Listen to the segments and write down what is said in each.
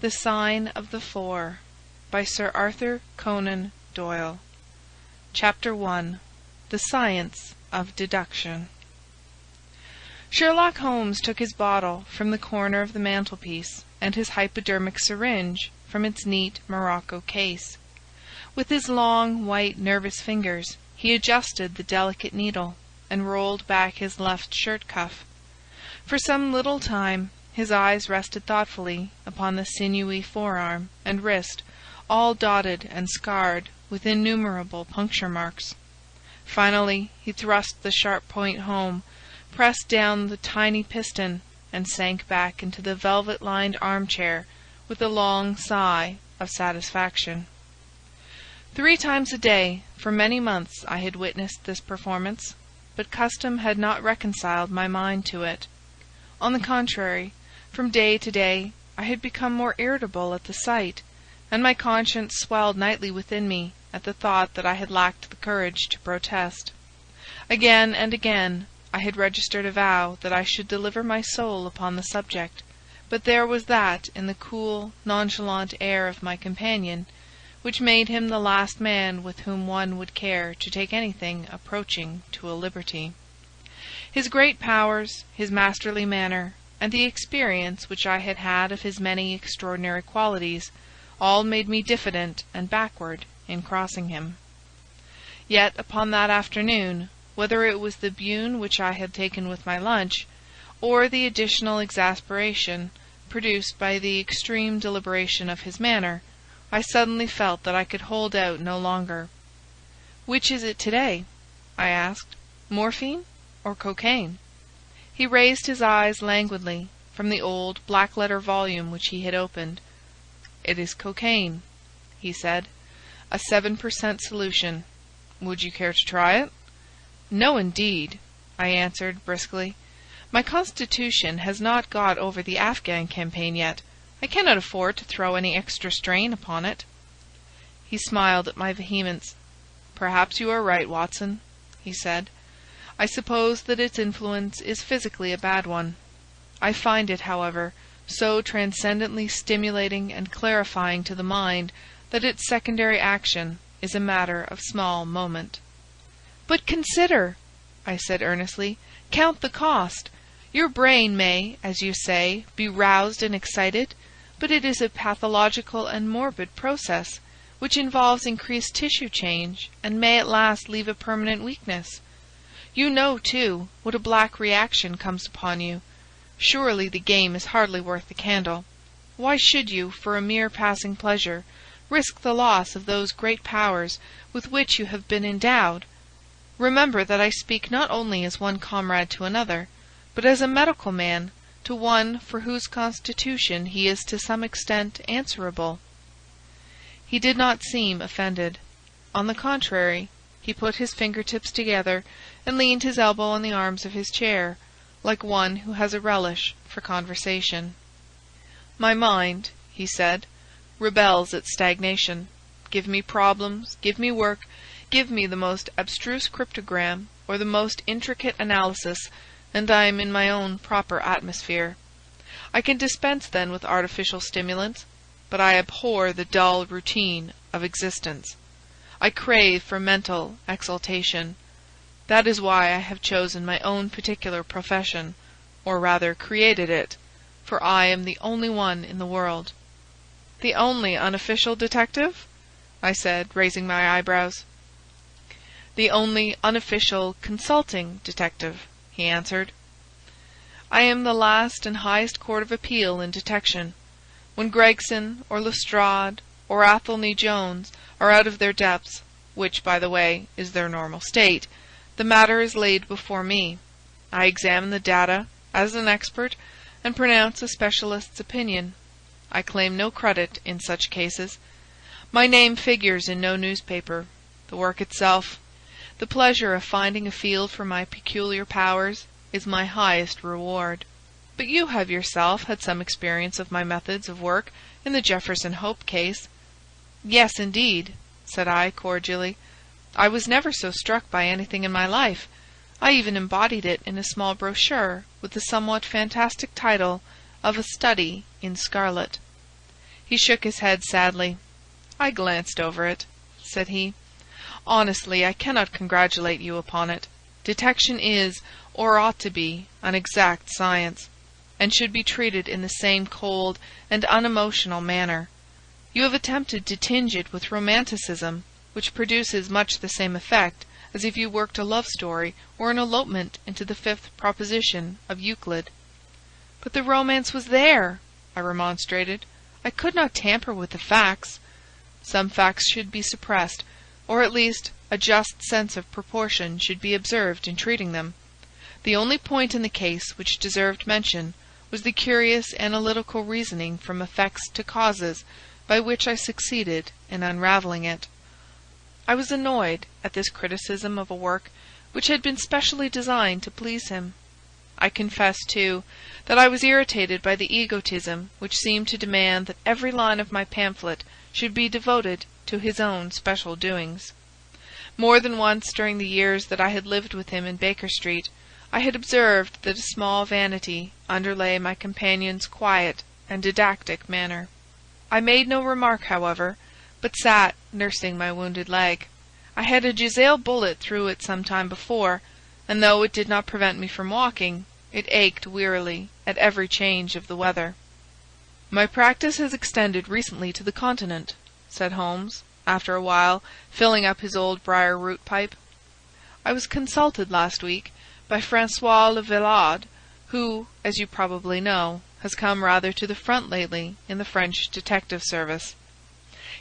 The Sign of the Four by Sir Arthur Conan Doyle. Chapter 1. The Science of Deduction. Sherlock Holmes took his bottle from the corner of the mantelpiece, and his hypodermic syringe from its neat morocco case. With his long, white, nervous fingers, he adjusted the delicate needle, and rolled back his left shirt cuff. For some little time his eyes rested thoughtfully upon the sinewy forearm and wrist, all dotted and scarred with innumerable puncture marks. Finally he thrust the sharp point home, pressed down the tiny piston, and sank back into the velvet-lined armchair with a long sigh of satisfaction. 3 times a day for many months I had witnessed this performance, but custom had not reconciled my mind to it. On the contrary, from day to day I had become more irritable at the sight, and my conscience swelled nightly within me at the thought that I had lacked the courage to protest. Again and again I had registered a vow that I should deliver my soul upon the subject, but there was that in the cool, nonchalant air of my companion which made him the last man with whom one would care to take anything approaching to a liberty. His great powers, his masterly manner, and the experience which I had had of his many extraordinary qualities, all made me diffident and backward in crossing him. Yet upon that afternoon, whether it was the bune which I had taken with my lunch, or the additional exasperation produced by the extreme deliberation of his manner, I suddenly felt that I could hold out no longer. "Which is it today?" I asked. "Morphine or cocaine?" He raised his eyes languidly from the old black-letter volume which he had opened. "It is cocaine," he said. "A 7% solution. Would you care to try it?" "No, indeed," I answered briskly. "My constitution has not got over the Afghan campaign yet. I cannot afford to throw any extra strain upon it." He smiled at my vehemence. "Perhaps you are right, Watson," he said. "I suppose that its influence is physically a bad one. I find it, however, so transcendently stimulating and clarifying to the mind that its secondary action is a matter of small moment." "But consider," I said earnestly, "count the cost. Your brain may, as you say, be roused and excited, but it is a pathological and morbid process, which involves increased tissue change, and may at last leave a permanent weakness. You know, too, what a black reaction comes upon you. Surely the game is hardly worth the candle. Why should you, for a mere passing pleasure, risk the loss of those great powers with which you have been endowed? Remember that I speak not only as one comrade to another, but as a medical man to one for whose constitution he is to some extent answerable." He did not seem offended. On the contrary, he put his finger-tips together and leaned his elbow on the arms of his chair, like one who has a relish for conversation. "My mind," he said, "rebels at stagnation. Give me problems, give me work, give me the most abstruse cryptogram or the most intricate analysis, and I am in my own proper atmosphere. I can dispense then with artificial stimulants, but I abhor the dull routine of existence. I crave for mental exaltation. That is why I have chosen my own particular profession, or rather created it, for I am the only one in the world." "The only unofficial detective?" I said, raising my eyebrows. "The only unofficial consulting detective," he answered. "I am the last and highest court of appeal in detection. When Gregson or Lestrade or Athelney Jones are out of their depths, which, by the way, is their normal state, the matter is laid before me. I examine the data as an expert and pronounce a specialist's opinion. I claim no credit in such cases. My name figures in no newspaper. The work itself, the pleasure of finding a field for my peculiar powers, is my highest reward. But you have yourself had some experience of my methods of work in the Jefferson Hope case." "Yes, indeed," said I cordially. "I was never so struck by anything in my life. I even embodied it in a small brochure with the somewhat fantastic title of A Study in Scarlet." He shook his head sadly. "I glanced over it," said he. "Honestly, I cannot congratulate you upon it. Detection is, or ought to be, an exact science, and should be treated in the same cold and unemotional manner. You have attempted to tinge it with romanticism, which produces much the same effect as if you worked a love story or an elopement into the fifth proposition of Euclid." "But the romance was there," I remonstrated. "I could not tamper with the facts." "Some facts should be suppressed, or at least a just sense of proportion should be observed in treating them. The only point in the case which deserved mention was the curious analytical reasoning from effects to causes by which I succeeded in unravelling it." I was annoyed at this criticism of a work which had been specially designed to please him. I confess, too, that I was irritated by the egotism which seemed to demand that every line of my pamphlet should be devoted to his own special doings. More than once during the years that I had lived with him in Baker Street, I had observed that a small vanity underlay my companion's quiet and didactic manner. I made no remark, however, but sat nursing my wounded leg. I had a Jezail bullet through it some time before, and though it did not prevent me from walking, it ached wearily at every change of the weather. "My practice has extended recently to the Continent," said Holmes, after a while, filling up his old briar-root pipe. "I was consulted last week by Francois Le Villard, who, as you probably know, has come rather to the front lately in the French detective service.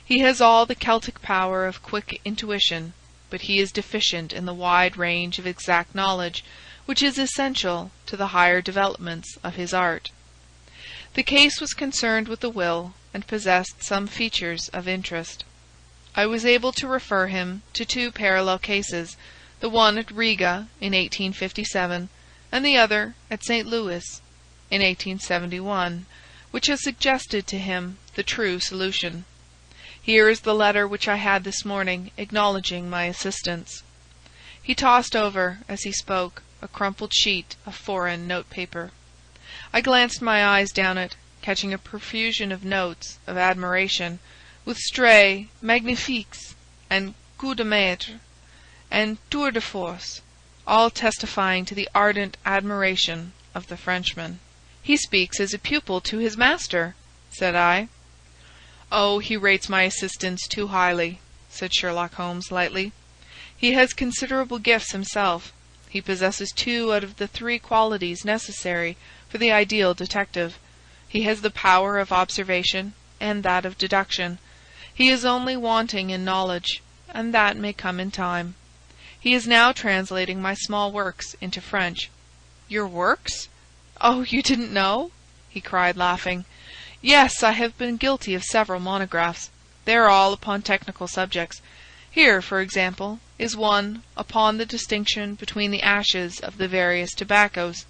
He has all the Celtic power of quick intuition, but he is deficient in the wide range of exact knowledge which is essential to the higher developments of his art. The case was concerned with the will, and possessed some features of interest. I was able to refer him to two parallel cases, the one at Riga in 1857, and the other at St. Louis in 1871, which has suggested to him the true solution. Here is the letter which I had this morning acknowledging my assistance." He tossed over, as he spoke, a crumpled sheet of foreign note-paper. I glanced my eyes down it, catching a profusion of notes of admiration, with stray magnifiques and coups de maître and tours de force, all testifying to the ardent admiration of the Frenchman. "He speaks as a pupil to his master," said I. "Oh, he rates my assistance too highly," said Sherlock Holmes lightly. "He has considerable gifts himself. He possesses 2 out of the 3 qualities necessary for the ideal detective. He has the power of observation and that of deduction. He is only wanting in knowledge, and that may come in time. He is now translating my small works into French." "Your works? Oh, you didn't know?" he cried, laughing. "Yes, I have been guilty of several monographs. They are all upon technical subjects. Here, for example, is one upon the distinction between the ashes of the various tobaccos.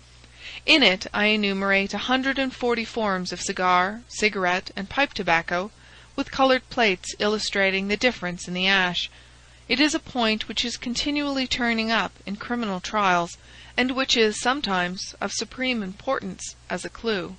In it I enumerate 140 forms of cigar, cigarette, and pipe tobacco, with coloured plates illustrating the difference in the ash. It is a point which is continually turning up in criminal trials, and which is sometimes of supreme importance as a clue.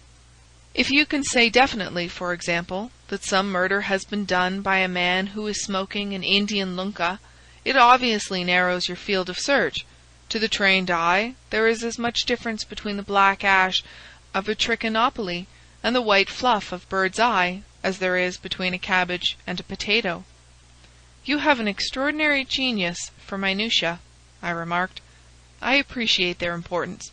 If you can say definitely, for example, that some murder has been done by a man who is smoking an Indian lunka, it obviously narrows your field of search. To the trained eye, there is as much difference between the black ash of a trichinopoly and the white fluff of bird's eye as there is between a cabbage and a potato." "You have an extraordinary genius for minutiae," I remarked. "I appreciate their importance.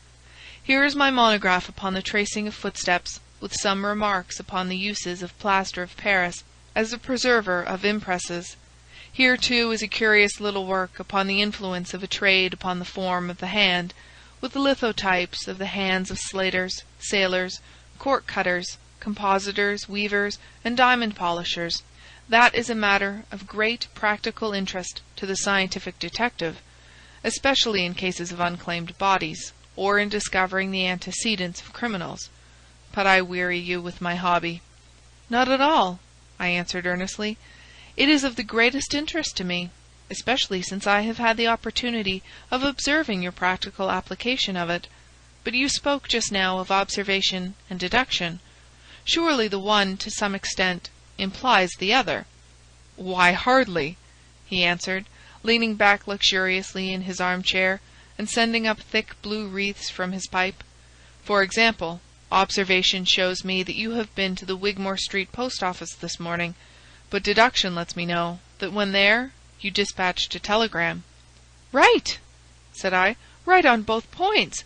Here is my monograph upon the tracing of footsteps, with some remarks upon the uses of plaster of Paris as a preserver of impresses. Here, too, is a curious little work upon the influence of a trade upon the form of the hand, with lithotypes of the hands of slaters, sailors, cork-cutters, compositors, weavers, and diamond polishers. That is a matter of great practical interest to the scientific detective, especially in cases of unclaimed bodies, or in discovering the antecedents of criminals. But I weary you with my hobby." "Not at all," I answered earnestly. "It is of the greatest interest to me, especially since I have had the opportunity of observing your practical application of it. But you spoke just now of observation and deduction. Surely the one to some extent, implies the other." "Why, hardly," he answered, leaning back luxuriously in his armchair, and sending up thick blue wreaths from his pipe. "For example, observation shows me that you have been to the Wigmore Street post office this morning, but deduction lets me know that when there you dispatched a telegram." "Right!" said I. "Right on both points.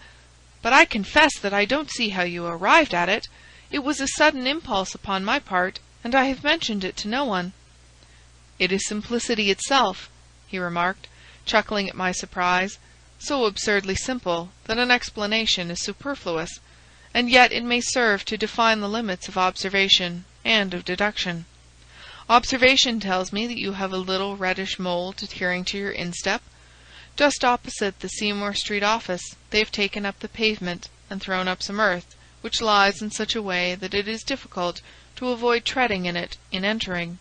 But I confess that I don't see how you arrived at it. It was a sudden impulse upon my part, and I have mentioned it to no one." "It is simplicity itself," he remarked, chuckling at my surprise, "so absurdly simple that an explanation is superfluous, and yet it may serve to define the limits of observation and of deduction. Observation tells me that you have a little reddish mould adhering to your instep. Just opposite the Seymour Street office they have taken up the pavement and thrown up some earth, which lies in such a way that it is difficult to avoid treading in it in entering.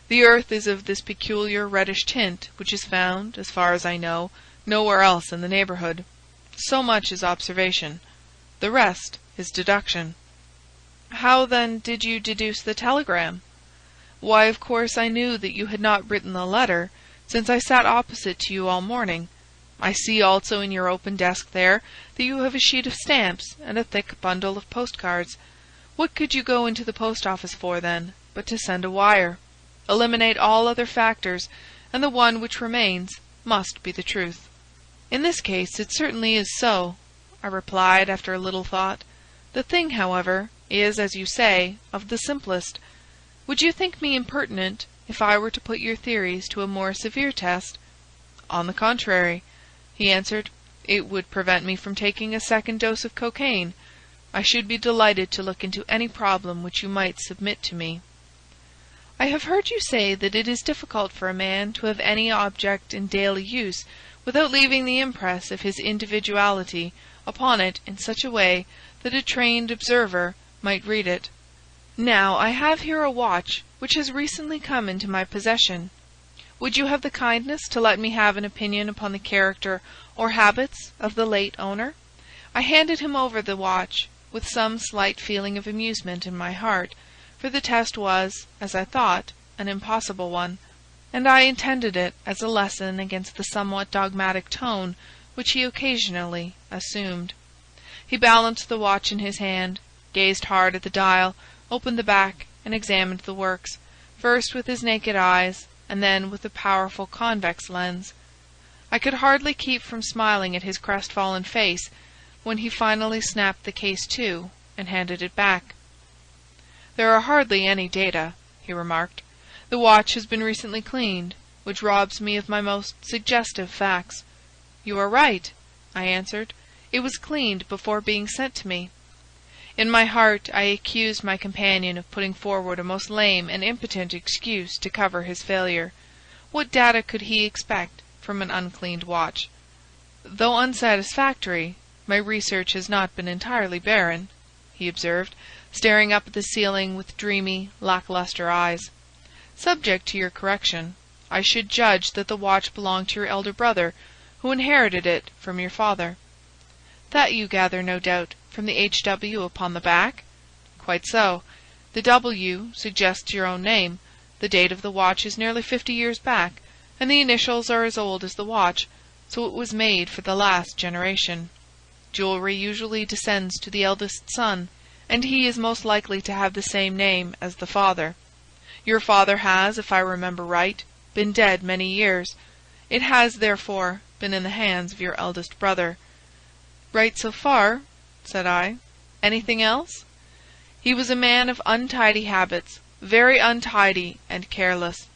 The earth is of this peculiar reddish tint which is found, as far as I know, nowhere else in the neighbourhood. So much is observation. The rest is deduction." "How, then, did you deduce the telegram?" "Why, of course I knew that you had not written the letter, since I sat opposite to you all morning. I see also in your open desk there that you have a sheet of stamps and a thick bundle of postcards. What could you go into the post office for, then, but to send a wire? Eliminate all other factors, and the one which remains must be the truth." "In this case it certainly is so," I replied after a little thought. "The thing, however, is, as you say, of the simplest. Would you think me impertinent if I were to put your theories to a more severe test?" "On the contrary," he answered, "it would prevent me from taking a second dose of cocaine. I should be delighted to look into any problem which you might submit to me." "I have heard you say that it is difficult for a man to have any object in daily use without leaving the impress of his individuality upon it in such a way that a trained observer might read it. Now, I have here a watch which has recently come into my possession. Would you have the kindness to let me have an opinion upon the character or habits of the late owner?" I handed him over the watch with some slight feeling of amusement in my heart, for the test was, as I thought, an impossible one, and I intended it as a lesson against the somewhat dogmatic tone which he occasionally assumed. He balanced the watch in his hand, gazed hard at the dial, opened the back, and examined the works, first with his naked eyes, and then with a powerful convex lens. I could hardly keep from smiling at his crestfallen face when he finally snapped the case to and handed it back. "There are hardly any data," he remarked. "The watch has been recently cleaned, which robs me of my most suggestive facts." "You are right," I answered. "It was cleaned before being sent to me." In my heart I accused my companion of putting forward a most lame and impotent excuse to cover his failure. What data could he expect from an uncleaned watch? "Though unsatisfactory, my research has not been entirely barren," he observed, staring up at the ceiling with dreamy, lack-lustre eyes. "Subject to your correction, I should judge that the watch belonged to your elder brother, who inherited it from your father." "That you gather, no doubt, from the H.W. upon the back?" "Quite so. The W. suggests your own name. The date of the watch is nearly 50 years back, and the initials are as old as the watch, so it was made for the last generation. Jewellery usually descends to the eldest son, and he is most likely to have the same name as the father. Your father has, if I remember right, been dead many years. It has, therefore, been in the hands of your eldest brother." "Right so far," said I. "Anything else?" "He was a man of untidy habits, very untidy and careless.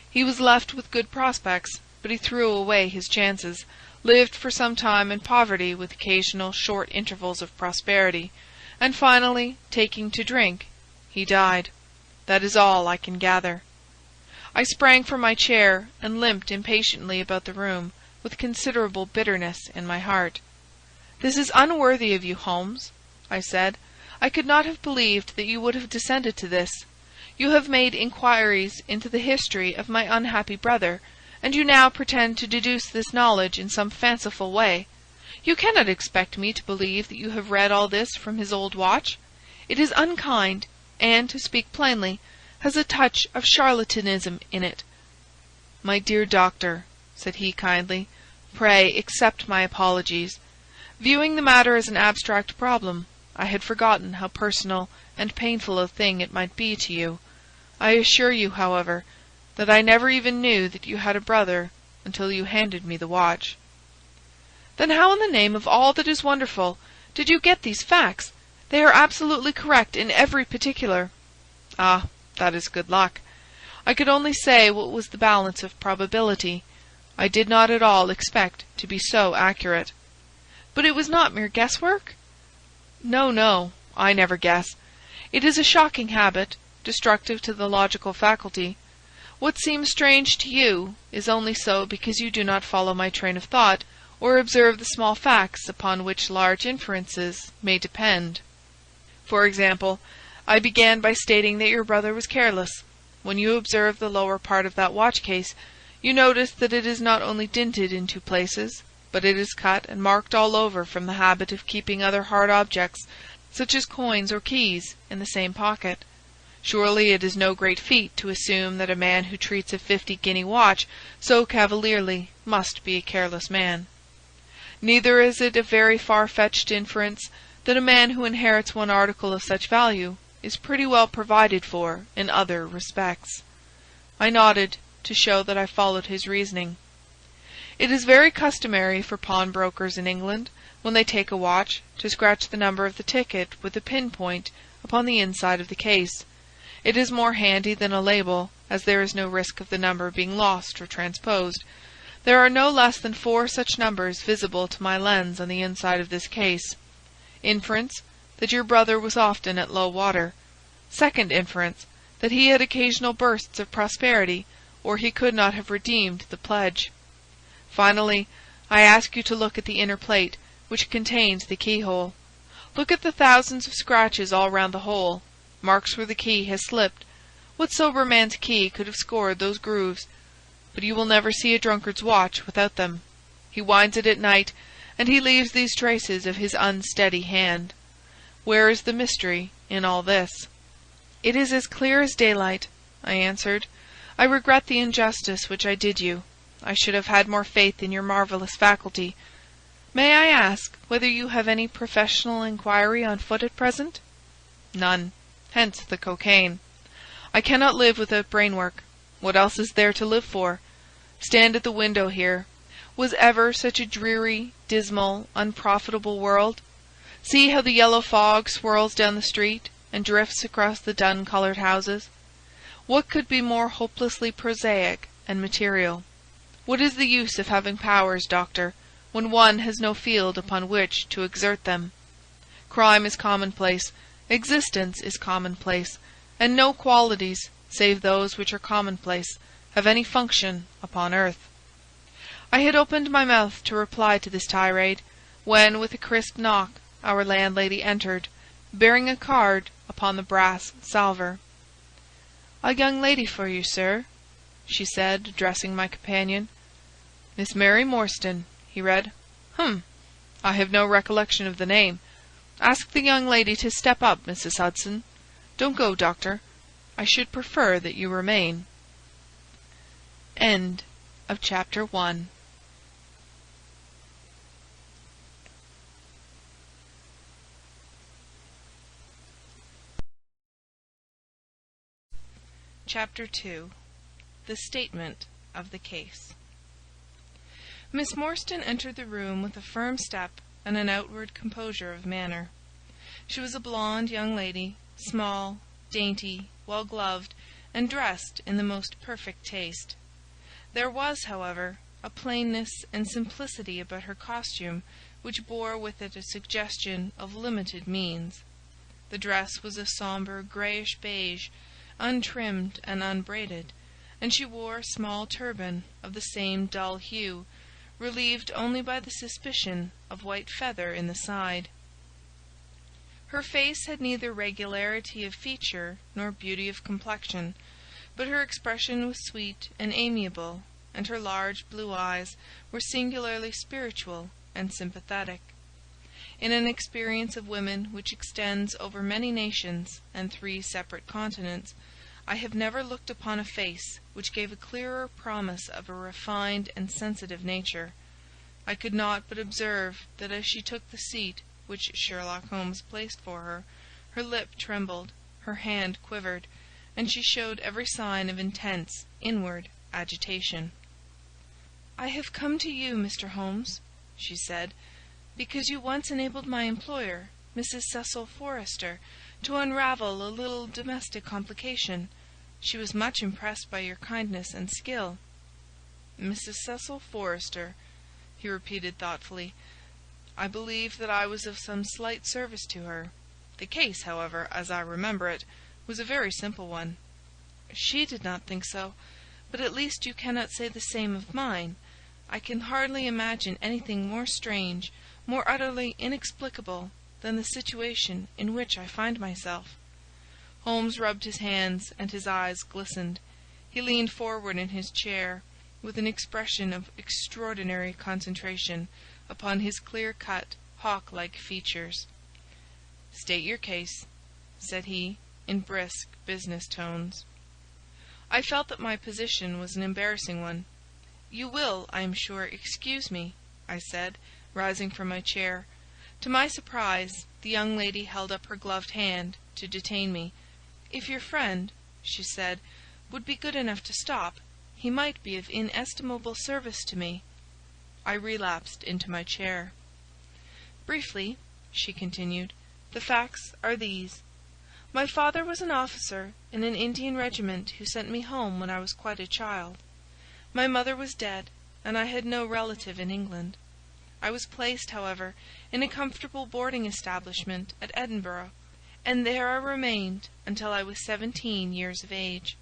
He was left with good prospects, but he threw away his chances, lived for some time in poverty with occasional short intervals of prosperity, and finally, taking to drink, he died. That is all I can gather." I sprang from my chair and limped impatiently about the room, with considerable bitterness in my heart. "This is unworthy of you, Holmes," I said. "I could not have believed that you would have descended to this. You have made inquiries into the history of my unhappy brother, and you now pretend to deduce this knowledge in some fanciful way. You cannot expect me to believe that you have read all this from his old watch. It is unkind, and, to speak plainly, has a touch of charlatanism in it." "My dear doctor," said he kindly, "pray accept my apologies. Viewing the matter as an abstract problem, I had forgotten how personal and painful a thing it might be to you. I assure you, however, that I never even knew that you had a brother until you handed me the watch." "Then how in the name of all that is wonderful did you get these facts? They are absolutely correct in every particular." "Ah, that is good luck. I could only say what was the balance of probability. I did not at all expect to be so accurate." "But it was not mere guesswork?" "No, no, I never guess. It is a shocking habit, destructive to the logical faculty. What seems strange to you is only so because you do not follow my train of thought, or observe the small facts upon which large inferences may depend. For example, I began by stating that your brother was careless. When you observe the lower part of that watch-case, you notice that it is not only dinted in 2 places, but it is cut and marked all over from the habit of keeping other hard objects, such as coins or keys, in the same pocket. Surely it is no great feat to assume that a man who treats a 50-guinea watch so cavalierly must be a careless man. Neither is it a very far-fetched inference that a man who inherits one article of such value is pretty well provided for in other respects." I nodded, to show that I followed his reasoning. "It is very customary for pawnbrokers in England, when they take a watch, to scratch the number of the ticket with a pin-point upon the inside of the case. It is more handy than a label, as there is no risk of the number being lost or transposed. There are no less than 4 such numbers visible to my lens on the inside of this case. Inference, that your brother was often at low water. Second inference, that he had occasional bursts of prosperity, or he could not have redeemed the pledge. Finally, I ask you to look at the inner plate, which contains the keyhole. Look at the thousands of scratches all round the hole, marks where the key has slipped. What sober man's key could have scored those grooves? But you will never see a drunkard's watch without them. He winds it at night, and he leaves these traces of his unsteady hand. Where is the mystery in all this?" "It is as clear as daylight," I answered. "I regret the injustice which I did you. I should have had more faith in your marvellous faculty. May I ask whether you have any professional inquiry on foot at present?" "None. Hence the cocaine. I cannot live without brain-work. What else is there to live for? Stand at the window here. Was ever such a dreary, dismal, unprofitable world? See how the yellow fog swirls down the street and drifts across the dun-coloured houses. What could be more hopelessly prosaic and material? What is the use of having powers, doctor, when one has no field upon which to exert them? Crime is commonplace, existence is commonplace, and no qualities, save those which are commonplace, have any function upon earth." I had opened my mouth to reply to this tirade, when, with a crisp knock, our landlady entered, bearing a card upon the brass salver. "A young lady for you, sir," she said, addressing my companion. "Miss Mary Morstan," he read. "Hum! I have no recollection of the name. Ask the young lady to step up, Mrs. Hudson. Don't go, doctor. I should prefer that you remain." End of Chapter 1. Chapter 2. The Statement of the Case. Miss Morstan entered the room with a firm step and an outward composure of manner. She was a blonde young lady, small, dainty, well-gloved, and dressed in the most perfect taste. There was, however, a plainness and simplicity about her costume which bore with it a suggestion of limited means. The dress was a sombre greyish beige, untrimmed and unbraided, and she wore a small turban of the same dull hue, relieved only by the suspicion of white feather in the side. Her face had neither regularity of feature nor beauty of complexion, but her expression was sweet and amiable, and her large blue eyes were singularly spiritual and sympathetic. In an experience of women which extends over many nations and 3 separate continents, I have never looked upon a face which gave a clearer promise of a refined and sensitive nature. I could not but observe that as she took the seat which Sherlock Holmes placed for her, her lip trembled, her hand quivered, and she showed every sign of intense inward agitation. "I have come to you, Mr. Holmes," she said, "because you once enabled my employer, Mrs. Cecil Forrester, to unravel a little domestic complication. She was much impressed by your kindness and skill." "Mrs. Cecil Forrester," he repeated thoughtfully. "I believe that I was of some slight service to her. The case, however, as I remember it, was a very simple one." "She did not think so, but at least you cannot say the same of mine. I can hardly imagine anything more strange, more utterly inexplicable, than the situation in which I find myself." Holmes rubbed his hands, and his eyes glistened. He leaned forward in his chair, with an expression of extraordinary concentration upon his clear-cut, hawk-like features. "State your case," said he, in brisk business tones. I felt that my position was an embarrassing one. "You will, I am sure, excuse me," I said, rising from my chair. To my surprise, the young lady held up her gloved hand to detain me. "If your friend," she said, "would be good enough to stop, he might be of inestimable service to me." I relapsed into my chair. "Briefly," she continued, "the facts are these. My father was an officer in an Indian regiment who sent me home when I was quite a child. My mother was dead, and I had no relative in England. I was placed, however, in a comfortable boarding establishment at Edinburgh, and there I remained until I was 17 years of age.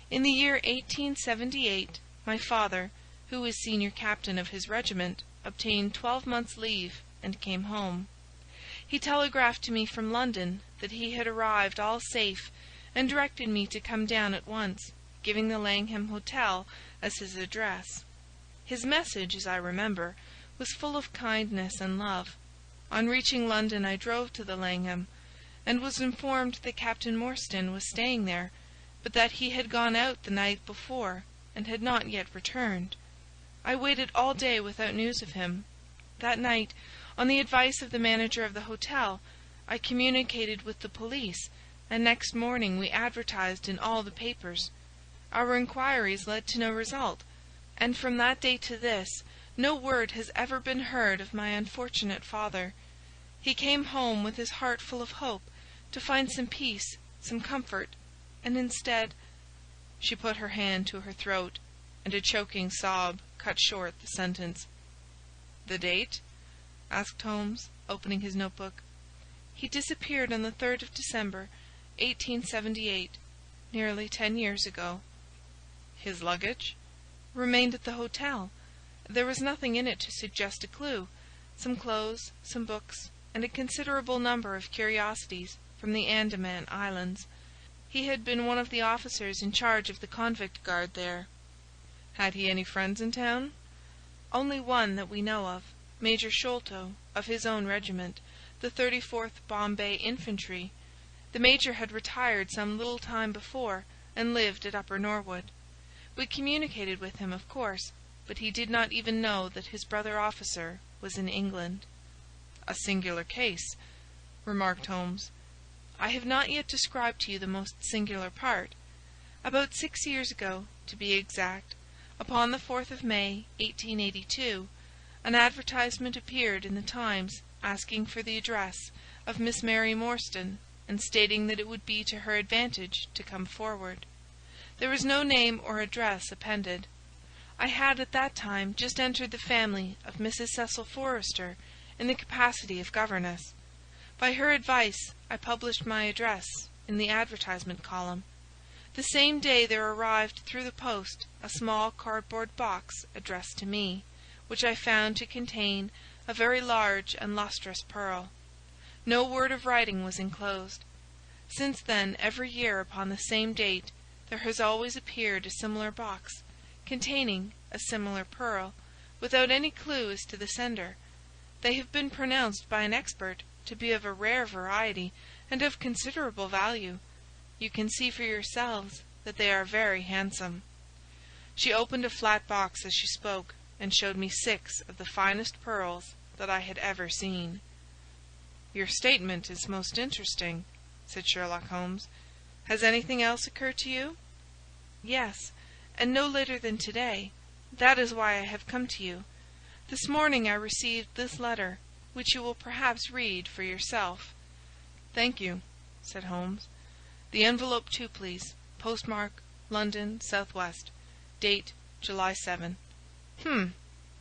In the year 1878, my father, who was senior captain of his regiment, obtained 12 months' leave and came home. He telegraphed to me from London that he had arrived all safe, and directed me to come down at once, giving the Langham Hotel as his address. His message, as I remember, was full of kindness and love. On reaching London I drove to the Langham, and was informed that Captain Morstan was staying there, but that he had gone out the night before and had not yet returned. I waited all day without news of him. That night, on the advice of the manager of the hotel, I communicated with the police, and next morning we advertised in all the papers. Our inquiries led to no result, and from that day to this no word has ever been heard of my unfortunate father. He came home with his heart full of hope, to find some peace, some comfort, and instead—" She put her hand to her throat, and a choking sob cut short the sentence. "The date?" asked Holmes, opening his notebook. "He disappeared on the 3rd of December, 1878, nearly 10 years ago." "His luggage?" "Remained at the hotel. There was nothing in it to suggest a clue. Some clothes, some books, and a considerable number of curiosities from the Andaman Islands. He had been one of the officers in charge of the convict guard there." "Had he any friends in town?" "Only one that we know of, Major Sholto, of his own regiment, the 34th Bombay Infantry. The Major had retired some little time before, and lived at Upper Norwood. We communicated with him, of course, but he did not even know that his brother officer was in England." "A singular case," remarked Holmes. "I have not yet described to you the most singular part. About 6 years ago, to be exact, upon the 4th of May, 1882, an advertisement appeared in the Times asking for the address of Miss Mary Morstan, and stating that it would be to her advantage to come forward. There was no name or address appended. I had at that time just entered the family of Mrs. Cecil Forrester in the capacity of governess. By her advice I published my address in the advertisement column. The same day there arrived through the post a small cardboard box addressed to me, which I found to contain a very large and lustrous pearl. No word of writing was enclosed. Since then, every year upon the same date, there has always appeared a similar box, containing a similar pearl, without any clue as to the sender. They have been pronounced by an expert to be of a rare variety and of considerable value. You can see for yourselves that they are very handsome." She opened a flat box as she spoke, and showed me 6 of the finest pearls that I had ever seen. "Your statement is most interesting," said Sherlock Holmes. "Has anything else occurred to you?" "Yes, and no later than today. That is why I have come to you. This morning I received this letter, which you will perhaps read for yourself." "Thank you," said Holmes. "The envelope too, please. Postmark, London, S.W. Date, July 7.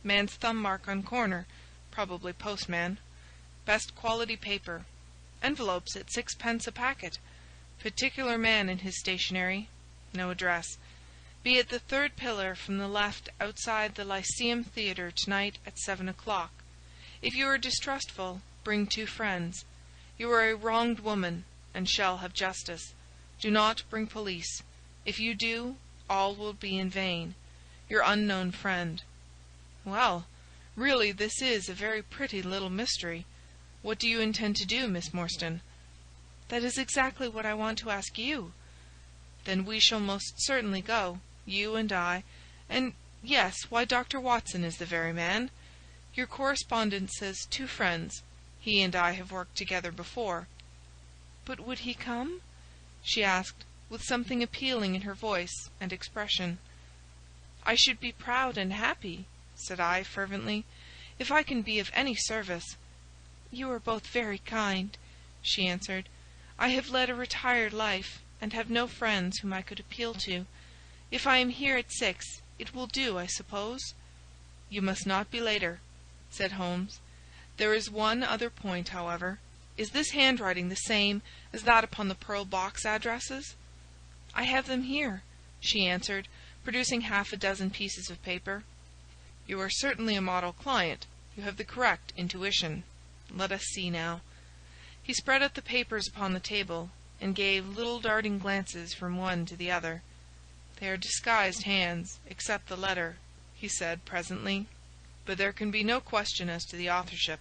Man's thumb mark on corner. Probably postman. Best quality paper. Envelopes at 6d. a packet. Particular man in his stationery. No address. Be at the 3rd pillar from the left outside the Lyceum Theatre tonight at 7 o'clock. If you are distrustful, bring 2 friends. You are a wronged woman, and shall have justice. Do not bring police. If you do, all will be in vain. Your unknown friend." "Well, really this is a very pretty little mystery. What do you intend to do, Miss Morstan?" "That is exactly what I want to ask you." "Then we shall most certainly go, you and I, and yes, why, Dr. Watson is the very man. Your correspondent says 2 friends. He and I have worked together before." "But would he come?" she asked, with something appealing in her voice and expression. "I should be proud and happy," said I, fervently, "if I can be of any service." "You are both very kind," she answered. "I have led a retired life, and have no friends whom I could appeal to. If I am here at 6, it will do, I suppose?" "You must not be later," said Holmes. "There is one other point, however. Is this handwriting the same as that upon the pearl box addresses?" "I have them here," she answered, producing half a dozen pieces of paper. "You are certainly a model client. You have the correct intuition. Let us see now." He spread out the papers upon the table, and gave little darting glances from one to the other. "They are disguised hands, except the letter," he said presently. "But there can be no question as to the authorship.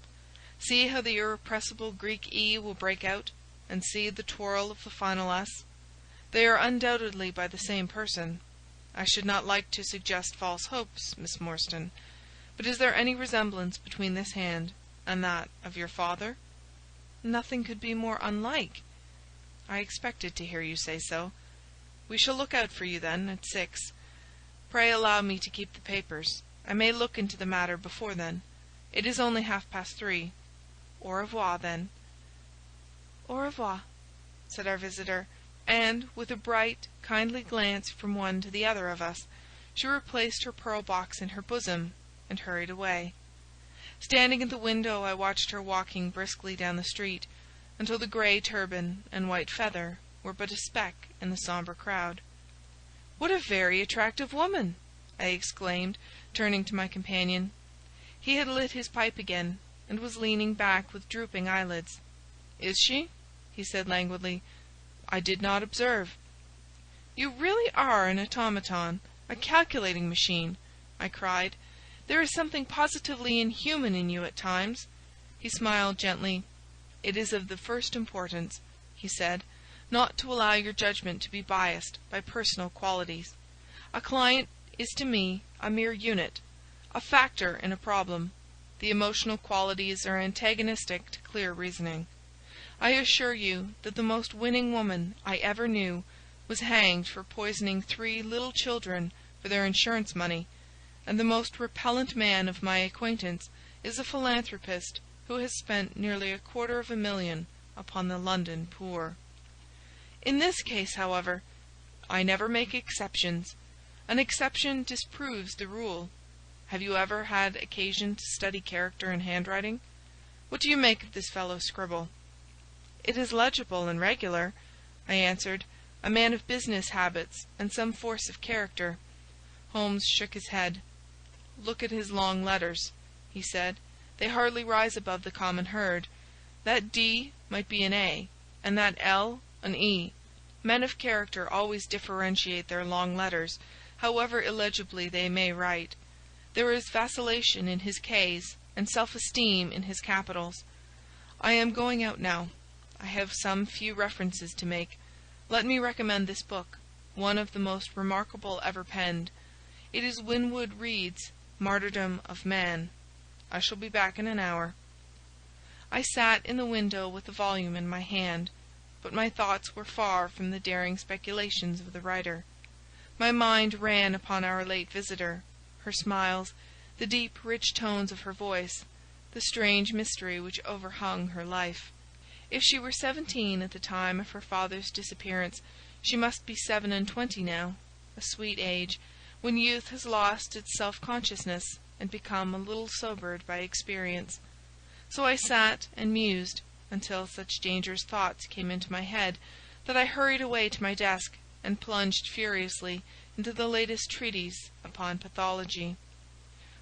See how the irrepressible Greek E will break out, and see the twirl of the final S. They are undoubtedly by the same person. I should not like to suggest false hopes, Miss Morstan, but is there any resemblance between this hand and that of your father?" "Nothing could be more unlike." "I expected to hear you say so. We shall look out for you, then, at 6. Pray allow me to keep the papers. I may look into the matter before then. It is only 3:30. Au revoir, then." "Au revoir," said our visitor, and, with a bright, kindly glance from one to the other of us, she replaced her pearl box in her bosom and hurried away. Standing at the window, I watched her walking briskly down the street, until the grey turban and white feather were but a speck in the sombre crowd. "What a very attractive woman!" I exclaimed, turning to my companion. He had lit his pipe again, and was leaning back with drooping eyelids. "Is she?" he said languidly. "I did not observe." "You really are an automaton, a calculating machine," I cried. "There is something positively inhuman in you at times." He smiled gently. "It is of the first importance," he said, "not to allow your judgment to be biased by personal qualities. A client is to me a mere unit, a factor in a problem. The emotional qualities are antagonistic to clear reasoning. I assure you that the most winning woman I ever knew was hanged for poisoning 3 little children for their insurance money, and the most repellent man of my acquaintance is a philanthropist who has spent nearly $250,000 upon the London poor. In this case, however, I never make exceptions. An exception disproves the rule. Have you ever had occasion to study character and handwriting? What do you make of this fellow's scribble?" "It is legible and regular," I answered. "A man of business habits and some force of character." Holmes shook his head. "Look at his long letters," he said. "They hardly rise above the common herd. That D might be an A, and that L an E. Men of character always differentiate their long letters, however illegibly they may write. There is vacillation in his K's and self-esteem in his capitals. I am going out now. I have some few references to make. Let me recommend this book, one of the most remarkable ever penned. It is Winwood Reade's Martyrdom of Man. I shall be back in an hour." I sat in the window with the volume in my hand, but my thoughts were far from the daring speculations of the writer. My mind ran upon our late visitor, her smiles, the deep, rich tones of her voice, the strange mystery which overhung her life. If she were 17 at the time of her father's disappearance, she must be 27 now, a sweet age, when youth has lost its self-consciousness and become a little sobered by experience. So I sat and mused until such dangerous thoughts came into my head that I hurried away to my desk and plunged furiously into the latest treatise upon pathology.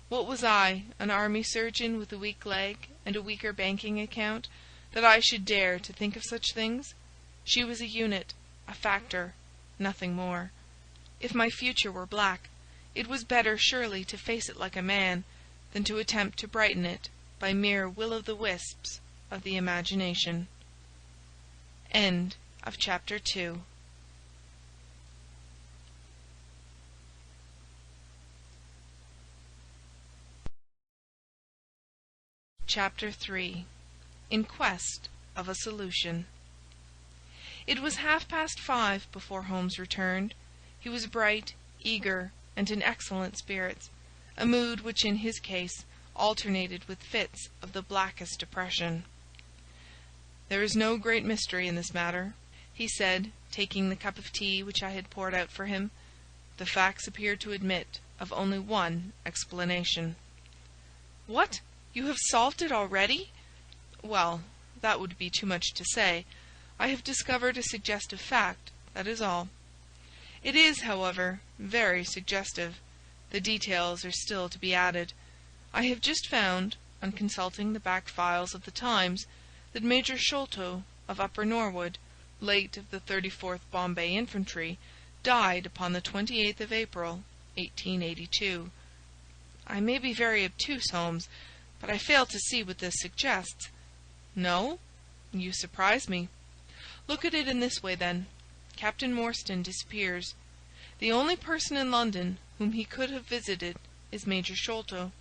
What was I, an army surgeon with a weak leg and a weaker banking account, that I should dare to think of such things? She was a unit, a factor, nothing more. If my future were black, it was better surely to face it like a man than to attempt to brighten it by mere will-o'-the-wisps of the imagination. End of Chapter 2. Chapter 3. In Quest of a Solution. It was 5:30 before Holmes returned. He was bright, eager, and in excellent spirits, a mood which in his case alternated with fits of the blackest depression. "There is no great mystery in this matter," he said, taking the cup of tea which I had poured out for him. "The facts appear to admit of only one explanation." "What? You have solved it already?" "Well, that would be too much to say. I have discovered a suggestive fact, that is all. It is, however, very suggestive. The details are still to be added. I have just found, on consulting the back files of the Times, that Major Sholto, of Upper Norwood, late of the 34th Bombay Infantry, died upon the 28th of April, 1882. I may be very obtuse, Holmes, but I fail to see what this suggests." "No? You surprise me. Look at it in this way, then. Captain Morstan disappears. The only person in London whom he could have visited is Major Sholto.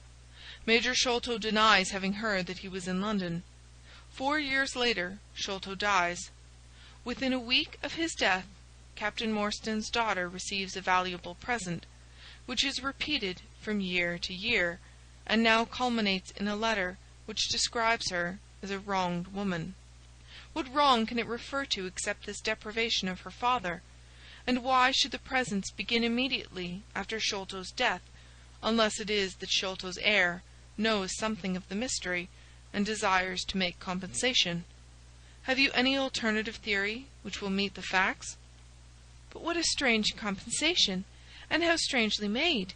Major Sholto denies having heard that he was in London. 4 years later, Sholto dies. Within a week of his death, Captain Morstan's daughter receives a valuable present, which is repeated from year to year, and now culminates in a letter which describes her as a wronged woman. What wrong can it refer to except this deprivation of her father? And why should the presents begin immediately after Sholto's death, unless it is that Sholto's heir knows something of the mystery, and desires to make compensation? Have you any alternative theory which will meet the facts?" "But what a strange compensation, and how strangely made!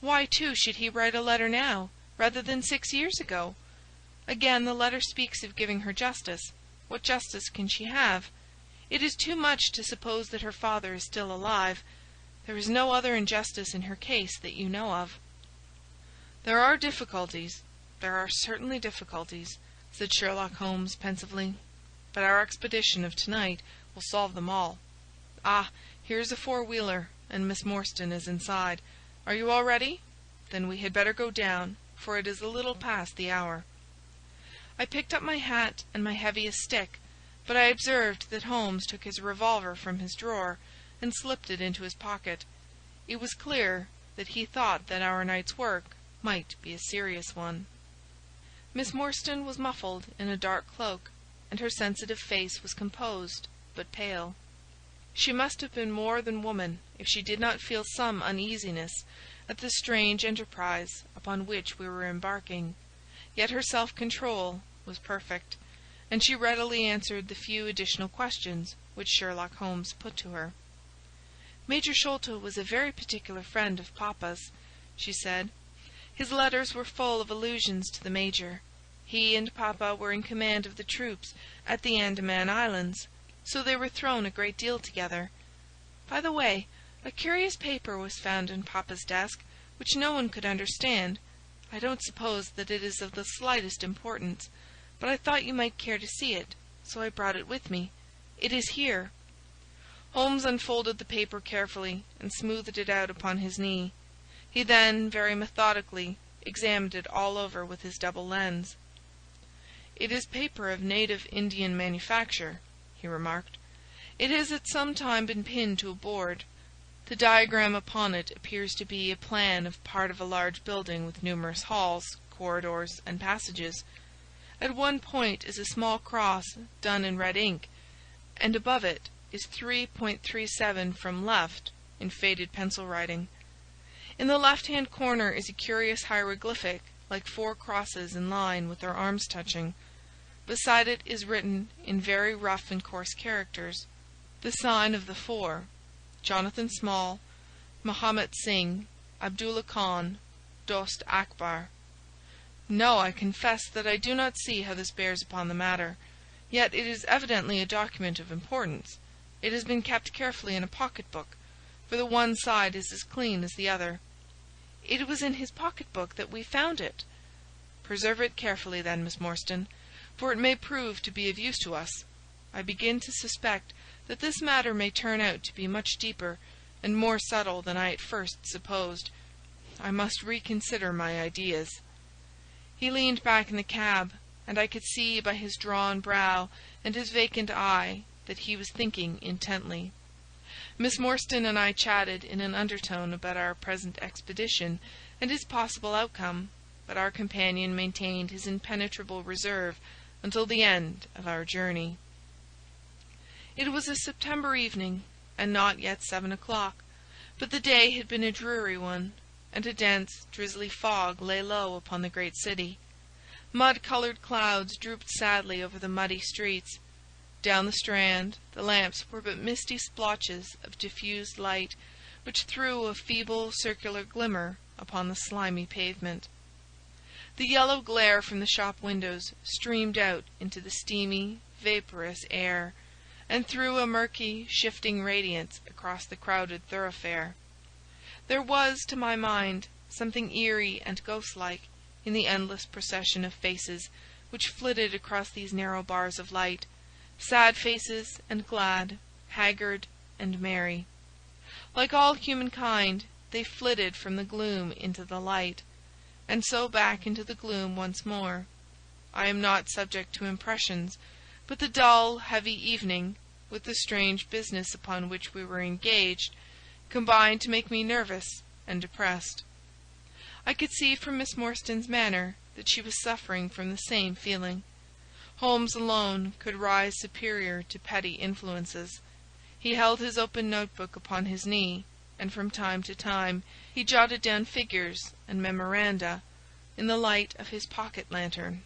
Why, too, should he write a letter now, rather than 6 years ago? Again, the letter speaks of giving her justice. What justice can she have? It is too much to suppose that her father is still alive. There is no other injustice in her case that you know of." "There are difficulties. There are certainly difficulties," said Sherlock Holmes pensively. "But our expedition of tonight will solve them all. Ah, here's a four-wheeler, and Miss Morstan is inside. Are you all ready? Then we had better go down, for it is a little past the hour." I picked up my hat and my heaviest stick, but I observed that Holmes took his revolver from his drawer and slipped it into his pocket. It was clear that he thought that our night's work might be a serious one. Miss Morstan was muffled in a dark cloak, and her sensitive face was composed but pale. She must have been more than woman if she did not feel some uneasiness at the strange enterprise upon which we were embarking. Yet her self-control was perfect, and she readily answered the few additional questions which Sherlock Holmes put to her. "Major Sholto was a very particular friend of Papa's," she said. "His letters were full of allusions to the Major. He and Papa were in command of the troops at the Andaman Islands, so they were thrown a great deal together. By the way, a curious paper was found in Papa's desk, which no one could understand. I don't suppose that it is of the slightest importance, but I thought you might care to see it, so I brought it with me. It is here." Holmes unfolded the paper carefully and smoothed it out upon his knee. He then, very methodically, examined it all over with his double lens. "It is paper of native Indian manufacture," he remarked. "It has at some time been pinned to a board. The diagram upon it appears to be a plan of part of a large building with numerous halls, corridors, and passages. At one point is a small cross done in red ink, and above it is 3.37 from left in faded pencil writing. In the left-hand corner is a curious hieroglyphic like 4 crosses in line with their arms touching. Beside it is written in very rough and coarse characters the sign of the 4, Jonathan Small, Mahomet Singh, Abdullah Khan, Dost Akbar. No, I confess that I do not see how this bears upon the matter. Yet it is evidently a document of importance. It has been kept carefully in a pocket-book, for the one side is as clean as the other." "It was in his pocket-book that we found it." "Preserve it carefully, then, Miss Morstan, for it may prove to be of use to us. I begin to suspect that this matter may turn out to be much deeper and more subtle than I at first supposed. I must reconsider my ideas." He leaned back in the cab, and I could see by his drawn brow and his vacant eye that he was thinking intently. Miss Morstan and I chatted in an undertone about our present expedition and its possible outcome, but our companion maintained his impenetrable reserve until the end of our journey. It was a September evening, and not yet 7 o'clock, but the day had been a dreary one, and a dense, drizzly fog lay low upon the great city. Mud-coloured clouds drooped sadly over the muddy streets. Down the Strand the lamps were but misty splotches of diffused light, which threw a feeble circular glimmer upon the slimy pavement. The yellow glare from the shop windows streamed out into the steamy, vaporous air, and threw a murky, shifting radiance across the crowded thoroughfare. There was, to my mind, something eerie and ghost-like in the endless procession of faces which flitted across these narrow bars of light, sad faces and glad, haggard and merry. Like all humankind, they flitted from the gloom into the light, and so back into the gloom once more. I am not subject to impressions, but the dull, heavy evening, with the strange business upon which we were engaged, combined to make me nervous and depressed. I could see from Miss Morstan's manner that she was suffering from the same feeling. Holmes alone could rise superior to petty influences. He held his open notebook upon his knee, and from time to time he jotted down figures and memoranda in the light of his pocket-lantern.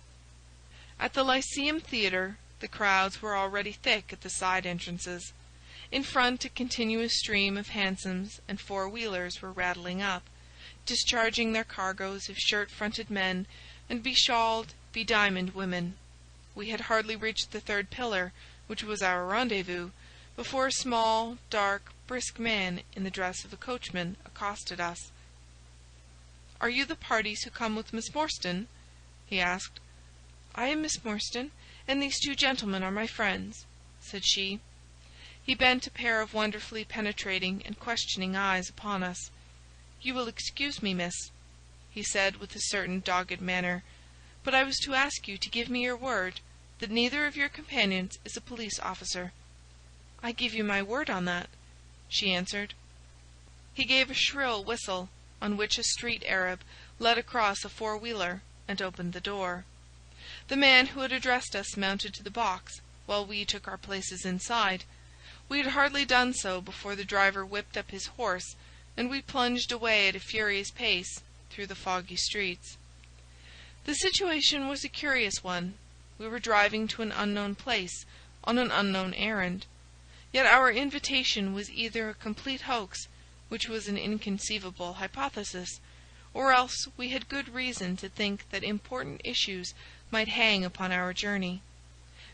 At the Lyceum Theatre the crowds were already thick at the side entrances. In front a continuous stream of hansoms and four-wheelers were rattling up, discharging their cargoes of shirt-fronted men and beshawled, bediamonded women. We had hardly reached the third pillar, which was our rendezvous, before a small, dark, brisk man in the dress of a coachman accosted us. "Are you the parties who come with Miss Morstan?" he asked. "I am Miss Morstan, and these 2 gentlemen are my friends," said she. He bent a pair of wonderfully penetrating and questioning eyes upon us. "You will excuse me, miss," he said with a certain dogged manner, "but I was to ask you to give me your word that neither of your companions is a police officer." "I give you my word on that," she answered. He gave a shrill whistle, on which a street Arab led across a four-wheeler and opened the door. The man who had addressed us mounted to the box, while we took our places inside. We had hardly done so before the driver whipped up his horse, and we plunged away at a furious pace through the foggy streets. The situation was a curious one. We were driving to an unknown place, on an unknown errand. Yet our invitation was either a complete hoax, which was an inconceivable hypothesis, or else we had good reason to think that important issues might hang upon our journey.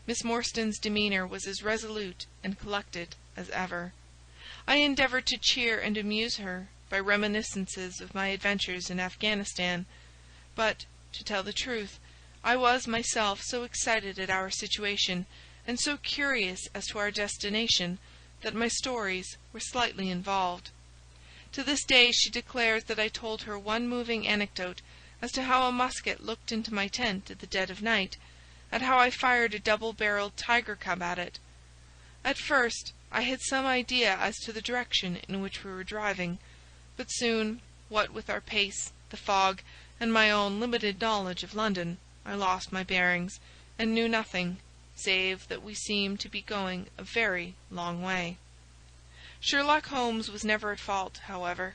Miss Morstan's demeanour was as resolute and collected as ever. I endeavoured to cheer and amuse her by reminiscences of my adventures in Afghanistan, but, to tell the truth, I was myself so excited at our situation, and so curious as to our destination, that my stories were slightly involved. To this day she declares that I told her one moving anecdote as to how a musket looked into my tent at the dead of night, and how I fired a double-barreled tiger cub at it. At first I had some idea as to the direction in which we were driving, but soon, what with our pace, the fog, and my own limited knowledge of London, I lost my bearings, and knew nothing, save that we seemed to be going a very long way. Sherlock Holmes was never at fault, however,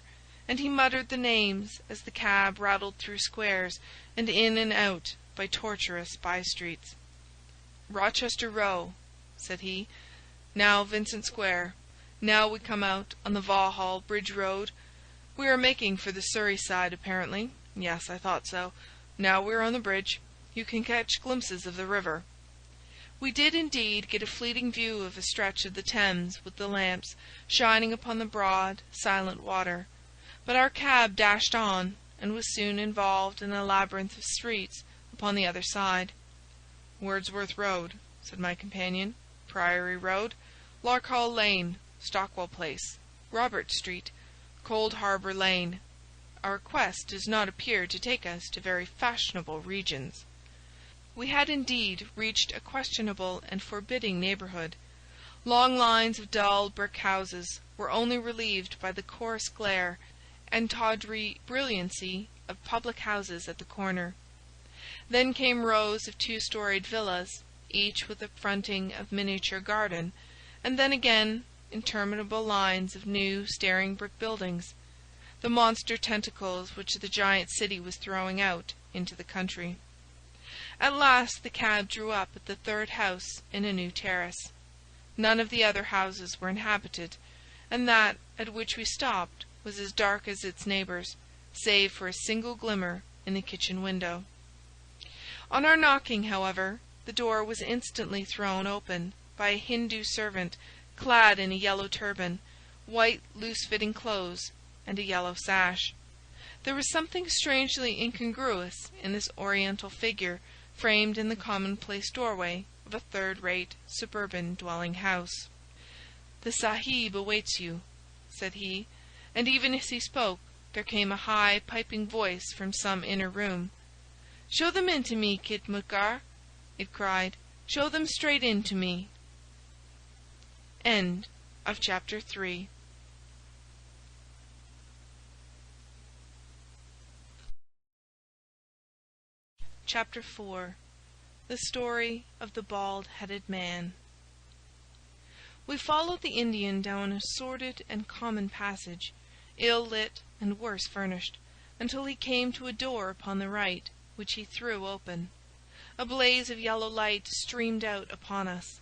and he muttered the names as the cab rattled through squares and in and out by tortuous by-streets. "Rochester Row," said he. "Now Vincent Square. Now we come out on the Vauxhall Bridge Road. We are making for the Surrey side, apparently. Yes, I thought so. Now we are on the bridge. You can catch glimpses of the river." We did indeed get a fleeting view of a stretch of the Thames with the lamps shining upon the broad, silent water, but our cab dashed on, and was soon involved in a labyrinth of streets upon the other side. "Wordsworth Road," said my companion, "Priory Road, Larkhall Lane, Stockwell Place, Robert Street, Cold Harbour Lane. Our quest does not appear to take us to very fashionable regions." We had indeed reached a questionable and forbidding neighbourhood. Long lines of dull brick houses were only relieved by the coarse glare and tawdry brilliancy of public houses at the corner. Then came rows of two-storied villas, each with a fronting of miniature garden, and then again interminable lines of new staring brick buildings, the monster tentacles which the giant city was throwing out into the country. At last the cab drew up at the third house in a new terrace. None of the other houses were inhabited, and that at which we stopped was as dark as its neighbours, save for a single glimmer in the kitchen window. On our knocking, however, the door was instantly thrown open by a Hindoo servant clad in a yellow turban, white loose-fitting clothes, and a yellow sash. There was something strangely incongruous in this oriental figure framed in the commonplace doorway of a third-rate suburban dwelling-house. "The Sahib awaits you," said he, and even as he spoke there came a high piping voice from some inner room. "Show them in to me, Khitmutgar," it cried. "Show them straight in to me." End of chapter 3. Chapter 4. The Story of the Bald-Headed Man. We followed the Indian down a sordid and common passage, ill-lit and worse furnished, until he came to a door upon the right, which he threw open. A blaze of yellow light streamed out upon us,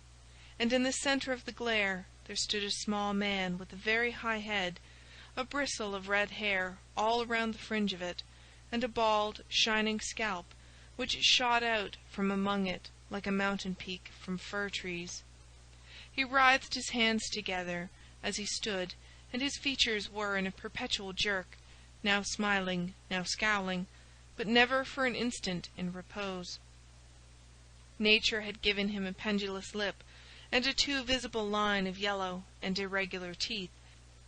and in the centre of the glare there stood a small man with a very high head, a bristle of red hair all around the fringe of it, and a bald, shining scalp, which shot out from among it like a mountain peak from fir trees. He writhed his hands together as he stood, and his features were in a perpetual jerk, now smiling, now scowling, but never for an instant in repose. Nature had given him a pendulous lip, and a too visible line of yellow and irregular teeth,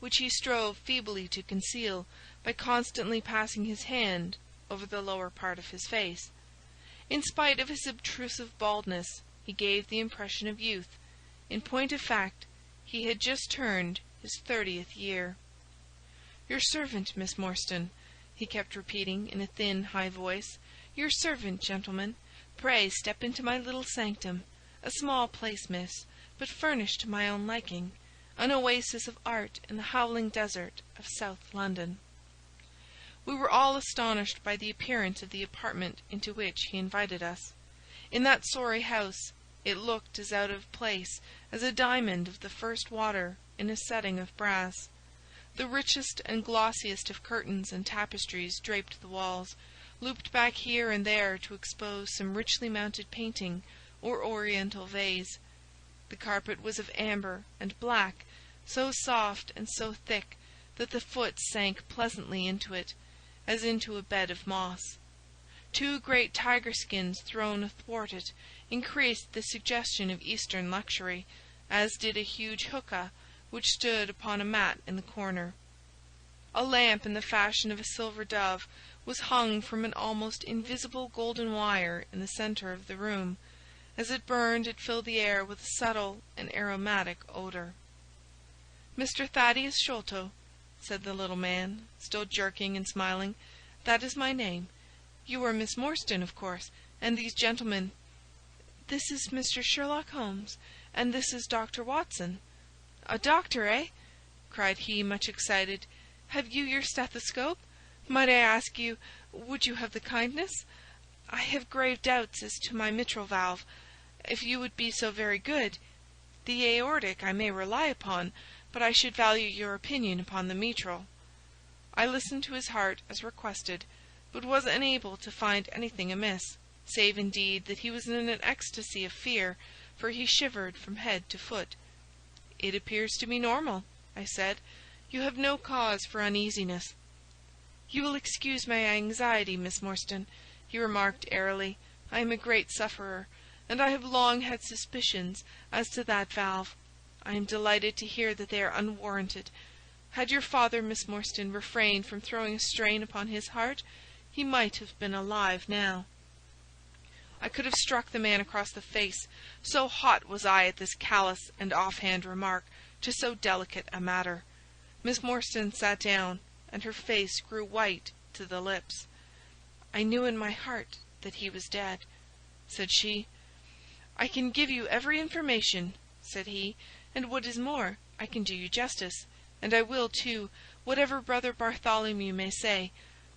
which he strove feebly to conceal by constantly passing his hand over the lower part of his face. In spite of his obtrusive baldness, he gave the impression of youth. In point of fact, he had just turned his 30th year. "Your servant, Miss Morstan," he kept repeating in a thin, high voice. "Your servant, gentlemen. Pray step into my little sanctum. A small place, miss, but furnished to my own liking. An oasis of art in the howling desert of South London." We were all astonished by the appearance of the apartment into which he invited us. In that sorry house it looked as out of place as a diamond of the first water in a setting of brass. The richest and glossiest of curtains and tapestries draped the walls, looped back here and there to expose some richly mounted painting or oriental vase. The carpet was of amber and black, so soft and so thick that the foot sank pleasantly into it, as into a bed of moss. Two great tiger skins thrown athwart it increased the suggestion of Eastern luxury, as did a huge hookah which stood upon a mat in the corner. A lamp in the fashion of a silver dove was hung from an almost invisible golden wire in the centre of the room. As it burned, it filled the air with a subtle and aromatic odor. "Mr. Thaddeus Sholto," said the little man, still jerking and smiling. "That is my name. You are Miss Morstan, of course, and these gentlemen—" "This is Mr. Sherlock Holmes, and this is Dr. Watson." "A doctor, eh?" cried he, much excited. "Have you your stethoscope? Might I ask you, would you have the kindness? I have grave doubts as to my mitral valve. If you would be so very good. The aortic I may rely upon, but I should value your opinion upon the mitral." I listened to his heart as requested, but was unable to find anything amiss, save indeed that he was in an ecstasy of fear, for he shivered from head to foot. "It appears to be normal," I said. "You have no cause for uneasiness." "You will excuse my anxiety, Miss Morstan," he remarked airily. "I am a great sufferer, and I have long had suspicions as to that valve. I am delighted to hear that they are unwarranted. Had your father, Miss Morstan, refrained from throwing a strain upon his heart, he might have been alive now." I could have struck the man across the face, so hot was I at this callous and offhand remark to so delicate a matter. Miss Morstan sat down, and her face grew white to the lips. "I knew in my heart that he was dead," said she. "I can give you every information," said he, "and what is more, I can do you justice, and I will too, whatever Brother Bartholomew may say.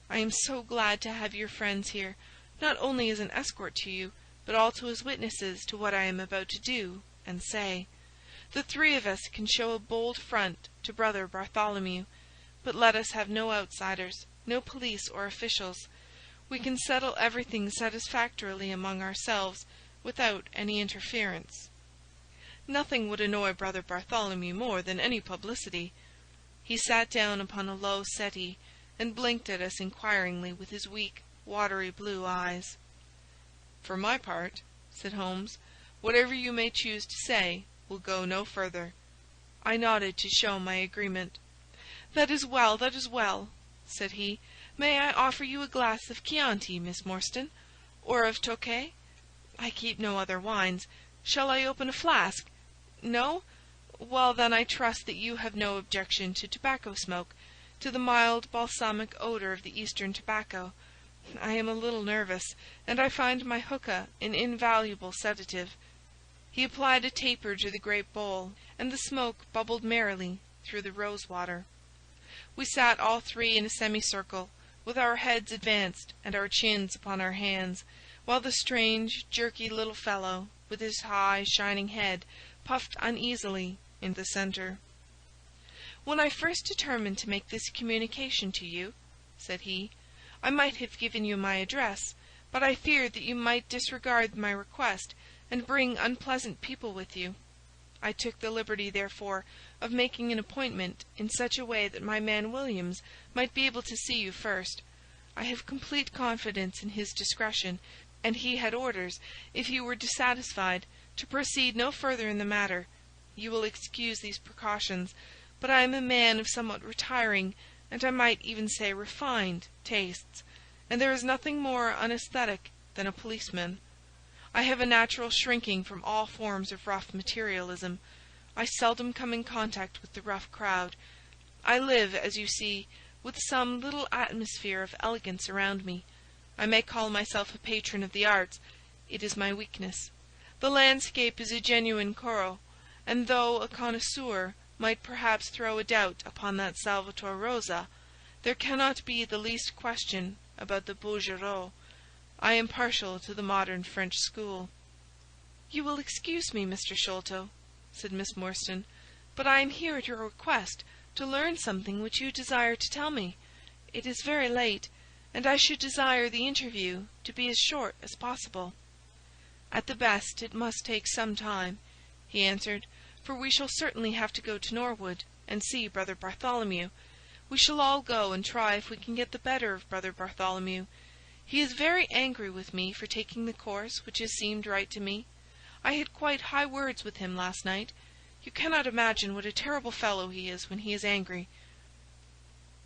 I am so glad to have your friends here, not only as an escort to you, but also as witnesses to what I am about to do and say. The three of us can show a bold front to Brother Bartholomew, but let us have no outsiders, no police or officials. We can settle everything satisfactorily among ourselves, without any interference. Nothing would annoy Brother Bartholomew more than any publicity." He sat down upon a low settee, and blinked at us inquiringly with his weak, watery blue eyes. "For my part," said Holmes, "whatever you may choose to say will go no further." I nodded to show my agreement. "That is well, that is well," said he. "May I offer you a glass of Chianti, Miss Morstan? Or of Tokay? I keep no other wines. Shall I open a flask? No? Well, then, I trust that you have no objection to tobacco smoke, to the mild balsamic odor of the Eastern tobacco. I am a little nervous, and I find my hookah an invaluable sedative." He applied a taper to the great bowl, and the smoke bubbled merrily through the rose-water. We sat all three in a semicircle, with our heads advanced and our chins upon our hands, while the strange, jerky little fellow, with his high, shining head, puffed uneasily in the centre. "When I first determined to make this communication to you," said he, "I might have given you my address, but I feared that you might disregard my request and bring unpleasant people with you. I took the liberty, therefore, of making an appointment in such a way that my man Williams might be able to see you first. I have complete confidence in his discretion, and he had orders, if you were dissatisfied, to proceed no further in the matter. You will excuse these precautions, but I am a man of somewhat retiring, and I might even say refined, tastes, and there is nothing more unaesthetic than a policeman. I have a natural shrinking from all forms of rough materialism. I seldom come in contact with the rough crowd. I live, as you see, with some little atmosphere of elegance around me. I may call myself a patron of the arts. It is my weakness. The landscape is a genuine Corot, and though a connoisseur might perhaps throw a doubt upon that Salvator Rosa, there cannot be the least question about the Bouguereau. I am partial to the modern French school." "You will excuse me, Mr. Sholto," said Miss Morstan, "but I am here at your request to learn something which you desire to tell me. It is very late, and I should desire the interview to be as short as possible." "At the best it must take some time," he answered, "for we shall certainly have to go to Norwood and see Brother Bartholomew. We shall all go and try if we can get the better of Brother Bartholomew. He is very angry with me for taking the course which has seemed right to me. I had quite high words with him last night. You cannot imagine what a terrible fellow he is when he is angry."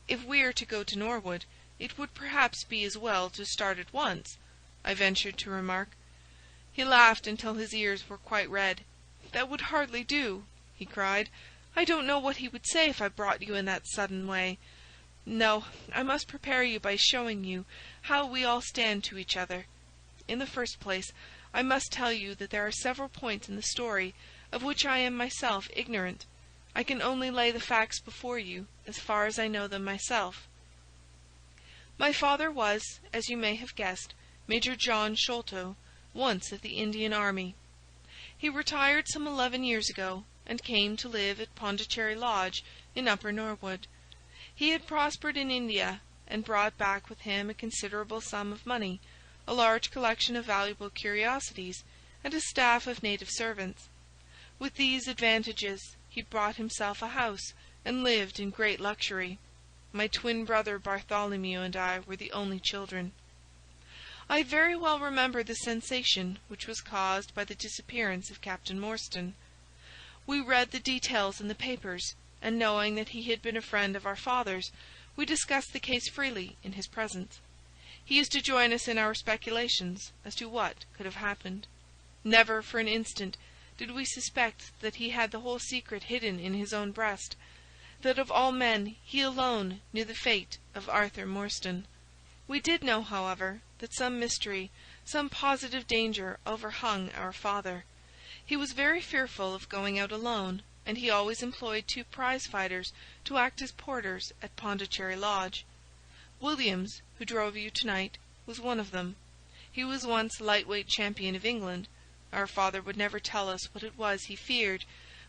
"If we are to go to Norwood, it would perhaps be as well to start at once," I ventured to remark. He laughed until his ears were quite red. "That would hardly do," he cried. "I don't know what he would say if I brought you in that sudden way. No, I must prepare you by showing you how we all stand to each other. In the first place, I must tell you that there are several points in the story of which I am myself ignorant. I can only lay the facts before you as far as I know them myself. My father was, as you may have guessed, Major John Sholto, once of the Indian Army. He retired some 11 years ago, and came to live at Pondicherry Lodge in Upper Norwood. He had prospered in India, and brought back with him a considerable sum of money, a large collection of valuable curiosities, and a staff of native servants. With these advantages he bought himself a house, and lived in great luxury. My twin brother Bartholomew and I were the only children. I very well remember the sensation which was caused by the disappearance of Captain Morstan. We read the details in the papers, and knowing that he had been a friend of our father's, we discussed the case freely in his presence. He used to join us in our speculations as to what could have happened. Never for an instant did we suspect that he had the whole secret hidden in his own breast, that of all men he alone knew the fate of Arthur Morstan. We did know, however, that some mystery, some positive danger overhung our father. He was very fearful of going out alone, and he always employed 2 prize-fighters to act as porters at Pondicherry Lodge. Williams, who drove you tonight, was one of them. He was once lightweight champion of England. Our father would never tell us what it was he feared,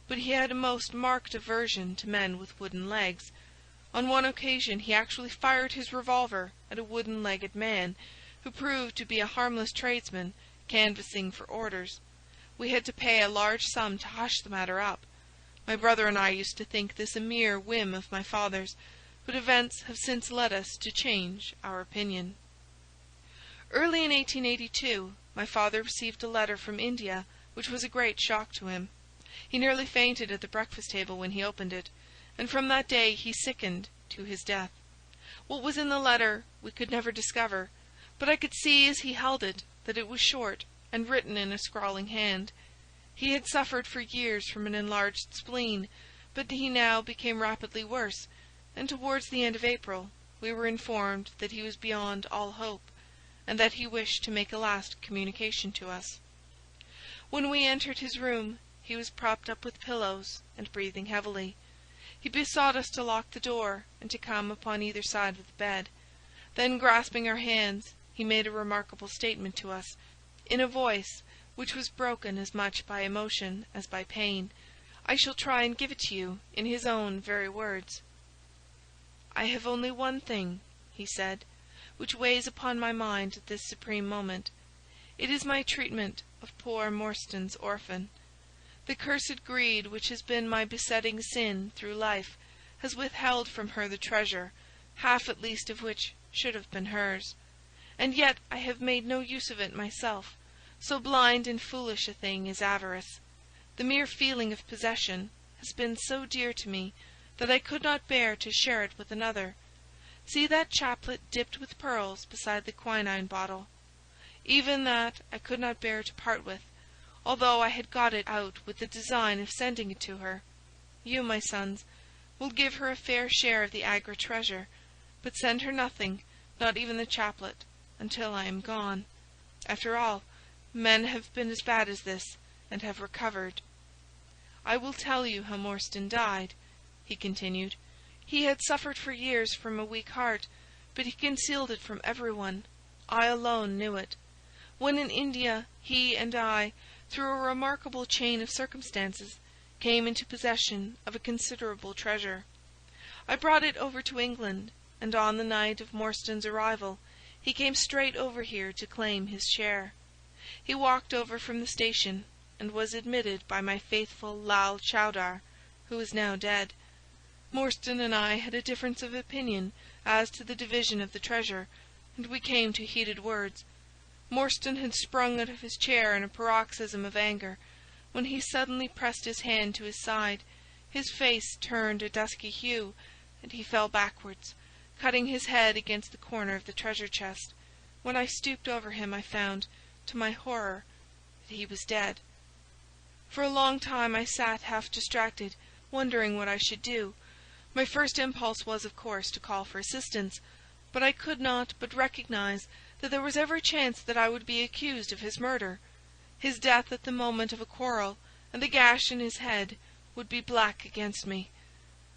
but he had a most marked aversion to men with wooden legs. On one occasion he actually fired his revolver at a wooden-legged man, who proved to be a harmless tradesman canvassing for orders. We had to pay a large sum to hush the matter up. My brother and I used to think this a mere whim of my father's, but events have since led us to change our opinion. Early in 1882, my father received a letter from India, which was a great shock to him. He nearly fainted at the breakfast table when he opened it, and from that day he sickened to his death. What was in the letter we could never discover, but I could see as he held it that it was short and written in a scrawling hand. He had suffered for years from an enlarged spleen, but he now became rapidly worse, and towards the end of April we were informed that he was beyond all hope, and that he wished to make a last communication to us. When we entered his room, he was propped up with pillows and breathing heavily. He besought us to lock the door and to come upon either side of the bed. Then, grasping our hands, he made a remarkable statement to us, in a voice which was broken as much by emotion as by pain. I shall try and give it to you in his own very words. "I have only one thing," he said, "which weighs upon my mind at this supreme moment. It is my treatment of poor Morstan's orphan. The cursed greed which has been my besetting sin through life has withheld from her the treasure, half at least of which should have been hers. And yet I have made no use of it myself. So blind and foolish a thing is avarice. The mere feeling of possession has been so dear to me that I could not bear to share it with another. See that chaplet dipped with pearls beside the quinine bottle. Even that I could not bear to part with, although I had got it out with the design of sending it to her. You, my sons, will give her a fair share of the Agra treasure, but send her nothing, not even the chaplet, until I am gone. After all, men have been as bad as this, and have recovered. I will tell you how Morstan died," he continued. "He had suffered for years from a weak heart, but he concealed it from everyone. I alone knew it. When in India, he and I, through a remarkable chain of circumstances, came into possession of a considerable treasure. I brought it over to England, and on the night of Morstan's arrival he came straight over here to claim his share. He walked over from the station, and was admitted by my faithful Lal Chowdar, who is now dead. Morstan and I had a difference of opinion as to the division of the treasure, and we came to heated words. Morstan had sprung out of his chair in a paroxysm of anger, when he suddenly pressed his hand to his side. His face turned a dusky hue, and he fell backwards, cutting his head against the corner of the treasure chest. When I stooped over him I found, to my horror, that he was dead. For a long time I sat half distracted, wondering what I should do. My first impulse was, of course, to call for assistance, but I could not but recognize that there was every chance that I would be accused of his murder. His death at the moment of a quarrel, and the gash in his head, would be black against me.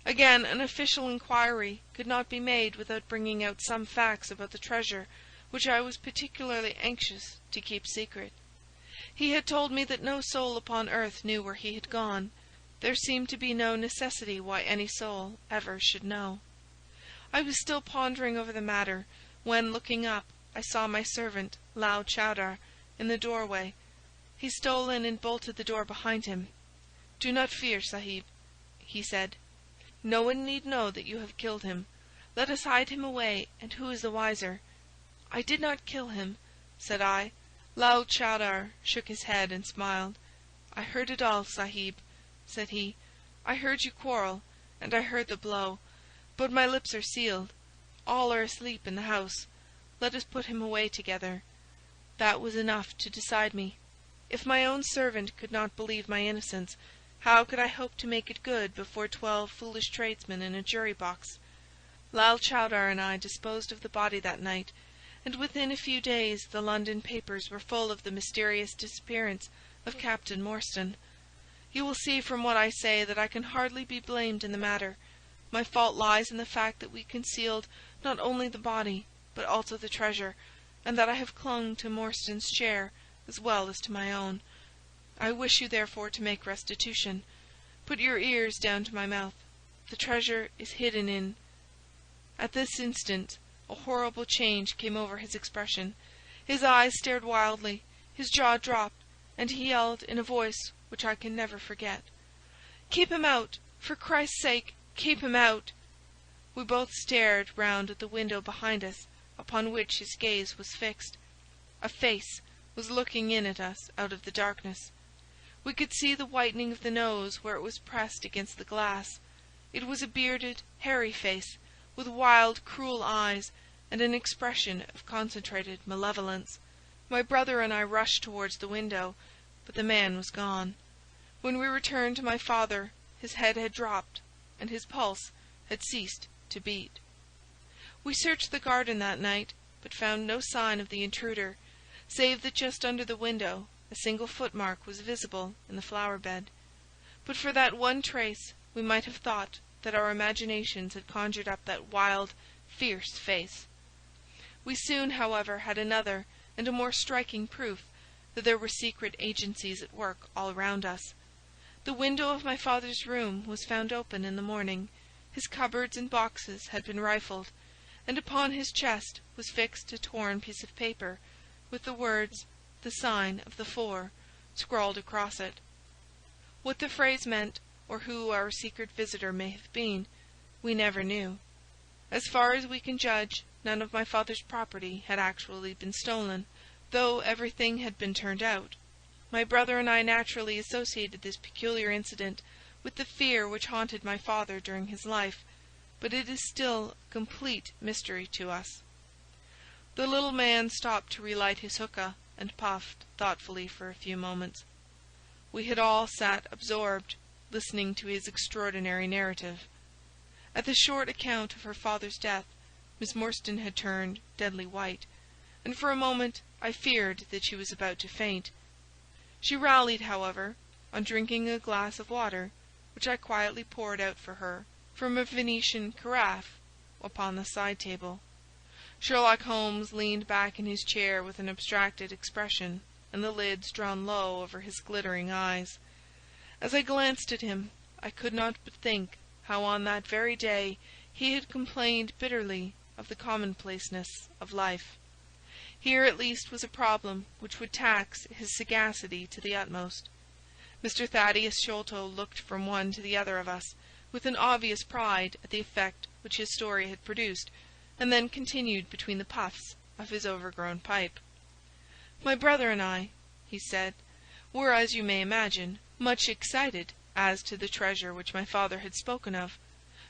Again, an official inquiry could not be made without bringing out some facts about the treasure which I was particularly anxious to keep secret. He had told me that no soul upon earth knew where he had gone. There seemed to be no necessity why any soul ever should know. I was still pondering over the matter, when, looking up, I saw my servant, Lal Chowdar, in the doorway. He stole in and bolted the door behind him. "Do not fear, Sahib," he said. "No one need know that you have killed him. Let us hide him away, and who is the wiser?" "I did not kill him," said I. Lal Chowdar shook his head and smiled. "I heard it all, Sahib," said he. "I heard you quarrel, and I heard the blow. But my lips are sealed. All are asleep in the house. Let us put him away together." That was enough to decide me. If my own servant could not believe my innocence, how could I hope to make it good before 12 foolish tradesmen in a jury box? Lal Chowdar and I disposed of the body that night, and within a few days the London papers were full of the mysterious disappearance of Captain Morstan. You will see from what I say that I can hardly be blamed in the matter. My fault lies in the fact that we concealed not only the body, but also the treasure, and that I have clung to Morstan's share as well as to my own. I wish you therefore to make restitution. Put your ears down to my mouth. The treasure is hidden in—" At this instant a horrible change came over his expression. His eyes stared wildly, his jaw dropped, and he yelled in a voice which I can never forget, "Keep him out! For Christ's sake, keep him out!" We both stared round at the window behind us, upon which his gaze was fixed. A face was looking in at us out of the darkness. We could see the whitening of the nose where it was pressed against the glass. It was a bearded, hairy face, with wild, cruel eyes, and an expression of concentrated malevolence. My brother and I rushed towards the window, but the man was gone. When we returned to my father, his head had dropped, and his pulse had ceased to beat. We searched the garden that night, but found no sign of the intruder, save that just under the window a single footmark was visible in the flower-bed. But for that one trace we might have thought that our imaginations had conjured up that wild, fierce face. We soon, however, had another and a more striking proof that there were secret agencies at work all around us. The window of my father's room was found open in the morning. His cupboards and boxes had been rifled, and upon his chest was fixed a torn piece of paper, with the words, "The sign of the four," scrawled across it. What the phrase meant, or who our secret visitor may have been, we never knew. As far as we can judge, none of my father's property had actually been stolen, though everything had been turned out. My brother and I naturally associated this peculiar incident with the fear which haunted my father during his life, but it is still a complete mystery to us. The little man stopped to relight his hookah, and puffed thoughtfully for a few moments. We had all sat absorbed, listening to his extraordinary narrative. At the short account of her father's death, Miss Morstan had turned deadly white, and for a moment I feared that she was about to faint. She rallied, however, on drinking a glass of water, which I quietly poured out for her from a Venetian carafe upon the side-table. Sherlock Holmes leaned back in his chair with an abstracted expression, and the lids drawn low over his glittering eyes. As I glanced at him, I could not but think how on that very day he had complained bitterly of the commonplaceness of life. Here at least was a problem which would tax his sagacity to the utmost. Mr. Thaddeus Sholto looked from one to the other of us, with an obvious pride at the effect which his story had produced, and then continued between the puffs of his overgrown pipe. "My brother and I," he said, "were, as you may imagine, much excited as to the treasure which my father had spoken of.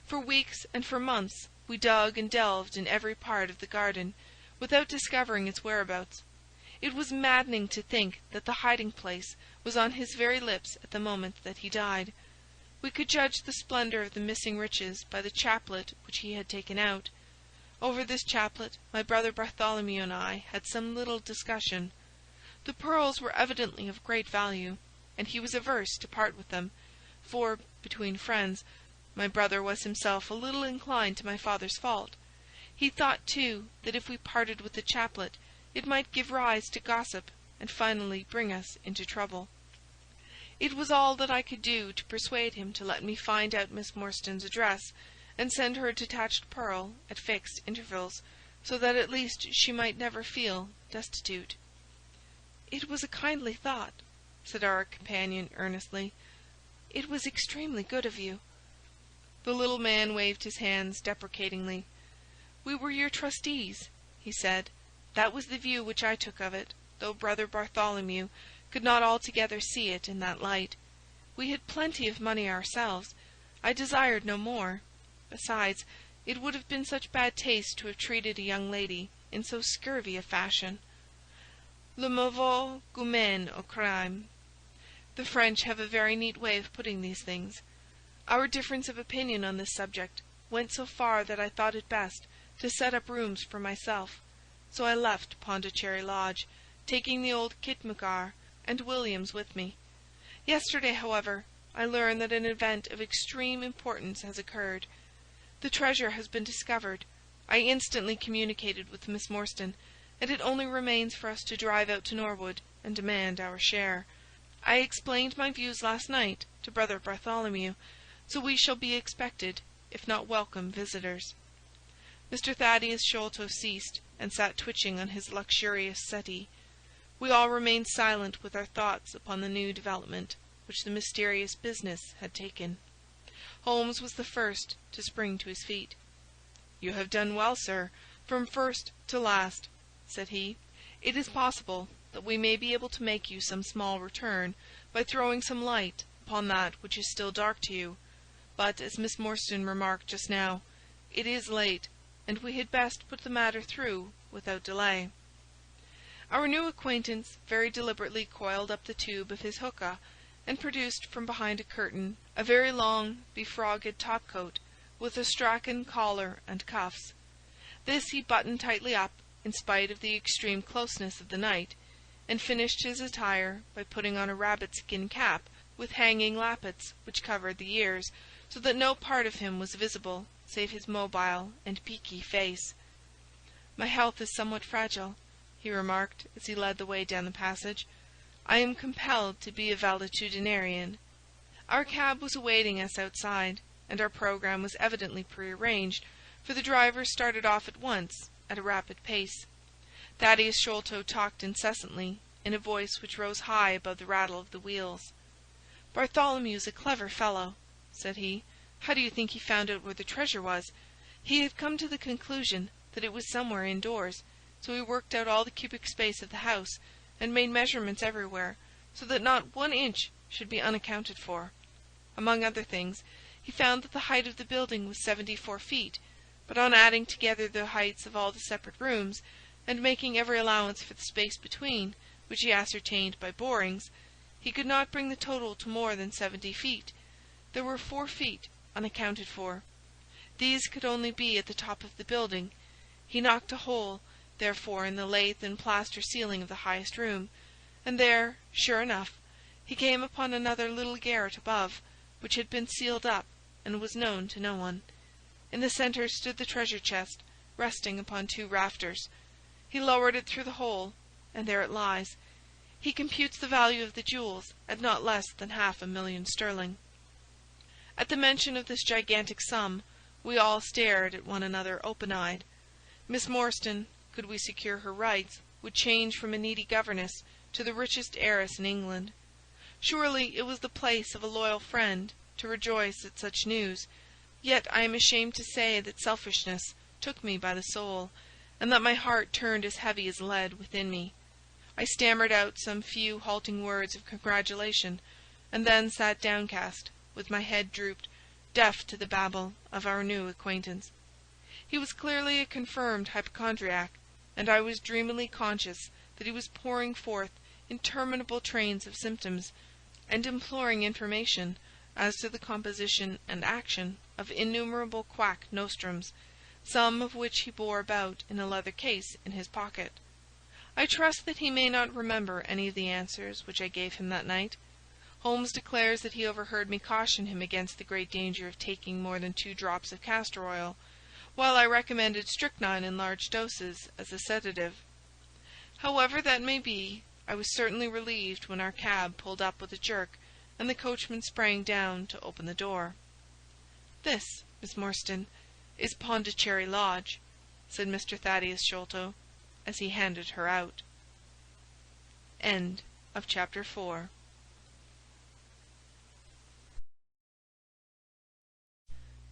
For weeks and for months we dug and delved in every part of the garden, without discovering its whereabouts. It was maddening to think that the hiding-place was on his very lips at the moment that he died. We could judge the splendor of the missing riches by the chaplet which he had taken out. Over this chaplet my brother Bartholomew and I had some little discussion. The pearls were evidently of great value, and he was averse to part with them, for, between friends, my brother was himself a little inclined to my father's fault. He thought, too, that if we parted with the chaplet, it might give rise to gossip, and finally bring us into trouble. It was all that I could do to persuade him to let me find out Miss Morstan's address, and send her a detached pearl at fixed intervals, so that at least she might never feel destitute. "It was a kindly thought," said our companion earnestly. "It was extremely good of you." The little man waved his hands deprecatingly. "We were your trustees," he said. "That was the view which I took of it, though brother Bartholomew could not altogether see it in that light. We had plenty of money ourselves. I desired no more. Besides, it would have been such bad taste to have treated a young lady in so scurvy a fashion. Le mauvais goût mène au crime. The French have a very neat way of putting these things. Our difference of opinion on this subject went so far that I thought it best to set up rooms for myself. So I left Pondicherry Lodge, taking the old khitmutgar and Williams with me. Yesterday, however, I learn that an event of extreme importance has occurred. The treasure has been discovered. I instantly communicated with Miss Morstan, and it only remains for us to drive out to Norwood and demand our share. I explained my views last night to brother Bartholomew, so we shall be expected, if not welcome, visitors." Mr. Thaddeus Sholto ceased, and sat twitching on his luxurious settee. We all remained silent with our thoughts upon the new development which the mysterious business had taken. Holmes was the first to spring to his feet. "You have done well, sir, from first to last," said he. "It is possible that we may be able to make you some small return by throwing some light upon that which is still dark to you. But, as Miss Morstan remarked just now, it is late, and we had best put the matter through without delay." Our new acquaintance very deliberately coiled up the tube of his hookah, and produced from behind a curtain a very long befrogged topcoat, with a Strachan collar and cuffs. This he buttoned tightly up, in spite of the extreme closeness of the night, and finished his attire by putting on a rabbit-skin cap with hanging lappets which covered the ears, so that no part of him was visible save his mobile and peaky face. "My health is somewhat fragile," he remarked as he led the way down the passage. "I am compelled to be a valetudinarian." Our cab was awaiting us outside, and our programme was evidently prearranged, for the driver started off at once at a rapid pace. Thaddeus Sholto talked incessantly, in a voice which rose high above the rattle of the wheels. "Bartholomew's a clever fellow," said he. "How do you think he found out where the treasure was? He had come to the conclusion that it was somewhere indoors, so he worked out all the cubic space of the house, and made measurements everywhere, so that not 1 inch should be unaccounted for. Among other things, he found that the height of the building was 74 feet, but on adding together the heights of all the separate rooms, and making every allowance for the space between, which he ascertained by borings, he could not bring the total to more than 70 feet. There were 4 feet unaccounted for. These could only be at the top of the building. He knocked a hole, therefore, in the lath and plaster ceiling of the highest room, and there, sure enough, he came upon another little garret above, which had been sealed up, and was known to no one. In the centre stood the treasure chest, resting upon 2 rafters. He lowered it through the hole, and there it lies. He computes the value of the jewels at not less than 500,000 sterling. At the mention of this gigantic sum, we all stared at one another open-eyed. Miss Morstan, could we secure her rights, would change from a needy governess to the richest heiress in England. Surely it was the place of a loyal friend to rejoice at such news, yet I am ashamed to say that selfishness took me by the soul, and that my heart turned as heavy as lead within me. I stammered out some few halting words of congratulation, and then sat downcast, with my head drooped, deaf to the babble of our new acquaintance. He was clearly a confirmed hypochondriac, and I was dreamily conscious that he was pouring forth interminable trains of symptoms, and imploring information as to the composition and action of innumerable quack nostrums, some of which he bore about in a leather case in his pocket. I trust that he may not remember any of the answers which I gave him that night. Holmes declares that he overheard me caution him against the great danger of taking more than 2 drops of castor oil, while I recommended strychnine in large doses as a sedative. However that may be, I was certainly relieved when our cab pulled up with a jerk, and the coachman sprang down to open the door. "This, Miss Morstan, is Pondicherry Lodge," said Mr. Thaddeus Sholto, as he handed her out. End of Chapter 4.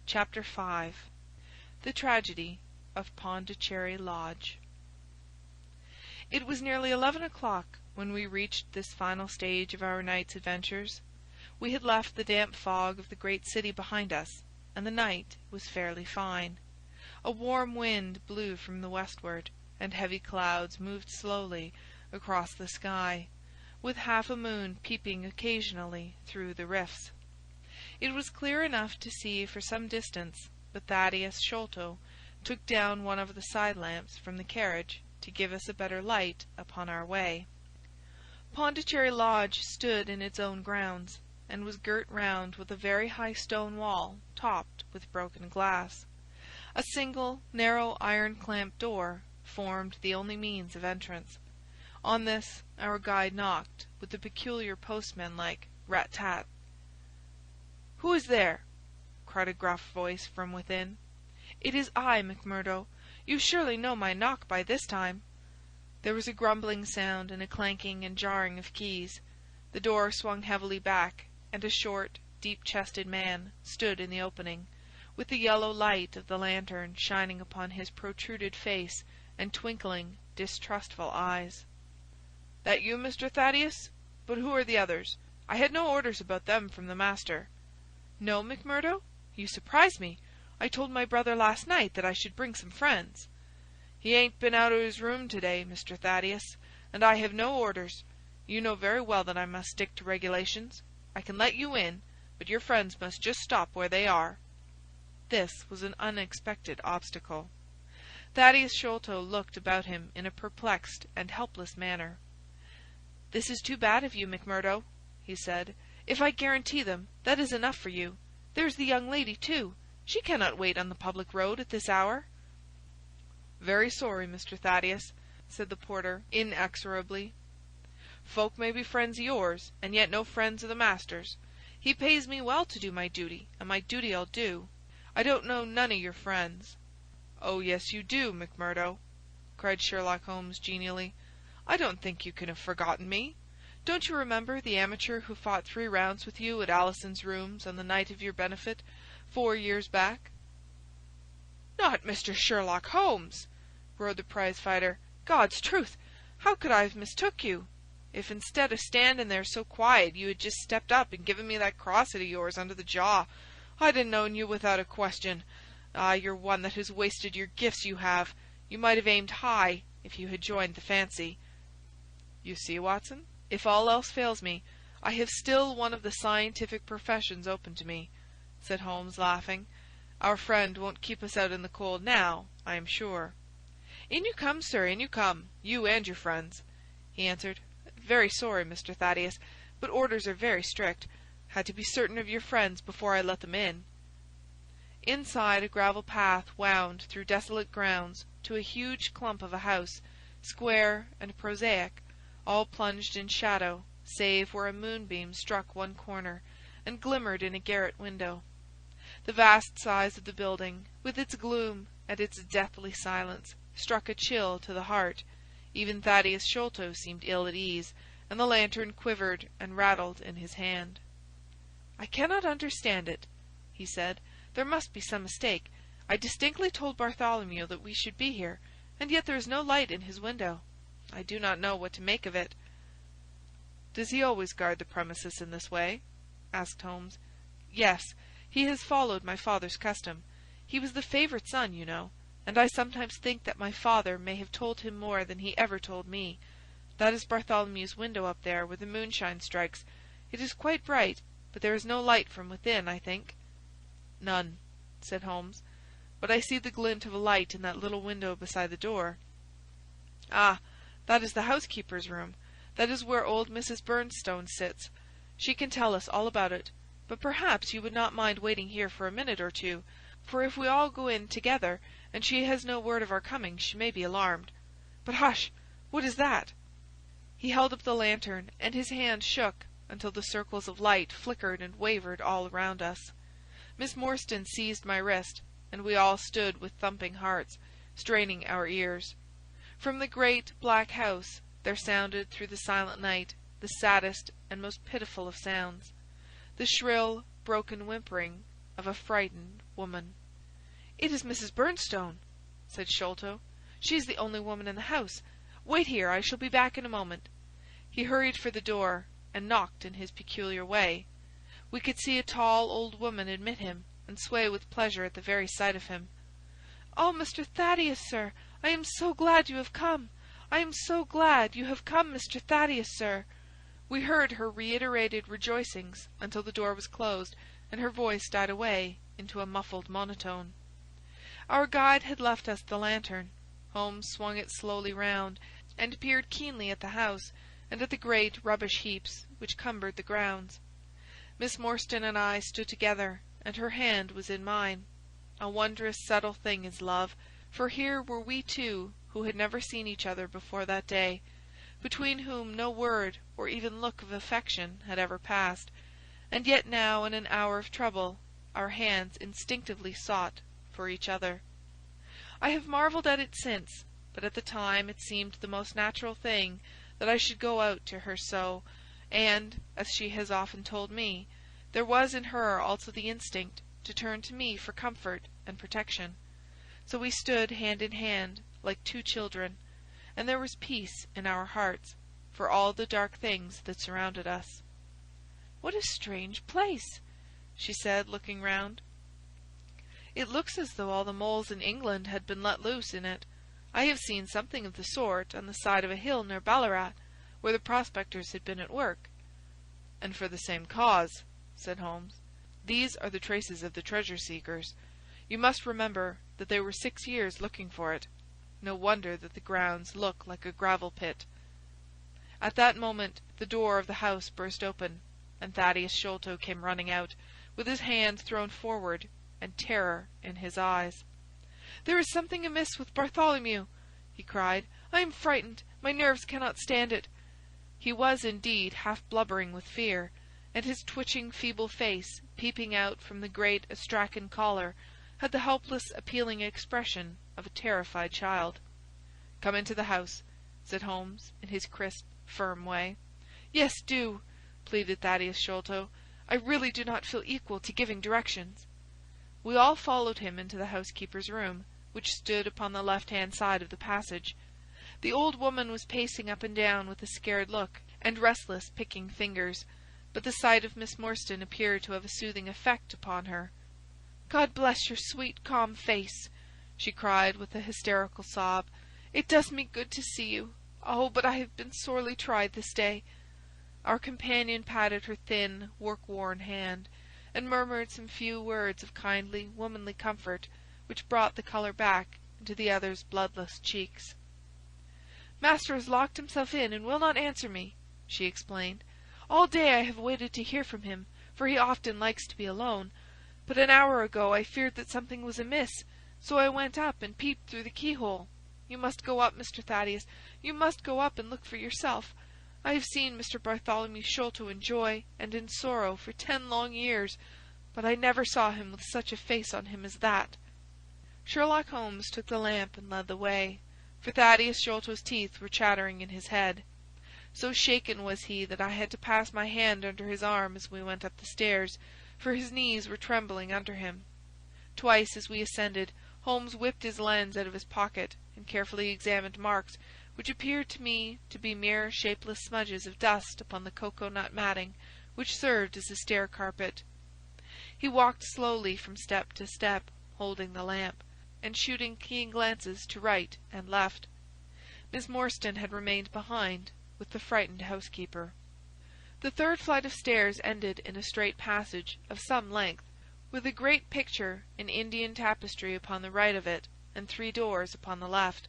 Chapter 5. The Tragedy of Pondicherry Lodge. It was nearly 11 o'clock when we reached this final stage of our night's adventures. We had left the damp fog of the great city behind us, and the night was fairly fine. A warm wind blew from the westward, and heavy clouds moved slowly across the sky, with half a moon peeping occasionally through the rifts. It was clear enough to see for some distance, but Thaddeus Sholto took down one of the side lamps from the carriage to give us a better light upon our way. Pondicherry Lodge stood in its own grounds, and was girt round with a very high stone wall topped with broken glass. A single narrow iron-clamped door formed the only means of entrance. On this our guide knocked with the peculiar postman-like rat-tat. "Who is there?" cried a gruff voice from within. "It is I, McMurdo. You surely know my knock by this time." There was a grumbling sound and a clanking and jarring of keys. The door swung heavily back, and a short, deep-chested man stood in the opening, with the yellow light of the lantern shining upon his protruded face and twinkling, distrustful eyes. "That you, Mr. Thaddeus? But who are the others? I had no orders about them from the master." "No, McMurdo? You surprise me. I told my brother last night that I should bring some friends." "He ain't been out o' his room to-day, Mr. Thaddeus, and I have no orders. You know very well that I must stick to regulations. I can let you in, but your friends must just stop where they are." This was an unexpected obstacle. Thaddeus Sholto looked about him in a perplexed and helpless manner. "This is too bad of you, McMurdo," he said. "If I guarantee them, that is enough for you. There's the young lady, too. She cannot wait on the public road at this hour." "Very sorry, Mr. Thaddeus," said the porter inexorably. "Folk may be friends o' yours, and yet no friends o' the master's. He pays me well to do my duty, and my duty I'll do. I don't know none o' your friends." "Oh, yes, you do, McMurdo," cried Sherlock Holmes genially. "I don't think you can have forgotten me. Don't you remember the amateur who fought 3 rounds with you at Alison's rooms on the night of your benefit 4 years back?" "Not Mr. Sherlock Holmes!" roared the prize-fighter. "God's truth, how could I have mistook you? If instead of standing there so quiet you had just stepped up and given me that crosset of yours under the jaw, I'd ha' known you without a question. Ah, you're one that has wasted your gifts, you have. You might have aimed high, if you had joined the fancy." "You see, Watson, if all else fails me, I have still one of the scientific professions open to me," said Holmes, laughing. "Our friend won't keep us out in the cold now, I am sure." "In you come, sir, in you come, you and your friends," he answered. "Very sorry, Mr. Thaddeus, but orders are very strict. Had to be certain of your friends before I let them in." Inside, a gravel path wound through desolate grounds to a huge clump of a house, square and prosaic, all plunged in shadow, save where a moonbeam struck one corner and glimmered in a garret window. The vast size of the building, with its gloom and its deathly silence, struck a chill to the heart. Even Thaddeus Sholto seemed ill at ease, and the lantern quivered and rattled in his hand. "I cannot understand it," he said. "There must be some mistake. I distinctly told Bartholomew that we should be here, and yet there is no light in his window. I do not know what to make of it." "Does he always guard the premises in this way?" asked Holmes. "Yes, he has followed my father's custom. He was the favourite son, you know, and I sometimes think that my father may have told him more than he ever told me. That is Bartholomew's window up there where the moonshine strikes. It is quite bright, but there is no light from within, I think." "None," said Holmes, "but I see the glint of a light in that little window beside the door." "Ah, that is the housekeeper's room. That is where old Mrs. Bernstone sits. She can tell us all about it. But perhaps you would not mind waiting here for a minute or two, for if we all go in together and she has no word of our coming she may be alarmed. But hush! What is that?" He held up the lantern, and his hand shook until the circles of light flickered and wavered all around us. Miss Morstan seized my wrist, and we all stood with thumping hearts, straining our ears. From the great black house there sounded through the silent night the saddest and most pitiful of sounds, the shrill, broken whimpering of a frightened woman. "It is Mrs. Bernstone," said Sholto. "She is the only woman in the house. Wait here, I shall be back in a moment." He hurried for the door, and knocked in his peculiar way. We could see a tall old woman admit him, and sway with pleasure at the very sight of him. "Oh, Mr. Thaddeus, sir, I am so glad you have come. I am so glad you have come, Mr. Thaddeus, sir." We heard her reiterated rejoicings until the door was closed, and her voice died away into a muffled monotone. Our guide had left us the lantern. Holmes swung it slowly round, and peered keenly at the house and at the great rubbish heaps which cumbered the grounds. Miss Morstan and I stood together, and her hand was in mine. A wondrous subtle thing is love, for here were we two who had never seen each other before that day, between whom no word or even look of affection had ever passed, and yet now in an hour of trouble our hands instinctively sought for each other. I have marvelled at it since, but at the time it seemed the most natural thing that I should go out to her so, and, as she has often told me, there was in her also the instinct to turn to me for comfort and protection. So we stood hand in hand, like two children, and there was peace in our hearts, for all the dark things that surrounded us. "What a strange place!" she said, looking round. "It looks as though all the moles in England had been let loose in it. I have seen something of the sort on the side of a hill near Ballarat, where the prospectors had been at work." "And for the same cause," said Holmes. "These are the traces of the treasure-seekers. You must remember that they were 6 years looking for it. No wonder that the grounds look like a gravel pit." At that moment the door of the house burst open, and Thaddeus Sholto came running out, with his hands thrown forward and terror in his eyes. "There is something amiss with Bartholomew," he cried. "I am frightened. My nerves cannot stand it." He was indeed half blubbering with fear, and his twitching feeble face, peeping out from the great Astrakhan collar, had the helpless appealing expression of a terrified child. "Come into the house," said Holmes, in his crisp, firm way. "Yes, do," pleaded Thaddeus Sholto. "I really do not feel equal to giving directions." We all followed him into the housekeeper's room, which stood upon the left-hand side of the passage. The old woman was pacing up and down with a scared look and restless picking fingers, but the sight of Miss Morstan appeared to have a soothing effect upon her. "God bless your sweet, calm face," she cried with a hysterical sob. "It does me good to see you. Oh, but I have been sorely tried this day." Our companion patted her thin, work-worn hand, and murmured some few words of kindly, womanly comfort, which brought the colour back into the other's bloodless cheeks. "Master has locked himself in and will not answer me," she explained. "All day I have waited to hear from him, for he often likes to be alone. But an hour ago I feared that something was amiss, so I went up and peeped through the keyhole. You must go up, Mr. Thaddeus. You must go up and look for yourself. I have seen Mr. Bartholomew Sholto in joy and in sorrow for 10 long years, but I never saw him with such a face on him as that." Sherlock Holmes took the lamp and led the way, for Thaddeus Sholto's teeth were chattering in his head. So shaken was he that I had to pass my hand under his arm as we went up the stairs, for his knees were trembling under him. Twice as we ascended, Holmes whipped his lens out of his pocket and carefully examined marks which appeared to me to be mere shapeless smudges of dust upon the cocoa-nut matting which served as a stair-carpet. He walked slowly from step to step, holding the lamp, and shooting keen glances to right and left. Miss Morstan had remained behind with the frightened housekeeper. The third flight of stairs ended in a straight passage of some length, with a great picture in Indian tapestry upon the right of it, and 3 doors upon the left.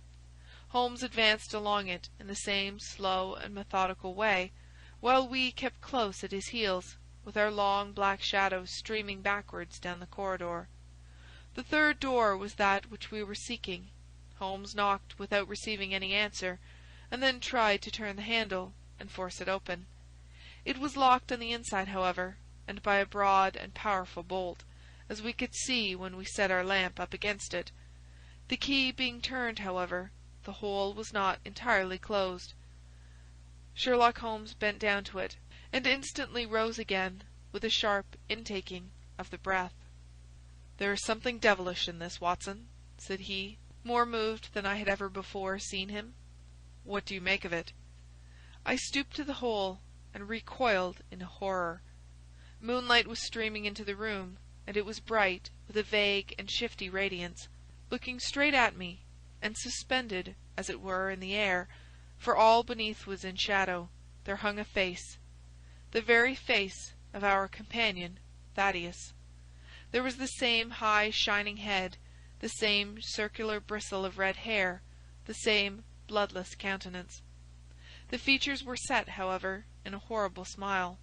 Holmes advanced along it in the same slow and methodical way, while we kept close at his heels, with our long black shadows streaming backwards down the corridor. The third door was that which we were seeking. Holmes knocked without receiving any answer, and then tried to turn the handle and force it open. It was locked on the inside, however, and by a broad and powerful bolt, as we could see when we set our lamp up against it. The key being turned, however, the hole was not entirely closed. Sherlock Holmes bent down to it, and instantly rose again with a sharp intaking of the breath. "There is something devilish in this, Watson," said he, more moved than I had ever before seen him. "What do you make of it?" I stooped to the hole and recoiled in horror. Moonlight was streaming into the room, and it was bright with a vague and shifty radiance, looking straight at me, and suspended, as it were, in the air, for all beneath was in shadow. There hung a face, the very face of our companion Thaddeus. There was the same high shining head, the same circular bristle of red hair, the same bloodless countenance. The features were set, however, in a horrible smile,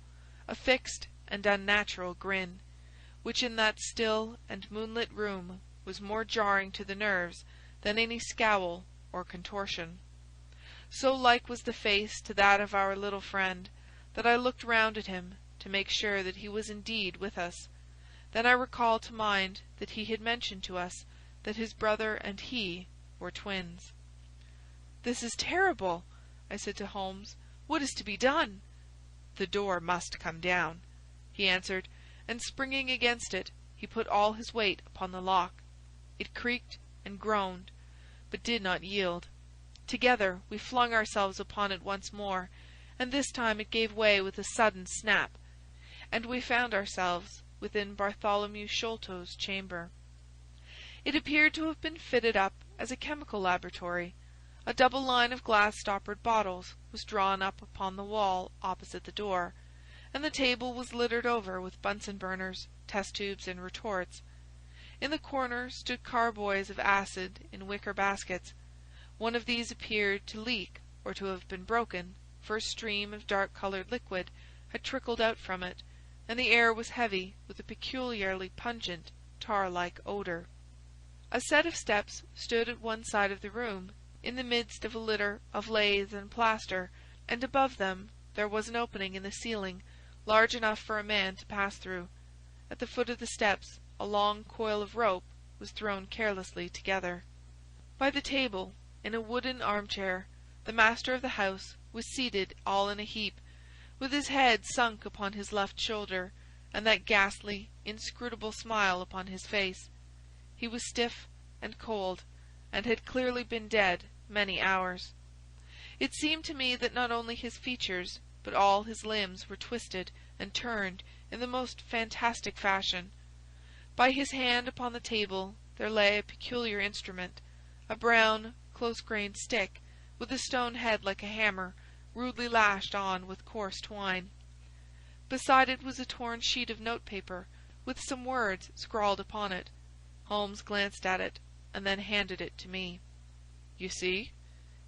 a fixed and unnatural grin, which in that still and moonlit room was more jarring to the nerves than any scowl or contortion. So like was the face to that of our little friend, that I looked round at him to make sure that he was indeed with us. Then I recalled to mind that he had mentioned to us that his brother and he were twins. "This is terrible," I said to Holmes. "What is to be done?" "The door must come down," he answered, and springing against it, he put all his weight upon the lock. It creaked and groaned, but did not yield. Together we flung ourselves upon it once more, and this time it gave way with a sudden snap, and we found ourselves within Bartholomew Sholto's chamber. It appeared to have been fitted up as a chemical laboratory. A double line of glass-stoppered bottles was drawn up upon the wall opposite the door, and the table was littered over with Bunsen burners, test-tubes, and retorts. In the corner stood carboys of acid in wicker baskets. One of these appeared to leak or to have been broken, for a stream of dark-coloured liquid had trickled out from it, and the air was heavy with a peculiarly pungent, tar-like odour. A set of steps stood at one side of the room, in the midst of a litter of laths and plaster, and above them there was an opening in the ceiling large enough for a man to pass through. At the foot of the steps a long coil of rope was thrown carelessly together. By the table, in a wooden armchair, the master of the house was seated all in a heap, with his head sunk upon his left shoulder, and that ghastly, inscrutable smile upon his face. He was stiff and cold, and had clearly been dead many hours. It seemed to me that not only his features, but all his limbs were twisted and turned in the most fantastic fashion. By his hand upon the table there lay a peculiar instrument, a brown, close-grained stick, with a stone head like a hammer, rudely lashed on with coarse twine. Beside it was a torn sheet of note-paper, with some words scrawled upon it. Holmes glanced at it, and then handed it to me. "You see?"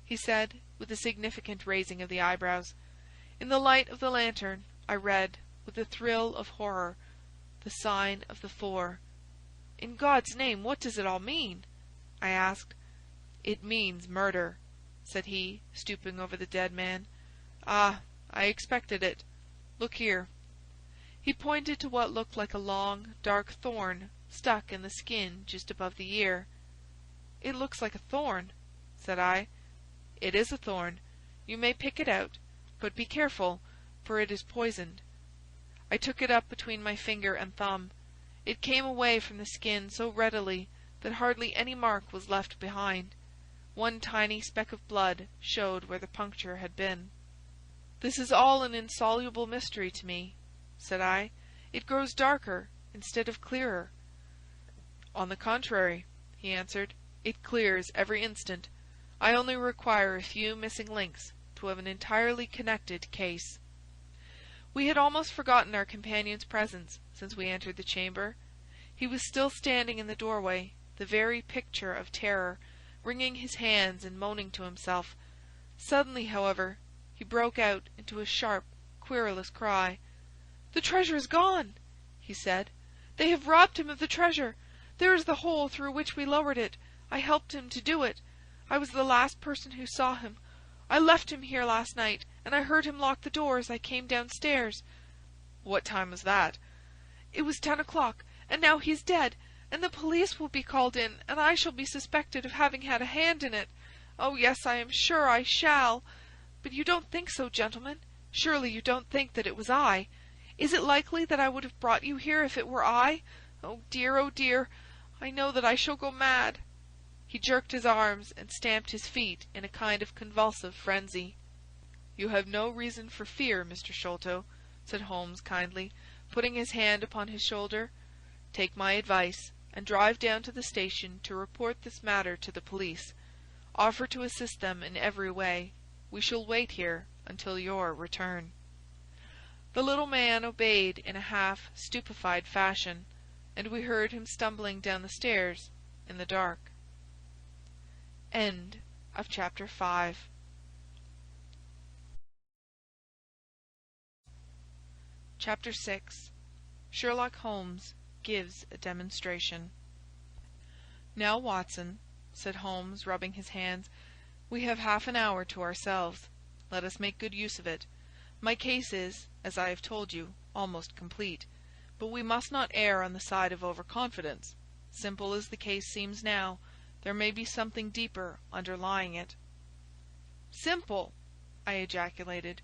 he said, with a significant raising of the eyebrows. In the light of the lantern I read, with a thrill of horror, the sign of the 4. "In God's name, what does it all mean?" I asked. "It means murder," said he, stooping over the dead man. "Ah, I expected it. Look here." He pointed to what looked like a long, dark thorn stuck in the skin just above the ear. "It looks like a thorn," said I. "It is a thorn. You may pick it out, but be careful, for it is poisoned." I took it up between my finger and thumb. It came away from the skin so readily that hardly any mark was left behind. One tiny speck of blood showed where the puncture had been. "This is all an insoluble mystery to me," said I. "It grows darker instead of clearer." "On the contrary," he answered, "it clears every instant. I only require a few missing links to have an entirely connected case." We had almost forgotten our companion's presence since we entered the chamber. He was still standing in the doorway, the very picture of terror, wringing his hands and moaning to himself. Suddenly, however, he broke out into a sharp, querulous cry. "The treasure is gone!" he said. "They have robbed him of the treasure. There is the hole through which we lowered it. I helped him to do it. I was the last person who saw him. I left him here last night, and I heard him lock the door as I came downstairs." "What time was that?" "It was 10 o'clock, and now he is dead, and the police will be called in, and I shall be suspected of having had a hand in it. Oh, yes, I am sure I shall. But you don't think so, gentlemen? Surely you don't think that it was I? Is it likely that I would have brought you here if it were I? Oh, dear, I know that I shall go mad." He jerked his arms and stamped his feet in a kind of convulsive frenzy. "You have no reason for fear, Mr. Sholto," said Holmes kindly, putting his hand upon his shoulder. "Take my advice, and drive down to the station to report this matter to the police. Offer to assist them in every way. We shall wait here until your return." The little man obeyed in a half stupefied fashion, and we heard him stumbling down the stairs in the dark. End of chapter 5. Chapter 6. Sherlock Holmes gives a demonstration. "Now, Watson," said Holmes, rubbing his hands, "we have half an hour to ourselves. Let us make good use of it. My case is, as I have told you, almost complete, but we must not err on the side of overconfidence. Simple as the case seems now, there may be something deeper underlying it." "Simple!" I ejaculated.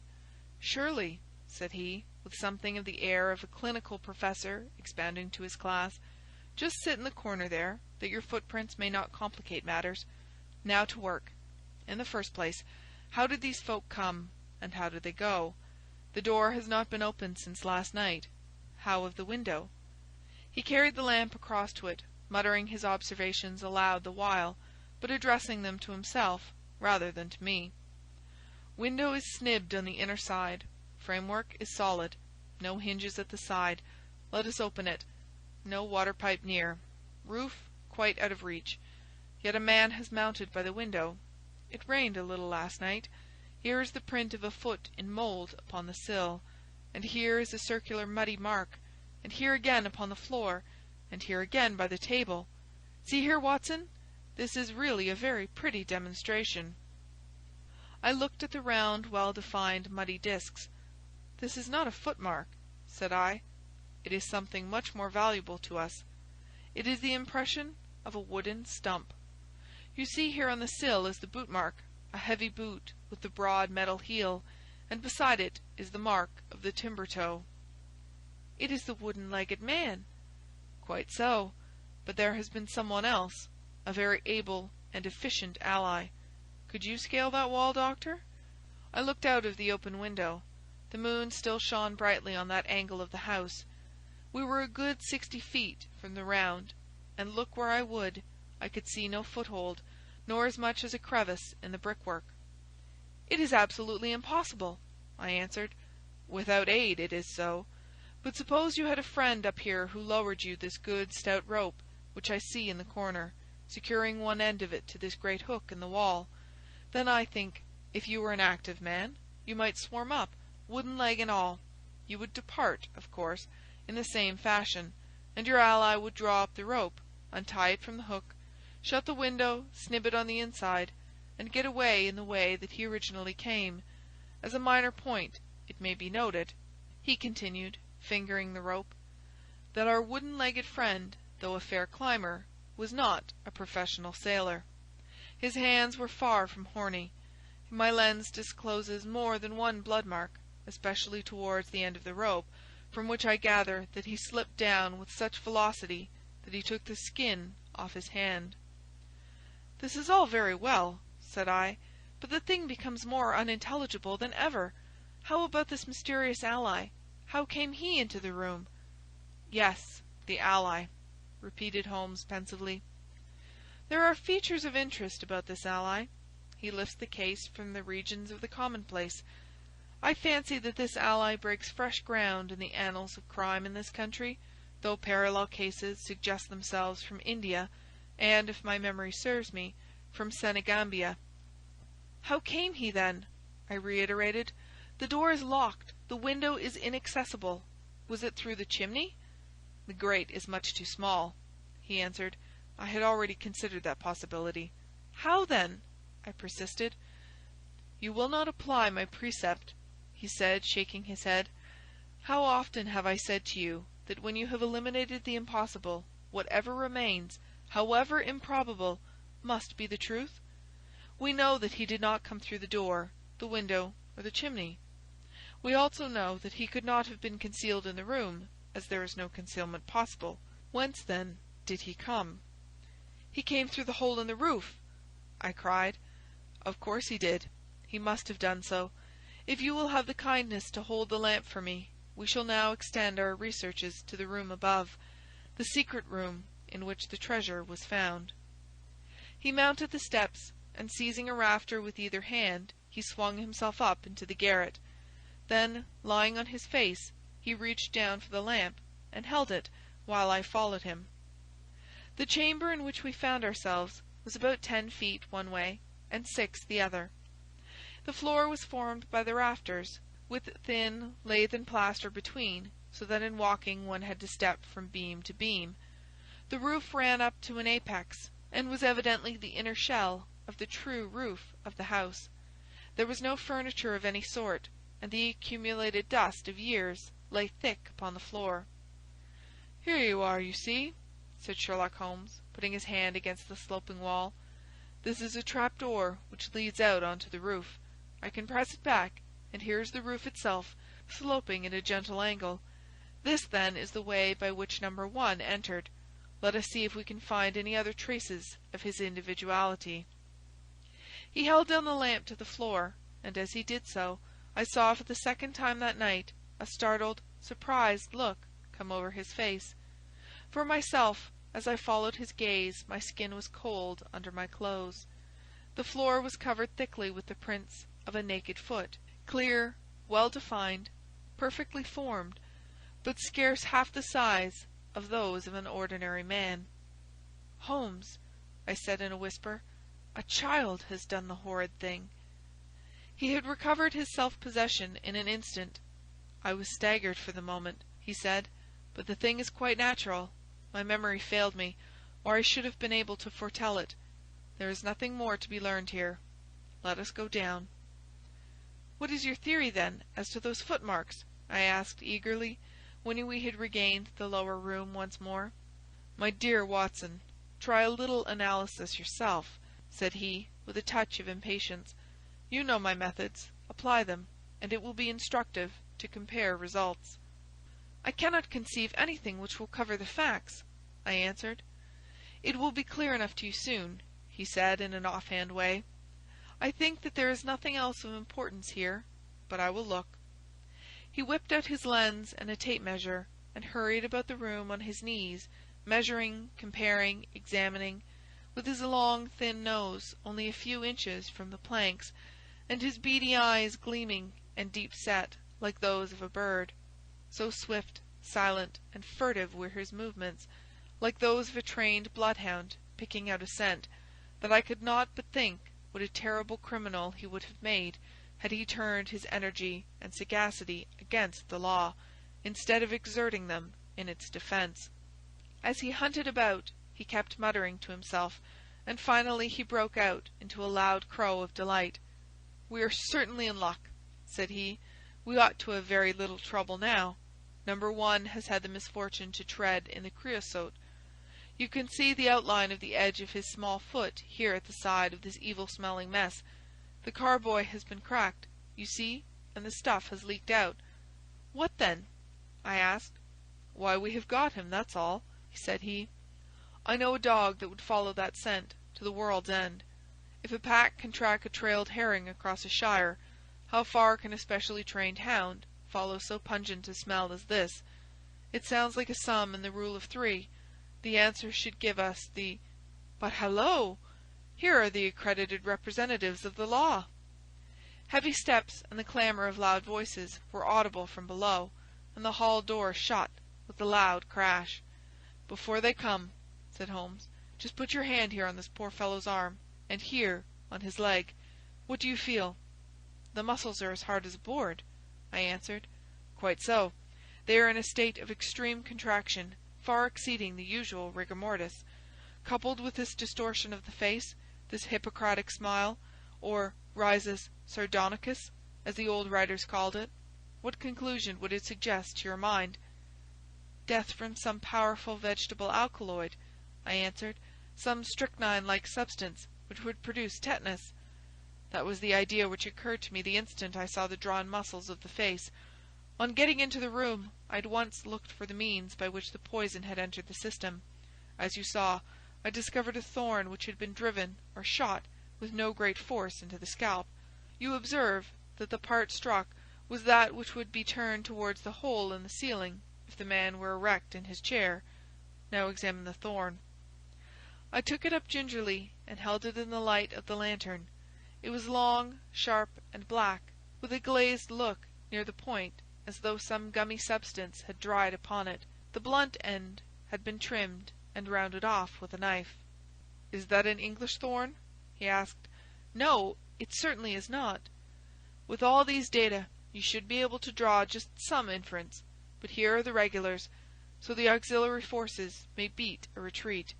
"Surely," said he, with something of the air of a clinical professor expounding to his class. "Just sit in the corner there, that your footprints may not complicate matters. Now to work. In the first place, how did these folk come, and how did they go? The door has not been opened since last night. How of the window?" He carried the lamp across to it, muttering his observations aloud the while, but addressing them to himself rather than to me. "Window is snibbed on the inner side. Framework is solid. No hinges at the side. Let us open it. No water pipe near. Roof quite out of reach. Yet a man has mounted by the window. It rained a little last night. Here is the print of a foot in mould upon the sill, and here is a circular muddy mark, and here again upon the floor, and here again by the table. See here, Watson, this is really a very pretty demonstration." I looked at the round, well-defined muddy discs. "This is not a footmark," said I. "It is something much more valuable to us. It is the impression of a wooden stump. You see here on the sill is the boot mark, a heavy boot with the broad metal heel, and beside it is the mark of the timber toe." "It is the wooden-legged man." "Quite so. But there has been someone else, a very able and efficient ally. Could you scale that wall, Doctor?" I looked out of the open window. The moon still shone brightly on that angle of the house. We were a good 60 feet from the round, and look where I would, I could see no foothold, nor as much as a crevice in the brickwork. "It is absolutely impossible," I answered. "Without aid it is so. But suppose you had a friend up here who lowered you this good stout rope, which I see in the corner, securing one end of it to this great hook in the wall. Then I think, if you were an active man, you might swarm up, wooden leg and all. You would depart, of course, in the same fashion, and your ally would draw up the rope, untie it from the hook, shut the window, snib it on the inside, and get away in the way that he originally came. As a minor point, it may be noted," he continued, fingering the rope, "that our wooden-legged friend, though a fair climber, was not a professional sailor. His hands were far from horny. My lens discloses more than one blood mark, especially towards the end of the rope, from which I gather that he slipped down with such velocity that he took the skin off his hand." "This is all very well," said I, "but the thing becomes more unintelligible than ever. How about this mysterious ally? How came he into the room?" "Yes, the ally," repeated Holmes pensively. "There are features of interest about this ally. He lifts the case from the regions of the commonplace. I fancy that this ally breaks fresh ground in the annals of crime in this country, though parallel cases suggest themselves from India, and, if my memory serves me, from Senegambia." "How came he, then?" I reiterated. "The door is locked. The window is inaccessible. Was it through the chimney?" "The grate is much too small," he answered. "I had already considered that possibility." "How, then?" I persisted. "You will not apply my precept," he said, shaking his head. "How often have I said to you that when you have eliminated the impossible, whatever remains, however improbable, must be the truth? We know that he did not come through the door, the window, or the chimney. We also know that he could not have been concealed in the room, as there is no concealment possible. Whence, then, did he come?" "He came through the hole in the roof!" I cried. "Of course he did. He must have done so. If you will have the kindness to hold the lamp for me, we shall now extend our researches to the room above, the secret room in which the treasure was found." He mounted the steps, and seizing a rafter with either hand, he swung himself up into the garret. Then, lying on his face, he reached down for the lamp, and held it while I followed him. The chamber in which we found ourselves was about 10 feet one way and 6 the other. The floor was formed by the rafters, with thin lath and plaster between, so that in walking one had to step from beam to beam. The roof ran up to an apex, and was evidently the inner shell of the true roof of the house. There was no furniture of any sort, and the accumulated dust of years lay thick upon the floor. "Here you are, you see," said Sherlock Holmes, putting his hand against the sloping wall. "This is a trap door which leads out on to the roof. I can press it back, and here is the roof itself, sloping at a gentle angle. This, then, is the way by which number 1 entered. Let us see if we can find any other traces of his individuality." He held down the lamp to the floor, and as he did so, I saw for the second time that night a startled, surprised look come over his face. For myself, as I followed his gaze, my skin was cold under my clothes. The floor was covered thickly with the prints of a naked foot, clear, well defined, perfectly formed, but scarce half the size of those of an ordinary man. "Holmes," I said in a whisper, "a child has done the horrid thing." He had recovered his self-possession in an instant. "I was staggered for the moment," he said, "but the thing is quite natural. My memory failed me, or I should have been able to foretell it. There is nothing more to be learned here. Let us go down." "What is your theory, then, as to those footmarks?" I asked eagerly, when we had regained the lower room once more. "My dear Watson, try a little analysis yourself," said he, with a touch of impatience. "You know my methods. Apply them, and it will be instructive to compare results." "I cannot conceive anything which will cover the facts," I answered. "It will be clear enough to you soon," he said in an offhand way. "I think that there is nothing else of importance here, but I will look." He whipped out his lens and a tape measure, and hurried about the room on his knees, measuring, comparing, examining, with his long, thin nose only a few inches from the planks, and his beady eyes gleaming and deep-set like those of a bird. So swift, silent, and furtive were his movements, like those of a trained bloodhound picking out a scent, that I could not but think what a terrible criminal he would have made had he turned his energy and sagacity against the law, instead of exerting them in its defence. As he hunted about, he kept muttering to himself, and finally he broke out into a loud crow of delight. "We are certainly in luck," said he. "We ought to have very little trouble now. Number 1 has had the misfortune to tread in the creosote. You can see the outline of the edge of his small foot here at the side of this evil-smelling mess. The carboy has been cracked, you see, and the stuff has leaked out." "What then?" I asked. "Why, we have got him, that's all," said he. "I know a dog that would follow that scent to to the world's end. If a pack can track a trailed herring across a shire, how far can a specially trained hound follow so pungent a smell as this? It sounds like a sum in the rule of 3. The answer should give us the— But hallo! Here are the accredited representatives of the law. Heavy steps and the clamour of loud voices were audible from below, and the hall door shut with a loud crash. "Before they come," said Holmes, "just put your hand here on this poor fellow's arm, and here on his leg. What do you feel?" "The muscles are as hard as a board," I answered. "Quite so. They are in a state of extreme contraction, far exceeding the usual rigor mortis. Coupled with this distortion of the face, this Hippocratic smile, or risus sardonicus, as the old writers called it, what conclusion would it suggest to your mind?" "Death from some powerful vegetable alkaloid," I answered, "some strychnine-like substance which would produce tetanus." That was the idea which occurred to me the instant I saw the drawn muscles of the face. On getting into the room, I at once looked for the means by which the poison had entered the system. As you saw, I discovered a thorn which had been driven or shot with no great force into the scalp. You observe that the part struck was that which would be turned towards the hole in the ceiling if the man were erect in his chair. Now examine the thorn." I took it up gingerly and held it in the light of the lantern. It was long, sharp, and black, with a glazed look near the point, as though some gummy substance had dried upon it. The blunt end had been trimmed and rounded off with a knife. "Is that an English thorn?" he asked. "No, it certainly is not." "With all these data, you should be able to draw just some inference. But here are the regulars, so the auxiliary forces may beat a retreat."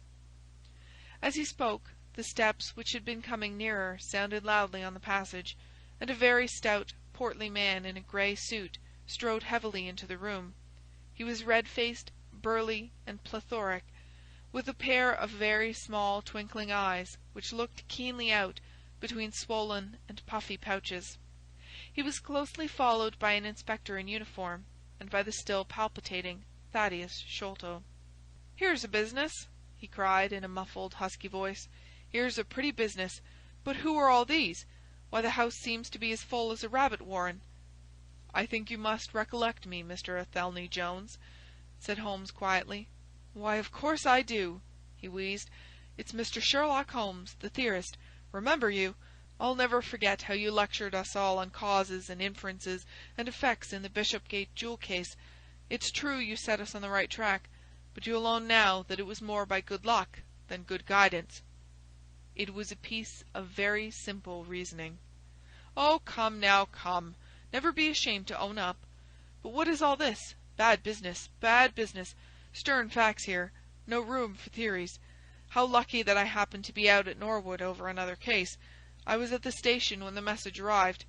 As he spoke, the steps which had been coming nearer sounded loudly on the passage, and a very stout, portly man in a grey suit strode heavily into the room. He was red-faced, burly, and plethoric, with a pair of very small twinkling eyes which looked keenly out between swollen and puffy pouches. He was closely followed by an inspector in uniform, and by the still palpitating Thaddeus Sholto. "Here's a business!" he cried in a muffled, husky voice. "Here's a pretty business! But who are all these? Why, the house seems to be as full as a rabbit warren." "I think you must recollect me, Mr. Athelney Jones," said Holmes quietly. "Why, of course I do," he wheezed. "It's Mr. Sherlock Holmes, the theorist. Remember you? I'll never forget how you lectured us all on causes and inferences and effects in the Bishopgate jewel case. It's true you set us on the right track, but you'll own now that it was more by good luck than good guidance." "It was a piece of very simple reasoning." "Oh, come now, come. Never be ashamed to own up. But what is all this? Bad business, bad business. Stern facts here. No room for theories. How lucky that I happened to be out at Norwood over another case. I was at the station when the message arrived.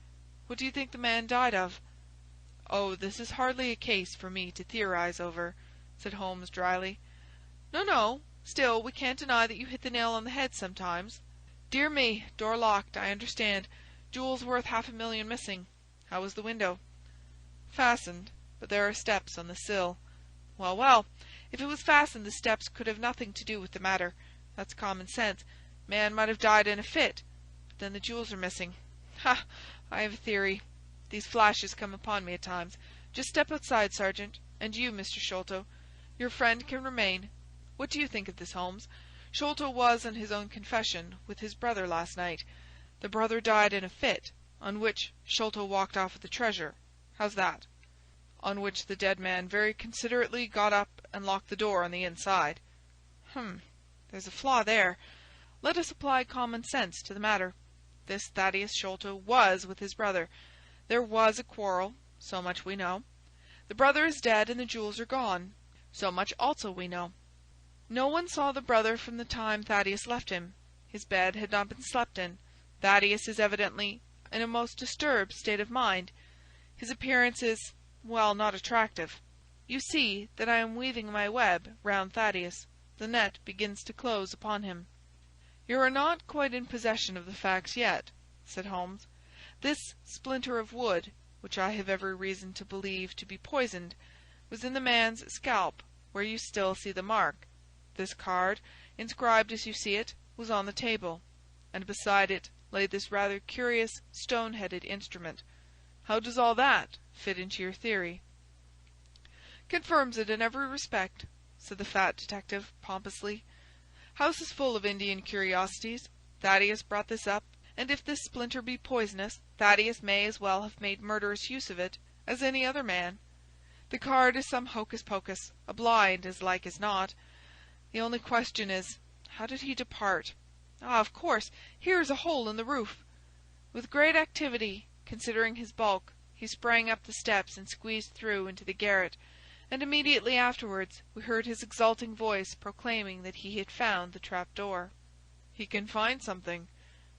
What do you think the man died of?" "Oh, this is hardly a case for me to theorize over," said Holmes dryly. "No. Still, we can't deny that you hit the nail on the head sometimes." "Dear me, door locked, I understand. Jewels worth $500,000 missing. How was the window?" "Fastened, but there are steps on the sill." Well, if it was fastened the steps could have nothing to do with the matter. That's common sense. Man might have died in a fit. But then the jewels are missing. Ha! I have a theory. These flashes come upon me at times. Just step outside, Sergeant, and you, Mr. Sholto. Your friend can remain. What do you think of this, Holmes? Sholto was, on his own confession, with his brother last night. The brother died in a fit, on which Sholto walked off with the treasure. How's that?" "On which the dead man very considerately got up and locked the door on the inside." There's a flaw there. Let us apply common sense to the matter. This Thaddeus Sholto was with his brother. There was a quarrel. So much we know. The brother is dead and the jewels are gone. So much also we know. No one saw the brother from the time Thaddeus left him. His bed had not been slept in. Thaddeus is evidently in a most disturbed state of mind. His appearance is, well, not attractive. You see that I am weaving my web round Thaddeus. The net begins to close upon him." "You are not quite in possession of the facts yet," said Holmes. "This splinter of wood, which I have every reason to believe to be poisoned, was in the man's scalp, where you still see the mark. This card, inscribed as you see it, was on the table, and beside it lay this rather curious stone-headed instrument. How does all that fit into your theory?" "Confirms it in every respect," said the fat detective, pompously. "House is full of Indian curiosities. Thaddeus brought this up, and if this splinter be poisonous, Thaddeus may as well have made murderous use of it as any other man. The card is some hocus-pocus, a blind as like as not. The only question is, how did he depart? Ah, of course, here is a hole in the roof. With great activity, considering his bulk, he sprang up the steps and squeezed through into the garret, and immediately afterwards we heard his exulting voice proclaiming that he had found the trap-door." "He can find something,"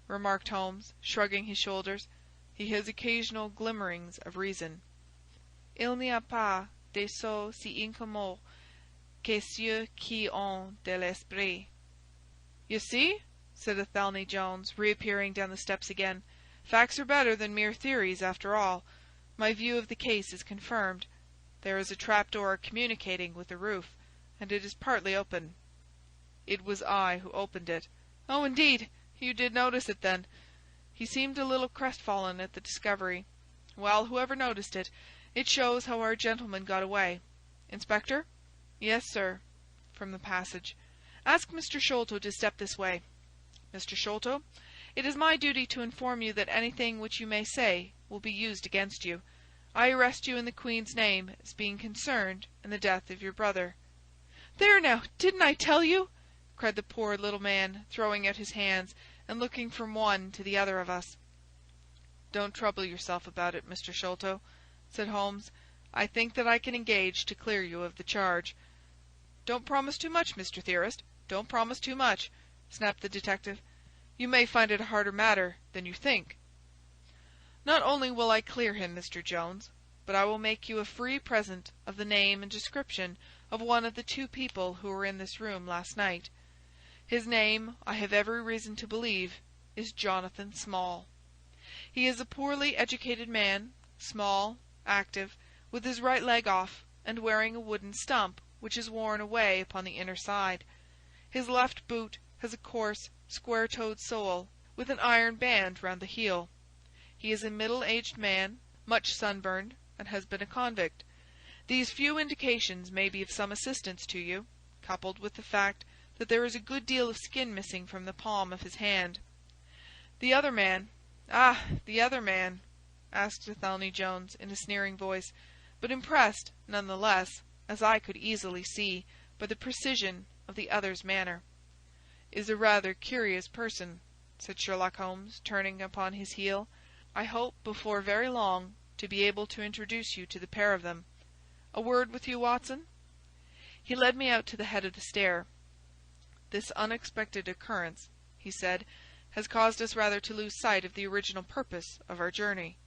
remarked Holmes, shrugging his shoulders. "He has occasional glimmerings of reason." "Il n'y a pas de sots si incommodes que ceux qui ont de l'esprit." "You see," said Athelney Jones, reappearing down the steps again. "Facts are better than mere theories, after all. My view of the case is confirmed. There is a trap-door communicating with the roof, and it is partly open." "It was I who opened it." "Oh, indeed! You did notice it, then?" He seemed a little crestfallen at the discovery. "Well, whoever noticed it, it shows how our gentleman got away. Inspector?" "Yes, sir," from the passage. "Ask Mr. Sholto to step this way. Mr. Sholto, it is my duty to inform you that anything which you may say will be used against you. I arrest you in the Queen's name as being concerned in the death of your brother." "There now, didn't I tell you?" cried the poor little man, throwing out his hands and looking from one to the other of us. "Don't trouble yourself about it, Mr. Sholto," said Holmes. "I think that I can engage to clear you of the charge." "Don't promise too much, Mr. Theorist. Don't promise too much," snapped the detective. "You may find it a harder matter than you think." "Not only will I clear him, Mr. Jones, but I will make you a free present of the name and description of one of the two people who were in this room last night. His name, I have every reason to believe, is Jonathan Small. He is a poorly educated man, small, active, with his right leg off, and wearing a wooden stump which is worn away upon the inner side. His left boot has a coarse, square-toed sole, with an iron band round the heel. He is a middle-aged man, much sunburned, and has been a convict. These few indications may be of some assistance to you, coupled with the fact that there is a good deal of skin missing from the palm of his hand. The other man—" "Ah, the other man?" asked Athelney Jones in a sneering voice, but impressed none the less, as I could easily see, by the precision of the other's manner. "Is a rather curious person," said Sherlock Holmes, turning upon his heel. "I hope before very long to be able to introduce you to the pair of them. A word with you, Watson?" He led me out to the head of the stair. "This unexpected occurrence," he said, "has caused us rather to lose sight of the original purpose of our journey."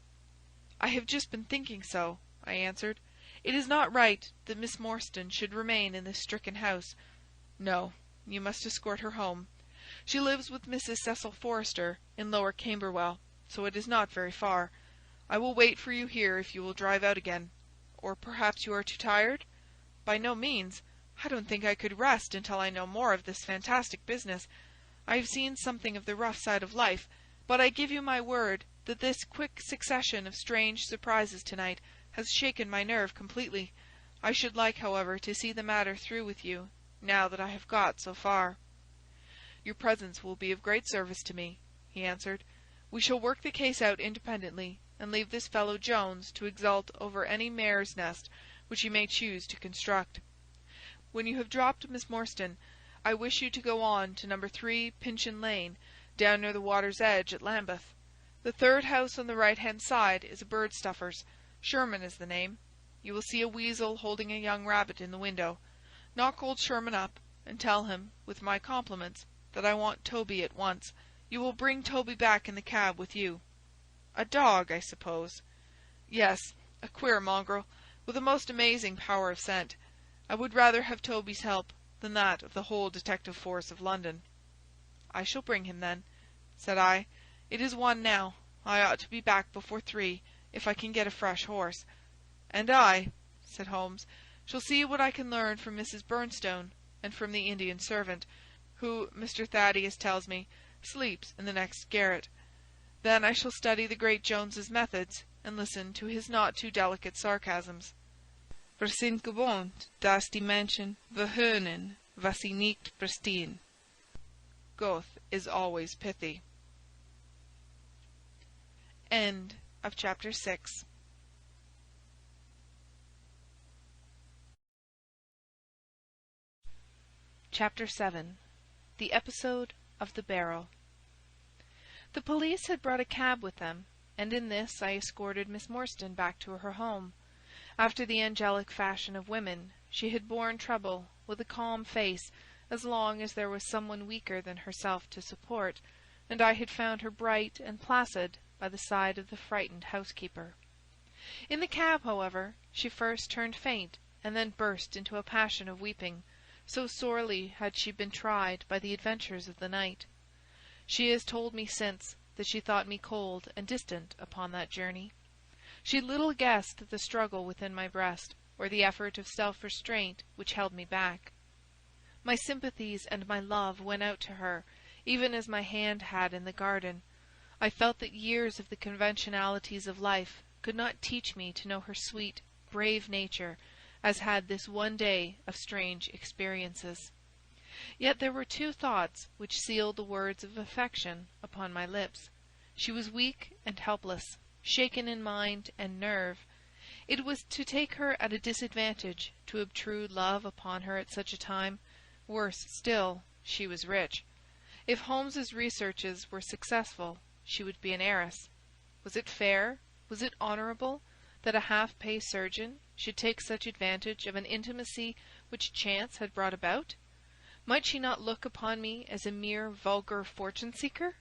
"I have just been thinking so," I answered. "It is not right that Miss Morstan should remain in this stricken house. No, you must escort her home. She lives with Mrs. Cecil Forrester in Lower Camberwell, so it is not very far. I will wait for you here if you will drive out again. Or perhaps you are too tired?" "By no means. I don't think I could rest until I know more of this fantastic business. I have seen something of the rough side of life, but I give you my word that this quick succession of strange surprises tonight has shaken my nerve completely. I should like, however, to see the matter through with you, now that I have got so far." "Your presence will be of great service to me," he answered. "We shall work the case out independently, and leave this fellow Jones to exult over any mare's nest which he may choose to construct. When you have dropped Miss Morstan, I wish you to go on to No. 3 Pinchin Lane, down near the water's edge at Lambeth. The third house on the right-hand side is a bird-stuffer's. Sherman is the name. You will see a weasel holding a young rabbit in the window. Knock old Sherman up, and tell him, with my compliments, that I want Toby at once. You will bring Toby back in the cab with you." "A dog, I suppose?" "Yes, a queer mongrel, with a most amazing power of scent. I would rather have Toby's help than that of the whole detective force of London." "I shall bring him, then," said I. "It is 1 now. I ought to be back before 3, if I can get a fresh horse." "And I," said Holmes, "shall see what I can learn from Mrs. Bernstone and from the Indian servant. who, Mr. Thaddeus tells me, sleeps in the next garret. Then I shall study the great Jones's methods, and listen to his not too delicate sarcasms. "Wir sind gewohnt, dass die Menschen verhöhnen, was sie nicht verstehen." Goethe is always pithy. End of chapter 6. Chapter 7. The Episode of the Barrel. The police had brought a cab with them, and in this I escorted Miss Morstan back to her home. After the angelic fashion of women, she had borne trouble with a calm face as long as there was someone weaker than herself to support, and I had found her bright and placid by the side of the frightened housekeeper. In the cab, however, she first turned faint, and then burst into a passion of weeping, so sorely had she been tried by the adventures of the night. She has told me since that she thought me cold and distant upon that journey. She little guessed the struggle within my breast, or the effort of self-restraint which held me back. My sympathies and my love went out to her, even as my hand had in the garden. I felt that years of the conventionalities of life could not teach me to know her sweet, brave nature, as had this one day of strange experiences. Yet there were two thoughts which sealed the words of affection upon my lips. She was weak and helpless, shaken in mind and nerve. It was to take her at a disadvantage to obtrude love upon her at such a time. Worse still, she was rich. If Holmes's researches were successful, she would be an heiress. Was it fair, was it honourable, that a half-pay surgeon should take such advantage of an intimacy which chance had brought about? Might she not look upon me as a mere vulgar fortune-seeker?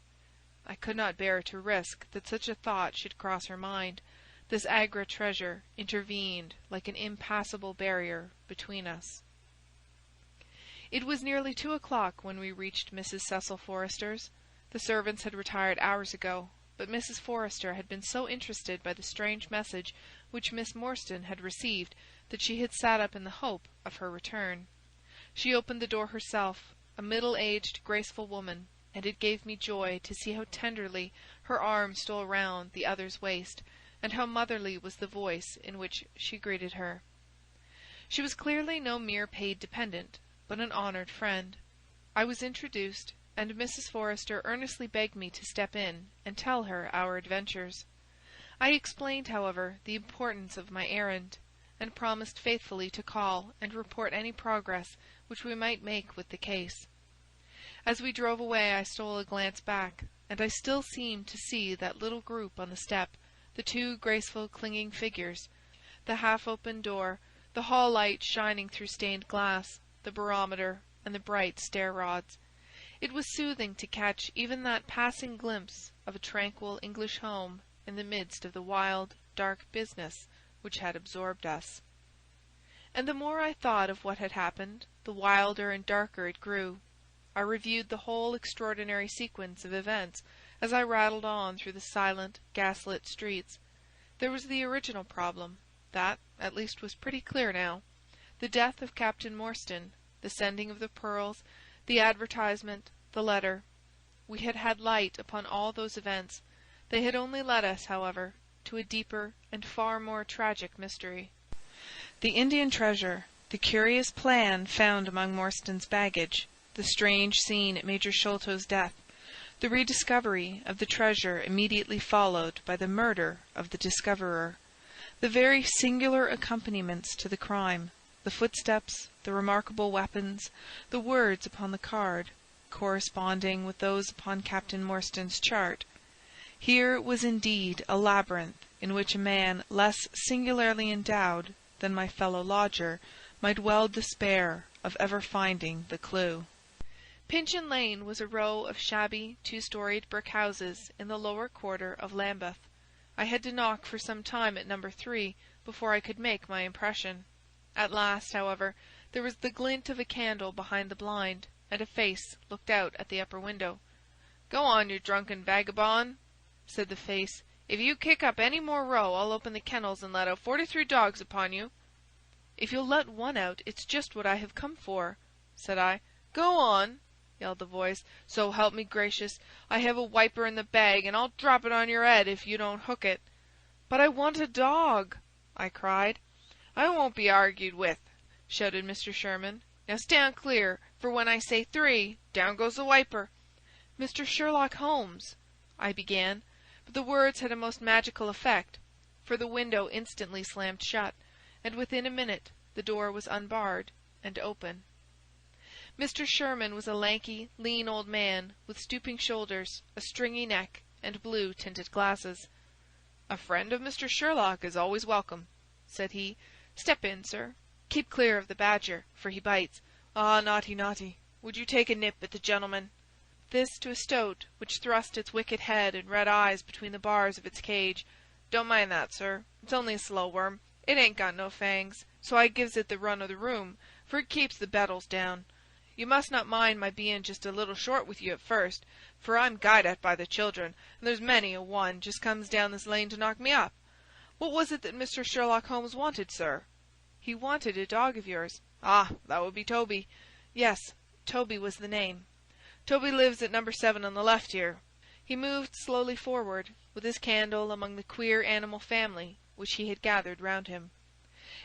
I could not bear to risk that such a thought should cross her mind. This Agra treasure intervened like an impassable barrier between us. It was nearly 2 o'clock when we reached Mrs. Cecil Forrester's. The servants had retired hours ago, but Mrs. Forrester had been so interested by the strange message which Miss Morstan had received that she had sat up in the hope of her return. She opened the door herself, a middle-aged, graceful woman, and it gave me joy to see how tenderly her arm stole round the other's waist, and how motherly was the voice in which she greeted her. She was clearly no mere paid dependent, but an honoured friend. I was introduced, and Mrs. Forrester earnestly begged me to step in and tell her our adventures. I explained, however, the importance of my errand, and promised faithfully to call and report any progress which we might make with the case. As we drove away I stole a glance back, and I still seemed to see that little group on the step, the two graceful clinging figures, the half-open door, the hall light shining through stained glass, the barometer, and the bright stair-rods. It was soothing to catch even that passing glimpse of a tranquil English home in the midst of the wild, dark business which had absorbed us. And the more I thought of what had happened, the wilder and darker it grew. I reviewed the whole extraordinary sequence of events as I rattled on through the silent, gas-lit streets. There was the original problem. That, at least, was pretty clear now. The death of Captain Morstan, the sending of the pearls, the advertisement, the letter. We had had light upon all those events. They had only led us, however, to a deeper and far more tragic mystery. The Indian treasure, the curious plan found among Morstan's baggage, the strange scene at Major Sholto's death, the rediscovery of the treasure immediately followed by the murder of the discoverer, the very singular accompaniments to the crime, the footsteps, the remarkable weapons, the words upon the card, corresponding with those upon Captain Morstan's chart. Here was indeed a labyrinth in which a man less singularly endowed than my fellow-lodger might well despair of ever finding the clue. Pinchin Lane was a row of shabby, two-storied brick houses in the lower quarter of Lambeth. I had to knock for some time at number 3 before I could make my impression. At last, however, there was the glint of a candle behind the blind, and a face looked out at the upper window. "Go on, you drunken vagabond," said the face. "If you kick up any more row, I'll open the kennels and let out 43 dogs upon you." "If you'll let one out, it's just what I have come for," said I. "Go on." yelled the voice. "So help me gracious, I have a wiper in the bag, and I'll drop it on your head if you don't hook it." "But I want a dog," I cried. "I won't be argued with," shouted Mr. Sherman. "Now stand clear, for when I say 3, down goes the wiper." "Mr. Sherlock Holmes," I began, but the words had a most magical effect, for the window instantly slammed shut, and within a minute the door was unbarred and open. Mr. Sherman was a lanky, lean old man, with stooping shoulders, a stringy neck, and blue-tinted glasses. "A friend of Mr. Sherlock is always welcome," said he. "Step in, sir. Keep clear of the badger, for he bites. Ah, naughty, naughty. Would you take a nip at the gentleman?" This to a stoat which thrust its wicked head and red eyes between the bars of its cage. "Don't mind that, sir. It's only a slow worm. It ain't got no fangs, so I gives it the run o' the room, for it keeps the bettles down. You must not mind my bein' just a little short with you at first, for I'm guyed at by the children, and there's many a one just comes down this lane to knock me up. What was it that Mr. Sherlock Holmes wanted, sir?" "He wanted a dog of yours." "Ah, that would be Toby." Yes, Toby was the name. "Toby lives at number 7 on the left here." He moved slowly forward, with his candle among the queer animal family which he had gathered round him.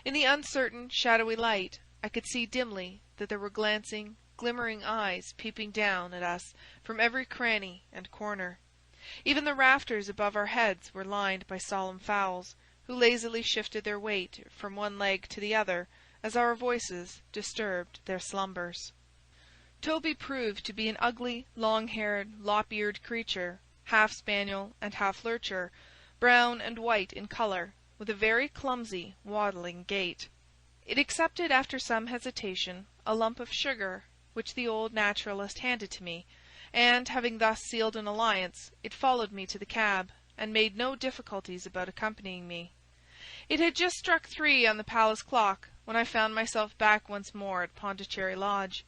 In the uncertain, shadowy light I could see dimly that there were glancing, glimmering eyes peeping down at us from every cranny and corner. Even the rafters above our heads were lined by solemn fowls, who lazily shifted their weight from one leg to the other as our voices disturbed their slumbers. Toby proved to be an ugly, long-haired, lop-eared creature, half spaniel and half lurcher, brown and white in colour, with a very clumsy, waddling gait. It accepted after some hesitation a lump of sugar which the old naturalist handed to me, and, having thus sealed an alliance, it followed me to the cab, and made no difficulties about accompanying me. It had just struck 3 on the palace clock when I found myself back once more at Pondicherry Lodge.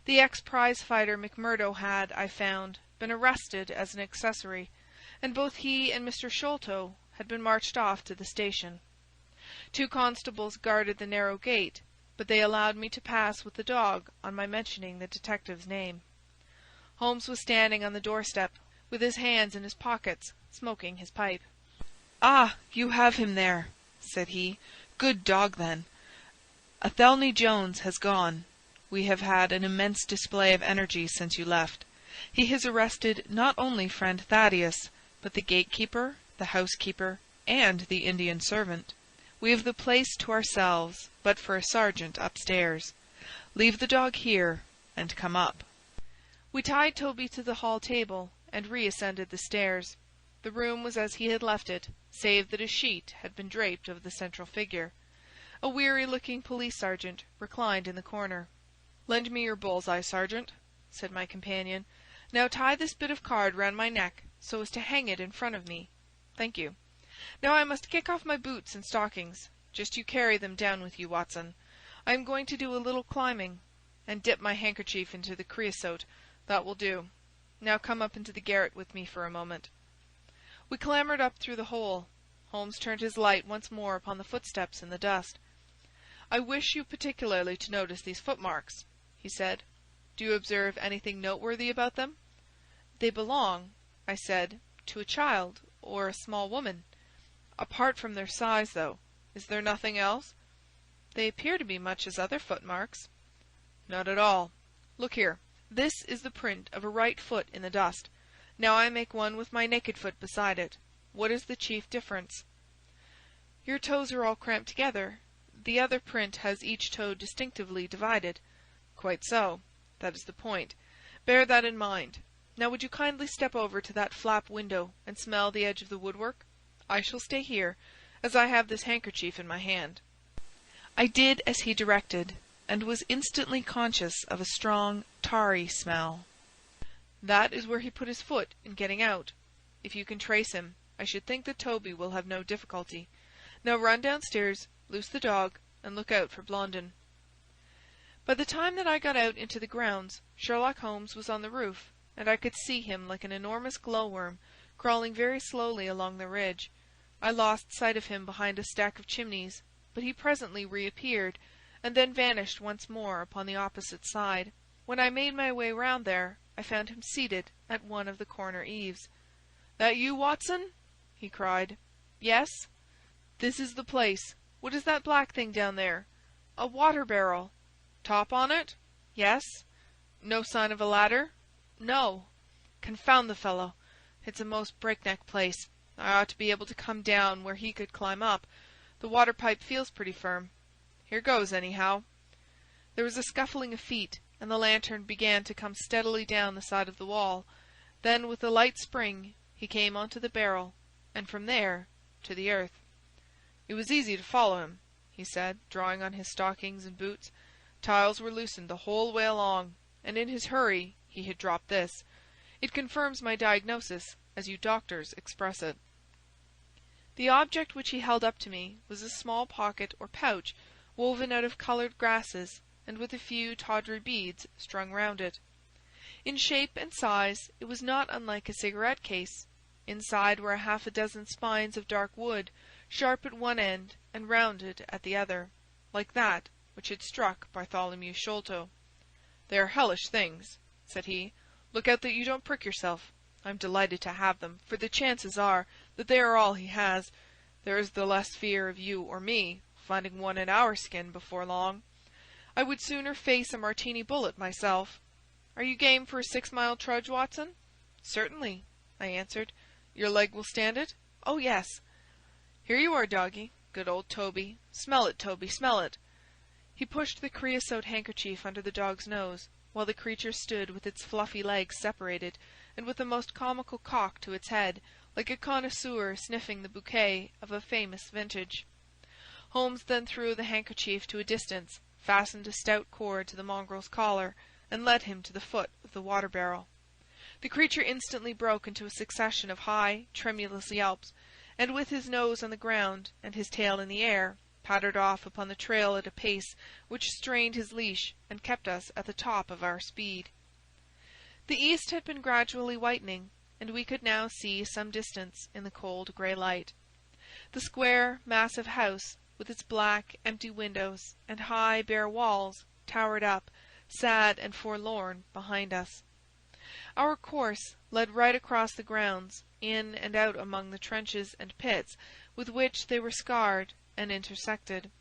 The ex-prize-fighter McMurdo had, I found, been arrested as an accessory, and both he and Mr. Sholto had been marched off to the station. 2 constables guarded the narrow gate, but they allowed me to pass with the dog on my mentioning the detective's name. Holmes was standing on the doorstep, with his hands in his pockets, smoking his pipe. "Ah, you have him there," said he. "Good dog, then. Athelney Jones has gone. We have had an immense display of energy since you left. He has arrested not only friend Thaddeus, but the gatekeeper, the housekeeper, and the Indian servant. We have the place to ourselves, but for a sergeant upstairs. Leave the dog here, and come up." We tied Toby to the hall table, and reascended the stairs. The room was as he had left it, save that a sheet had been draped over the central figure. A weary-looking police sergeant reclined in the corner. "Lend me your bull's-eye, sergeant," said my companion. "Now tie this bit of card round my neck, so as to hang it in front of me. Thank you. Now I must kick off my boots and stockings. Just you carry them down with you, Watson. I am going to do a little climbing, and dip my handkerchief into the creosote. That will do. Now come up into the garret with me for a moment." We clambered up through the hole. Holmes turned his light once more upon the footsteps in the dust. "I wish you particularly to notice these footmarks," he said. "Do you observe anything noteworthy about them?" "They belong," I said, "to a child or a small woman." "Apart from their size, though, is there nothing else?" "They appear to be much as other footmarks." "Not at all. Look here. This is the print of a right foot in the dust. Now I make one with my naked foot beside it. What is the chief difference?" "Your toes are all cramped together. The other print has each toe distinctively divided." "Quite so. That is the point. Bear that in mind. Now would you kindly step over to that flap window and smell the edge of the woodwork? I shall stay here, as I have this handkerchief in my hand." I did as he directed, and was instantly conscious of a strong, tarry smell. "That is where he put his foot in getting out. If you can trace him, I should think that Toby will have no difficulty. Now run downstairs, loose the dog, and look out for Blondin." By the time that I got out into the grounds, Sherlock Holmes was on the roof, and I could see him like an enormous glowworm crawling very slowly along the ridge. I lost sight of him behind a stack of chimneys, but he presently reappeared, and then vanished once more upon the opposite side. When I made my way round there, I found him seated at one of the corner eaves. "That you, Watson?" he cried. "Yes." "This is the place. What is that black thing down there?" "A water barrel." "Top on it?" "Yes." "No sign of a ladder?" "No." "Confound the fellow! It's a most breakneck place. I ought to be able to come down where he could climb up. The water pipe feels pretty firm. Here goes, anyhow." There was a scuffling of feet, and the lantern began to come steadily down the side of the wall. Then, with a light spring, he came on to the barrel, and from there to the earth. "It was easy to follow him," he said, drawing on his stockings and boots. "Tiles were loosened the whole way along, and in his hurry he had dropped this. It confirms my diagnosis, as you doctors express it." The object which he held up to me was a small pocket or pouch woven out of coloured grasses and with a few tawdry beads strung round it. In shape and size it was not unlike a cigarette case. Inside were half a dozen spines of dark wood, sharp at one end and rounded at the other, like that which had struck Bartholomew Sholto. "They are hellish things," said he. "Look out that you don't prick yourself. I'm delighted to have them, for the chances are that they are all he has. There is the less fear of you or me finding one in our skin before long. I would sooner face a Martini bullet myself. Are you game for a 6-mile trudge, Watson?" "Certainly," I answered. "Your leg will stand it?" "Oh, yes." "Here you are, doggy. Good old Toby. Smell it, Toby, smell it." He pushed the creosote handkerchief under the dog's nose, while the creature stood with its fluffy legs separated, and with a most comical cock to its head, like a connoisseur sniffing the bouquet of a famous vintage. Holmes then threw the handkerchief to a distance, fastened a stout cord to the mongrel's collar, and led him to the foot of the water barrel. The creature instantly broke into a succession of high, tremulous yelps, and with his nose on the ground and his tail in the air, pattered off upon the trail at a pace which strained his leash and kept us at the top of our speed. The east had been gradually whitening, and we could now see some distance in the cold grey light. The square, massive house, with its black, empty windows and high, bare walls, towered up, sad and forlorn, behind us. Our course led right across the grounds, in and out among the trenches and pits with which they were scarred and intersected.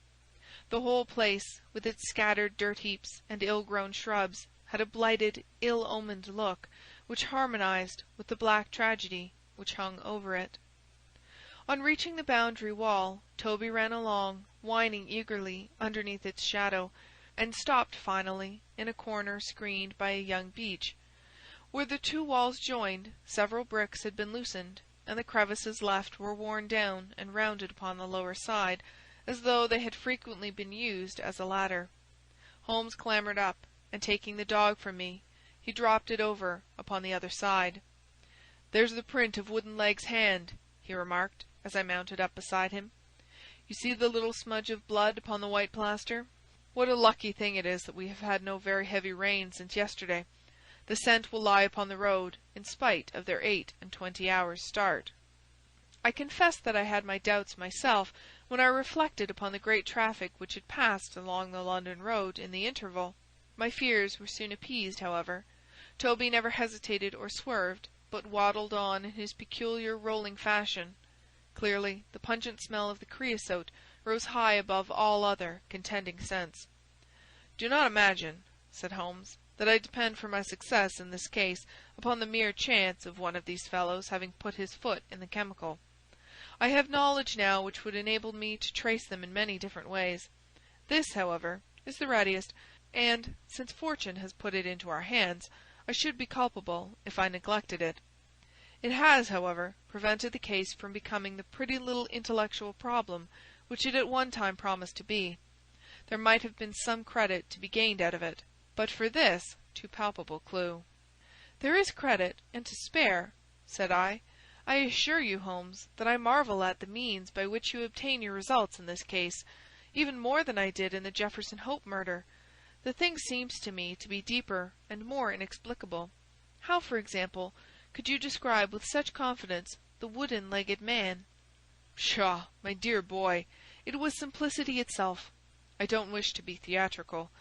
The whole place, with its scattered dirt heaps and ill-grown shrubs, had a blighted, ill-omened look, which harmonized with the black tragedy which hung over it. On reaching the boundary wall, Toby ran along, whining eagerly underneath its shadow, and stopped finally in a corner screened by a young beech. Where the two walls joined, several bricks had been loosened, and the crevices left were worn down and rounded upon the lower side, as though they had frequently been used as a ladder. Holmes clambered up, and taking the dog from me, he dropped it over upon the other side. "There's the print of Wooden Leg's hand," he remarked, as I mounted up beside him. "You see the little smudge of blood upon the white plaster? What a lucky thing it is that we have had no very heavy rain since yesterday. The scent will lie upon the road, in spite of their 28 hours' start." I confess that I had my doubts myself when I reflected upon the great traffic which had passed along the London road in the interval. My fears were soon appeased, however. Toby never hesitated or swerved, but waddled on in his peculiar rolling fashion. Clearly, the pungent smell of the creosote rose high above all other contending scents. "Do not imagine," said Holmes, "that I depend for my success in this case upon the mere chance of one of these fellows having put his foot in the chemical. I have knowledge now which would enable me to trace them in many different ways. This, however, is the readiest, and, since fortune has put it into our hands, I should be culpable if I neglected it. It has, however, prevented the case from becoming the pretty little intellectual problem which it at one time promised to be. There might have been some credit to be gained out of it, but for this too palpable clue." "There is credit, and to spare," said I. "I assure you, Holmes, that I marvel at the means by which you obtain your results in this case, even more than I did in the Jefferson Hope murder. The thing seems to me to be deeper and more inexplicable. How, for example, could you describe with such confidence the wooden-legged man?" "Pshaw, my dear boy, it was simplicity itself. I don't wish to be theatrical.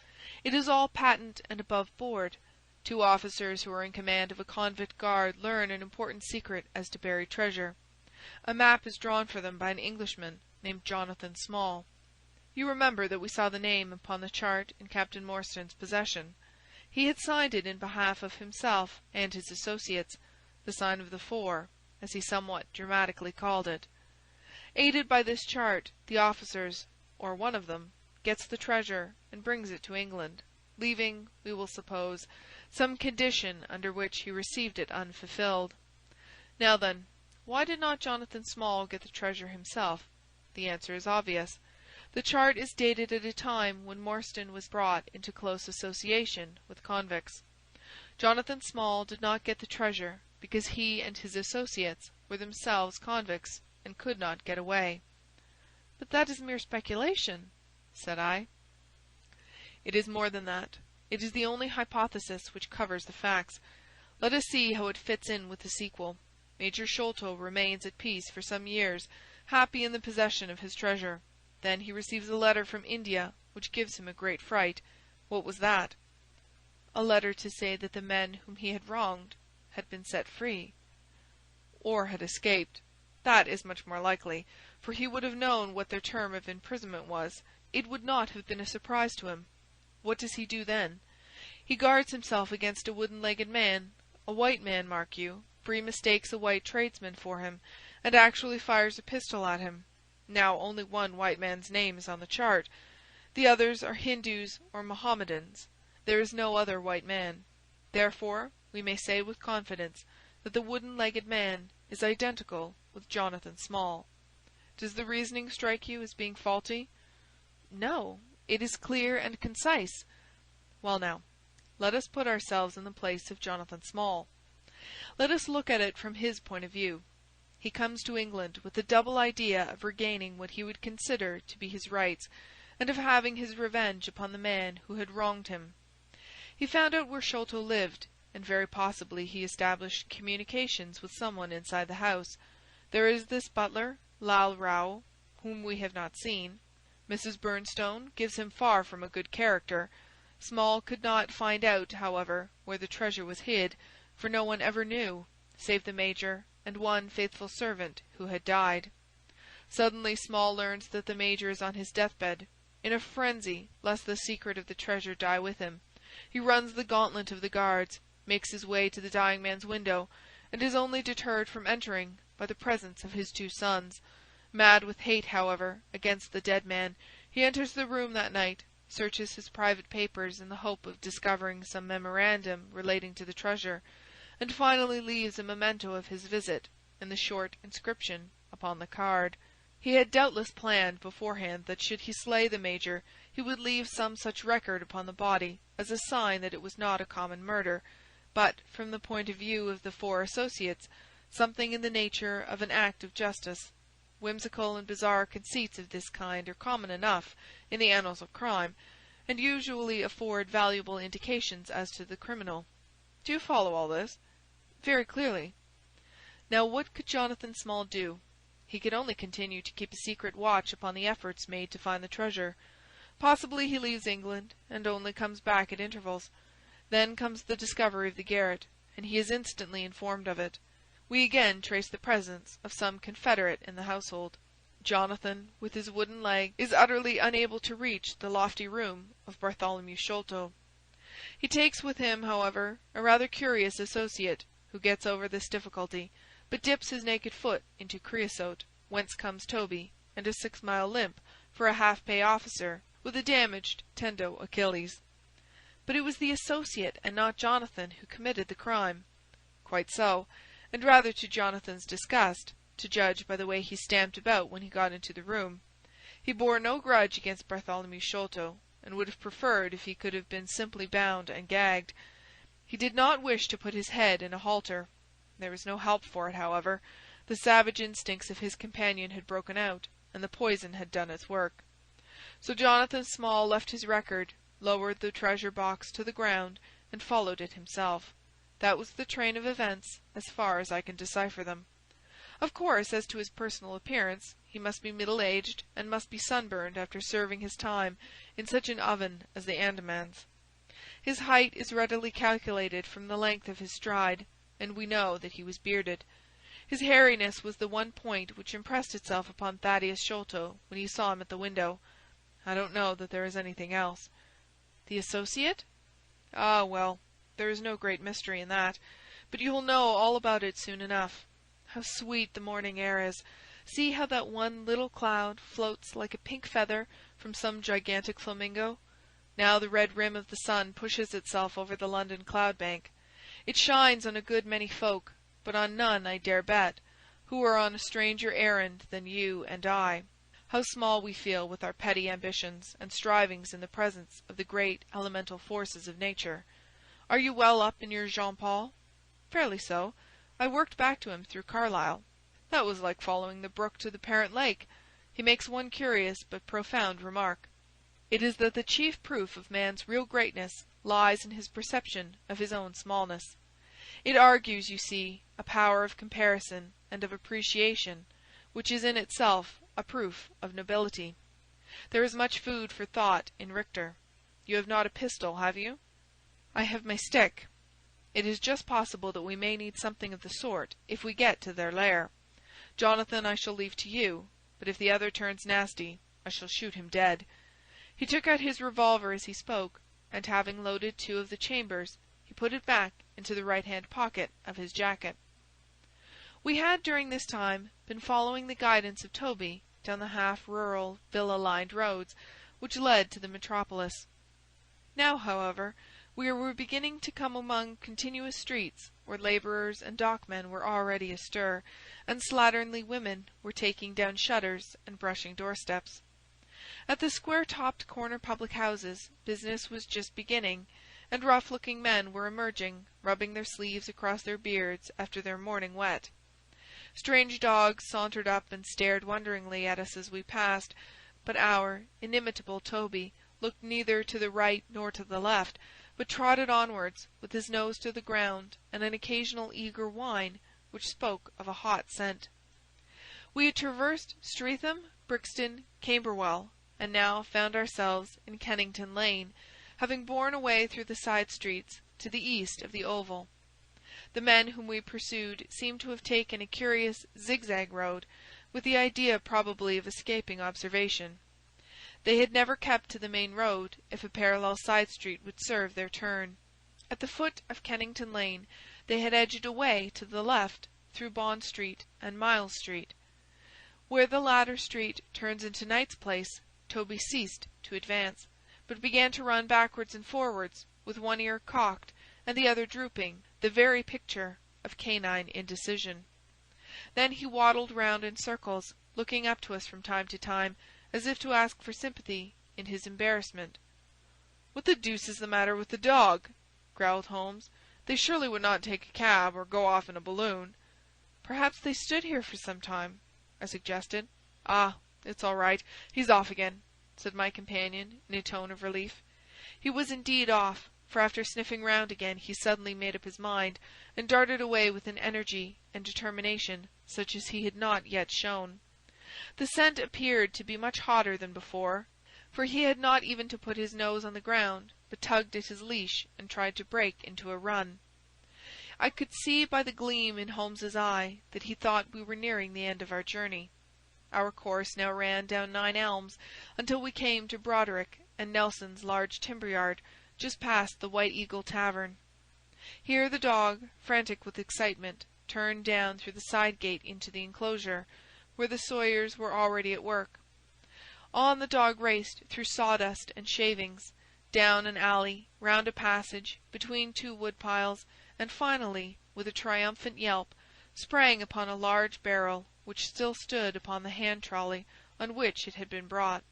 It is all patent and above board. 2 officers who are in command of a convict guard learn an important secret as to buried treasure. A map is drawn for them by an Englishman named Jonathan Small. You remember that we saw the name upon the chart in Captain Morstan's possession. He had signed it in behalf of himself and his associates, the sign of the 4, as he somewhat dramatically called it. Aided by this chart, the officers, or one of them, gets the treasure and brings it to England, leaving, we will suppose, some condition under which he received it unfulfilled. Now then, why did not Jonathan Small get the treasure himself? The answer is obvious. The chart is dated at a time when Morstan was brought into close association with convicts. Jonathan Small did not get the treasure because he and his associates were themselves convicts and could not get away. "But that is mere speculation," said I. "It is more than that. It is the only hypothesis which covers the facts. Let us see how it fits in with the sequel. Major Sholto remains at peace for some years, happy in the possession of his treasure. Then he receives a letter from India which gives him a great fright. What was that?" "A letter to say that the men whom he had wronged had been set free." "Or had escaped. That is much more likely, for he would have known what their term of imprisonment was. It would not have been a surprise to him. What does he do then? He guards himself against a wooden-legged man, a white man, mark you, for he mistakes a white tradesman for him, and actually fires a pistol at him. Now only one white man's name is on the chart. The others are Hindus or Mohammedans. There is no other white man. Therefore, we may say with confidence that the wooden-legged man is identical with Jonathan Small. Does the reasoning strike you as being faulty?" "No, it is clear and concise." "Well now, let us put ourselves in the place of Jonathan Small. Let us look at it from his point of view. He comes to England with the double idea of regaining what he would consider to be his rights, and of having his revenge upon the man who had wronged him. He found out where Sholto lived, and very possibly he established communications with someone inside the house. There is this butler, Lal Rao, whom we have not seen. Mrs. Bernstone gives him far from a good character. Small could not find out, however, where the treasure was hid, for no one ever knew, save the Major and one faithful servant who had died. Suddenly Small learns that the Major is on his deathbed. In a frenzy, lest the secret of the treasure die with him, he runs the gauntlet of the guards, makes his way to the dying man's window, and is only deterred from entering by the presence of his 2 sons. Mad with hate, however, against the dead man, he enters the room that night, searches his private papers in the hope of discovering some memorandum relating to the treasure, and finally leaves a memento of his visit and the short inscription upon the card. He had doubtless planned beforehand that should he slay the Major, he would leave some such record upon the body as a sign that it was not a common murder, but, from the point of view of the 4 associates, something in the nature of an act of justice. Whimsical and bizarre conceits of this kind are common enough in the annals of crime, and usually afford valuable indications as to the criminal. Do you follow all this?" "Very clearly." "Now what could Jonathan Small do? He could only continue to keep a secret watch upon the efforts made to find the treasure. Possibly he leaves England, and only comes back at intervals. Then comes the discovery of the garret, and he is instantly informed of it. We again trace the presence of some confederate in the household. Jonathan, with his wooden leg, is utterly unable to reach the lofty room of Bartholomew Sholto. He takes with him, however, a rather curious associate, who gets over this difficulty, but dips his naked foot into creosote, whence comes Toby, and a 6-mile limp for a half-pay officer with a damaged tendo Achilles." "But it was the associate and not Jonathan who committed the crime." "Quite so, and rather to Jonathan's disgust, to judge by the way he stamped about when he got into the room. He bore no grudge against Bartholomew Sholto, and would have preferred if he could have been simply bound and gagged. He did not wish to put his head in a halter. There was no help for it, however. The savage instincts of his companion had broken out, and the poison had done its work. So Jonathan Small left his record, lowered the treasure box to the ground, and followed it himself. That was the train of events, as far as I can decipher them. Of course, as to his personal appearance, he must be middle-aged, and must be sunburned after serving his time in such an oven as the Andamans. His height is readily calculated from the length of his stride, and we know that he was bearded. His hairiness was the one point which impressed itself upon Thaddeus Sholto when he saw him at the window. I don't know that there is anything else." "The associate?" "Ah, well, there is no great mystery in that. But you will know all about it soon enough. How sweet the morning air is! See how that one little cloud floats like a pink feather from some gigantic flamingo. Now the red rim of the sun pushes itself over the London cloud bank. It shines on a good many folk, but on none, I dare bet, who are on a stranger errand than you and I. How small we feel with our petty ambitions and strivings in the presence of the great elemental forces of nature. Are you well up in your Jean-Paul?" "Fairly so. I worked back to him through Carlisle." "That was like following the brook to the parent lake. He makes one curious but profound remark. It is that the chief proof of man's real greatness lies in his perception of his own smallness. It argues, you see, a power of comparison and of appreciation, which is in itself a proof of nobility. There is much food for thought in Richter. You have not a pistol, have you?" "I have my stick. It is just possible that we may need something of the sort if we get to their lair. Jonathan I shall leave to you, but if the other turns nasty, I shall shoot him dead." He took out his revolver as he spoke, and having loaded 2 of the chambers, he put it back into the right-hand pocket of his jacket. We had during this time been following the guidance of Toby down the half-rural, villa-lined roads which led to the metropolis. Now, however, we were beginning to come among continuous streets where labourers and dockmen were already astir, and slatternly women were taking down shutters and brushing doorsteps. At the square-topped corner public-houses business was just beginning, and rough-looking men were emerging, rubbing their sleeves across their beards after their morning wet. Strange dogs sauntered up and stared wonderingly at us as we passed, but our inimitable Toby looked neither to the right nor to the left, but trotted onwards with his nose to the ground and an occasional eager whine which spoke of a hot scent. We had traversed Streatham, Brixton, Camberwell, and now found ourselves in Kennington Lane, having borne away through the side streets to the east of the Oval. The men whom we pursued seemed to have taken a curious zigzag road, with the idea probably of escaping observation. They had never kept to the main road if a parallel side street would serve their turn. At the foot of Kennington Lane they had edged away to the left through Bond Street and Miles Street. Where the latter street turns into Knight's Place, Toby ceased to advance, but began to run backwards and forwards, with one ear cocked and the other drooping, the very picture of canine indecision. Then he waddled round in circles, looking up to us from time to time, as if to ask for sympathy in his embarrassment. "What the deuce is the matter with the dog?" growled Holmes. "They surely would not take a cab or go off in a balloon." "Perhaps they stood here for some time," I suggested. "Ah, it's all right. He's off again," said my companion in a tone of relief. He was indeed off, for after sniffing round again he suddenly made up his mind, and darted away with an energy and determination such as he had not yet shown. The scent appeared to be much hotter than before, for he had not even to put his nose on the ground, but tugged at his leash and tried to break into a run. I could see by the gleam in Holmes's eye that he thought we were nearing the end of our journey. Our course now ran down 9 Elms until we came to Broderick and Nelson's large timber yard, just past the White Eagle Tavern. Here the dog, frantic with excitement, turned down through the side gate into the enclosure, where the sawyers were already at work. On the dog raced through sawdust and shavings, down an alley, round a passage, between 2 wood-piles, and finally, with a triumphant yelp, sprang upon a large barrel which still stood upon the hand-trolley on which it had been brought.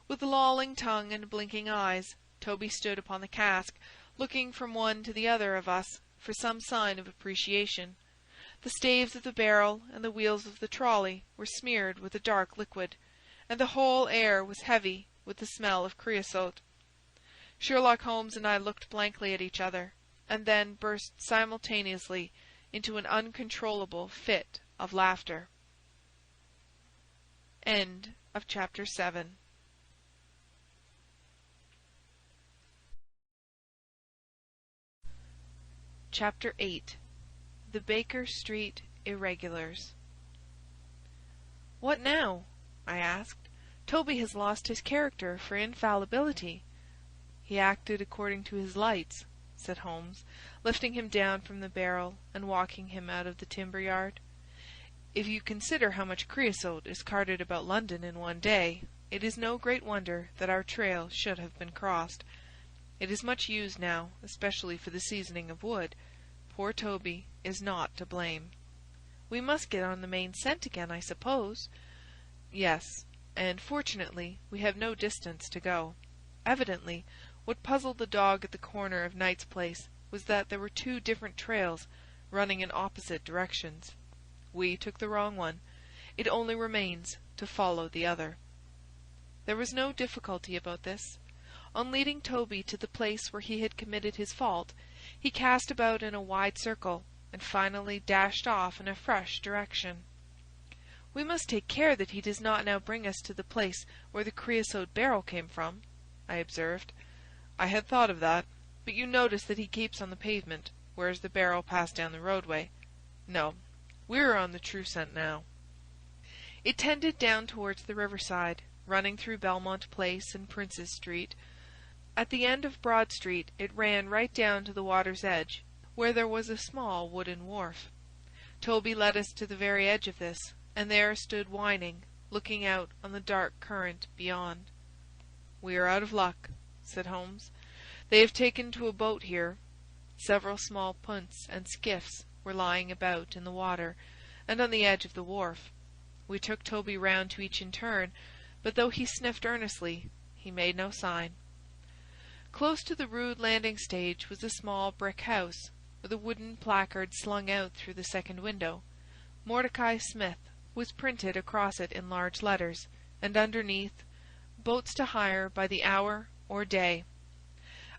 With lolling tongue and blinking eyes, Toby stood upon the cask, looking from one to the other of us for some sign of appreciation. The staves of the barrel and the wheels of the trolley were smeared with a dark liquid, and the whole air was heavy with the smell of creosote. Sherlock Holmes and I looked blankly at each other, and then burst simultaneously into an uncontrollable fit of laughter. End of chapter 7. Chapter 8. The Baker Street Irregulars. "What now?" I asked. "Toby has lost his character for infallibility." "He acted according to his lights," said Holmes, lifting him down from the barrel and walking him out of the timber yard. "If you consider how much creosote is carted about London in one day, it is no great wonder that our trail should have been crossed. It is much used now, especially for the seasoning of wood. Poor Toby is not to blame." "We must get on the main scent again, I suppose?" "Yes, and fortunately we have no distance to go." Evidently, what puzzled the dog at the corner of Knight's Place was that there were two different trails running in opposite directions. We took the wrong one. It only remains to follow the other. There was no difficulty about this. On leading Toby to the place where he had committed his fault, he cast about in a wide circle, and finally dashed off in a fresh direction. "We must take care that he does not now bring us to the place where the creosote barrel came from," I observed. "I had thought of that, but you notice that he keeps on the pavement, whereas the barrel passed down the roadway. No, we are on the true scent now." It tended down towards the riverside, running through Belmont Place and Prince's Street. At the end of Broad Street it ran right down to the water's edge, where there was a small wooden wharf. Toby led us to the very edge of this, and there stood whining, looking out on the dark current beyond. "We are out of luck," said Holmes. "They have taken to a boat here." Several small punts and skiffs were lying about in the water and on the edge of the wharf. We took Toby round to each in turn, but though he sniffed earnestly, he made no sign. Close to the rude landing stage was a small brick house, with a wooden placard slung out through the second window. Mordecai Smith was printed across it in large letters, and underneath, "Boats to hire by the hour or day."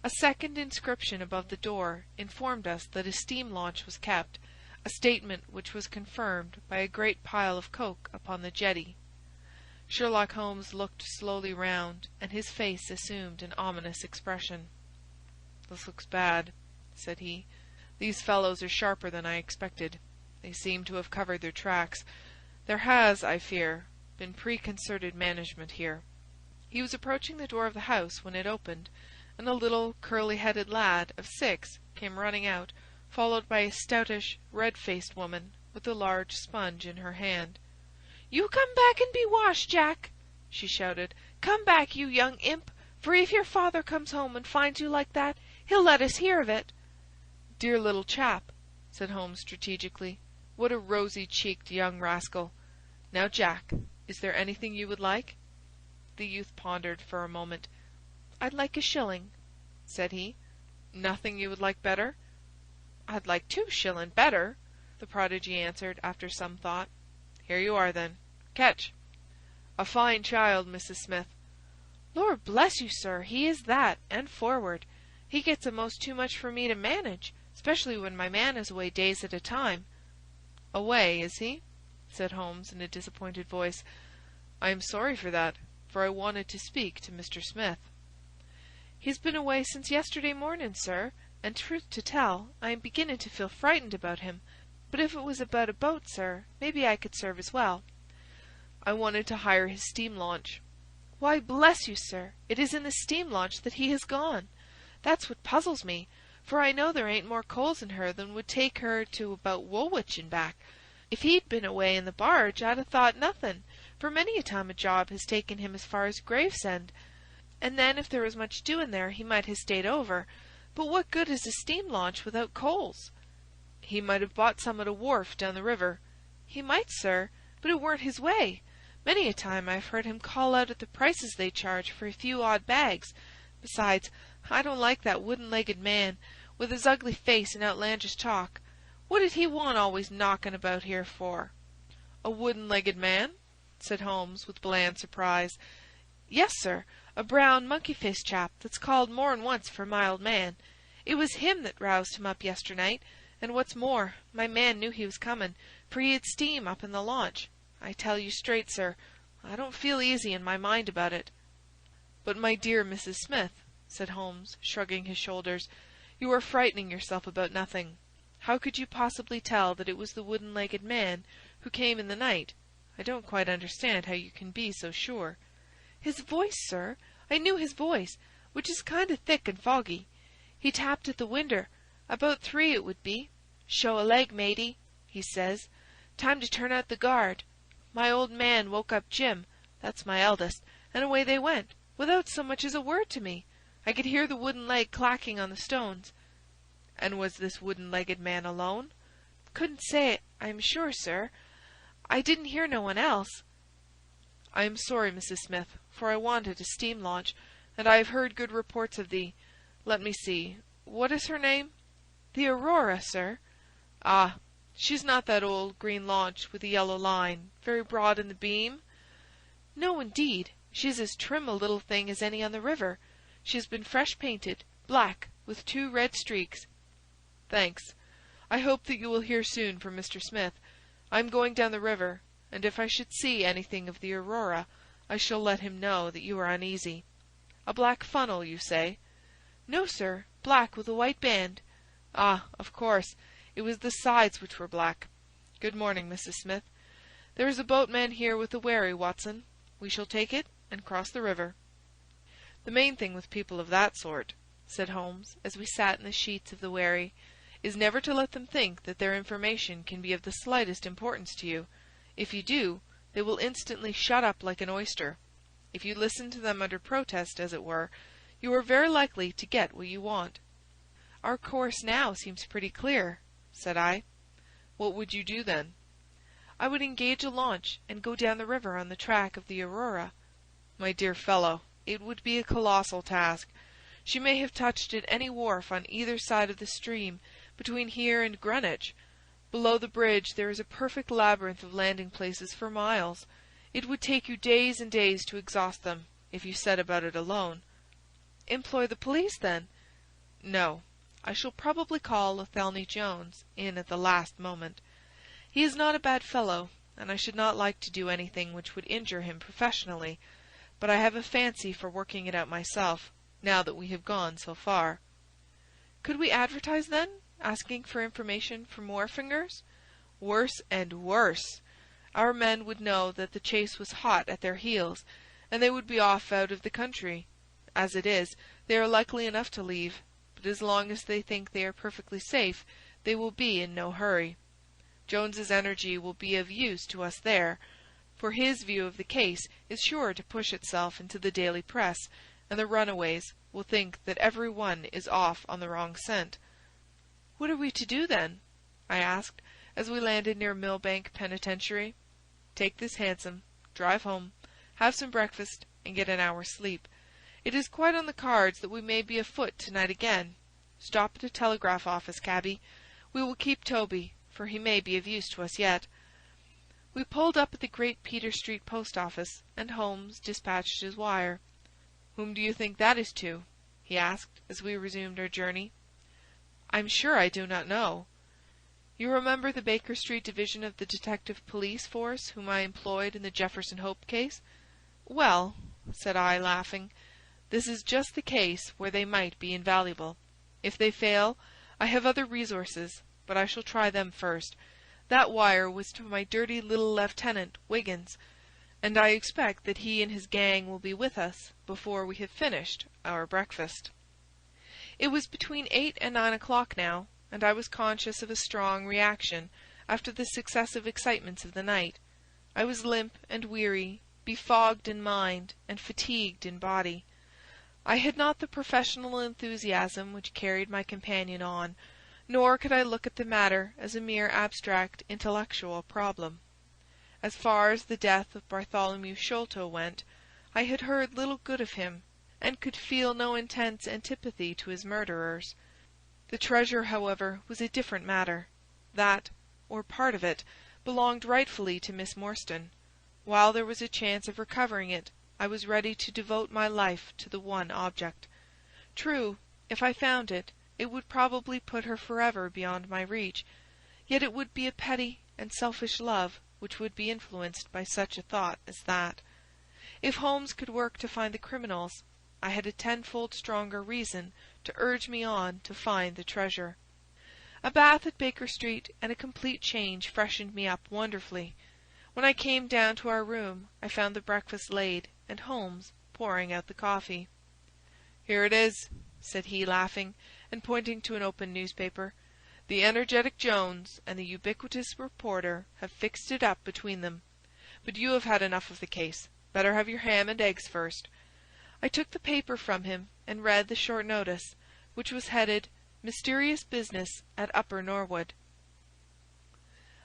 A second inscription above the door informed us that a steam launch was kept, a statement which was confirmed by a great pile of coke upon the jetty. Sherlock Holmes looked slowly round, and his face assumed an ominous expression. "This looks bad," said he. "These fellows are sharper than I expected. They seem to have covered their tracks. There has, I fear, been preconcerted management here." He was approaching the door of the house when it opened, and a little curly-headed lad of 6 came running out, followed by a stoutish, red-faced woman with a large sponge in her hand. "You come back and be washed, Jack," she shouted. "Come back, you young imp, for if your father comes home and finds you like that, he'll let us hear of it." "Dear little chap," said Holmes strategically. "What a rosy-cheeked young rascal. Now, Jack, is there anything you would like?" The youth pondered for a moment. "I'd like a shilling," said he. "Nothing you would like better?" "I'd like 2 shillin' better," the prodigy answered after some thought. "Here you are, then. Catch." "A fine child, Mrs. Smith." "Lord bless you, sir, he is that, and forward. He gets a'most too much for me to manage, especially when my man is away days at a time." "Away, is he?" said Holmes in a disappointed voice. "I am sorry for that, for I wanted to speak to Mr. Smith." "He's been away since yesterday morning, sir, and truth to tell, I am beginning to feel frightened about him. But if it was about a boat, sir, maybe I could serve as well." "I wanted to hire his steam launch." "Why, bless you, sir, it is in the steam launch that he has gone. That's what puzzles me, for I know there ain't more coals in her than would take her to about Woolwich and back. If he'd been away in the barge, I'd ha' thought nothing, for many a time a job has taken him as far as Gravesend, and then if there was much doing there he might ha' stayed over. But what good is a steam launch without coals?" "He might have bought some at a wharf down the river." "He might, sir, but it weren't his way. Many a time I've heard him call out at the prices they charge for a few odd bags. Besides, I don't like that wooden-legged man, with his ugly face and outlandish talk. What did he want always knocking about here for?" "A wooden-legged man?" said Holmes with bland surprise. "Yes, sir, a brown, monkey-faced chap that's called more'n once for my old man. It was him that roused him up yesternight, and what's more, my man knew he was coming, for he had steam up in the launch. I tell you straight, sir, I don't feel easy in my mind about it." "But, my dear Mrs. Smith," said Holmes, shrugging his shoulders, "you are frightening yourself about nothing. How could you possibly tell that it was the wooden-legged man who came in the night? I don't quite understand how you can be so sure." "His voice, sir. I knew his voice, which is kind o' thick and foggy. He tapped at the winder, about 3 it would be. 'Show a leg, matey,' he says. 'Time to turn out the guard.' My old man woke up Jim, that's my eldest, and away they went, without so much as a word to me. I could hear the wooden leg clacking on the stones." "And was this wooden-legged man alone?" "Couldn't say, I am sure, sir. I didn't hear no one else." "I am sorry, Mrs. Smith, for I wanted a steam launch, and I have heard good reports of the— let me see, what is her name?" "The Aurora, sir." "Ah, she's not that old green launch with a yellow line, very broad in the beam?" "No, indeed. She's as trim a little thing as any on the river. She has been fresh painted, black, with 2 red streaks." "Thanks. I hope that you will hear soon from Mr. Smith. I am going down the river, and if I should see anything of the Aurora, I shall let him know that you are uneasy. A black funnel, you say?" "No, sir, black with a white band." "Ah, of course, it was the sides which were black. Good morning, Mrs. Smith. There is a boatman here with a wherry, Watson. We shall take it and cross the river." "The main thing with people of that sort," said Holmes, as we sat in the sheets of the wherry, "is never to let them think that their information can be of the slightest importance to you. If you do, they will instantly shut up like an oyster. If you listen to them under protest, as it were, you are very likely to get what you want." "Our course now seems pretty clear," said I. "What would you do, then?" "I would engage a launch and go down the river on the track of the Aurora." "My dear fellow, it would be a colossal task. She may have touched at any wharf on either side of the stream between here and Greenwich. Below the bridge there is a perfect labyrinth of landing-places for miles. It would take you days and days to exhaust them, if you set about it alone." "Employ the police, then." "No. I shall probably call Athelney Jones in at the last moment. He is not a bad fellow, and I should not like to do anything which would injure him professionally, but I have a fancy for working it out myself, now that we have gone so far." "Could we advertise, then, asking for information from wharfingers?" "Worse and worse. Our men would know that the chase was hot at their heels, and they would be off out of the country. As it is, they are likely enough to leave, but as long as they think they are perfectly safe, they will be in no hurry. Jones's energy will be of use to us there, for his view of the case is sure to push itself into the daily press, and the runaways will think that every one is off on the wrong scent." "What are we to do, then?" I asked, as we landed near Millbank Penitentiary. "Take this hansom, drive home, have some breakfast, and get an hour's sleep. It is quite on the cards that we may be afoot to-night again. Stop at a telegraph office, cabby. We will keep Toby, for he may be of use to us yet." We pulled up at the Great Peter Street post office, and Holmes dispatched his wire. "Whom do you think that is to?" he asked, as we resumed our journey. "I'm sure I do not know." "You remember the Baker Street division of the detective police force whom I employed in the Jefferson Hope case? Well," said I, laughing, "this is just the case where they might be invaluable. If they fail, I have other resources, but I shall try them first. That wire was to my dirty little Lieutenant Wiggins, and I expect that he and his gang will be with us before we have finished our breakfast." It was between 8 and 9 o'clock now, and I was conscious of a strong reaction after the successive excitements of the night. I was limp and weary, befogged in mind and fatigued in body. I had not the professional enthusiasm which carried my companion on, nor could I look at the matter as a mere abstract intellectual problem. As far as the death of Bartholomew Sholto went, I had heard little good of him, and could feel no intense antipathy to his murderers. The treasure, however, was a different matter. That, or part of it, belonged rightfully to Miss Morstan. While there was a chance of recovering it, I was ready to devote my life to the one object. True, if I found it, it would probably put her forever beyond my reach, yet it would be a petty and selfish love which would be influenced by such a thought as that. If Holmes could work to find the criminals, I had a tenfold stronger reason to urge me on to find the treasure. A bath at Baker Street and a complete change freshened me up wonderfully. When I came down to our room I found the breakfast laid and Holmes pouring out the coffee. "Here it is," said he, laughing, and pointing to an open newspaper. "The energetic Jones and the ubiquitous reporter have fixed it up between them. But you have had enough of the case. Better have your ham and eggs first." I took the paper from him and read the short notice, which was headed "Mysterious Business at Upper Norwood."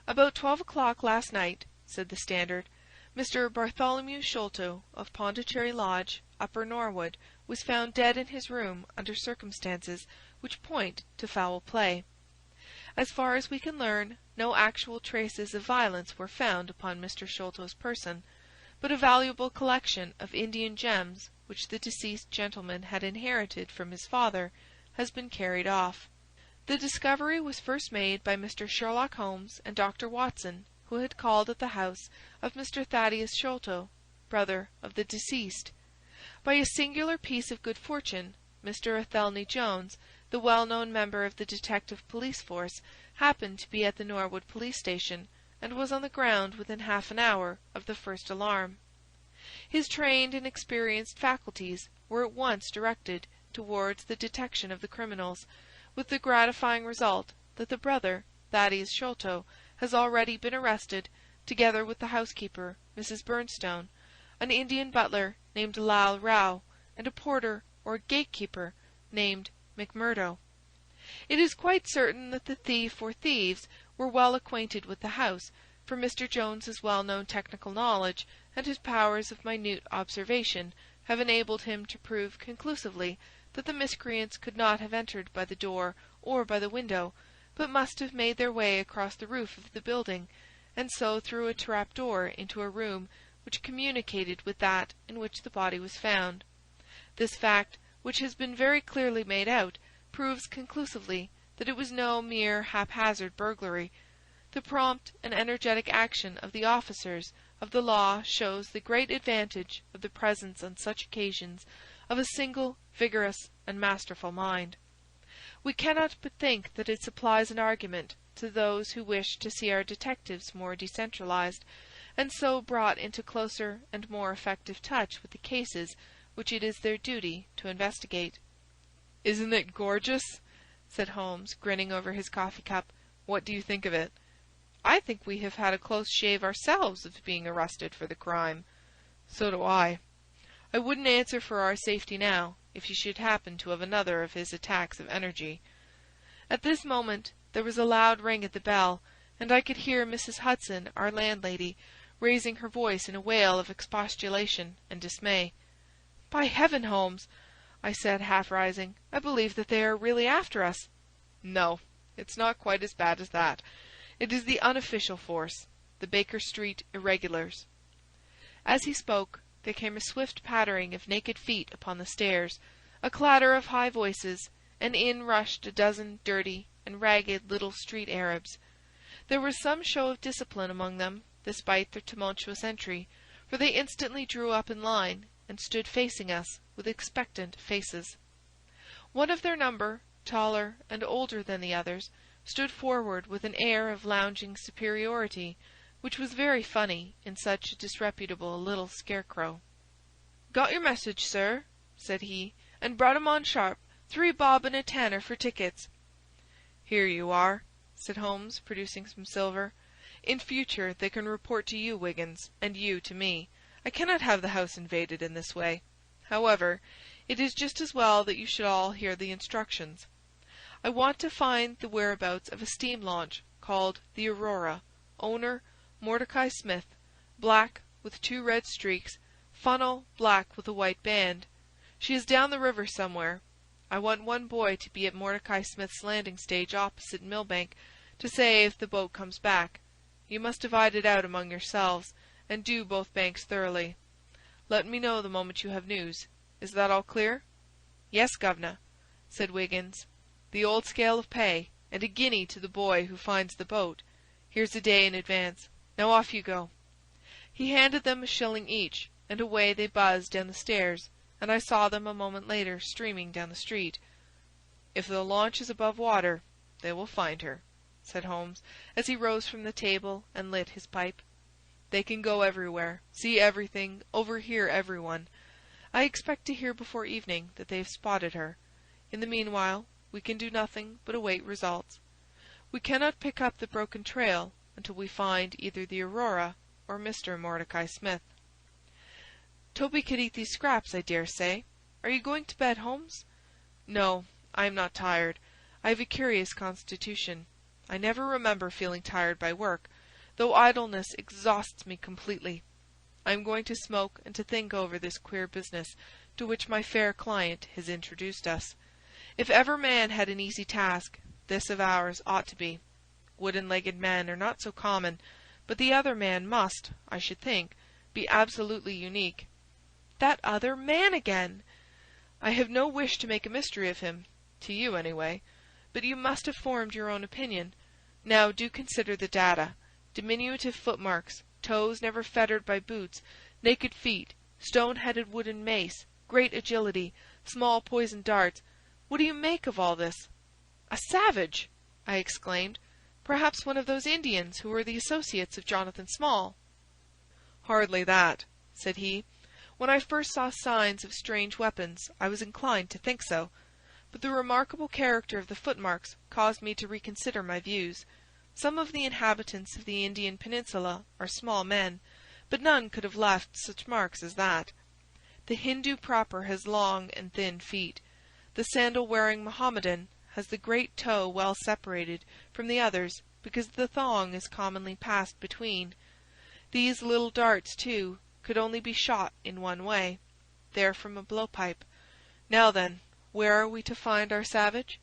"About 12 o'clock last night," said the Standard, "Mr. Bartholomew Sholto of Pondicherry Lodge, Upper Norwood, was found dead in his room under circumstances which point to foul play. As far as we can learn, no actual traces of violence were found upon Mr. Sholto's person, but a valuable collection of Indian gems which the deceased gentleman had inherited from his father has been carried off. The discovery was first made by Mr. Sherlock Holmes and Dr. Watson, who had called at the house of Mr. Thaddeus Sholto, brother of the deceased. By a singular piece of good fortune, Mr. Athelney Jones, the well-known member of the detective police force, happened to be at the Norwood police station, and was on the ground within half an hour of the first alarm. His trained and experienced faculties were at once directed towards the detection of the criminals, with the gratifying result that the brother, Thaddeus Sholto, has already been arrested, together with the housekeeper, Mrs. Bernstone, an Indian butler named Lal Rao, and a porter or gatekeeper named McMurdo. It is quite certain that the thief or thieves were well acquainted with the house, for Mr. Jones's well-known technical knowledge and his powers of minute observation have enabled him to prove conclusively that the miscreants could not have entered by the door or by the window, but must have made their way across the roof of the building, and so through a trap-door into a room which communicated with that in which the body was found. This fact, which has been very clearly made out, proves conclusively that it was no mere haphazard burglary. The prompt and energetic action of the officers of the law shows the great advantage of the presence on such occasions of a single, vigorous, and masterful mind. We cannot but think that it supplies an argument to those who wish to see our detectives more decentralized, and so brought into closer and more effective touch with the cases which it is their duty to investigate. "Isn't it gorgeous?" said Holmes, grinning over his coffee-cup. "What do you think of it?" "I think we have had a close shave ourselves of being arrested for the crime." "So do I. I wouldn't answer for our safety now, if he should happen to have another of his attacks of energy." At this moment there was a loud ring at the bell, and I could hear Mrs. Hudson, our landlady, raising her voice in a wail of expostulation and dismay. "By heaven, Holmes," I said, half rising, "I believe that they are really after us." "No, it's not quite as bad as that. It is the unofficial force, the Baker Street irregulars." As he spoke, there came a swift pattering of naked feet upon the stairs, a clatter of high voices, and in rushed a dozen dirty and ragged little street Arabs. There was some show of discipline among them, despite their tumultuous entry, for they instantly drew up in line and stood facing us with expectant faces. One of their number, taller and older than the others, stood forward with an air of lounging superiority, which was very funny in such a disreputable little scarecrow. "Got your message, sir," said he, "and brought 'em on sharp. 3 bob and a tanner for tickets." "Here you are," said Holmes, producing some silver. "In future they can report to you, Wiggins, and you to me. I cannot have the house invaded in this way. However, it is just as well that you should all hear the instructions. I want to find the whereabouts of a steam launch called the Aurora, owner Mordecai Smith, black with 2 red streaks, funnel black with a white band. She is down the river somewhere. I want one boy to be at Mordecai Smith's landing stage opposite Millbank to say if the boat comes back. You must divide it out among yourselves, and do both banks thoroughly. Let me know the moment you have news. Is that all clear?" "Yes, governor," said Wiggins. "The old scale of pay, and a guinea to the boy who finds the boat. Here's a day in advance. Now off you go." He handed them a shilling each, and away they buzzed down the stairs, and I saw them a moment later streaming down the street. "If the launch is above water, "They will find her," said Holmes, as he rose from the table and lit his pipe. "They can go everywhere, see everything, overhear everyone. I expect to hear before evening that they have spotted her. In the meanwhile, we can do nothing but await results. We cannot pick up the broken trail until we find either the Aurora or Mr. Mordecai Smith." "Toby could eat these scraps, I dare say. Are you going to bed, Holmes?" "No, I am not tired. I have a curious constitution. I never remember feeling tired by work, though idleness exhausts me completely. I am going to smoke and to think over this queer business to which my fair client has introduced us. If ever man had an easy task, this of ours ought to be. Wooden-legged men are not so common, but the other man must, I should think, be absolutely unique." "That other man again!" "I have no wish to make a mystery of him, to you anyway, but you must have formed your own opinion. Now do consider the data. Diminutive footmarks, toes never fettered by boots, naked feet, stone-headed wooden mace, great agility, small poisoned darts. What do you make of all this?" "A savage!" I exclaimed. "Perhaps one of those Indians who were the associates of Jonathan Small." "Hardly that," said he. "When I first saw signs of strange weapons, I was inclined to think so. But the remarkable character of the footmarks caused me to reconsider my views. Some of the inhabitants of the Indian peninsula are small men, but none could have left such marks as that. The Hindoo proper has long and thin feet. The sandal-wearing Mohammedan has the great toe well separated from the others because the thong is commonly passed between. These little darts, too, could only be shot in one way. They're from a blowpipe. Now then, where are we to find our savage?"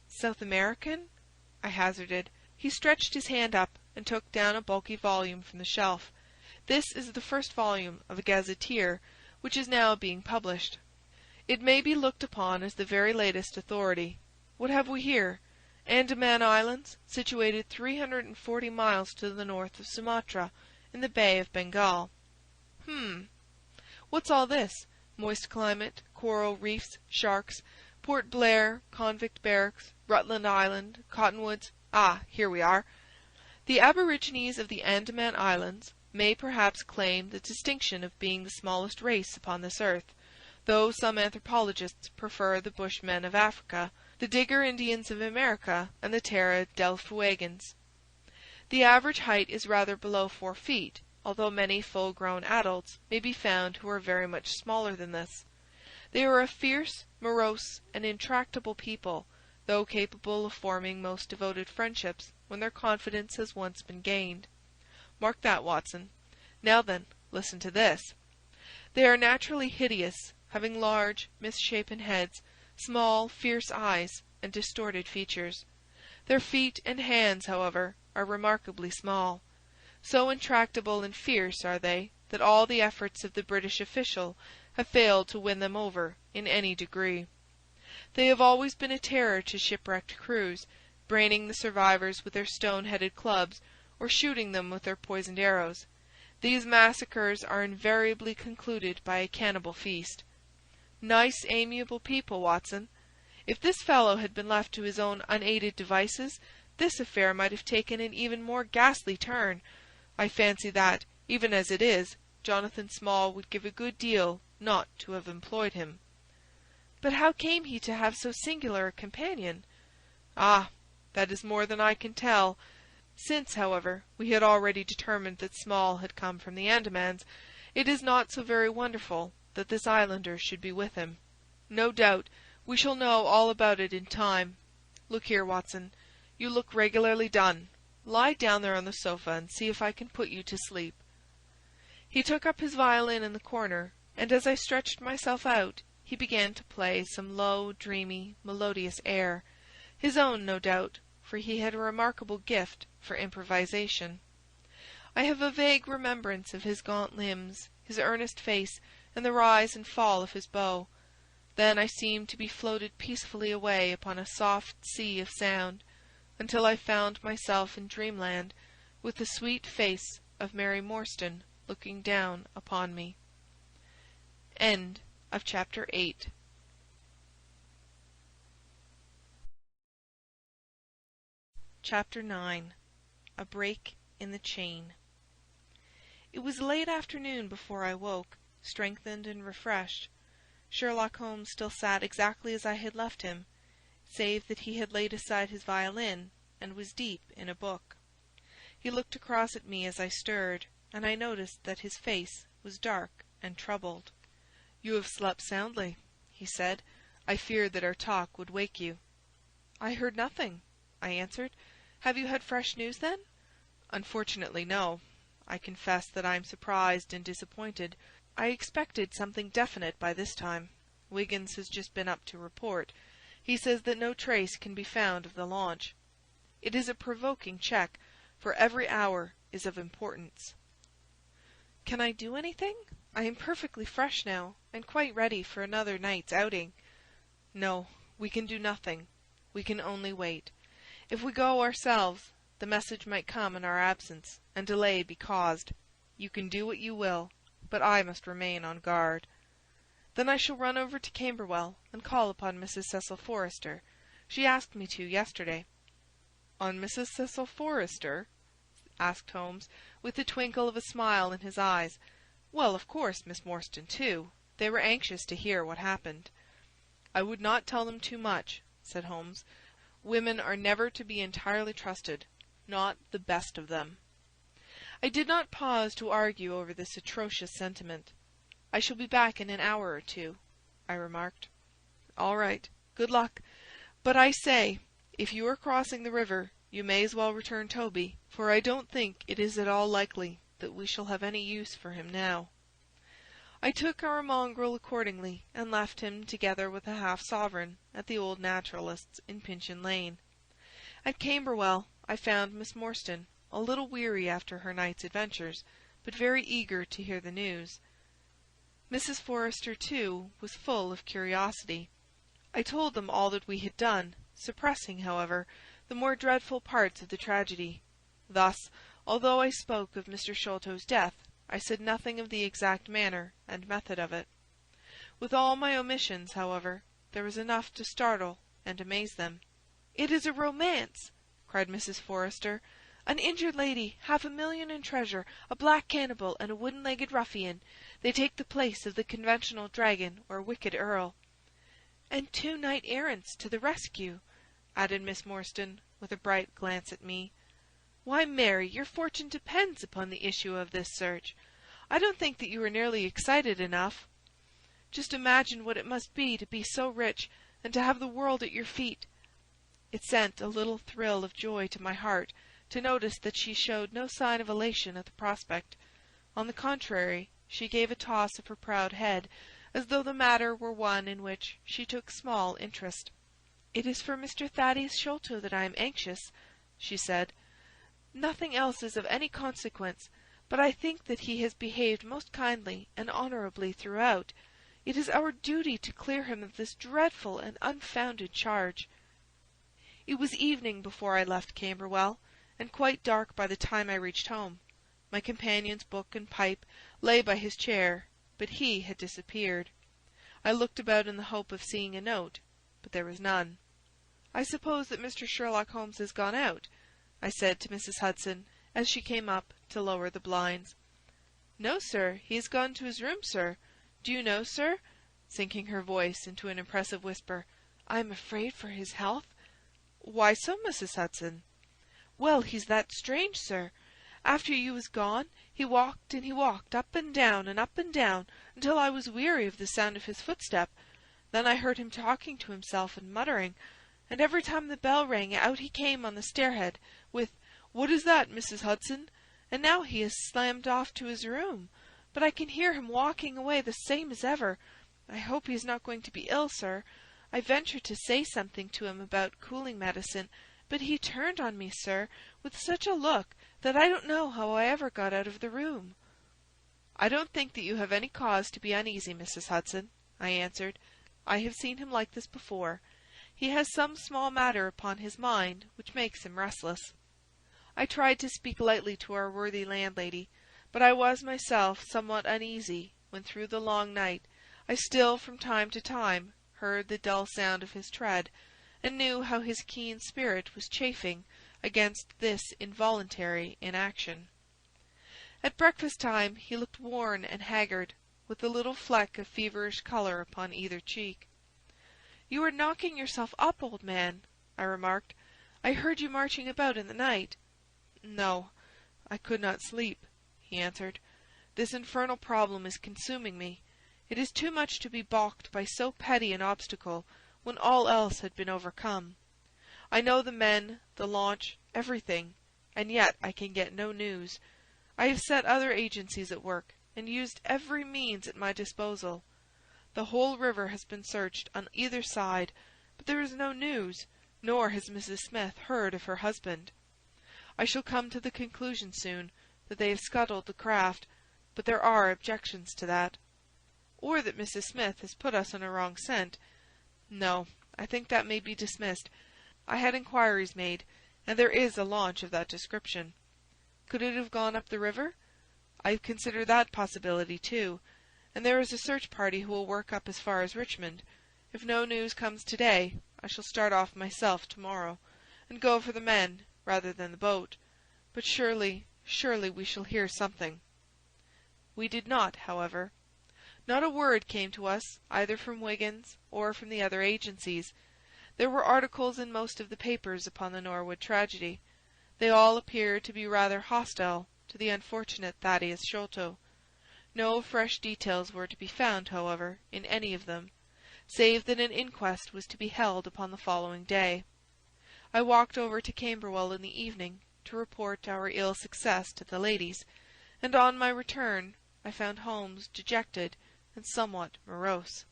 "South American?" I hazarded. He stretched his hand up and took down a bulky volume from the shelf. "This is the first volume of a gazetteer which is now being published. It may be looked upon as the very latest authority. What have we here? Andaman Islands, situated 340 miles to the north of Sumatra, in the Bay of Bengal. What's all this? Moist climate, coral reefs, sharks, Port Blair, convict barracks, Rutland Island, cottonwoods. Ah, here we are. The aborigines of the Andaman Islands may perhaps claim the distinction of being the smallest race upon this earth, though some anthropologists prefer the Bushmen of Africa, the Digger Indians of America, and the Terra del Fuegans. The average height is rather below 4 feet, although many full-grown adults may be found who are very much smaller than this. They are a fierce, morose, and intractable people, though capable of forming most devoted friendships when their confidence has once been gained. Mark that, Watson. Now then, listen to this. They are naturally hideous, having large, misshapen heads, small, fierce eyes, and distorted features. Their feet and hands, however, are remarkably small. So intractable and fierce are they that all the efforts of the British official have failed to win them over in any degree. They have always been a terror to shipwrecked crews, braining the survivors with their stone-headed clubs, or shooting them with their poisoned arrows. These massacres are invariably concluded by a cannibal feast. Nice, amiable people, Watson. If this fellow had been left to his own unaided devices, this affair might have taken an even more ghastly turn. I fancy that, even as it is, Jonathan Small would give a good deal not to have employed him." "But how came he to have so singular a companion?" "Ah, that is more than I can tell. Since, however, we had already determined that Small had come from the Andamans, it is not so very wonderful that this islander should be with him. No doubt we shall know all about it in time. Look here, Watson, you look regularly done. Lie down there on the sofa and see if I can put you to sleep." He took up his violin in the corner, and as I stretched myself out, he began to play some low, dreamy, melodious air, his own, no doubt, for he had a remarkable gift for improvisation. I have a vague remembrance of his gaunt limbs, his earnest face, and the rise and fall of his bow. Then I seemed to be floated peacefully away upon a soft sea of sound, until I found myself in dreamland, with the sweet face of Mary Morstan looking down upon me. End of chapter 8. Chapter 9. A Break in the Chain. It was late afternoon before I woke, strengthened and refreshed. Sherlock Holmes still sat exactly as I had left him, save that he had laid aside his violin and was deep in a book. He looked across at me as I stirred, and I noticed that his face was dark and troubled. "You have slept soundly," he said. "I feared that our talk would wake you." "I heard nothing," I answered. "Have you had fresh news, then?" "Unfortunately, no. I confess that I am surprised and disappointed. I expected something definite by this time. Wiggins has just been up to report. He says that no trace can be found of the launch. It is a provoking check, for every hour is of importance." "Can I do anything? I am perfectly fresh now, and quite ready for another night's outing." "No, we can do nothing. We can only wait. If we go ourselves, the message might come in our absence, and delay be caused. You can do what you will, but I must remain on guard." "Then I shall run over to Camberwell and call upon Mrs. Cecil Forrester. She asked me to yesterday." "On Mrs. Cecil Forrester?" asked Holmes, with the twinkle of a smile in his eyes. "Well, of course, Miss Morstan, too. They were anxious to hear what happened." "I would not tell them too much," said Holmes. "Women are never to be entirely trusted, not the best of them." I did not pause to argue over this atrocious sentiment. "I shall be back in an hour or two," I remarked. "All right. Good luck. But I say, if you are crossing the river, you may as well return Toby, for I don't think it is at all likely that we shall have any use for him now." I took our mongrel accordingly, and left him, together with a half-sovereign, at the old naturalist's in Pinchin Lane. At Camberwell I found Miss Morstan, a little weary after her night's adventures, but very eager to hear the news. Mrs. Forrester, too, was full of curiosity. I told them all that we had done, suppressing, however, the more dreadful parts of the tragedy. Thus, although I spoke of Mr. Sholto's death, I said nothing of the exact manner and method of it. With all my omissions, however, there was enough to startle and amaze them. "It is a romance!" cried Mrs. Forrester. "An injured lady, 500,000 in treasure, a black cannibal, and a wooden-legged ruffian. They take the place of the conventional dragon or wicked earl." "And 2 knight-errants to the rescue," added Miss Morstan, with a bright glance at me. "Why, Mary, your fortune depends upon the issue of this search. I don't think that you are nearly excited enough. Just imagine what it must be to be so rich, and to have the world at your feet." It sent a little thrill of joy to my heart to notice that she showed no sign of elation at the prospect. On the contrary, she gave a toss of her proud head, as though the matter were one in which she took small interest. "It is for Mr. Thaddeus Sholto that I am anxious," she said. "Nothing else is of any consequence, but I think that he has behaved most kindly and honourably throughout. It is our duty to clear him of this dreadful and unfounded charge." It was evening before I left Camberwell, and quite dark by the time I reached home. My companion's book and pipe lay by his chair, but he had disappeared. I looked about in the hope of seeing a note, but there was none. "I suppose that Mr. Sherlock Holmes has gone out?" I said to Mrs. Hudson, as she came up to lower the blinds. "No, sir, he has gone to his room, sir. Do you know, sir," sinking her voice into an impressive whisper, "I am afraid for his health." "Why so, Mrs. Hudson?" "Well, he's that strange, sir. After you was gone, he walked and he walked up and down, until I was weary of the sound of his footstep. Then I heard him talking to himself and muttering, and every time the bell rang out he came on the stairhead with, 'What is that, Mrs. Hudson?' And now he has slammed off to his room, but I can hear him walking away the same as ever. I hope he is not going to be ill, sir. I ventured to say something to him about cooling medicine, but he turned on me, sir, with such a look that I don't know how I ever got out of the room." "I don't think that you have any cause to be uneasy, Mrs. Hudson," I answered. "I have seen him like this before. He has some small matter upon his mind which makes him restless." I tried to speak lightly to our worthy landlady, but I was myself somewhat uneasy when through the long night I still from time to time heard the dull sound of his tread, and knew how his keen spirit was chafing against this involuntary inaction. At breakfast-time he looked worn and haggard, with a little fleck of feverish colour upon either cheek. "You are knocking yourself up, old man," I remarked. "I heard you marching about in the night." "No, I could not sleep," he answered. "This infernal problem is consuming me. It is too much to be balked by so petty an obstacle when all else had been overcome. I know the men, the launch, everything, and yet I can get no news. I have set other agencies at work, and used every means at my disposal. The whole river has been searched on either side, but there is no news, nor has Mrs. Smith heard of her husband. I shall come to the conclusion soon that they have scuttled the craft, but there are objections to that. Or that Mrs. Smith has put us on a wrong scent. No, I think that may be dismissed. I had inquiries made, and there is a launch of that description. Could it have gone up the river? I have considered that possibility too, and there is a search party who will work up as far as Richmond. If no news comes to-day, I shall start off myself to-morrow, and go for the men rather than the boat. But surely we shall hear something." We did not, however. Not a word came to us either from Wiggins or from the other agencies. There were articles in most of the papers upon the Norwood tragedy. They all appeared to be rather hostile to the unfortunate Thaddeus Sholto. No fresh details were to be found, however, in any of them, save that an inquest was to be held upon the following day. I walked over to Camberwell in the evening to report our ill success to the ladies, and on my return I found Holmes dejected and somewhat morose.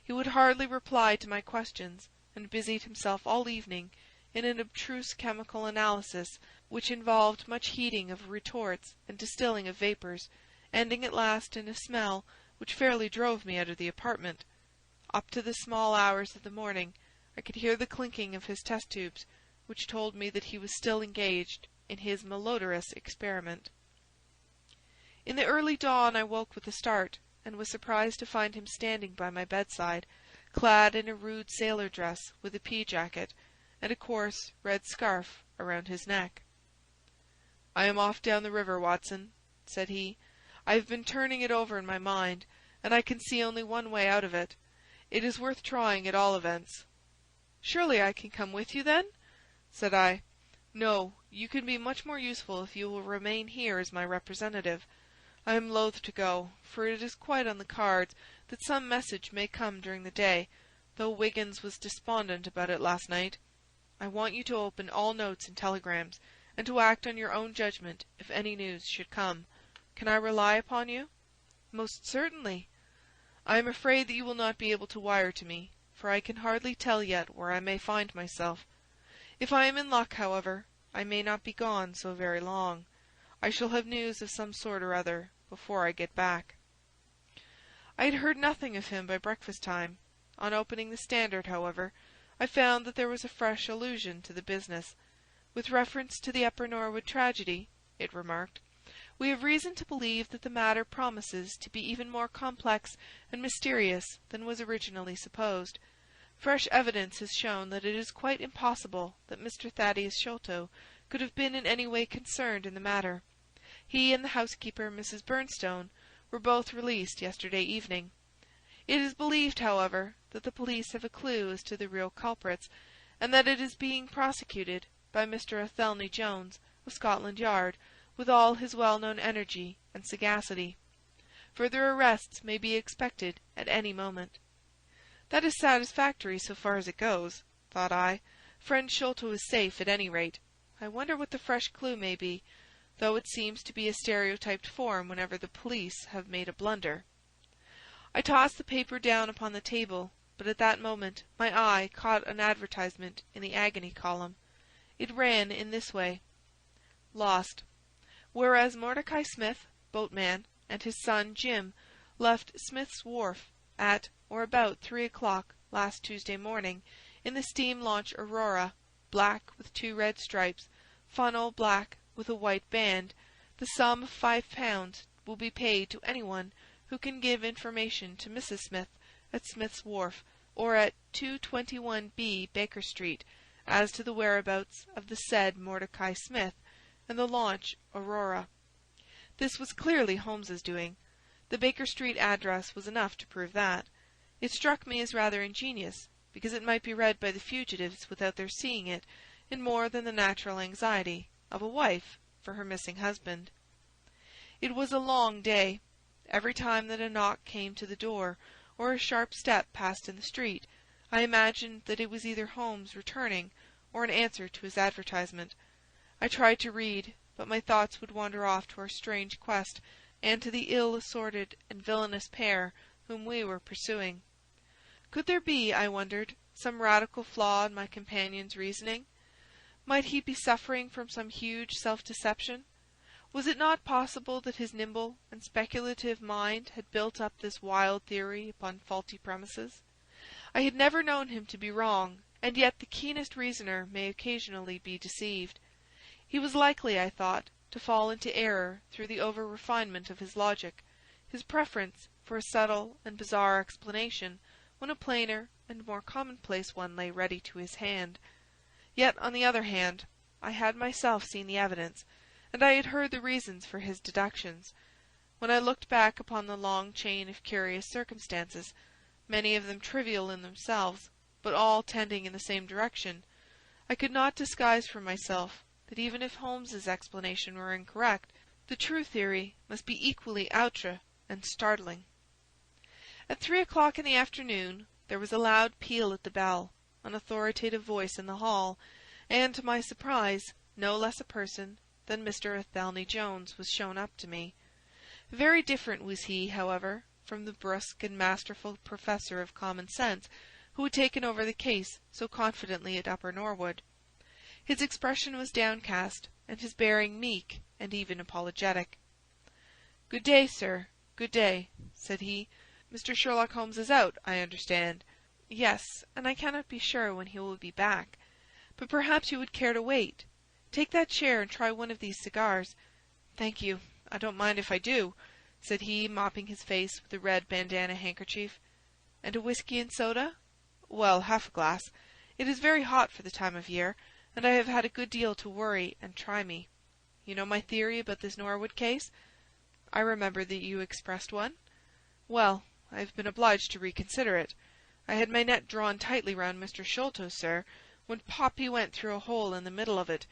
He would hardly reply to my questions, and busied himself all evening in an abstruse chemical analysis which involved much heating of retorts and distilling of vapours, ending at last in a smell which fairly drove me out of the apartment. Up to the small hours of the morning I could hear the clinking of his test-tubes, which told me that he was still engaged in his malodorous experiment. In the early dawn I woke with a start, and was surprised to find him standing by my bedside, clad in a rude sailor dress with a pea-jacket, and a coarse red scarf around his neck. "I am off down the river, Watson," said he. "I have been turning it over in my mind, and I can see only one way out of it. It is worth trying at all events." "Surely I can come with you, then?" said I. "No, you can be much more useful if you will remain here as my representative. I am loath to go, for it is quite on the cards that some message may come during the day, though Wiggins was despondent about it last night. I want you to open all notes and telegrams, and to act on your own judgment if any news should come. Can I rely upon you?" "Most certainly." "I am afraid that you will not be able to wire to me, for I can hardly tell yet where I may find myself. If I am in luck, however, I may not be gone so very long. I shall have news of some sort or other before I get back." I had heard nothing of him by breakfast-time. On opening the Standard, however, I found that there was a fresh allusion to the business. "With reference to the Upper Norwood tragedy," it remarked, "we have reason to believe that the matter promises to be even more complex and mysterious than was originally supposed. Fresh evidence has shown that it is quite impossible that Mr. Thaddeus Sholto could have been in any way concerned in the matter. He and the housekeeper, Mrs. Bernstone, were both released yesterday evening. It is believed, however, that the police have a clue as to the real culprits, and that it is being prosecuted by Mr. Athelney Jones, of Scotland Yard, with all his well-known energy and sagacity. Further arrests may be expected at any moment." "That is satisfactory so far as it goes," thought I. "Friend Sholto is safe at any rate. I wonder what the fresh clue may be, though it seems to be a stereotyped form whenever the police have made a blunder." I tossed the paper down upon the table, but at that moment my eye caught an advertisement in the agony column. It ran in this way: "Lost. Whereas Mordecai Smith, boatman, and his son Jim left Smith's Wharf at or about 3 o'clock last Tuesday morning in the steam launch Aurora, black with 2 red stripes, funnel black with a white band, the sum of £5 will be paid to anyone who can give information to Mrs. Smith at Smith's Wharf, or at 221B Baker Street, as to the whereabouts of the said Mordecai Smith and the launch Aurora. This was clearly Holmes's doing. The Baker Street address was enough to prove that. It struck me as rather ingenious, because it might be read by the fugitives without their seeing it in more than the natural anxiety of a wife for her missing husband. It was a long day. Every time that a knock came to the door, or a sharp step passed in the street, I imagined that it was either Holmes returning or an answer to his advertisement. I tried to read, but my thoughts would wander off to our strange quest and to the ill-assorted and villainous pair whom we were pursuing. Could there be, I wondered, some radical flaw in my companion's reasoning? Might he be suffering from some huge self-deception? Was it not possible that his nimble and speculative mind had built up this wild theory upon faulty premises? I had never known him to be wrong, and yet the keenest reasoner may occasionally be deceived. He was likely, I thought, to fall into error through the over-refinement of his logic, his preference for a subtle and bizarre explanation when a plainer and more commonplace one lay ready to his hand. Yet, on the other hand, I had myself seen the evidence, and I had heard the reasons for his deductions. When I looked back upon the long chain of curious circumstances, many of them trivial in themselves, but all tending in the same direction, I could not disguise from myself that even if Holmes's explanation were incorrect, the true theory must be equally outre and startling. At 3 o'clock in the afternoon there was a loud peal at the bell, an authoritative voice in the hall, and, to my surprise, no less a person than Mr. Athelney Jones was shown up to me. Very different was he, however, from the brusque and masterful professor of common sense who had taken over the case so confidently at Upper Norwood. His expression was downcast, and his bearing meek and even apologetic. "Good day, sir, good day," said he. "Mr. Sherlock Holmes is out, I understand." "Yes, and I cannot be sure when he will be back. But perhaps you would care to wait. Take that chair and try one of these cigars." "Thank you, I don't mind if I do," said he, mopping his face with a red bandana handkerchief. "And a whisky and soda?" "Well, half a glass. It is very hot for the time of year, and I have had a good deal to worry and try me. You know my theory about this Norwood case?" "I remember that you expressed one." "Well, I have been obliged to reconsider it. I had my net drawn tightly round Mr. Sholto, sir, when pop he went through a hole in the middle of it.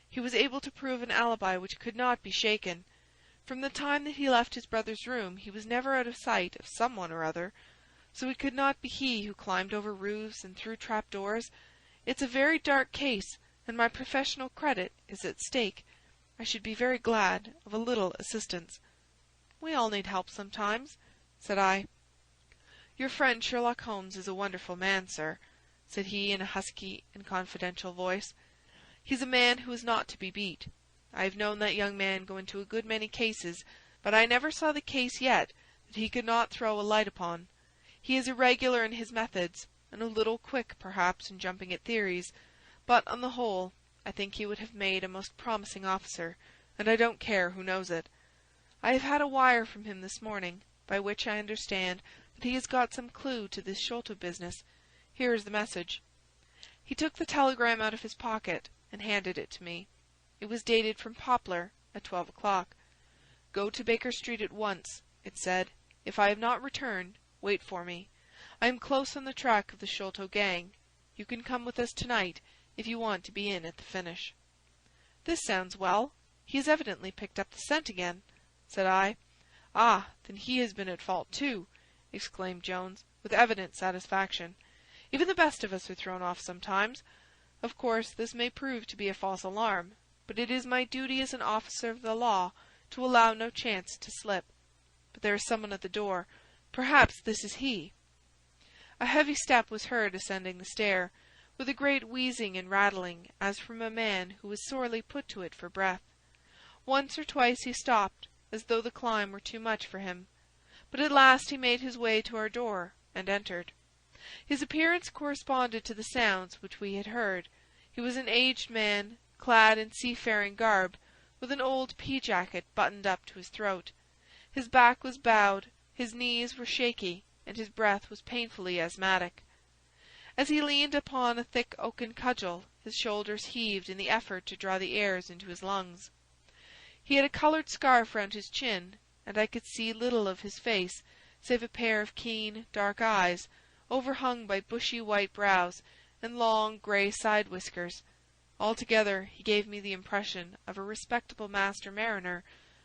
He was able to prove an alibi which could not be shaken. From the time that he left his brother's room he was never out of sight of some one or other, so it could not be he who climbed over roofs and through trap-doors. It's a very dark case, and my professional credit is at stake. I should be very glad of a little assistance." "We all need help sometimes," said I. "Your friend Sherlock Holmes is a wonderful man, sir," said he in a husky and confidential voice. "He's a man who is not to be beat. I have known that young man go into a good many cases, but I never saw the case yet that he could not throw a light upon. He is irregular in his methods, and a little quick, perhaps, in jumping at theories, but, on the whole, I think he would have made a most promising officer, and I don't care who knows it. I have had a wire from him this morning, by which I understand that he has got some clue to this Sholto business. Here is the message." He took the telegram out of his pocket and handed it to me. It was dated from Poplar at 12 o'clock. "Go to Baker Street at once," it said. "If I have not returned, wait for me. I am close on the track of the Sholto gang. You can come with us tonight if you want to be in at the finish." "This sounds well. He has evidently picked up the scent again," said I. "Ah, then he has been at fault too," exclaimed Jones, with evident satisfaction. "Even the best of us are thrown off sometimes. Of course, this may prove to be a false alarm, but it is my duty as an officer of the law to allow no chance to slip. But there is someone at the door. Perhaps this is he." A heavy step was heard ascending the stair, with a great wheezing and rattling as from a man who was sorely put to it for breath. Once or twice he stopped, as though the climb were too much for him, but at last he made his way to our door and entered. His appearance corresponded to the sounds which we had heard. He was an aged man, clad in seafaring garb, with an old pea-jacket buttoned up to his throat. His back was bowed, his knees were shaky, and his breath was painfully asthmatic. As he leaned upon a thick oaken cudgel, his shoulders heaved in the effort to draw the airs into his lungs. He had a coloured scarf round his chin, and I could see little of his face save a pair of keen, dark eyes, overhung by bushy white brows and long grey side whiskers. Altogether he gave me the impression of a respectable master mariner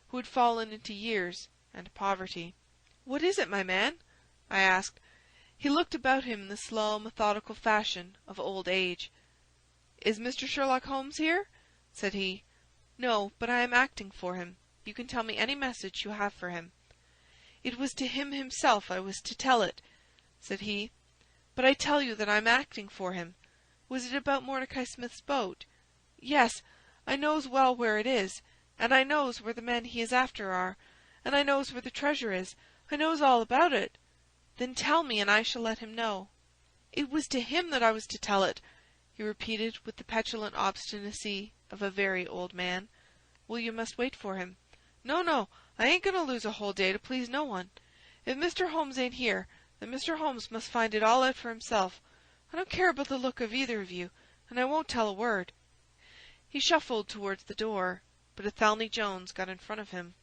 who had fallen into years and poverty. "What is it, my man?" I asked. He looked about him in the slow, methodical fashion of old age. "Is Mr. Sherlock Holmes here?" said he. "No, but I am acting for him. You can tell me any message you have for him." "It was to him himself I was to tell it," said he. "But I tell you that I'm acting for him. Was it about Mordecai Smith's boat?" "Yes, I knows well where it is, and I knows where the men he is after are, and I knows where the treasure is. I knows all about it." "Then tell me, and I shall let him know." "It was to him that I was to tell it," he repeated with the petulant obstinacy of a very old man. "Well, you must wait for him." "No, no, I ain't going to lose a whole day to please no one. If Mr. Holmes ain't here, then Mr. Holmes must find it all out for himself. I don't care about the look of either of you, and I won't tell a word." He shuffled towards the door, but Athelney Jones got in front of him.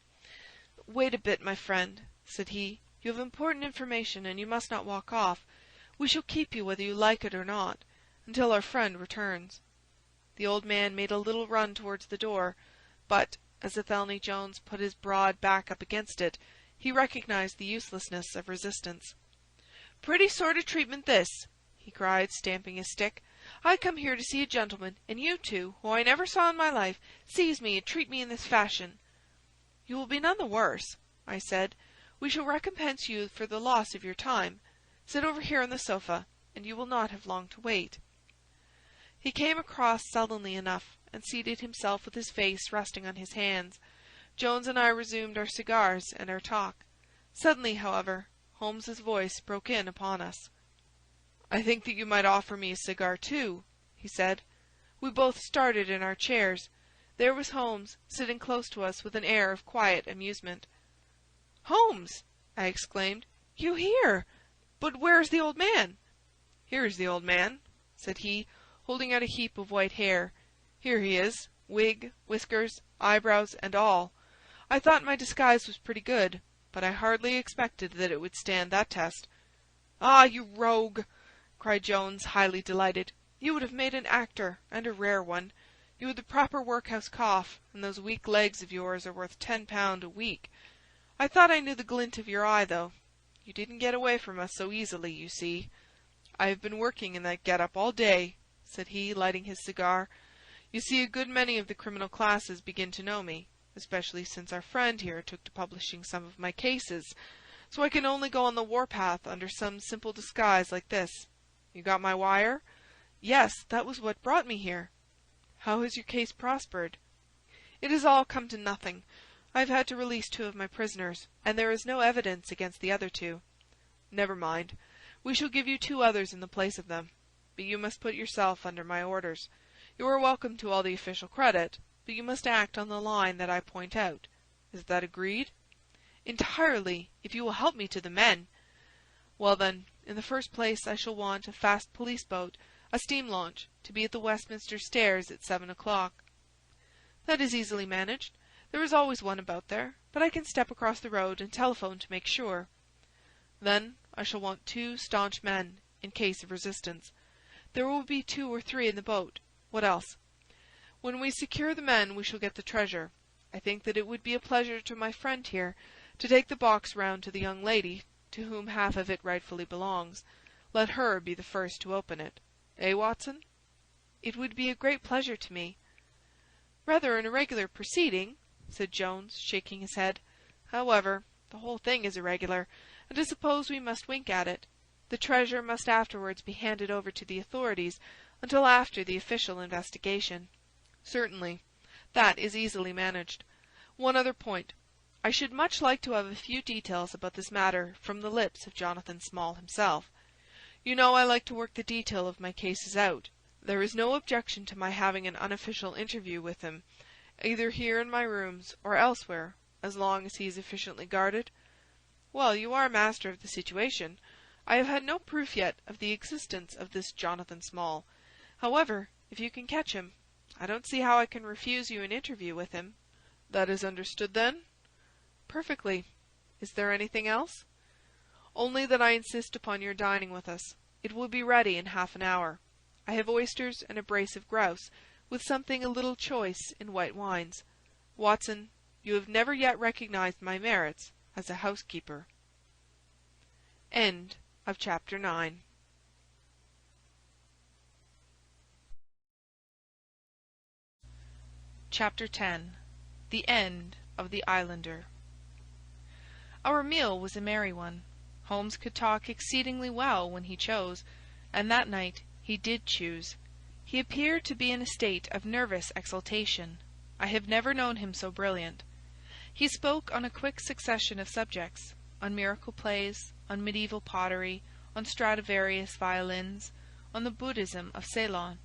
"Wait a bit, my friend," said he. "You have important information, and you must not walk off. We shall keep you whether you like it or not, until our friend returns." The old man made a little run towards the door, but, as Athelney Jones put his broad back up against it, he recognized the uselessness of resistance. "Pretty sort of treatment this!" he cried, stamping his stick. "I come here to see a gentleman, and you two, who I never saw in my life, seize me and treat me in this fashion." "You will be none the worse," I said. "We shall recompense you for the loss of your time. Sit over here on the sofa, and you will not have long to wait." He came across sullenly enough, and seated himself with his face resting on his hands. Jones and I resumed our cigars and our talk. Suddenly, however, Holmes's voice broke in upon us. "I think that you might offer me a cigar too," he said. We both started in our chairs. There was Holmes, sitting close to us with an air of quiet amusement. "Holmes!" I exclaimed. "You here? But where is the old man?" "Here is the old man," said he, holding out a heap of white hair. "Here he is, wig, whiskers, eyebrows, and all. I thought my disguise was pretty good, but I hardly expected that it would stand that test." "Ah, you rogue!" cried Jones, highly delighted. "You would have made an actor, and a rare one. You had the proper workhouse cough, and those weak legs of yours are worth £10 a week. I thought I knew the glint of your eye, though. You didn't get away from us so easily, you see. I have been working in that get-up all day," said he, lighting his cigar. "You see, a good many of the criminal classes begin to know me, especially since our friend here took to publishing some of my cases, so I can only go on the warpath under some simple disguise like this. You got my wire?" "Yes, that was what brought me here." "How has your case prospered?" "It has all come to nothing. I have had to release 2 of my prisoners, and there is no evidence against the other 2. "Never mind. We shall give you 2 others in the place of them. But you must put yourself under my orders. You are welcome to all the official credit, but you must act on the line that I point out. Is that agreed?" "Entirely, if you will help me to the men." "Well, then, in the first place I shall want a fast police boat, a steam launch, to be at the Westminster Stairs at 7 o'clock." "That is easily managed. There is always one about there, but I can step across the road and telephone to make sure." "Then I shall want 2 staunch men, in case of resistance. There will be 2 or 3 in the boat. What else? When we secure the men we shall get the treasure. I think that it would be a pleasure to my friend here to take the box round to the young lady to whom half of it rightfully belongs. Let her be the first to open it. Eh, Watson?" "It would be a great pleasure to me." "Rather an irregular proceeding," said Jones, shaking his head. "However, the whole thing is irregular, and I suppose we must wink at it. The treasure must afterwards be handed over to the authorities until after the official investigation." "Certainly. That is easily managed. One other point. I should much like to have a few details about this matter from the lips of Jonathan Small himself. You know I like to work the detail of my cases out. There is no objection to my having an unofficial interview with him, either here in my rooms or elsewhere, as long as he is efficiently guarded?" "Well, you are master of the situation. I have had no proof yet of the existence of this Jonathan Small. However, if you can catch him, I don't see how I can refuse you an interview with him." "That is understood, then?" "Perfectly. Is there anything else?" "Only that I insist upon your dining with us. It will be ready in half an hour. I have oysters and a brace of grouse, with something a little choice in white wines. Watson, you have never yet recognized my merits as a housekeeper." End of chapter 9. Chapter 10. The End of the Islander. Our meal was a merry one. Holmes could talk exceedingly well when he chose, and that night he did choose. He appeared to be in a state of nervous exaltation. I have never known him so brilliant. He spoke on a quick succession of subjects, on miracle plays, on medieval pottery, on Stradivarius violins, on the Buddhism of Ceylon,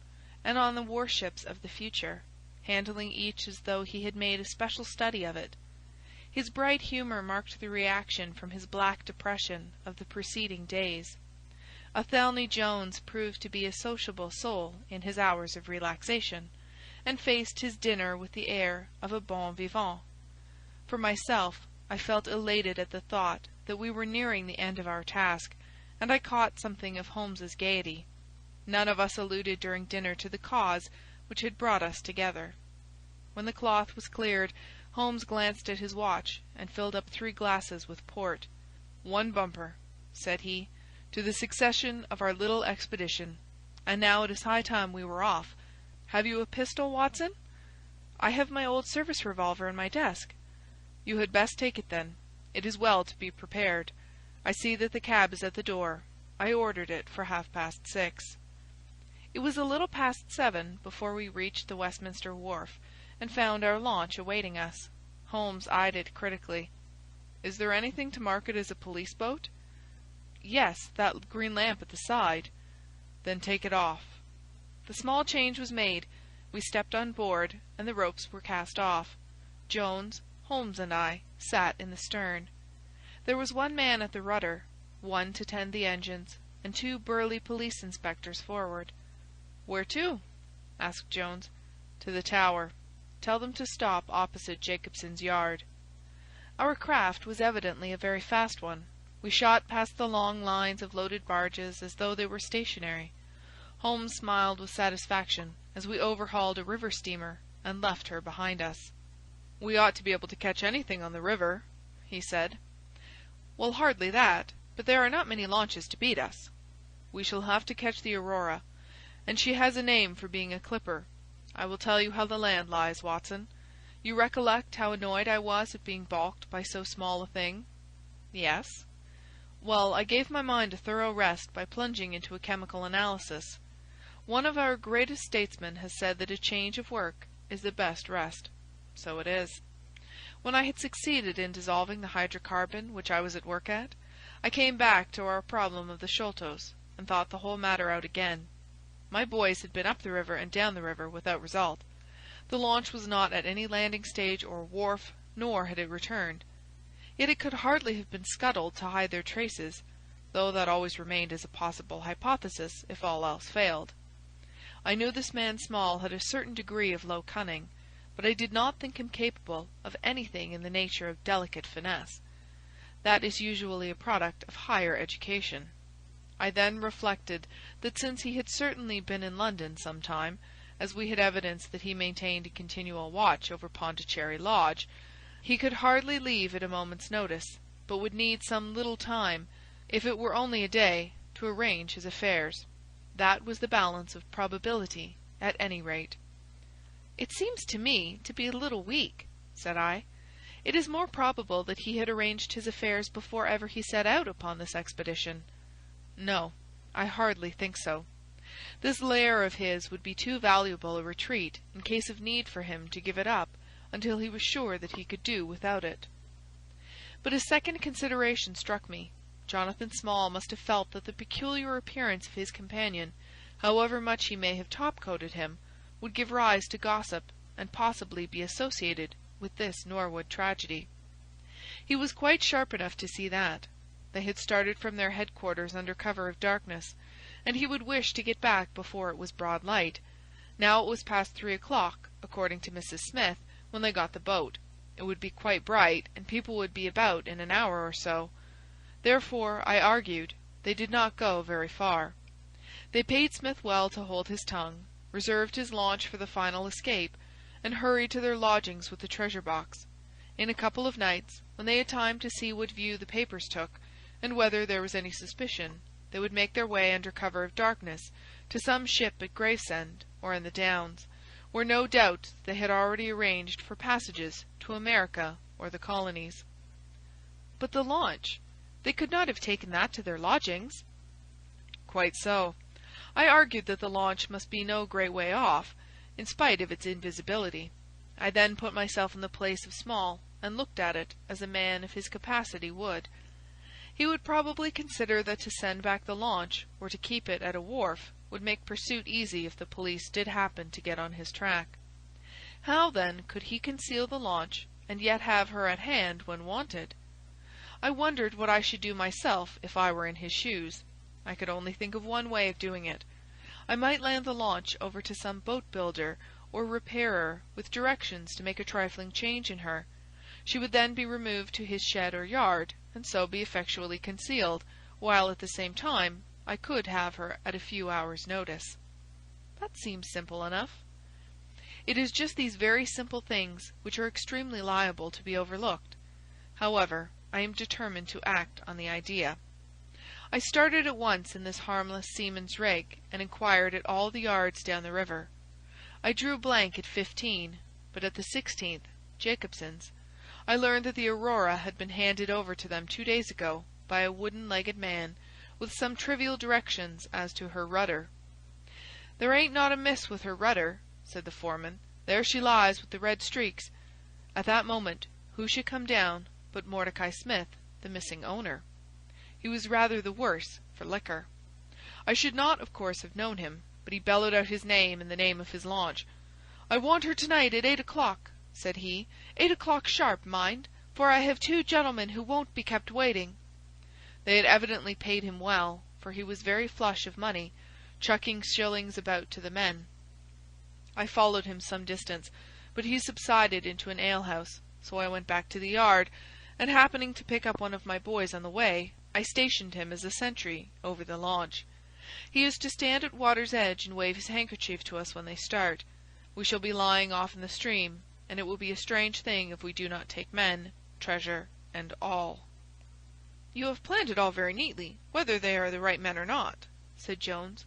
and on the warships of the future, handling each as though he had made a special study of it. His bright humour marked the reaction from his black depression of the preceding days. Athelney Jones proved to be a sociable soul in his hours of relaxation, and faced his dinner with the air of a bon vivant. For myself, I felt elated at the thought that we were nearing the end of our task, and I caught something of Holmes's gaiety. None of us alluded during dinner to the cause which had brought us together. When the cloth was cleared, Holmes glanced at his watch and filled up 3 glasses with port. "One bumper," said he, "to the succession of our little expedition. And now it is high time we were off. Have you a pistol, Watson?" "I have my old service revolver in my desk." "You had best take it, then. It is well to be prepared. I see that the cab is at the door. I ordered it for 6:30. It was a little past 7 before we reached the Westminster Wharf, and found our launch awaiting us. Holmes eyed it critically. "Is there anything to mark it as a police boat?" "Yes, that green lamp at the side." "Then take it off." The small change was made. We stepped on board, and the ropes were cast off. Jones, Holmes, and I sat in the stern. There was one man at the rudder, one to tend the engines, and 2 burly police inspectors forward. "Where to?" asked Jones. "To the Tower. Tell them to stop opposite Jacobson's yard." Our craft was evidently a very fast one. We shot past the long lines of loaded barges as though they were stationary. Holmes smiled with satisfaction as we overhauled a river steamer and left her behind us. "We ought to be able to catch anything on the river," he said. "Well, hardly that, but there are not many launches to beat us." "We shall have to catch the Aurora, and she has a name for being a clipper. I will tell you how the land lies, Watson. You recollect how annoyed I was at being balked by so small a thing?" "Yes." "Well, I gave my mind a thorough rest by plunging into a chemical analysis. One of our greatest statesmen has said that a change of work is the best rest. So it is. When I had succeeded in dissolving the hydrocarbon which I was at work at, I came back to our problem of the Sholtos, and thought the whole matter out again. My boys had been up the river and down the river without result. The launch was not at any landing stage or wharf, nor had it returned. Yet it could hardly have been scuttled to hide their traces, though that always remained as a possible hypothesis if all else failed. I knew this man Small had a certain degree of low cunning, but I did not think him capable of anything in the nature of delicate finesse. That is usually a product of higher education. I then reflected that since he had certainly been in London some time, as we had evidence that he maintained a continual watch over Pondicherry Lodge, he could hardly leave at a moment's notice, but would need some little time, if it were only a day, to arrange his affairs. That was the balance of probability, at any rate. "It seems to me to be a little weak," said I. "It is more probable that he had arranged his affairs before ever he set out upon this expedition." "No, I hardly think so. This lair of his would be too valuable a retreat in case of need for him to give it up until he was sure that he could do without it." But a second consideration struck me. Jonathan Small must have felt that the peculiar appearance of his companion, however much he may have top-coated him, would give rise to gossip, and possibly be associated with this Norwood tragedy. He was quite sharp enough to see that. They had started from their headquarters under cover of darkness, and he would wish to get back before it was broad light. Now it was past 3 o'clock, according to Mrs. Smith, when they got the boat. It would be quite bright, and people would be about in an hour or so. Therefore, I argued, they did not go very far. They paid Smith well to hold his tongue, reserved his launch for the final escape, and hurried to their lodgings with the treasure box. In a couple of nights, when they had time to see what view the papers took, and whether there was any suspicion, they would make their way under cover of darkness to some ship at Gravesend or in the Downs, where no doubt they had already arranged for passages to America or the colonies. But the launch? They could not have taken that to their lodgings. Quite so. I argued that the launch must be no great way off, in spite of its invisibility. I then put myself in the place of Small, and looked at it as a man of his capacity would. He would probably consider that to send back the launch, or to keep it at a wharf, would make pursuit easy if the police did happen to get on his track. How, then, could he conceal the launch, and yet have her at hand when wanted? I wondered what I should do myself if I were in his shoes. I could only think of one way of doing it. I might land the launch over to some boat-builder or repairer with directions to make a trifling change in her. She would then be removed to his shed or yard, and so be effectually concealed, while at the same time I could have her at a few hours' notice. That seems simple enough. It is just these very simple things which are extremely liable to be overlooked. However, I am determined to act on the idea. I started at once in this harmless seaman's rig, and inquired at all the yards down the river. I drew blank at 15, but at the 16th, Jacobson's, I learned that the Aurora had been handed over to them 2 days ago by a wooden-legged man, with some trivial directions as to her rudder. "There ain't naught amiss with her rudder," said the foreman. "There she lies with the red streaks." At that moment, who should come down but Mordecai Smith, the missing owner. He was rather the worse for liquor. I should not, of course, have known him, but he bellowed out his name and the name of his launch. "I want her tonight at 8 o'clock," said he. "8 o'clock sharp, mind, for I have 2 gentlemen who won't be kept waiting." They had evidently paid him well, for he was very flush of money, chucking shillings about to the men. I followed him some distance, but he subsided into an alehouse, so I went back to the yard, and happening to pick up one of my boys on the way, I stationed him as a sentry over the launch. He is to stand at water's edge and wave his handkerchief to us when they start. We shall be lying off in the stream, and it will be a strange thing if we do not take men, treasure, and all. "You have planned it all very neatly, whether they are the right men or not," said Jones.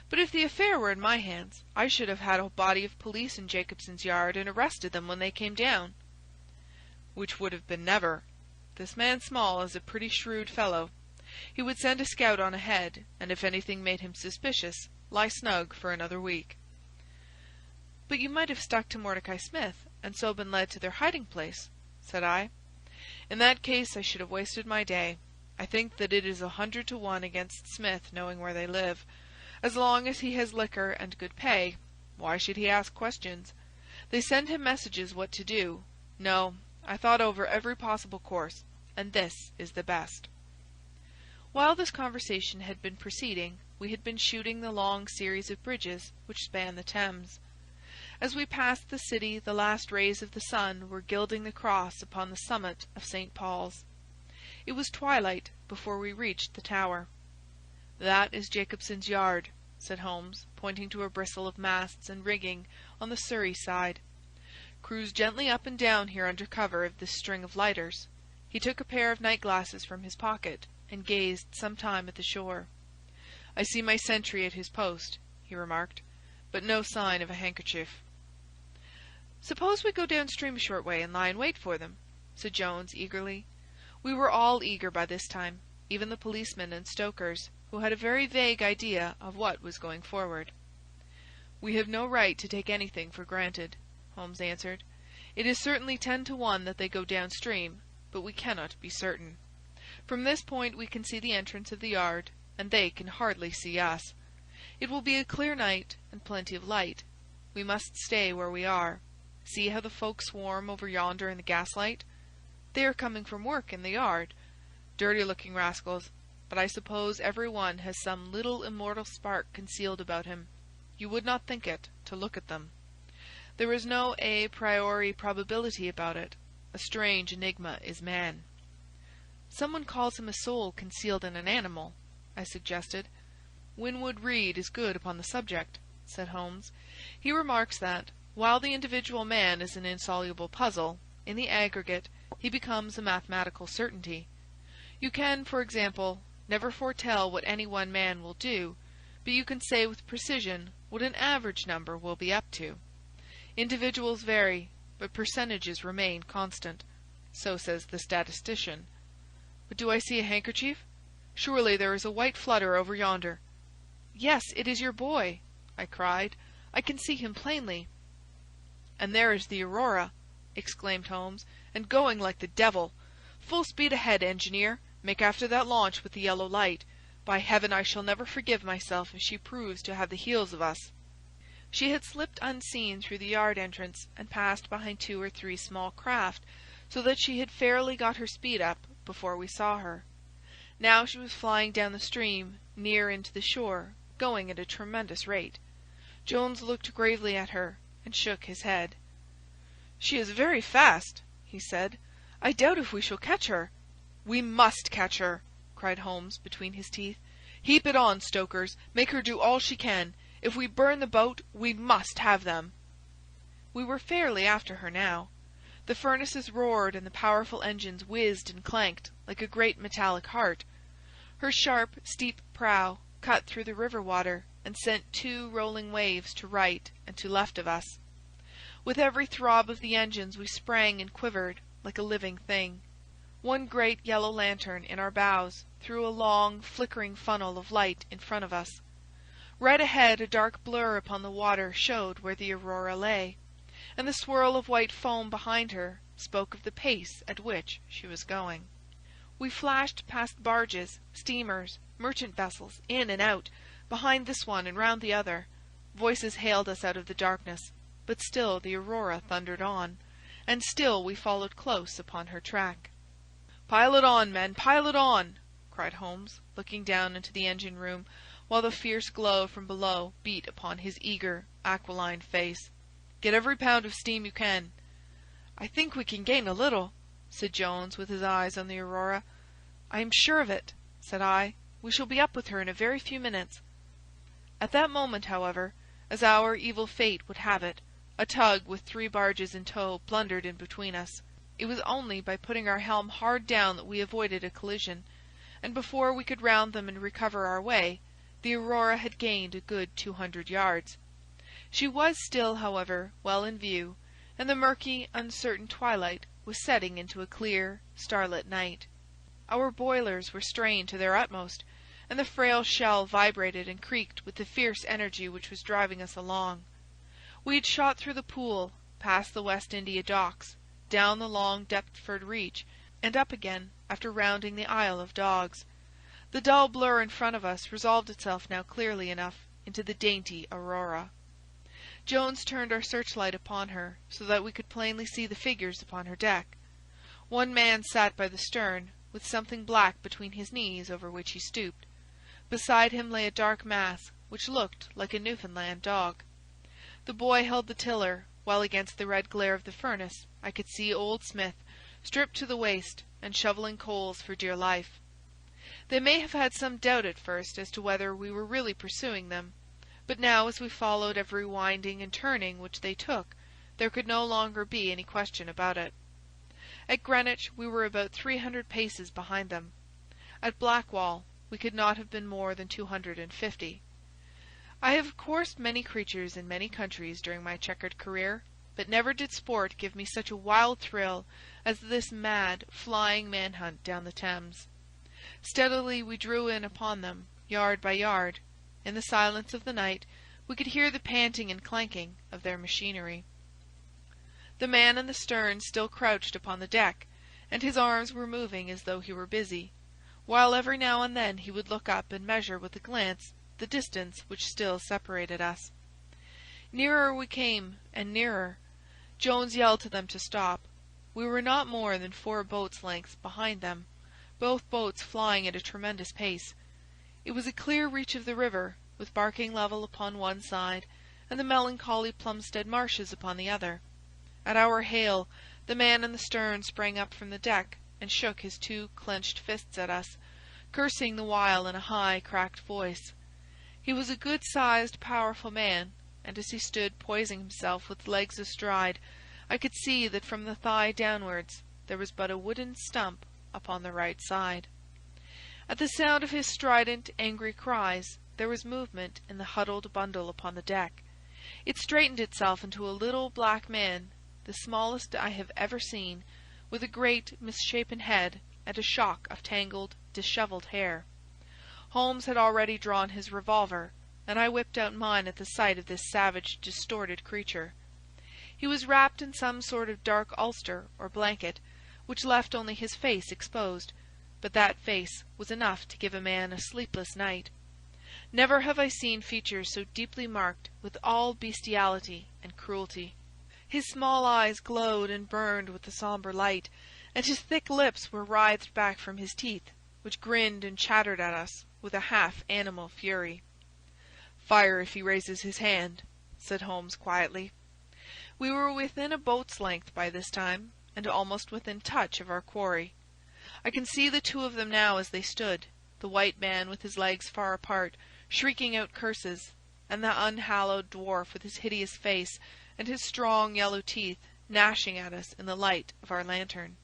"But if the affair were in my hands, I should have had a body of police in Jacobson's yard and arrested them when they came down." "Which would have been never. This man Small is a pretty shrewd fellow. He would send a scout on ahead, and if anything made him suspicious, lie snug for another week." "But you might have stuck to Mordecai Smith, and so been led to their hiding-place," said I. "In that case I should have wasted my day. I think that it is 100 to 1 against Smith knowing where they live. As long as he has liquor and good pay, why should he ask questions? They send him messages what to do. No, I thought over every possible course, and this is the best." While this conversation had been proceeding, we had been shooting the long series of bridges which span the Thames. As we passed the city, the last rays of the sun were gilding the cross upon the summit of St. Paul's. It was twilight before we reached the tower. "That is Jacobson's yard," said Holmes, pointing to a bristle of masts and rigging on the Surrey side. "Cruise gently up and down here under cover of this string of lighters." He took a pair of night-glasses from his pocket, and gazed some time at the shore. "I see my sentry at his post," he remarked, "but no sign of a handkerchief." "Suppose we go downstream a short way and lie in wait for them," said Jones eagerly. We were all eager by this time, even the policemen and stokers, who had a very vague idea of what was going forward. "We have no right to take anything for granted," Holmes answered. "It is certainly 10 to 1 that they go downstream, but we cannot be certain. From this point we can see the entrance of the yard, and they can hardly see us. It will be a clear night and plenty of light. We must stay where we are. See how the folk swarm over yonder in the gaslight. They are coming from work in the yard. Dirty-looking rascals, but I suppose every one has some little immortal spark concealed about him. You would not think it, to look at them. There is no a priori probability about it. A strange enigma is man." "Someone calls him a soul concealed in an animal," I suggested. "Winwood Reade is good upon the subject," said Holmes. "He remarks that, while the individual man is an insoluble puzzle, in the aggregate he becomes a mathematical certainty. You can, for example, never foretell what any one man will do, but you can say with precision what an average number will be up to. Individuals vary, but percentages remain constant. So says the statistician. But do I see a handkerchief? Surely there is a white flutter over yonder." "Yes, it is your boy," I cried. "I can see him plainly." "And there is the Aurora," exclaimed Holmes, "and going like the devil. Full speed ahead, engineer. Make after that launch with the yellow light. By heaven, I shall never forgive myself if she proves to have the heels of us." She had slipped unseen through the yard entrance and passed behind 2 or 3 small craft, so that she had fairly got her speed up before we saw her. Now she was flying down the stream, near into the shore, going at a tremendous rate. Jones looked gravely at her and shook his head. "She is very fast," he said. "I doubt if we shall catch her." "We must catch her," cried Holmes between his teeth. "Heap it on, stokers. Make her do all she can. If we burn the boat, we must have them." We were fairly after her now. The furnaces roared and the powerful engines whizzed and clanked like a great metallic heart. Her sharp, steep prow cut through the river water and sent 2 rolling waves to right and to left of us. With every throb of the engines we sprang and quivered like a living thing. One great yellow lantern in our bows threw a long, flickering funnel of light in front of us. Right ahead a dark blur upon the water showed where the Aurora lay, and the swirl of white foam behind her spoke of the pace at which she was going. We flashed past barges, steamers, merchant vessels, in and out, behind this one and round the other. Voices hailed us out of the darkness, but still the Aurora thundered on, and still we followed close upon her track. "Pile it on, men, pile it on!" cried Holmes, looking down into the engine-room, while the fierce glow from below beat upon his eager, aquiline face. "Get every pound of steam you can." "I think we can gain a little," said Jones, with his eyes on the Aurora. "I am sure of it," said I. "We shall be up with her in a very few minutes." At that moment, however, as our evil fate would have it, a tug with 3 barges in tow blundered in between us. It was only by putting our helm hard down that we avoided a collision, and before we could round them and recover our way, the Aurora had gained a good 200 yards. She was still, however, well in view, and the murky, uncertain twilight was setting into a clear, starlit night. Our boilers were strained to their utmost, and the frail shell vibrated and creaked with the fierce energy which was driving us along. We had shot through the Pool, past the West India Docks, down the long Deptford Reach, and up again after rounding the Isle of Dogs. The dull blur in front of us resolved itself now clearly enough into the dainty Aurora. Jones turned our searchlight upon her so that we could plainly see the figures upon her deck. One man sat by the stern, with something black between his knees over which he stooped. Beside him lay a dark mass which looked like a Newfoundland dog. The boy held the tiller, while against the red glare of the furnace I could see old Smith, stripped to the waist, and shovelling coals for dear life. They may have had some doubt at first as to whether we were really pursuing them, but now as we followed every winding and turning which they took, there could no longer be any question about it. At Greenwich we were about 300 paces behind them. At Blackwall we could not have been more than 250. I have coursed many creatures in many countries during my checkered career, but never did sport give me such a wild thrill as this mad, flying manhunt down the Thames. Steadily we drew in upon them, yard by yard. In the silence of the night we could hear the panting and clanking of their machinery. The man in the stern still crouched upon the deck, and his arms were moving as though he were busy, while every now and then he would look up and measure with a glance the distance which still separated us. Nearer we came, and nearer. Jones yelled to them to stop. We were not more than 4 boats' lengths behind them. both boats flying at a tremendous pace. It was a clear reach of the river, with Barking Level upon one side, and the melancholy Plumstead marshes upon the other. At our hail, the man in the stern sprang up from the deck, and shook his two clenched fists at us, cursing the while in a high, cracked voice. He was a good-sized, powerful man, and as he stood poising himself with legs astride, I could see that from the thigh downwards there was but a wooden stump upon the right side. At the sound of his strident, angry cries, there was movement in the huddled bundle upon the deck. It straightened itself into a little black man, the smallest I have ever seen, with a great misshapen head and a shock of tangled, dishevelled hair. Holmes had already drawn his revolver, and I whipped out mine at the sight of this savage, distorted creature. He was wrapped in some sort of dark ulster or blanket, which left only his face exposed, but that face was enough to give a man a sleepless night. Never have I seen features so deeply marked with all bestiality and cruelty. His small eyes glowed and burned with the sombre light, and his thick lips were writhed back from his teeth, which grinned and chattered at us with a half-animal fury. "Fire if he raises his hand," said Holmes quietly. We were within a boat's length by this time, and almost within touch of our quarry. I can see the two of them now as they stood, the white man with his legs far apart, shrieking out curses, and the unhallowed dwarf with his hideous face and his strong yellow teeth gnashing at us in the light of our lantern.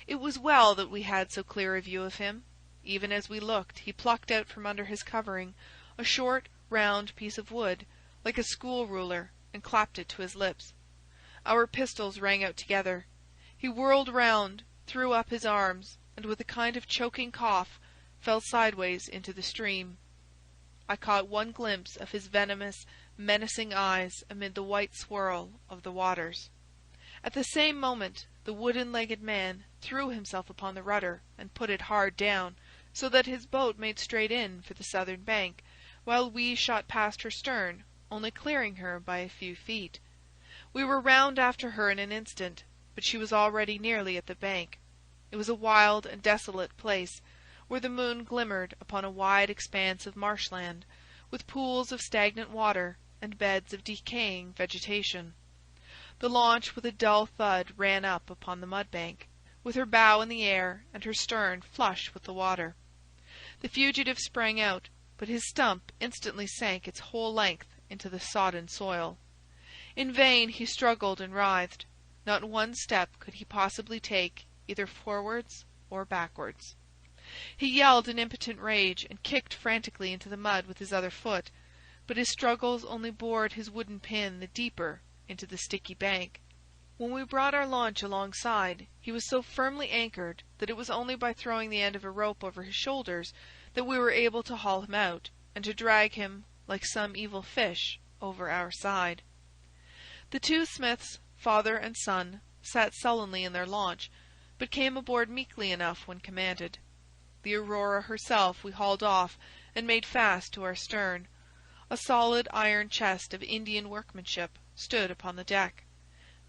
It was well that we had so clear a view of him. Even as we looked, he plucked out from under his covering a short, round piece of wood, like a school ruler, and clapped it to his lips. Our pistols rang out together. He whirled round, threw up his arms, and with a kind of choking cough, fell sideways into the stream. I caught one glimpse of his venomous, menacing eyes amid the white swirl of the waters. At the same moment the wooden-legged man threw himself upon the rudder and put it hard down, so that his boat made straight in for the southern bank, while we shot past her stern, only clearing her by a few feet. We were round after her in an instant, but she was already nearly at the bank. It was a wild and desolate place, where the moon glimmered upon a wide expanse of marshland, with pools of stagnant water and beds of decaying vegetation. The launch with a dull thud ran up upon the mud-bank, with her bow in the air and her stern flush with the water. The fugitive sprang out, but his stump instantly sank its whole length into the sodden soil. In vain he struggled and writhed. Not one step could he possibly take, either forwards or backwards. He yelled in impotent rage and kicked frantically into the mud with his other foot, but his struggles only bored his wooden pin the deeper into the sticky bank. When we brought our launch alongside, he was so firmly anchored that it was only by throwing the end of a rope over his shoulders that we were able to haul him out, and to drag him, like some evil fish, over our side. The two Smiths, father and son, sat sullenly in their launch, but came aboard meekly enough when commanded. The Aurora herself we hauled off and made fast to our stern. A solid iron chest of Indian workmanship stood upon the deck.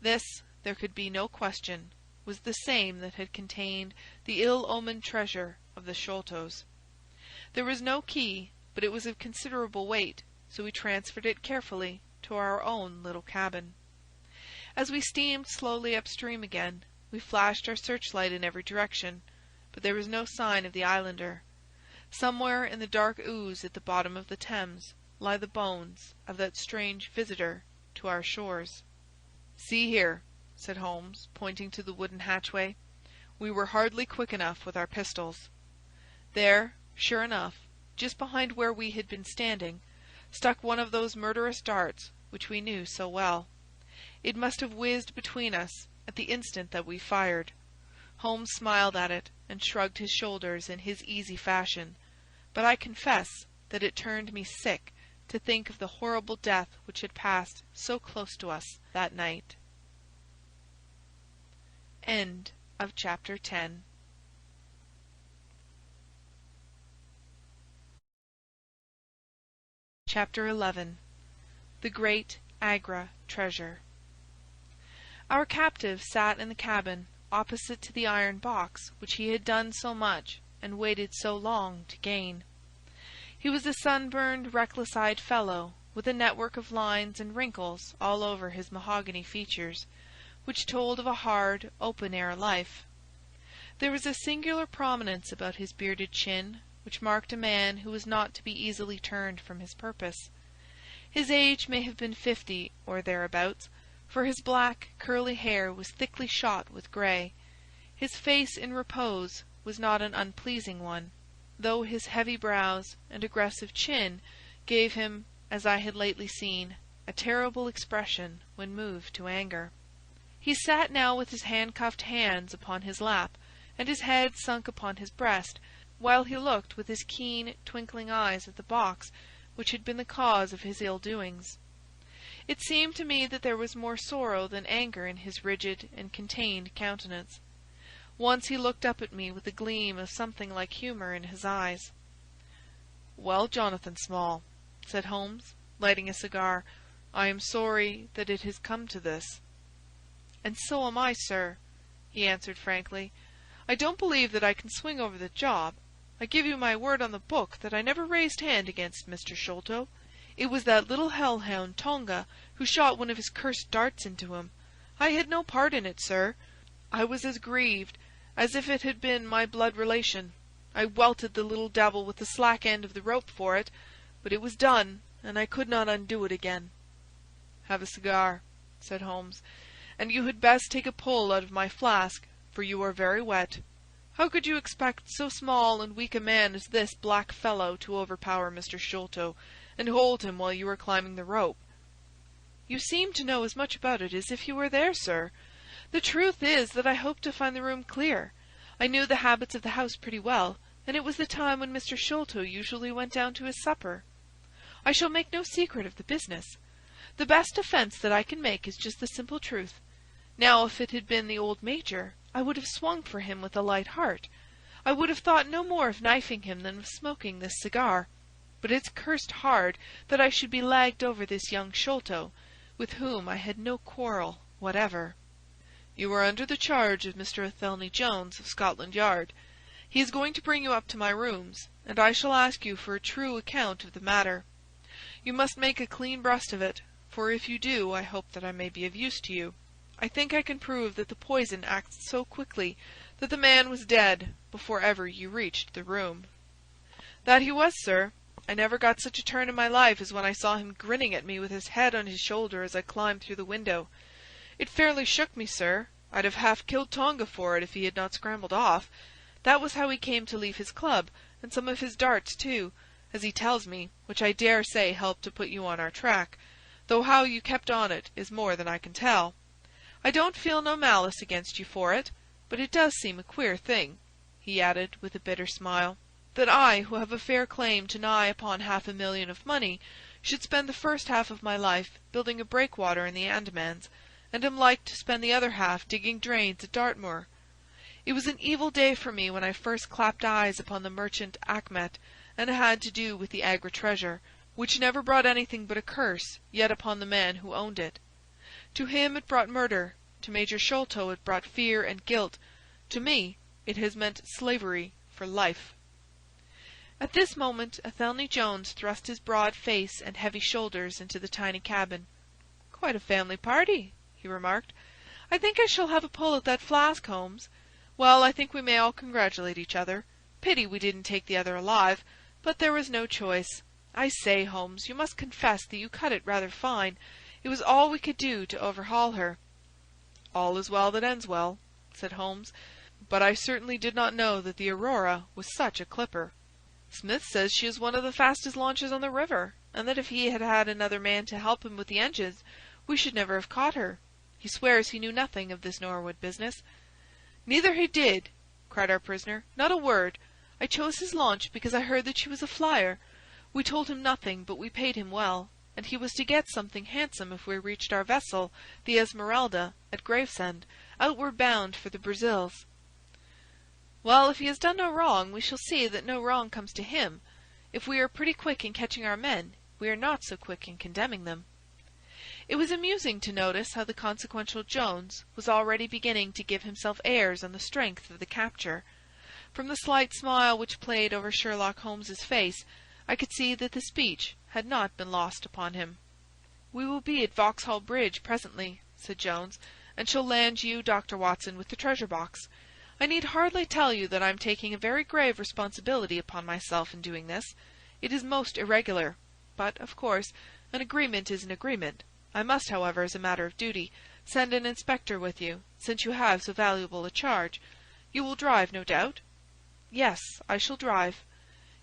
This, there could be no question, was the same that had contained the ill-omened treasure of the Sholtos. There was no key, but it was of considerable weight, so we transferred it carefully to our own little cabin. As we steamed slowly upstream again, we flashed our searchlight in every direction, but there was no sign of the islander. Somewhere in the dark ooze at the bottom of the Thames lie the bones of that strange visitor to our shores. "See here," said Holmes, pointing to the wooden hatchway. "We were hardly quick enough with our pistols." There, sure enough, just behind where we had been standing, stuck one of those murderous darts which we knew so well. It must have whizzed between us at the instant that we fired. Holmes smiled at it and shrugged his shoulders in his easy fashion, but I confess that it turned me sick to think of the horrible death which had passed so close to us that night. End of chapter 10. Chapter 11. The Great Agra Treasure. Our captive sat in the cabin opposite to the iron box which he had done so much and waited so long to gain. He was a sunburned, reckless-eyed fellow, with a network of lines and wrinkles all over his mahogany features, which told of a hard, open-air life. There was a singular prominence about his bearded chin, which marked a man who was not to be easily turned from his purpose. His age may have been 50 or thereabouts, for his black, curly hair was thickly shot with grey. His face in repose was not an unpleasing one, though his heavy brows and aggressive chin gave him, as I had lately seen, a terrible expression when moved to anger. He sat now with his handcuffed hands upon his lap, and his head sunk upon his breast, while he looked with his keen, twinkling eyes at the box which had been the cause of his ill-doings. It seemed to me that there was more sorrow than anger in his rigid and contained countenance. Once he looked up at me with a gleam of something like humour in his eyes. "Well, Jonathan Small," said Holmes, lighting a cigar, "I am sorry that it has come to this." "And so am I, sir," he answered frankly. "I don't believe that I can swing over the job. I give you my word on the book that I never raised hand against Mr. Sholto. It was that little hell-hound Tonga who shot one of his cursed darts into him. I had no part in it, sir. I was as grieved as if it had been my blood relation. I welted the little devil with the slack end of the rope for it, but it was done, and I could not undo it again." "Have a cigar," said Holmes, "and you had best take a pull out of my flask, for you are very wet. How could you expect so small and weak a man as this black fellow to overpower Mr. Sholto, and hold him while you were climbing the rope?" "You seem to know as much about it as if you were there, sir. The truth is that I hoped to find the room clear. I knew the habits of the house pretty well, and it was the time when Mr. Sholto usually went down to his supper. I shall make no secret of the business. The best defence that I can make is just the simple truth. Now, if it had been the old Major, I would have swung for him with a light heart. I would have thought no more of knifing him than of smoking this cigar. But it's cursed hard that I should be lagged over this young Sholto, with whom I had no quarrel whatever." "You are under the charge of Mr. Athelney Jones of Scotland Yard. He is going to bring you up to my rooms, and I shall ask you for a true account of the matter. You must make a clean breast of it, for if you do I hope that I may be of use to you. I think I can prove that the poison acts so quickly that the man was dead before ever you reached the room." "That he was, sir. I never got such a turn in my life as when I saw him grinning at me with his head on his shoulder as I climbed through the window. It fairly shook me, sir. I'd have half killed Tonga for it if he had not scrambled off. That was how he came to leave his club, and some of his darts too, as he tells me, which I dare say helped to put you on our track, though how you kept on it is more than I can tell. I don't feel no malice against you for it, but it does seem a queer thing," he added with a bitter smile, "that I, who have a fair claim to nigh upon 500,000 of money, should spend the first half of my life building a breakwater in the Andamans, and am like to spend the other half digging drains at Dartmoor. It was an evil day for me when I first clapped eyes upon the merchant Achmet, and had to do with the Agra treasure, which never brought anything but a curse yet upon the man who owned it. To him it brought murder, to Major Sholto it brought fear and guilt, to me it has meant slavery for life." At this moment Athelney Jones thrust his broad face and heavy shoulders into the tiny cabin. "Quite a family party," he remarked. "I think I shall have a pull at that flask, Holmes. Well, I think we may all congratulate each other. Pity we didn't take the other alive, but there was no choice. I say, Holmes, you must confess that you cut it rather fine. It was all we could do to overhaul her." "All is well that ends well," said Holmes, "but I certainly did not know that the Aurora was such a clipper. Smith says she is one of the fastest launches on the river, and that if he had had another man to help him with the engines, we should never have caught her. He swears he knew nothing of this Norwood business." "Neither he did," cried our prisoner. "Not a word. I chose his launch because I heard that she was a flyer. We told him nothing, but we paid him well, and he was to get something handsome if we reached our vessel, the Esmeralda, at Gravesend, outward bound for the Brazils." "Well, if he has done no wrong, we shall see that no wrong comes to him. If we are pretty quick in catching our men, we are not so quick in condemning them." It was amusing to notice how the consequential Jones was already beginning to give himself airs on the strength of the capture. From the slight smile which played over Sherlock Holmes's face, I could see that the speech had not been lost upon him. "We will be at Vauxhall Bridge presently," said Jones, "and shall land you, Dr. Watson, with the treasure box. I need hardly tell you that I am taking a very grave responsibility upon myself in doing this. It is most irregular. But, of course, an agreement is an agreement. I must, however, as a matter of duty, send an inspector with you, since you have so valuable a charge. You will drive, no doubt?" "Yes, I shall drive."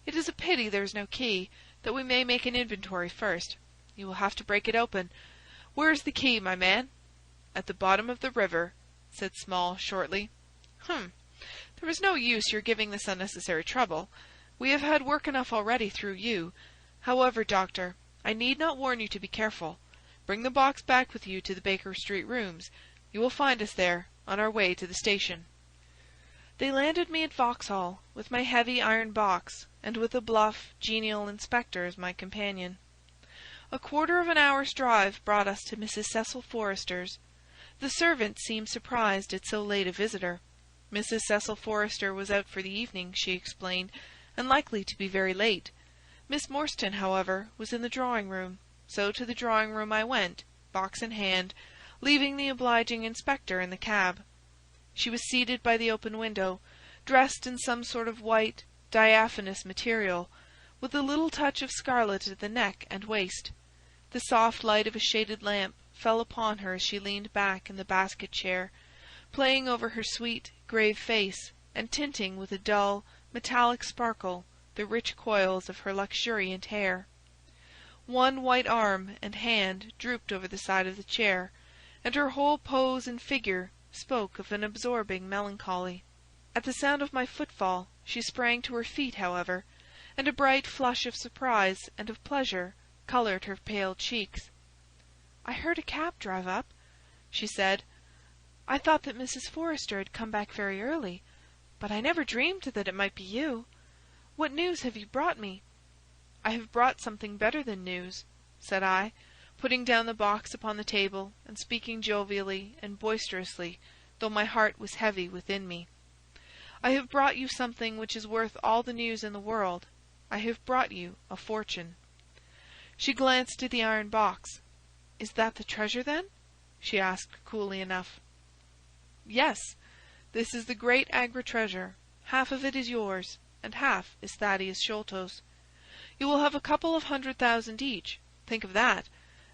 "It is a pity there is no key, that we may make an inventory first. You will have to break it open. Where is the key, my man?" "At the bottom of the river," said Small, shortly. "Hum! There is no use your giving this unnecessary trouble. We have had work enough already through you. However, Doctor, I need not warn you to be careful. Bring the box back with you to the Baker Street rooms. You will find us there, on our way to the station." They landed me at Vauxhall, with my heavy iron box, and with a bluff, genial inspector as my companion. A quarter of an hour's drive brought us to Mrs. Cecil Forrester's. The servant seemed surprised at so late a visitor. Mrs. Cecil Forrester was out for the evening, she explained, and likely to be very late. Miss Morstan, however, was in the drawing-room, so to the drawing-room I went, box in hand, leaving the obliging inspector in the cab. She was seated by the open window, dressed in some sort of white, diaphanous material, with a little touch of scarlet at the neck and waist. The soft light of a shaded lamp fell upon her as she leaned back in the basket-chair, playing over her sweet, grave face, and tinting with a dull, metallic sparkle the rich coils of her luxuriant hair. One white arm and hand drooped over the side of the chair, and her whole pose and figure spoke of an absorbing melancholy. At the sound of my footfall she sprang to her feet, however, and a bright flush of surprise and of pleasure coloured her pale cheeks. "I heard a cab drive up," she said. "I thought that Mrs. Forrester had come back very early, but I never dreamed that it might be you. What news have you brought me?" "I have brought something better than news," said I, putting down the box upon the table and speaking jovially and boisterously, though my heart was heavy within me. "I have brought you something which is worth all the news in the world. I have brought you a fortune." She glanced at the iron box. "Is that the treasure, then?" she asked coolly enough. "Yes, this is the great Agra treasure. Half of it is yours, and half is Thaddeus Sholto's. You will have a couple of 100,000 each. Think of that!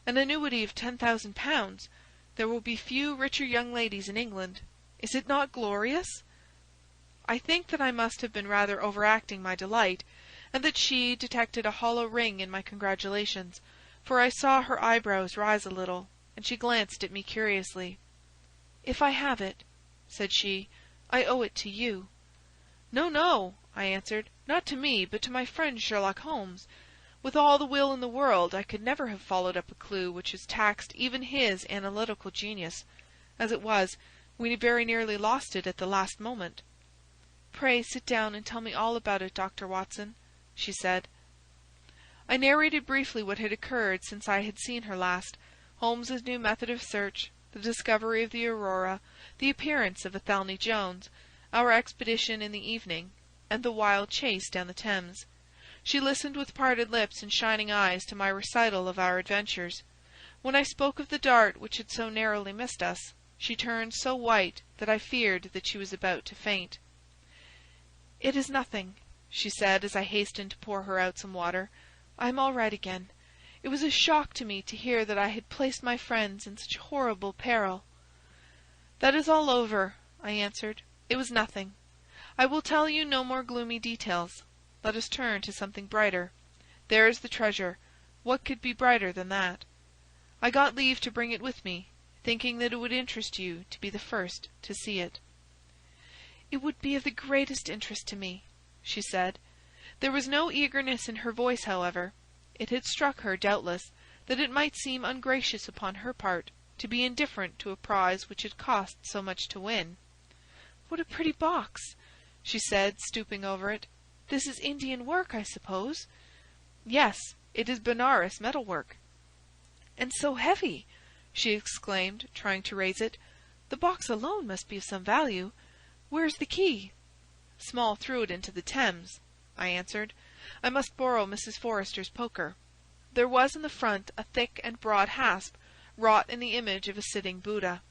An annuity of 10,000 pounds! There will be few richer young ladies in England. Is it not glorious?" I think that I must have been rather overacting my delight, and that she detected a hollow ring in my congratulations, for I saw her eyebrows rise a little, and she glanced at me curiously. "If I have it," said she, "I owe it to you." "No, no," I answered, "not to me, but to my friend Sherlock Holmes. With all the will in the world I could never have followed up a clue which has taxed even his analytical genius. As it was, we very nearly lost it at the last moment." "Pray sit down and tell me all about it, Dr. Watson," she said. I narrated briefly what had occurred since I had seen her last, Holmes's new method of search, the discovery of the Aurora, the appearance of Athelney Jones, our expedition in the evening, and the wild chase down the Thames. She listened with parted lips and shining eyes to my recital of our adventures. When I spoke of the dart which had so narrowly missed us, she turned so white that I feared that she was about to faint. "It is nothing," she said, as I hastened to pour her out some water. "I am all right again. It was a shock to me to hear that I had placed my friends in such horrible peril." "That is all over," I answered. "It was nothing. I will tell you no more gloomy details. Let us turn to something brighter. There is the treasure. What could be brighter than that? I got leave to bring it with me, thinking that it would interest you to be the first to see it." "It would be of the greatest interest to me," she said. There was no eagerness in her voice, however. It had struck her, doubtless, that it might seem ungracious upon her part to be indifferent to a prize which had cost so much to win. "What a pretty box!" she said, stooping over it. "This is Indian work, I suppose?" "Yes, it is Benares metalwork." "And so heavy! she exclaimed, trying to raise it. "The box alone must be of some value. Where's the key?" "Small threw it into the Thames," I answered. "I must borrow Mrs. Forrester's poker." There was in the front a thick and broad hasp, wrought in the image of a sitting Buddha.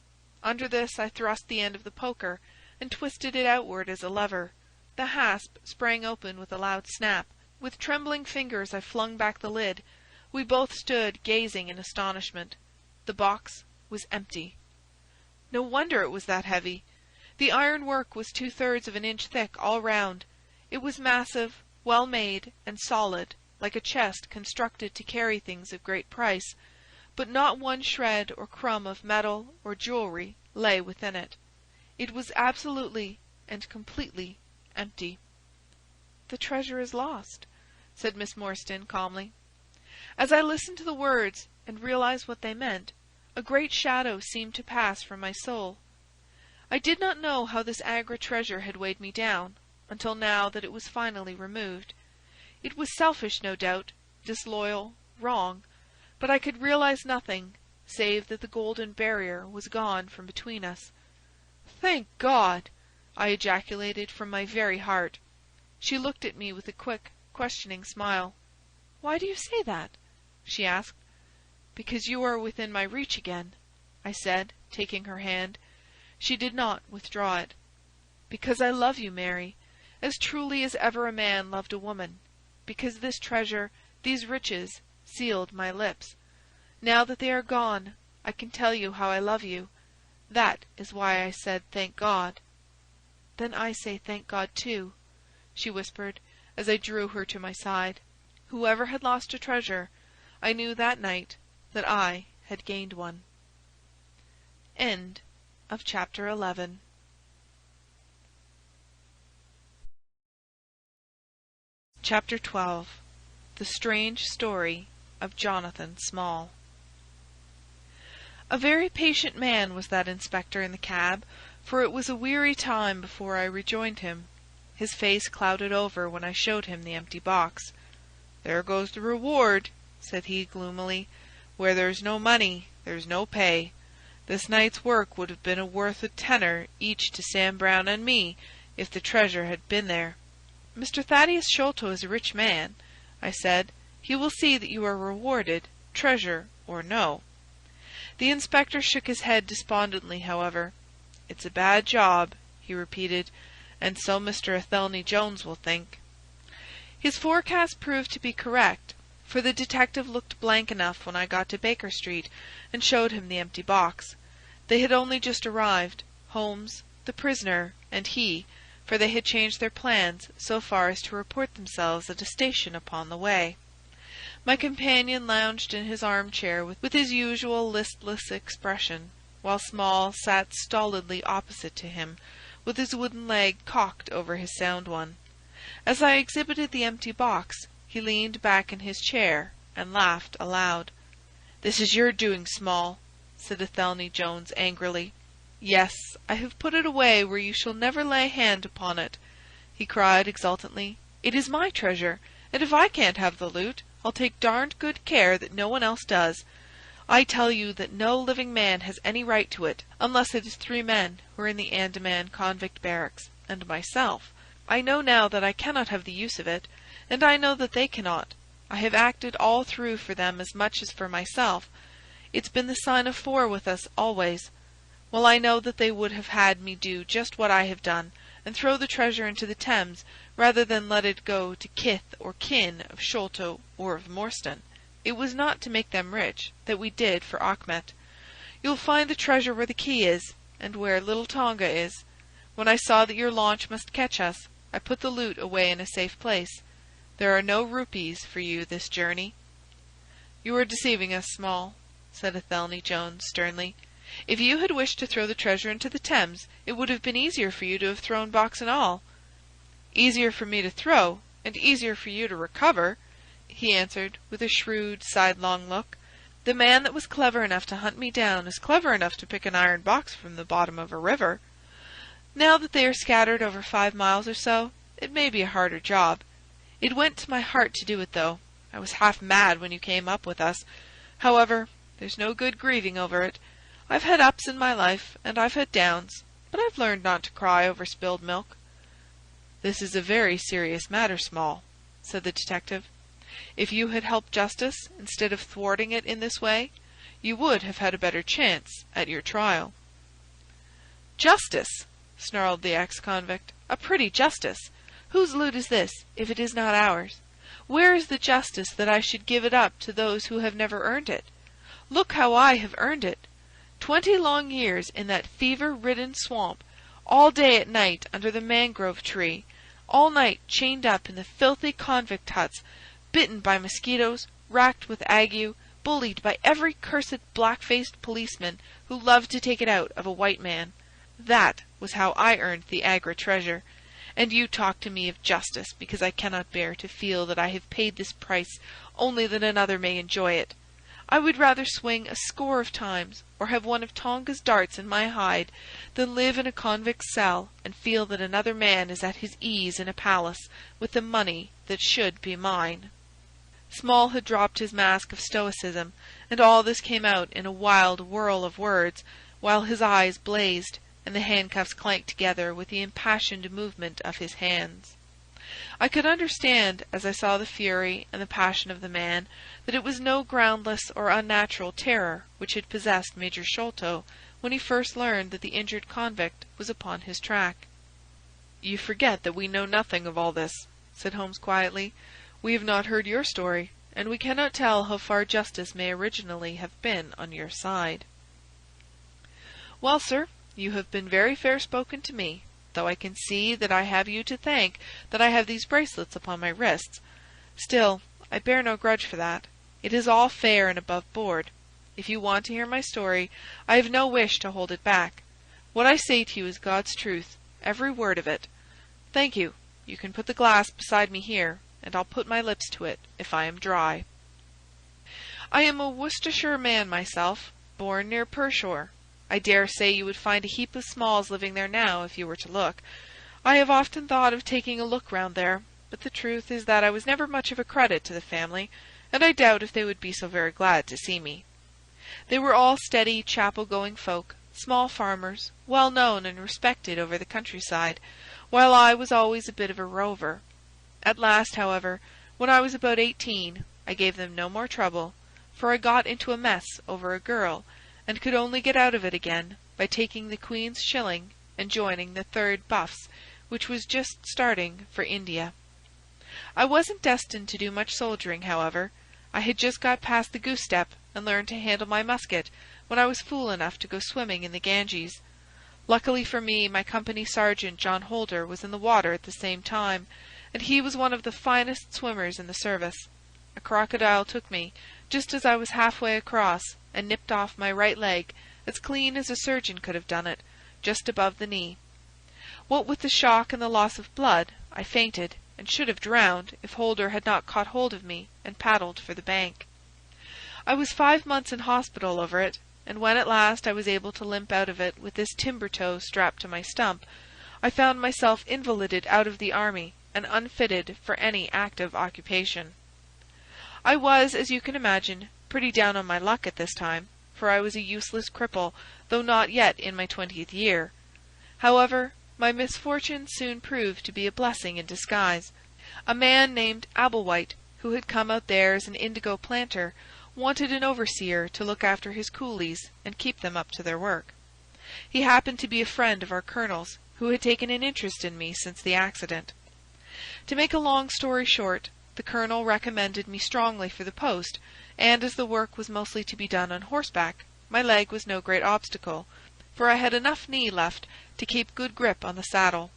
Under this I thrust the end of the poker, and twisted it outward as a lever. The hasp sprang open with a loud snap. With trembling fingers I flung back the lid. We both stood gazing in astonishment. The box was empty. No wonder it was that heavy. The ironwork was 2/3 of an inch thick all round. It was massive, well made, and solid, like a chest constructed to carry things of great price, but not one shred or crumb of metal or jewellery lay within it. It was absolutely and completely empty. "The treasure is lost," said Miss Morstan, calmly. As I listened to the words and realized what they meant, a great shadow seemed to pass from my soul. I did not know how this Agra treasure had weighed me down, until now that it was finally removed. It was selfish, no doubt, disloyal, wrong, but I could realize nothing, save that the golden barrier was gone from between us. "Thank God!" I ejaculated from my very heart. She looked at me with a quick, questioning smile. "Why do you say that?" she asked. "Because you are within my reach again," I said, taking her hand. She did not withdraw it. "Because I love you, Mary, as truly as ever a man loved a woman. Because this treasure, these riches, sealed my lips. Now that they are gone, I can tell you how I love you. That is why I said thank God." "Then I say thank God too," she whispered, as I drew her to my side. Whoever had lost a treasure, I knew that night that I had gained one. End of chapter 11. Chapter 12. The Strange Story of Jonathan Small. A very patient man was that inspector in the cab, for it was a weary time before I rejoined him. His face clouded over when I showed him the empty box. "There goes the reward," said he gloomily. "Where there's no money, there's no pay. This night's work would have been worth a tenner each to Sam Brown and me, if the treasure had been there." "Mr. Thaddeus Sholto is a rich man," I said. "He will see that you are rewarded, treasure or no." The inspector shook his head despondently, however. "It's a bad job," he repeated, "and so Mr. Athelney Jones will think." His forecast proved to be correct, for the detective looked blank enough when I got to Baker Street and showed him the empty box. They had only just arrived, Holmes, the prisoner, and he, for they had changed their plans so far as to report themselves at a station upon the way. My companion lounged in his armchair with his usual listless expression, while Small sat stolidly opposite to him, with his wooden leg cocked over his sound one. As I exhibited the empty box, he leaned back in his chair and laughed aloud. "This is your doing, Small," said Athelney Jones angrily. "Yes, I have put it away where you shall never lay hand upon it," he cried exultantly. "It is my treasure, and if I can't have the loot, I'll take darned good care that no one else does. I tell you that no living man has any right to it, unless it is 3 men who are in the Andaman convict barracks, and myself. I know now that I cannot have the use of it, and I know that they cannot. I have acted all through for them as much as for myself. It's been the sign of 4 with us always. Well, I know that they would have had me do just what I have done, and throw the treasure into the Thames, rather than let it go to kith or kin of Sholto or of Morstan. It was not to make them rich that we did for Achmet. You'll find the treasure where the key is, and where little Tonga is. When I saw that your launch must catch us, I put the loot away in a safe place. There are no rupees for you this journey." "You are deceiving us, Small," said Athelney Jones sternly. "If you had wished to throw the treasure into the Thames, it would have been easier for you to have thrown box and all." "Easier for me to throw, and easier for you to recover," he answered, with a shrewd, sidelong look. "The man that was clever enough to hunt me down is clever enough to pick an iron box from the bottom of a river. Now that they are scattered over 5 miles or so, it may be a harder job. It went to my heart to do it, though. I was half mad when you came up with us. However, There's no good grieving over it. I've had ups in my life, and I've had downs, but I've learned not to cry over spilled milk." "This is a very serious matter, Small," said the detective. "If you had helped justice instead of thwarting it in this way, you would have had a better chance at your trial." "Justice!" snarled the ex-convict. "A pretty justice! Whose loot is this, if it is not ours? Where is the justice that I should give it up to those who have never earned it? Look how I have earned it! 20 long years in that fever-ridden swamp, all day at night under the mangrove tree, all night chained up in the filthy convict huts, bitten by mosquitoes, racked with ague, bullied by every cursed black-faced policeman who loved to take it out of a white man. That was how I earned the Agra treasure. And you talk to me of justice because I cannot bear to feel that I have paid this price only that another may enjoy it. I would rather swing a score of times, or have one of Tonga's darts in my hide, than live in a convict's cell and feel that another man is at his ease in a palace with the money that should be mine." Small had dropped his mask of stoicism, and all this came out in a wild whirl of words, while his eyes blazed, and the handcuffs clanked together with the impassioned movement of his hands. I could understand, as I saw the fury and the passion of the man, that it was no groundless or unnatural terror which had possessed Major Sholto when he first learned that the injured convict was upon his track. "You forget that we know nothing of all this," said Holmes quietly. "We have not heard your story, and we cannot tell how far justice may originally have been on your side." "Well, sir, you have been very fair-spoken to me, though I can see that I have you to thank that I have these bracelets upon my wrists. Still, I bear no grudge for that. It is all fair and above board. If you want to hear my story, I have no wish to hold it back. What I say to you is God's truth, every word of it. Thank you. You can put the glass beside me here, and I'll put my lips to it if I am dry. I am a Worcestershire man myself, born near Pershore. I dare say you would find a heap of Smalls living there now if you were to look. I have often thought of taking a look round there, but the truth is that I was never much of a credit to the family, and I doubt if they would be so very glad to see me. They were all steady, chapel-going folk, small farmers, well known and respected over the countryside, while I was always a bit of a rover. At last, however, when I was about 18, I gave them no more trouble, for I got into a mess over a girl, and could only get out of it again by taking the Queen's shilling and joining the 3rd Buffs, which was just starting for India. I wasn't destined to do much soldiering, however. I had just got past the goose-step and learned to handle my musket when I was fool enough to go swimming in the Ganges. Luckily for me, my company sergeant, John Holder, was in the water at the same time, and he was one of the finest swimmers in the service. A crocodile took me, just as I was halfway across, and nipped off my right leg, as clean as a surgeon could have done it, just above the knee. What with the shock and the loss of blood, I fainted, and should have drowned if Holder had not caught hold of me and paddled for the bank. I was 5 months in hospital over it, and when at last I was able to limp out of it with this timber toe strapped to my stump, I found myself invalided out of the army and unfitted for any active occupation. I was, as you can imagine, pretty down on my luck at this time, for I was a useless cripple, though not yet in my 20th year. However, my misfortune soon proved to be a blessing in disguise. A man named Abblewhite, who had come out there as an indigo planter, wanted an overseer to look after his coolies and keep them up to their work. He happened to be a friend of our colonel's, who had taken an interest in me since the accident. To make a long story short, the colonel recommended me strongly for the post, and as the work was mostly to be done on horseback, my leg was no great obstacle, for I had enough knee left to keep good grip on the saddle.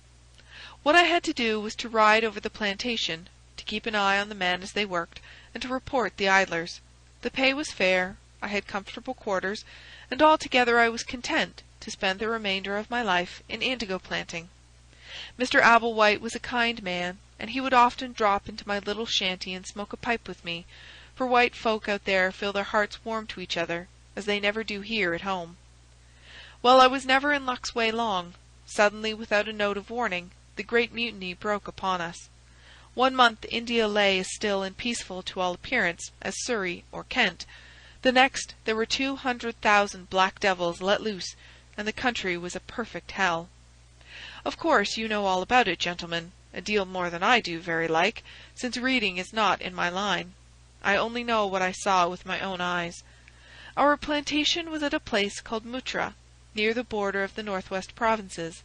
What I had to do was to ride over the plantation, to keep an eye on the men as they worked, and to report the idlers. The pay was fair, I had comfortable quarters, and altogether I was content to spend the remainder of my life in indigo planting. Mr. Abblewhite was a kind man, and he would often drop into my little shanty and smoke a pipe with me, for white folk out there feel their hearts warm to each other, as they never do here at home. Well, I was never in luck's way long. Suddenly, without a note of warning, the Great Mutiny broke upon us. 1 month India lay as still and peaceful to all appearance as Surrey or Kent, The next there were 200,000 black devils let loose, and the country was a perfect hell. Of course you know all about it, gentlemen, a deal more than I do, very like, since reading is not in my line. I only know what I saw with my own eyes. Our plantation was at a place called Muttra, near the border of the northwest provinces.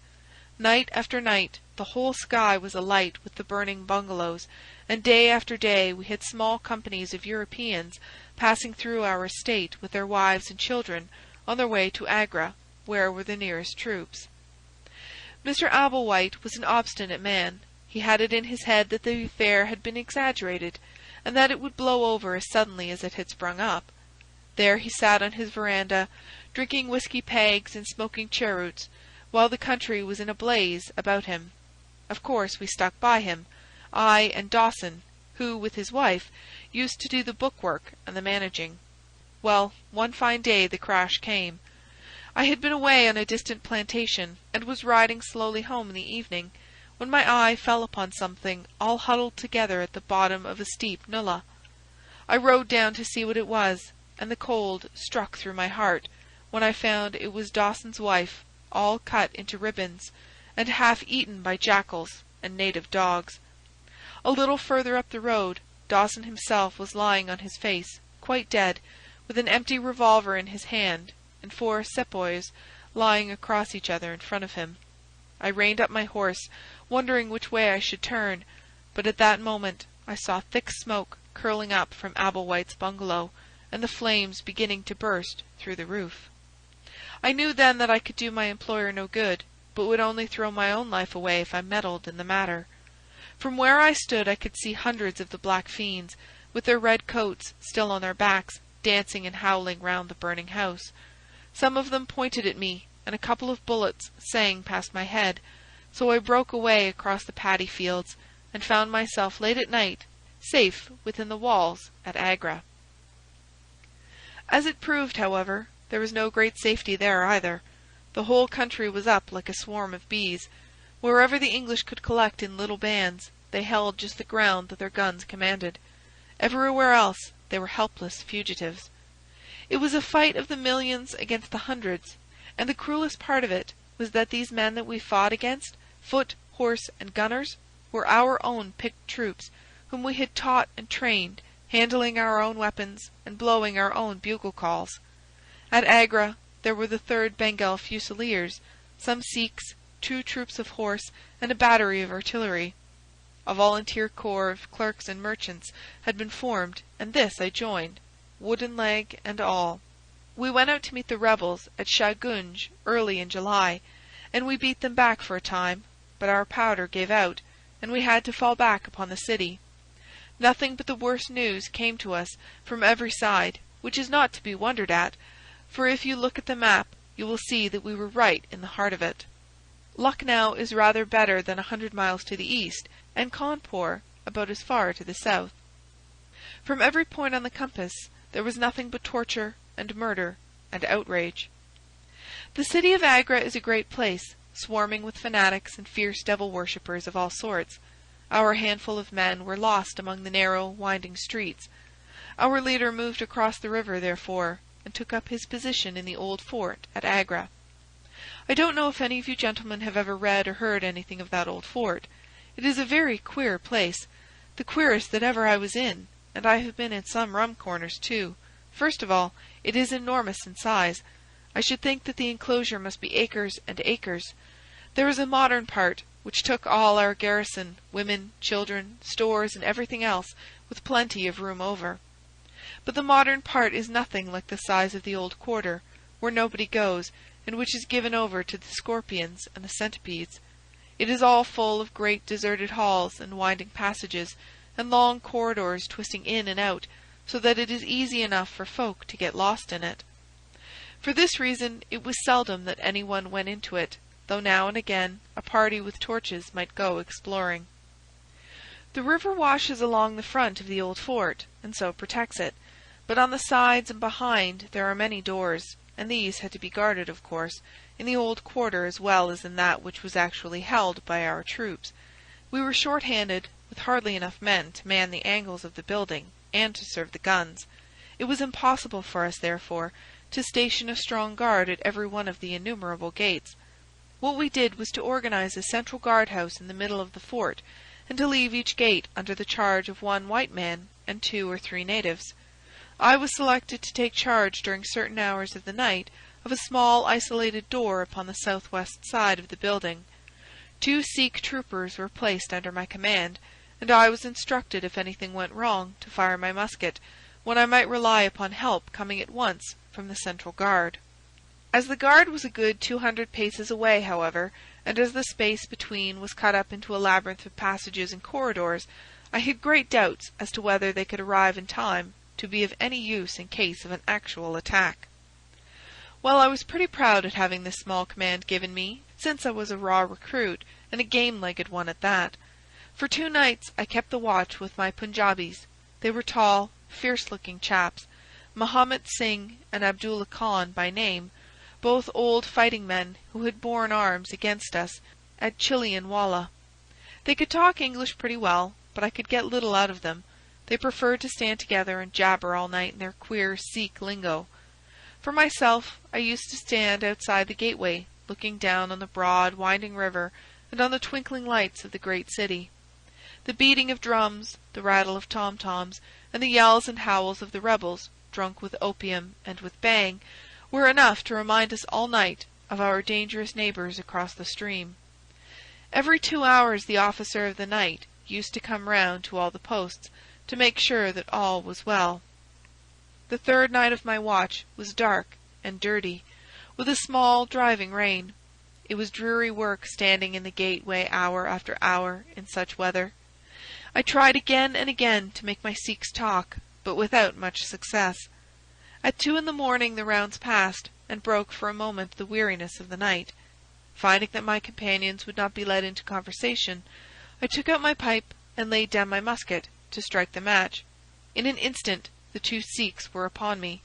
Night after night the whole sky was alight with the burning bungalows, and day after day we had small companies of Europeans passing through our estate with their wives and children on their way to Agra, where were the nearest troops. Mr. Abelwhite was an obstinate man. He had it in his head that the affair had been exaggerated, and that it would blow over as suddenly as it had sprung up. There he sat on his veranda, drinking whisky pegs and smoking cheroots, while the country was in a blaze about him. Of course we stuck by him, I and Dawson, who, with his wife, used to do the book-work and the managing. Well, one fine day the crash came. I had been away on a distant plantation, and was riding slowly home in the evening, when my eye fell upon something all huddled together at the bottom of a steep nullah. I rode down to see what it was, and the cold struck through my heart when I found it was Dawson's wife, all cut into ribbons, and half eaten by jackals and native dogs. A little further up the road, Dawson himself was lying on his face, quite dead, with an empty revolver in his hand, and 4 sepoys lying across each other in front of him. I reined up my horse, wondering which way I should turn, but at that moment I saw thick smoke curling up from Abelwhite's bungalow, and the flames beginning to burst through the roof. I knew then that I could do my employer no good, but would only throw my own life away if I meddled in the matter. From where I stood I could see hundreds of the black fiends, with their red coats still on their backs, dancing and howling round the burning house. Some of them pointed at me, and a couple of bullets sang past my head, so I broke away across the paddy fields, and found myself late at night, safe within the walls at Agra. As it proved, however, there was no great safety there either. The whole country was up like a swarm of bees. Wherever the English could collect in little bands, they held just the ground that their guns commanded. Everywhere else they were helpless fugitives. It was a fight of the millions against the hundreds, and the cruelest part of it was that these men that we fought against, foot, horse, and gunners, were our own picked troops, whom we had taught and trained, handling our own weapons and blowing our own bugle calls. At Agra there were the 3rd Bengal Fusiliers, some Sikhs, 2 troops of horse, and a battery of artillery. A volunteer corps of clerks and merchants had been formed, and this I joined, wooden leg and all. We went out to meet the rebels at Shahgunj early in July, and we beat them back for a time, but our powder gave out, and we had to fall back upon the city. Nothing but the worst news came to us from every side, which is not to be wondered at, for if you look at the map you will see that we were right in the heart of it. Lucknow is rather better than 100 miles to the east, and Cawnpore about as far to the south. From every point on the compass there was nothing but torture and murder and outrage. The city of Agra is a great place, swarming with fanatics and fierce devil-worshippers of all sorts. Our handful of men were lost among the narrow, winding streets. Our leader moved across the river, therefore, and took up his position in the old fort at Agra. I don't know if any of you gentlemen have ever read or heard anything of that old fort. It is a very queer place, the queerest that ever I was in, and I have been in some rum corners too. First of all, it is enormous in size. I should think that the enclosure must be acres and acres. There is a modern part, which took all our garrison, women, children, stores, and everything else, with plenty of room over. But the modern part is nothing like the size of the old quarter, where nobody goes, and which is given over to the scorpions and the centipedes. It is all full of great deserted halls and winding passages, and long corridors twisting in and out, so that it is easy enough for folk to get lost in it. For this reason it was seldom that any one went into it, though now and again a party with torches might go exploring. The river washes along the front of the old fort, and so protects it, but on the sides and behind there are many doors, and these had to be guarded, of course, in the old quarter as well as in that which was actually held by our troops. We were short-handed, with hardly enough men to man the angles of the building and to serve the guns. It was impossible for us, therefore, to station a strong guard at every one of the innumerable gates. What we did was to organize a central guard-house in the middle of the fort, and to leave each gate under the charge of one white man and 2 or 3 natives. I was selected to take charge during certain hours of the night of a small isolated door upon the southwest side of the building. 2 Sikh troopers were placed under my command, and I was instructed if anything went wrong to fire my musket, when I might rely upon help coming at once from the central guard. As the guard was a good 200 paces away, however, and as the space between was cut up into a labyrinth of passages and corridors, I had great doubts as to whether they could arrive in time to be of any use in case of an actual attack. Well, I was pretty proud at having this small command given me, since I was a raw recruit, and a game-legged one at that. For 2 nights I kept the watch with my Punjabis. They were tall, fierce-looking chaps, Mahomet Singh and Abdullah Khan by name, both old fighting men who had borne arms against us at Chilianwalla. They could talk English pretty well, but I could get little out of them. They preferred to stand together and jabber all night in their queer Sikh lingo. For myself, I used to stand outside the gateway, looking down on the broad, winding river and on the twinkling lights of the great city. The beating of drums, the rattle of tom-toms, and the yells and howls of the rebels, drunk with opium and with bang, were enough to remind us all night of our dangerous neighbours across the stream. Every 2 hours the officer of the night used to come round to all the posts to make sure that all was well. The 3rd night of my watch was dark and dirty, with a small driving rain. It was dreary work standing in the gateway hour after hour in such weather. I tried again and again to make my Sikhs talk, but without much success. At 2 in the morning the rounds passed, and broke for a moment the weariness of the night. Finding that my companions would not be led into conversation, I took out my pipe and laid down my musket to strike the match. In an instant the 2 Sikhs were upon me.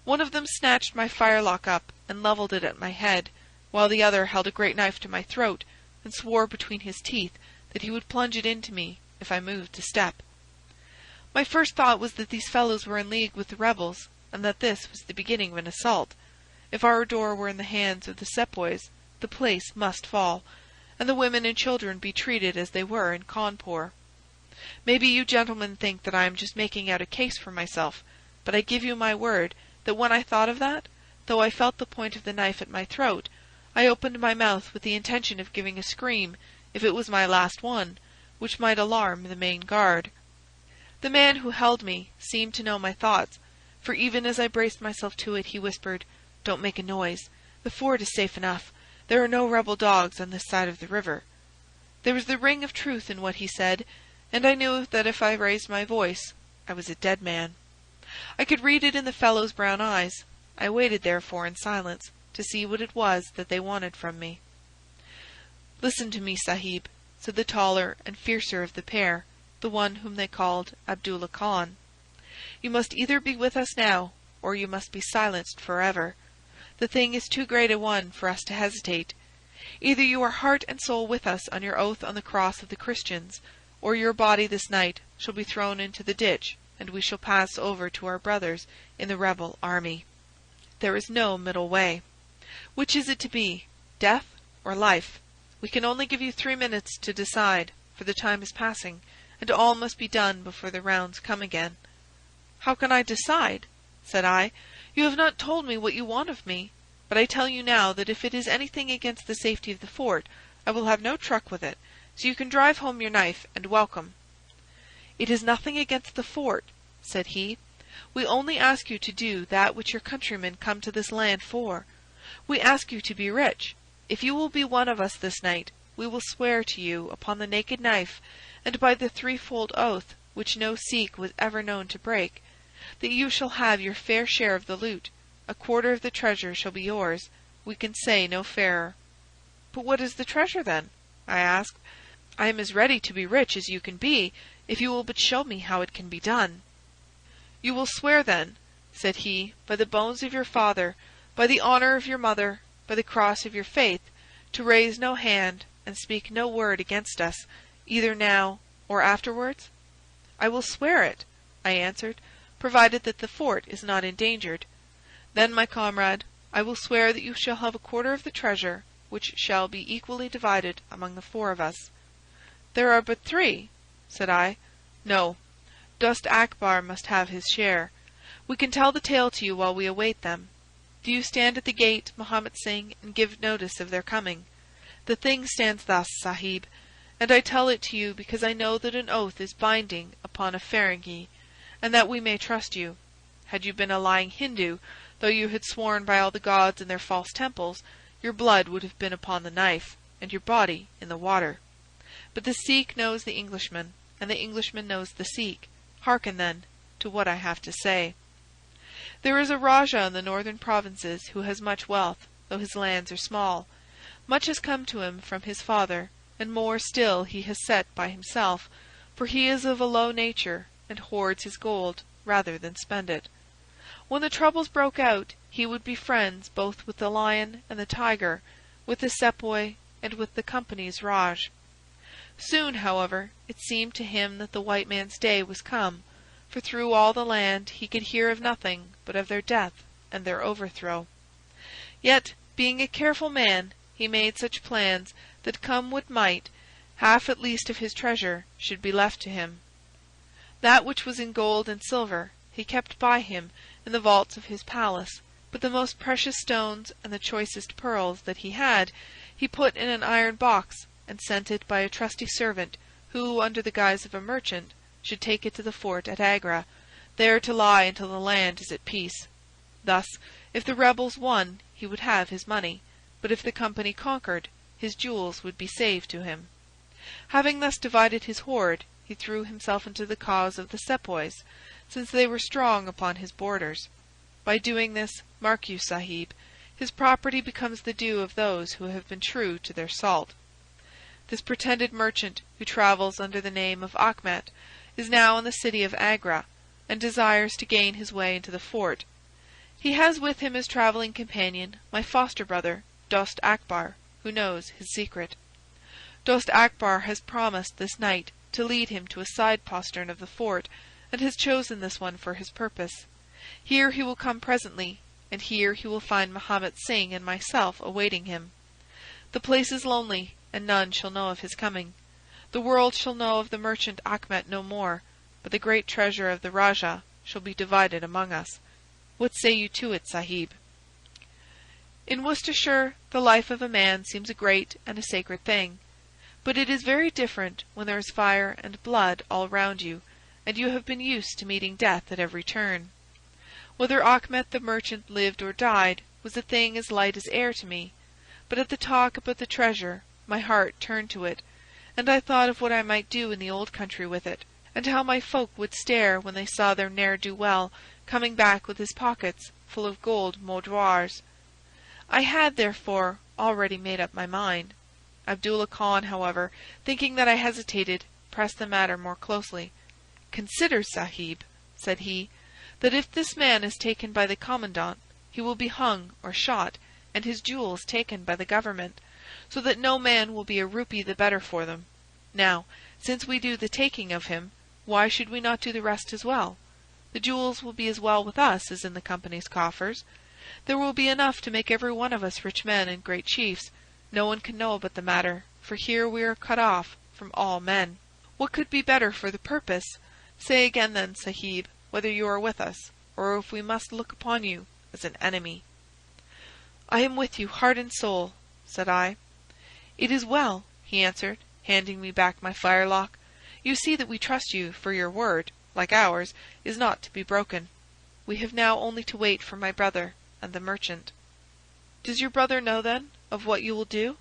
One of them snatched my firelock up and levelled it at my head, while the other held a great knife to my throat, and swore between his teeth that he would plunge it into me if I moved a step. My first thought was that these fellows were in league with the rebels, and that this was the beginning of an assault. If our door were in the hands of the sepoys, the place must fall, and the women and children be treated as they were in Cawnpore. Maybe you gentlemen think that I am just making out a case for myself, but I give you my word that when I thought of that, though I felt the point of the knife at my throat, I opened my mouth with the intention of giving a scream, if it was my last one, which might alarm the main guard. The man who held me seemed to know my thoughts, for even as I braced myself to it, he whispered, "Don't make a noise. The fort is safe enough. There are no rebel dogs on this side of the river." There was the ring of truth in what he said, and I knew that if I raised my voice, I was a dead man. I could read it in the fellow's brown eyes. I waited, therefore, in silence, to see what it was that they wanted from me. "Listen to me, Sahib," said the taller and fiercer of the pair, the one whom they called Abdullah Khan. "You must either be with us now, or you must be silenced forever. The thing is too great a one for us to hesitate. Either you are heart and soul with us on your oath on the cross of the Christians, or your body this night shall be thrown into the ditch, and we shall pass over to our brothers in the rebel army. There is no middle way. Which is it to be, death or life? We can only give you 3 minutes to decide, for the time is passing, and all must be done before the rounds come again." "How can I decide?" said I. "You have not told me what you want of me. But I tell you now that if it is anything against the safety of the fort, I will have no truck with it, so you can drive home your knife and welcome." "It is nothing against the fort," said he. "We only ask you to do that which your countrymen come to this land for. We ask you to be rich. If you will be one of us this night, we will swear to you upon the naked knife, and by the 3-fold oath which no Sikh was ever known to break, that you shall have your fair share of the loot. A quarter of the treasure shall be yours. We can say no fairer." "But what is the treasure, then?" I asked. "I am as ready to be rich as you can be, if you will but show me how it can be done." "You will swear, then," said he, "by the bones of your father, by the honour of your mother, by the cross of your faith, to raise no hand and speak no word against us, either now or afterwards?" "I will swear it," I answered, provided that the fort is not endangered. Then, my comrade, I will swear that you shall have a quarter of the treasure, which shall be equally divided among the 4 of us." "There are but 3," said I. "No. Dost Akbar must have his share. We can tell the tale to you while we await them. Do you stand at the gate, Mahomet Singh, and give notice of their coming. The thing stands thus, Sahib, and I tell it to you because I know that an oath is binding upon a Feringhi, and that we may trust you. Had you been a lying Hindu, though you had sworn by all the gods in their false temples, your blood would have been upon the knife, and your body in the water. But the Sikh knows the Englishman, and the Englishman knows the Sikh. Hearken, then, to what I have to say. There is a Rajah in the northern provinces who has much wealth, though his lands are small. Much has come to him from his father, and more still he has set by himself, for he is of a low nature, and hoards his gold rather than spend it. When the troubles broke out, he would be friends both with the lion and the tiger, with the sepoy, and with the company's Raj. Soon, however, it seemed to him that the white man's day was come, for through all the land he could hear of nothing but of their death and their overthrow. Yet, being a careful man, he made such plans that, come what might, half at least of his treasure should be left to him. That which was in gold and silver he kept by him in the vaults of his palace, but the most precious stones and the choicest pearls that he had he put in an iron box and sent it by a trusty servant who, under the guise of a merchant, should take it to the fort at Agra, there to lie until the land is at peace. Thus, if the rebels won, he would have his money, but if the company conquered, his jewels would be saved to him. Having thus divided his hoard, he threw himself into the cause of the sepoys, since they were strong upon his borders. By doing this, mark you, Sahib, his property becomes the due of those who have been true to their salt. This pretended merchant, who travels under the name of Achmet, is now in the city of Agra, and desires to gain his way into the fort. He has with him as travelling companion my foster brother, Dost Akbar, who knows his secret. Dost Akbar has promised this night to lead him to a side postern of the fort, and has chosen this one for his purpose. Here he will come presently, and here he will find Mahomet Singh and myself awaiting him. The place is lonely, and none shall know of his coming. The world shall know of the merchant Achmet no more, but the great treasure of the Rajah shall be divided among us. What say you to it, Sahib?" In Worcestershire the life of a man seems a great and a sacred thing, but it is very different when there is fire and blood all round you, and you have been used to meeting death at every turn. Whether Achmet the merchant lived or died was a thing as light as air to me, but at the talk about the treasure my heart turned to it, and I thought of what I might do in the old country with it, and how my folk would stare when they saw their ne'er-do-well coming back with his pockets full of gold moidores. I had, therefore, already made up my mind. Abdullah Khan, however, thinking that I hesitated, pressed the matter more closely. "Consider, Sahib," said he, "that if this man is taken by the commandant, he will be hung or shot, and his jewels taken by the government, so that no man will be a rupee the better for them. Now, since we do the taking of him, why should we not do the rest as well? The jewels will be as well with us as in the company's coffers. There will be enough to make every one of us rich men and great chiefs. No one can know about the matter, for here we are cut off from all men. What could be better for the purpose? Say again then, Sahib, whether you are with us, or if we must look upon you as an enemy." "I am with you, heart and soul," said I. "It is well," he answered, handing me back my firelock. "You see that we trust you, for your word, like ours, is not to be broken. We have now only to wait for my brother and the merchant." "Does your brother know, then, of what you will do?"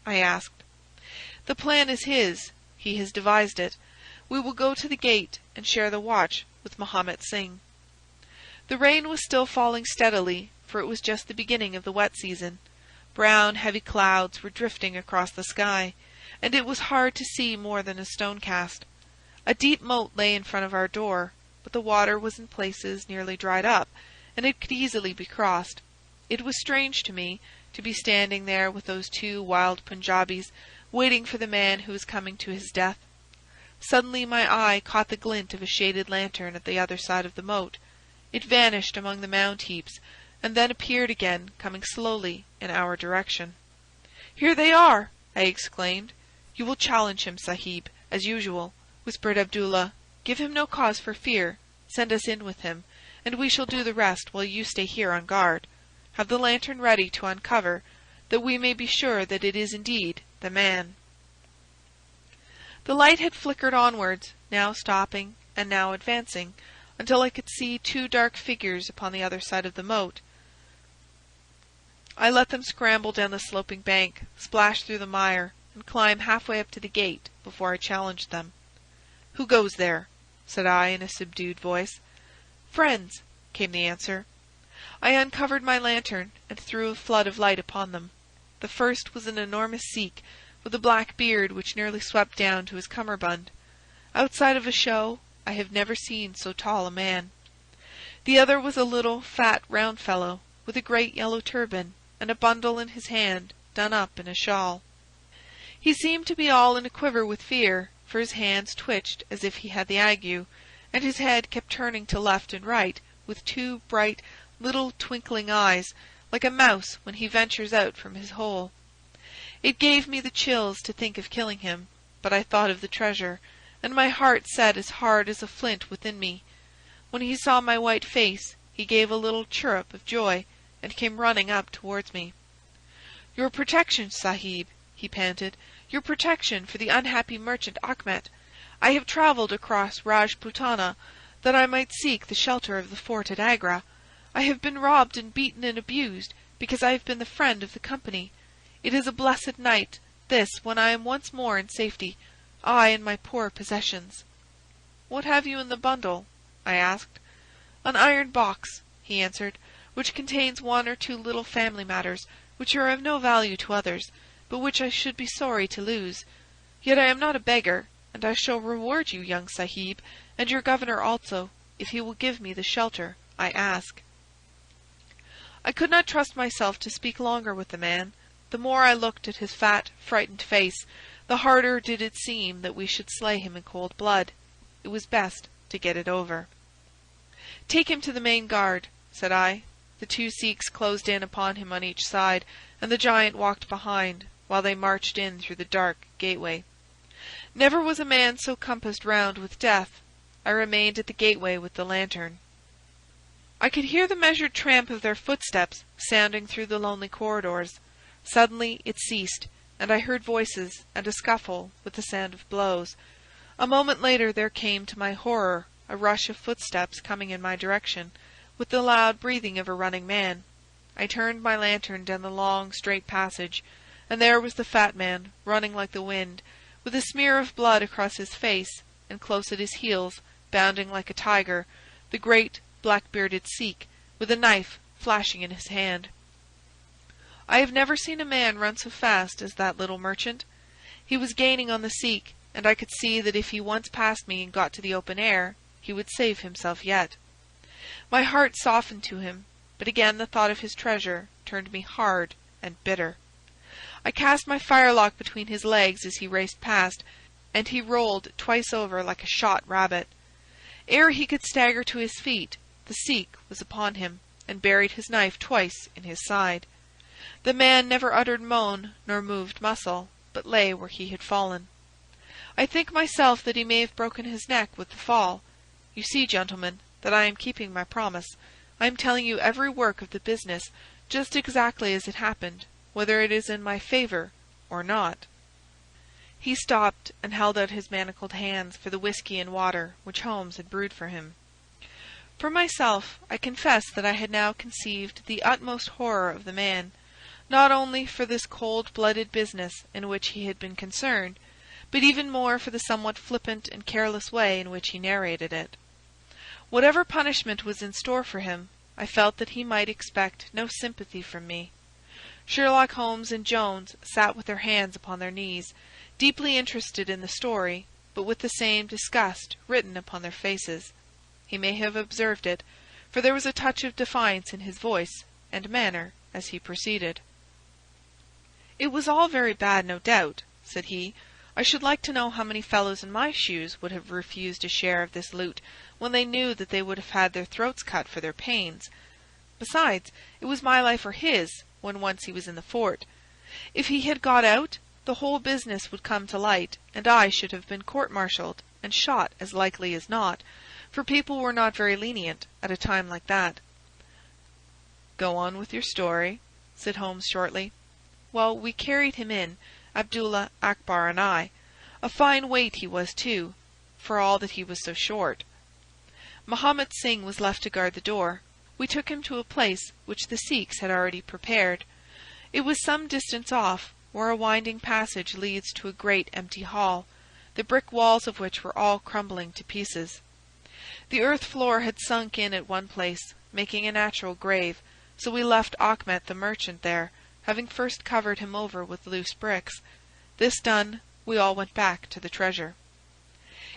I asked. "The plan is his. He has devised it. We will go to the gate and share the watch with Mahomet Singh." The rain was still falling steadily, for it was just the beginning of the wet season. Brown, heavy clouds were drifting across the sky, and it was hard to see more than a stone-cast. A deep moat lay in front of our door, but the water was in places nearly dried up, and it could easily be crossed. It was strange to me to be standing there with those 2 wild Punjabis, waiting for the man who was coming to his death. Suddenly my eye caught the glint of a shaded lantern at the other side of the moat. It vanished among the mound heaps, and then appeared again, coming slowly in our direction. "Here they are!" I exclaimed. "You will challenge him, Sahib, as usual," whispered Abdullah. "Give him no cause for fear. Send us in with him, and we shall do the rest while you stay here on guard. Have the lantern ready to uncover, that we may be sure that it is indeed the man." The light had flickered onwards, now stopping and now advancing, until I could see 2 dark figures upon the other side of the moat. I let them scramble down the sloping bank, splash through the mire, and climb halfway up to the gate before I challenged them. "Who goes there?" said I in a subdued voice. "Friends," came the answer. I uncovered my lantern and threw a flood of light upon them. The first was an enormous Sikh, with a black beard which nearly swept down to his cummerbund. Outside of a show, I have never seen so tall a man. The other was a little, fat, round fellow, with a great yellow turban, and a bundle in his hand, done up in a shawl. He seemed to be all in a quiver with fear, for his hands twitched as if he had the ague, and his head kept turning to left and right, with 2 bright, little twinkling eyes, like a mouse when he ventures out from his hole. It gave me the chills to think of killing him, but I thought of the treasure, and my heart set as hard as a flint within me. When he saw my white face, he gave a little chirrup of joy, and came running up towards me. "Your protection, Sahib," he panted, "your protection for the unhappy merchant Achmet. I have travelled across Rajputana that I might seek the shelter of the fort at Agra. I have been robbed and beaten and abused, because I have been the friend of the company. It is a blessed night, this, when I am once more in safety, I and my poor possessions." "What have you in the bundle?" I asked. "An iron box," he answered, "which contains 1 or 2 little family matters, which are of no value to others, but which I should be sorry to lose. Yet I am not a beggar, and I shall reward you, young Sahib, and your governor also, if he will give me the shelter I ask." I could not trust myself to speak longer with the man. The more I looked at his fat, frightened face, the harder did it seem that we should slay him in cold blood. It was best to get it over. "Take him to the main guard," said I. The 2 Sikhs closed in upon him on each side, and the giant walked behind, while they marched in through the dark gateway. Never was a man so compassed round with death. I remained at the gateway with the lantern. I could hear the measured tramp of their footsteps sounding through the lonely corridors. Suddenly it ceased, and I heard voices and a scuffle with the sound of blows. A moment later there came, to my horror, a rush of footsteps coming in my direction, with the loud breathing of a running man. I turned my lantern down the long, straight passage, and there was the fat man, running like the wind, with a smear of blood across his face, and close at his heels, bounding like a tiger, the great, black-bearded Sikh, with a knife flashing in his hand. I have never seen a man run so fast as that little merchant. He was gaining on the Sikh, and I could see that if he once passed me and got to the open air, he would save himself yet. My heart softened to him, but again the thought of his treasure turned me hard and bitter. I cast my firelock between his legs as he raced past, and he rolled twice over like a shot rabbit. Ere he could stagger to his feet, the Sikh was upon him, and buried his knife twice in his side. The man never uttered moan nor moved muscle, but lay where he had fallen. I think myself that he may have broken his neck with the fall. You see, gentlemen, that I am keeping my promise. I am telling you every work of the business, just exactly as it happened, whether it is in my favour or not." He stopped and held out his manacled hands for the whisky and water which Holmes had brewed for him. For myself, I confess that I had now conceived the utmost horror of the man, not only for this cold-blooded business in which he had been concerned, but even more for the somewhat flippant and careless way in which he narrated it. Whatever punishment was in store for him, I felt that he might expect no sympathy from me. Sherlock Holmes and Jones sat with their hands upon their knees, deeply interested in the story, but with the same disgust written upon their faces. He may have observed it, for there was a touch of defiance in his voice and manner as he proceeded. "It was all very bad, no doubt," said he. I should like to know how many fellows in my shoes would have refused a share of this loot when they knew that they would have had their throats cut for their pains. Besides, it was my life or his when once he was in the fort. If he had got out, the whole business would come to light, and I should have been court-martialed and shot as likely as not, for people were not very lenient at a time like that." "Go on with your story," said Holmes shortly. "Well, we carried him in, Abdullah, Akbar, and I. A fine weight he was, too, for all that he was so short. Mahomet Singh was left to guard the door. We took him to a place which the Sikhs had already prepared. It was some distance off, where a winding passage leads to a great empty hall, the brick walls of which were all crumbling to pieces. The earth floor had sunk in at one place, making a natural grave, so we left Achmet the merchant there, having first covered him over with loose bricks. This done, we all went back to the treasure.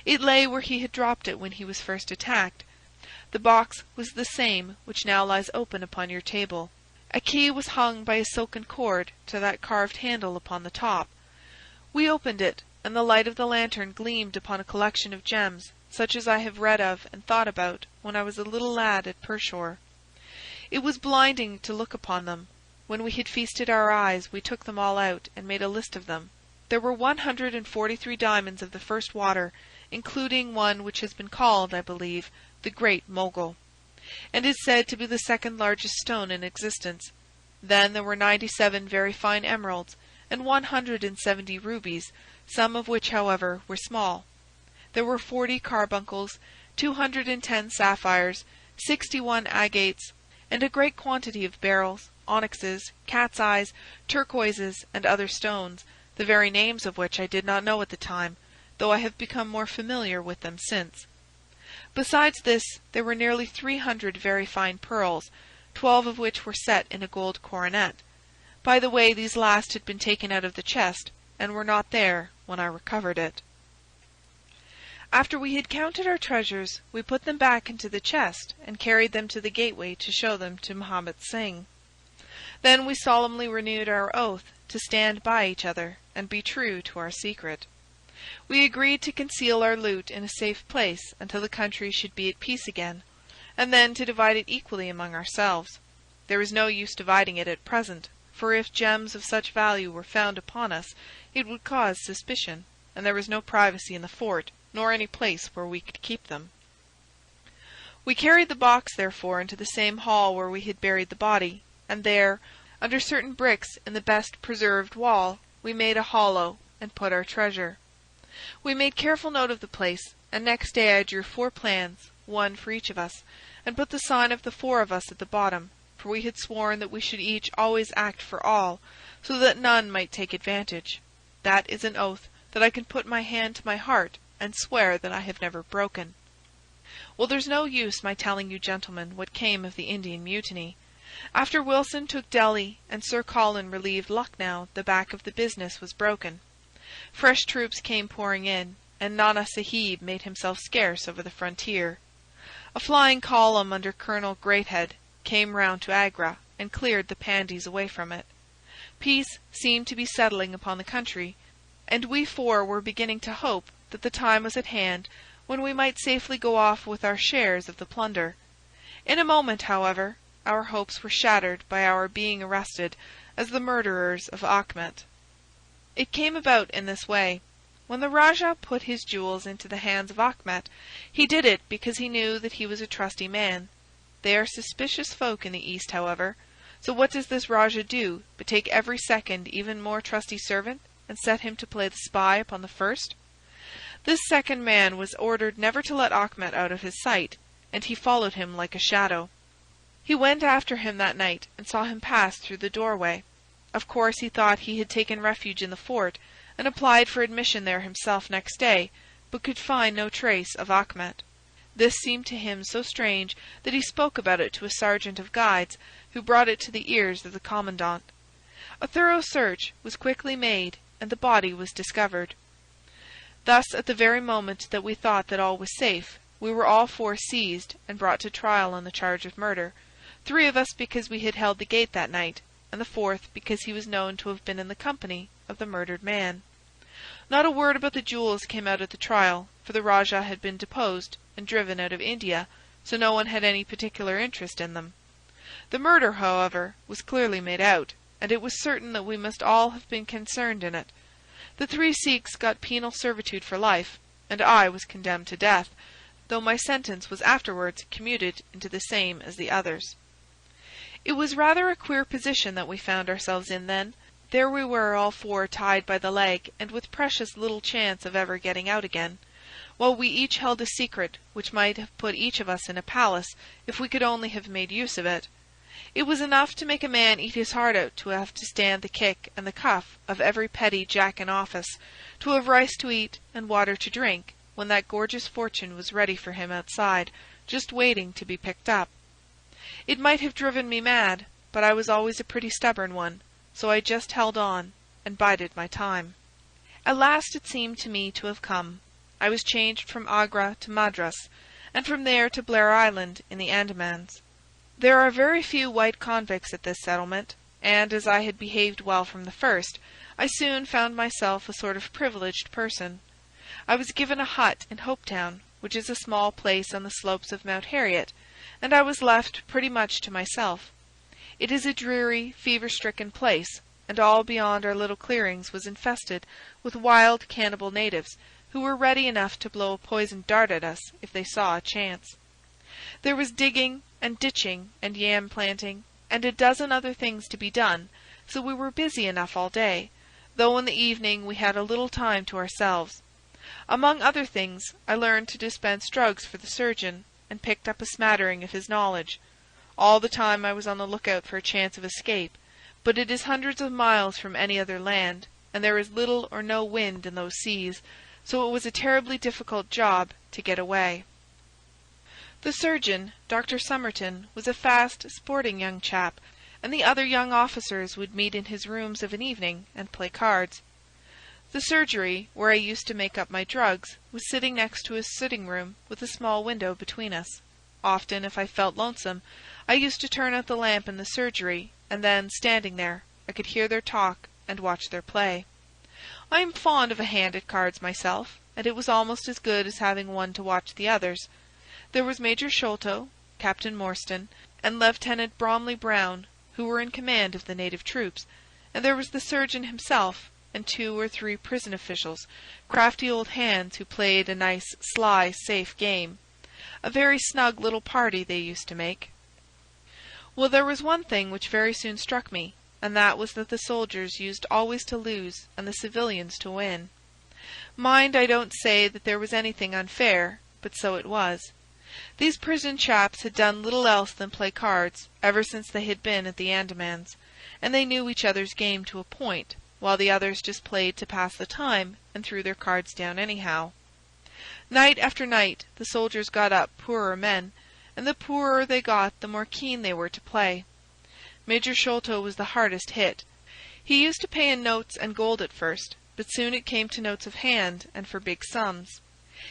It lay where he had dropped it when he was first attacked. The box was the same which now lies open upon your table. A key was hung by a silken cord to that carved handle upon the top. We opened it, and the light of the lantern gleamed upon a collection of gems, such as I have read of and thought about when I was a little lad at Pershore. It was blinding to look upon them. When we had feasted our eyes, we took them all out and made a list of them. There were 143 diamonds of the first water, including one which has been called, I believe, the Great Mogul, and is said to be the second largest stone in existence. Then there were 97 very fine emeralds, and 170 rubies, some of which, however, were small. There were 40 carbuncles, 210 sapphires, 61 agates, and a great quantity of beryls, onyxes, cat's eyes, turquoises, and other stones, the very names of which I did not know at the time, though I have become more familiar with them since. Besides this, there were nearly 300 very fine pearls, 12 of which were set in a gold coronet. By the way, these last had been taken out of the chest, and were not there when I recovered it. After we had counted our treasures, we put them back into the chest, and carried them to the gateway to show them to Mahomet Singh. Then we solemnly renewed our oath to stand by each other and be true to our secret. We agreed to conceal our loot in a safe place until the country should be at peace again, and then to divide it equally among ourselves. There is no use dividing it at present, for if gems of such value were found upon us, it would cause suspicion, and there was no privacy in the fort, nor any place where we could keep them. We carried the box, therefore, into the same hall where we had buried the body, and there, under certain bricks in the best preserved wall, we made a hollow and put our treasure. We made careful note of the place, and next day I drew 4 plans, one for each of us, and put the sign of the 4 of us at the bottom, for we had sworn that we should each always act for all, so that none might take advantage. That is an oath that I can put my hand to my heart and swear that I have never broken. Well, there's no use my telling you, gentlemen, what came of the Indian Mutiny. After Wilson took Delhi and Sir Colin relieved Lucknow, the back of the business was broken. Fresh troops came pouring in, and Nana Sahib made himself scarce over the frontier. A flying column under Colonel Greathead came round to Agra and cleared the Pandies away from it. Peace seemed to be settling upon the country, and we 4 were beginning to hope that the time was at hand when we might safely go off with our shares of the plunder. In a moment, however, our hopes were shattered by our being arrested as the murderers of Achmet. It came about in this way. When the Rajah put his jewels into the hands of Achmet, he did it because he knew that he was a trusty man. They are suspicious folk in the East, however, so what does this Rajah do but take every second even more trusty servant and set him to play the spy upon the first? This second man was ordered never to let Achmet out of his sight, and he followed him like a shadow. He went after him that night and saw him pass through the doorway. Of course he thought he had taken refuge in the fort, and applied for admission there himself next day, but could find no trace of Achmet. This seemed to him so strange that he spoke about it to a sergeant of guides, who brought it to the ears of the commandant. A thorough search was quickly made, and the body was discovered. Thus, at the very moment that we thought that all was safe, we were all 4 seized and brought to trial on the charge of murder, 3 of us because we had held the gate that night, and the 4th because he was known to have been in the company of the murdered man. Not a word about the jewels came out at the trial, for the Rajah had been deposed and driven out of India, so no one had any particular interest in them. The murder, however, was clearly made out, and it was certain that we must all have been concerned in it. The 3 Sikhs got penal servitude for life, and I was condemned to death, though my sentence was afterwards commuted into the same as the others. It was rather a queer position that we found ourselves in then. There we were, all 4 tied by the leg, and with precious little chance of ever getting out again, while we each held a secret which might have put each of us in a palace if we could only have made use of it. It was enough to make a man eat his heart out to have to stand the kick and the cuff of every petty jack in office, to have rice to eat and water to drink, when that gorgeous fortune was ready for him outside, just waiting to be picked up. It might have driven me mad, but I was always a pretty stubborn one, so I just held on and bided my time. At last it seemed to me to have come. I was changed from Agra to Madras, and from there to Blair Island in the Andamans. There are very few white convicts at this settlement, and as I had behaved well from the first, I soon found myself a sort of privileged person. I was given a hut in Hopetown, which is a small place on the slopes of Mount Harriet, and I was left pretty much to myself. It is a dreary, fever-stricken place, and all beyond our little clearings was infested with wild cannibal natives, who were ready enough to blow a poisoned dart at us if they saw a chance. There was digging and ditching and yam planting, and a dozen other things to be done, so we were busy enough all day, though in the evening we had a little time to ourselves. Among other things, I learned to dispense drugs for the surgeon, and picked up a smattering of his knowledge. All the time I was on the lookout for a chance of escape, but it is hundreds of miles from any other land, and there is little or no wind in those seas, so it was a terribly difficult job to get away. The surgeon, Dr. Somerton, was a fast, sporting young chap, and the other young officers would meet in his rooms of an evening and play cards. The surgery, where I used to make up my drugs, was sitting next to his sitting-room with a small window between us. Often, if I felt lonesome, I used to turn out the lamp in the surgery, and then, standing there, I could hear their talk and watch their play. I am fond of a hand at cards myself, and it was almost as good as having one to watch the others. There was Major Sholto, Captain Morstan, and Lieutenant Bromley Brown, who were in command of the native troops, and there was the surgeon himself, and 2 or 3 prison officials, crafty old hands who played a nice, sly, safe game. A very snug little party they used to make. Well, there was one thing which very soon struck me, and that was that the soldiers used always to lose and the civilians to win. Mind, I don't say that there was anything unfair, but so it was. These prison chaps had done little else than play cards ever since they had been at the Andamans, and they knew each other's game to a point, while the others just played to pass the time and threw their cards down anyhow. Night after night the soldiers got up poorer men, and the poorer they got the more keen they were to play. Major Sholto was the hardest hit. He used to pay in notes and gold at first, but soon it came to notes of hand and for big sums.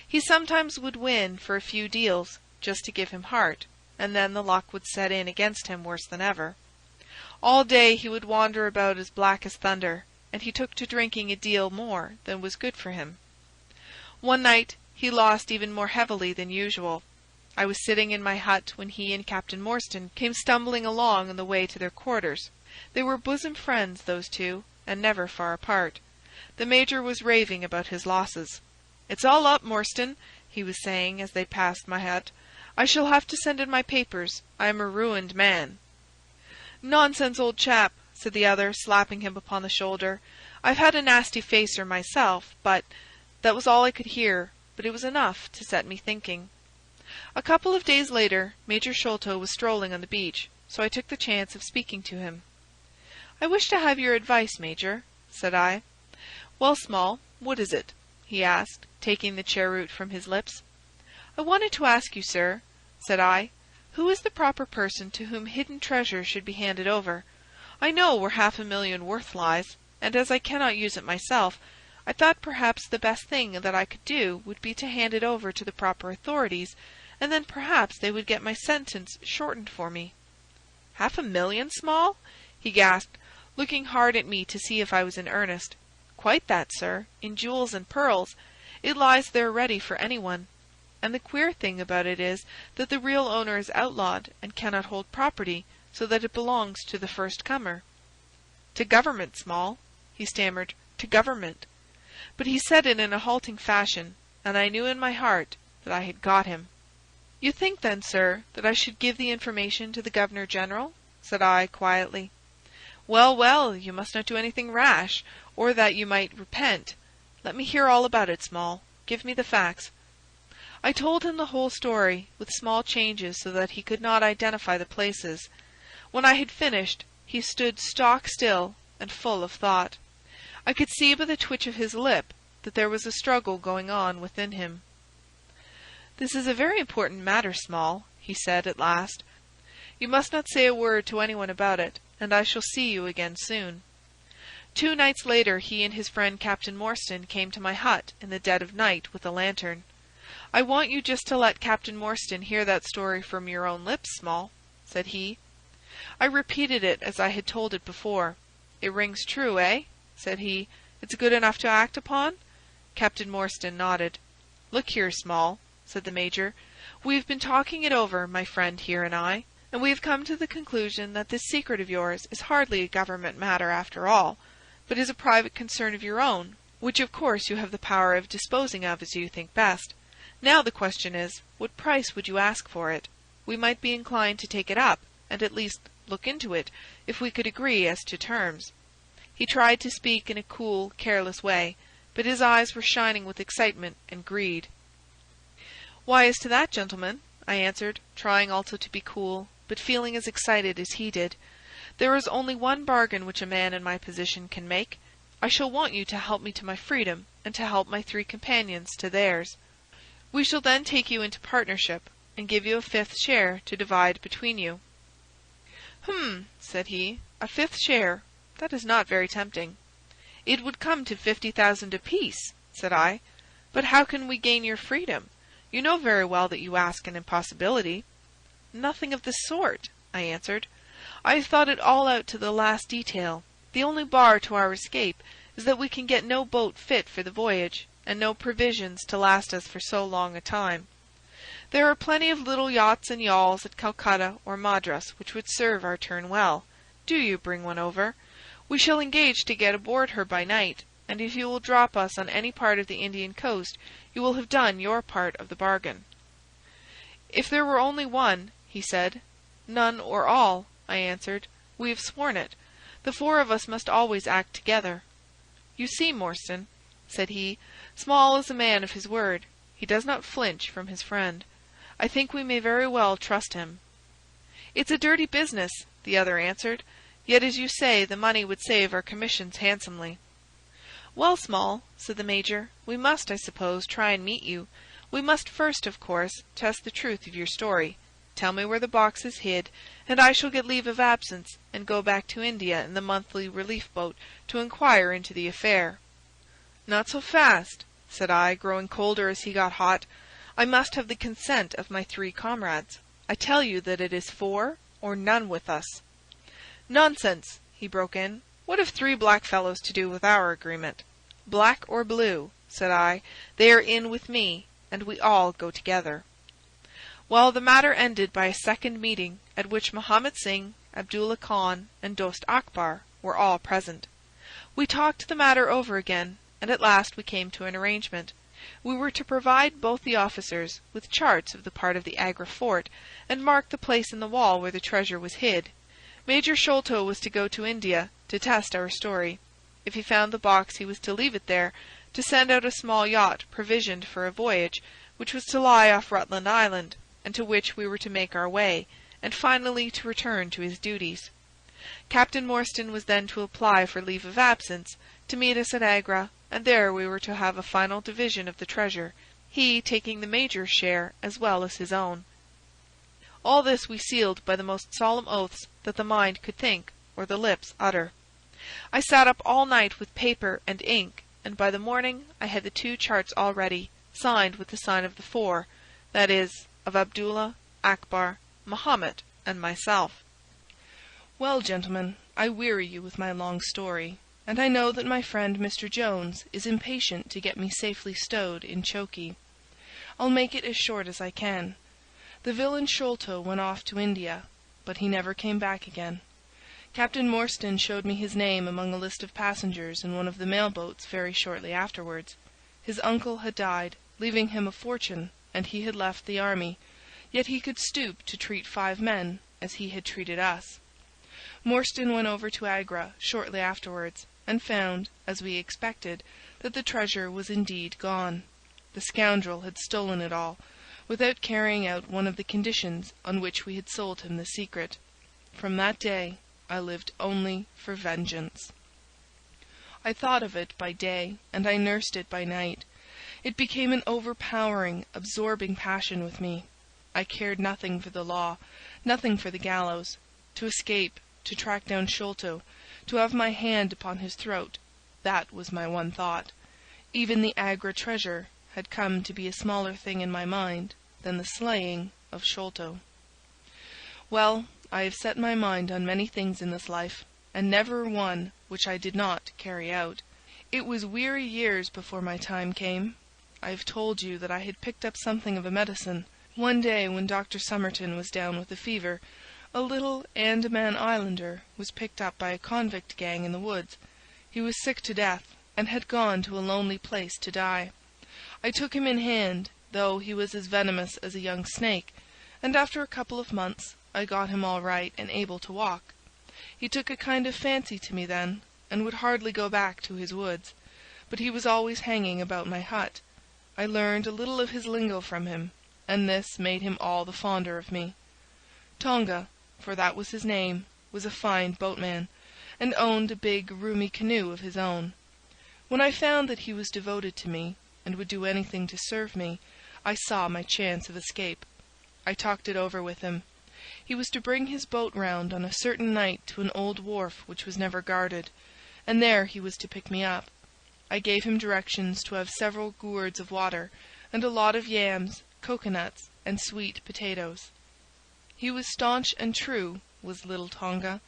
He sometimes would win for a few deals, just to give him heart, and then the luck would set in against him worse than ever. All day he would wander about as black as thunder, and he took to drinking a deal more than was good for him. One night he lost even more heavily than usual. I was sitting in my hut when he and Captain Morstan came stumbling along on the way to their quarters. They were bosom friends, those 2, and never far apart. The Major was raving about his losses. "It's all up, Morstan," he was saying as they passed my hut. "I shall have to send in my papers. I am a ruined man." "Nonsense, old chap," said the other, slapping him upon the shoulder. "I've had a nasty facer myself, but—" That was all I could hear, but it was enough to set me thinking. A couple of days later, Major Sholto was strolling on the beach, so I took the chance of speaking to him. "I wish to have your advice, Major," said I. "Well, Small, what is it?" he asked, taking the cheroot from his lips. "I wanted to ask you, sir," said I, "who is the proper person to whom hidden treasure should be handed over? I know where 500,000 worth lies, and as I cannot use it myself, I thought perhaps the best thing that I could do would be to hand it over to the proper authorities, and then perhaps they would get my sentence shortened for me." "500,000, Small?" he gasped, looking hard at me to see if I was in earnest. "Quite that, sir, in jewels and pearls. It lies there ready for anyone. And the queer thing about it is that the real owner is outlawed and cannot hold property, so that it belongs to the first comer." "To government, Small," he stammered, "to government." But he said it in a halting fashion, and I knew in my heart that I had got him. "You think, then, sir, that I should give the information to the Governor-General?" said I, quietly. "Well, well, you must not do anything rash, or that you might repent. Let me hear all about it, Small. Give me the facts." I told him the whole story, with small changes so that he could not identify the places. When I had finished, he stood stock still and full of thought. I could see by the twitch of his lip that there was a struggle going on within him. "This is a very important matter, Small," he said at last. "You must not say a word to anyone about it, and I shall see you again soon." 2 nights later he and his friend Captain Morstan came to my hut in the dead of night with a lantern. "I want you just to let Captain Morstan hear that story from your own lips, Small," said he. I repeated it as I had told it before. "It rings true, eh?" said he. "It's good enough to act upon?" Captain Morstan nodded. "Look here, Small," said the Major. "We have been talking it over, my friend here and I, and we have come to the conclusion that this secret of yours is hardly a government matter after all, but is a private concern of your own, which of course you have the power of disposing of as you think best. Now the question is, what price would you ask for it? We might be inclined to take it up, and at least look into it, if we could agree as to terms." He tried to speak in a cool, careless way, but his eyes were shining with excitement and greed. "Why, as to that, gentlemen," I answered, trying also to be cool, but feeling as excited as he did, "there is only one bargain which a man in my position can make. I shall want you to help me to my freedom, and to help my 3 companions to theirs. We shall then take you into partnership, and give you a 5th share to divide between you." "Hum," said he, "a 5th share. That is not very tempting." "It would come to 50,000 apiece," said I. "But how can we gain your freedom? You know very well that you ask an impossibility." "Nothing of the sort," I answered. "I have thought it all out to the last detail. The only bar to our escape is that we can get no boat fit for the voyage, and no provisions to last us for so long a time. There are plenty of little yachts and yawls at Calcutta or Madras which would serve our turn well. Do you bring one over. We shall engage to get aboard her by night, and if you will drop us on any part of the Indian coast, you will have done your part of the bargain." "If there were only one," he said. "None or all," I answered. "We have sworn it. The 4 of us must always act together." "You see, Morstan," said he, "Small is a man of his word. He does not flinch from his friend. I think we may very well trust him." "It's a dirty business," the other answered. "Yet, as you say, the money would save our commissions handsomely." "Well, Small," said the Major, "we must, I suppose, try and meet you. We must first, of course, test the truth of your story. Tell me where the box is hid, and I shall get leave of absence and go back to India in the monthly relief boat to inquire into the affair." "Not so fast," said I, growing colder as he got hot. "I must have the consent of my 3 comrades. I tell you that it is 4 or none with us." "Nonsense," he broke in. "What have 3 black fellows to do with our agreement?" "Black or blue," said I, "they are in with me, and we all go together." Well, the matter ended by a second meeting, at which Mahomet Singh, Abdullah Khan, and Dost Akbar were all present. We talked the matter over again, and at last we came to an arrangement. We were to provide both the officers with charts of the part of the Agra fort, and mark the place in the wall where the treasure was hid. Major Sholto was to go to India to test our story. If he found the box he was to leave it there, to send out a small yacht provisioned for a voyage, which was to lie off Rutland Island, and to which we were to make our way, and finally to return to his duties. Captain Morstan was then to apply for leave of absence, to meet us at Agra, and there we were to have a final division of the treasure, he taking the Major's share as well as his own. All this we sealed by the most solemn oaths that the mind could think or the lips utter. I sat up all night with paper and ink, and by the morning I had the 2 charts all ready, signed with the sign of the 4, that is, of Abdullah, Akbar, Mahomet, and myself. Well, gentlemen, I weary you with my long story. and I know that my friend Mr. Jones is impatient to get me safely stowed in chokey. I'll make it as short as I can. The villain Sholto went off to India, but he never came back again. Captain Morstan showed me his name among a list of passengers in one of the mail-boats very shortly afterwards. His uncle had died, leaving him a fortune, and he had left the army, yet he could stoop to treat 5 men as he had treated us. Morstan went over to Agra shortly afterwards, and found, as we expected, that the treasure was indeed gone. The scoundrel had stolen it all, without carrying out one of the conditions on which we had sold him the secret. From that day I lived only for vengeance. I thought of it by day, and I nursed it by night. It became an overpowering, absorbing passion with me. I cared nothing for the law, nothing for the gallows. To escape, to track down Sholto, to have my hand upon his throat, that was my one thought. Even the Agra treasure had come to be a smaller thing in my mind than the slaying of Sholto. Well, I have set my mind on many things in this life, and never one which I did not carry out. It was weary years before my time came. I have told you that I had picked up something of a medicine. One day when Dr. Somerton was down with a fever, a little Andaman Islander was picked up by a convict gang in the woods. He was sick to death, and had gone to a lonely place to die. I took him in hand, though he was as venomous as a young snake, and after a couple of months I got him all right and able to walk. He took a kind of fancy to me then, and would hardly go back to his woods, but he was always hanging about my hut. I learned a little of his lingo from him, and this made him all the fonder of me. Tonga, for that was his name, was a fine boatman, and owned a big roomy canoe of his own. When I found that he was devoted to me, and would do anything to serve me, I saw my chance of escape. I talked it over with him. He was to bring his boat round on a certain night to an old wharf which was never guarded, and there he was to pick me up. I gave him directions to have several gourds of water, and a lot of yams, coconuts, and sweet potatoes. He was staunch and true, was little Tonga.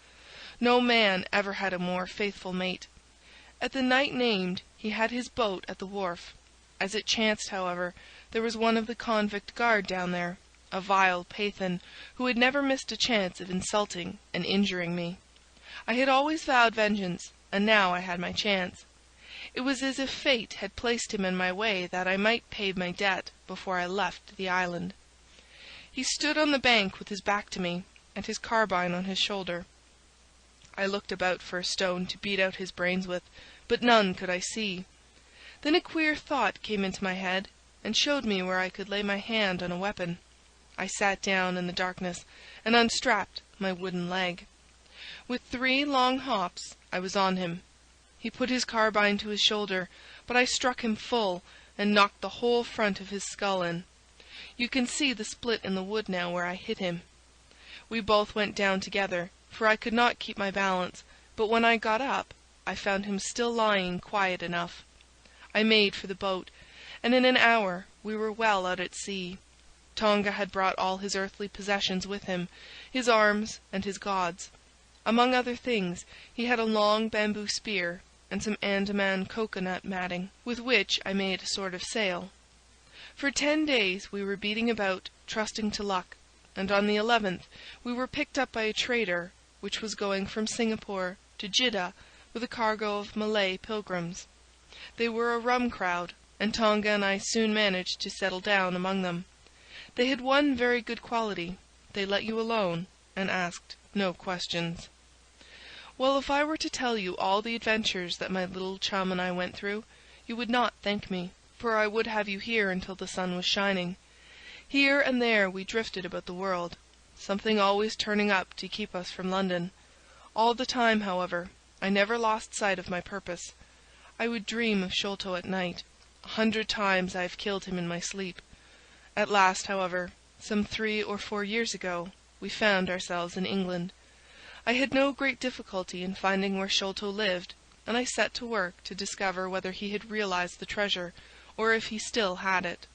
No man ever had a more faithful mate. At the night named he had his boat at the wharf. As it chanced, however, there was one of the convict guard down there, a vile Pathan, who had never missed a chance of insulting and injuring me. I had always vowed vengeance, and now I had my chance. It was as if fate had placed him in my way that I might pay my debt before I left the island. He stood on the bank with his back to me, and his carbine on his shoulder. I looked about for a stone to beat out his brains with, but none could I see. Then a queer thought came into my head, and showed me where I could lay my hand on a weapon. I sat down in the darkness, and unstrapped my wooden leg. With 3 long hops I was on him. He put his carbine to his shoulder, but I struck him full, and knocked the whole front of his skull in. You can see the split in the wood now where I hit him. We both went down together, for I could not keep my balance, but when I got up, I found him still lying quiet enough. I made for the boat, and in an hour we were well out at sea. Tonga had brought all his earthly possessions with him, his arms and his gods. Among other things, he had a long bamboo spear and some Andaman coconut matting, with which I made a sort of sail. For 10 days we were beating about, trusting to luck, and on the 11th we were picked up by a trader which was going from Singapore to Jeddah with a cargo of Malay pilgrims. They were a rum crowd, and Tonga and I soon managed to settle down among them. They had one very good quality: they let you alone and asked no questions. Well, if I were to tell you all the adventures that my little chum and I went through, you would not thank me, for I would have you here until the sun was shining. Here and there we drifted about the world, something always turning up to keep us from London. All the time, however, I never lost sight of my purpose. I would dream of Sholto at night. 100 times I have killed him in my sleep. At last, however, some 3 or 4 years ago, we found ourselves in England. I had no great difficulty in finding where Sholto lived, and I set to work to discover whether he had realized the treasure, or if he still had it.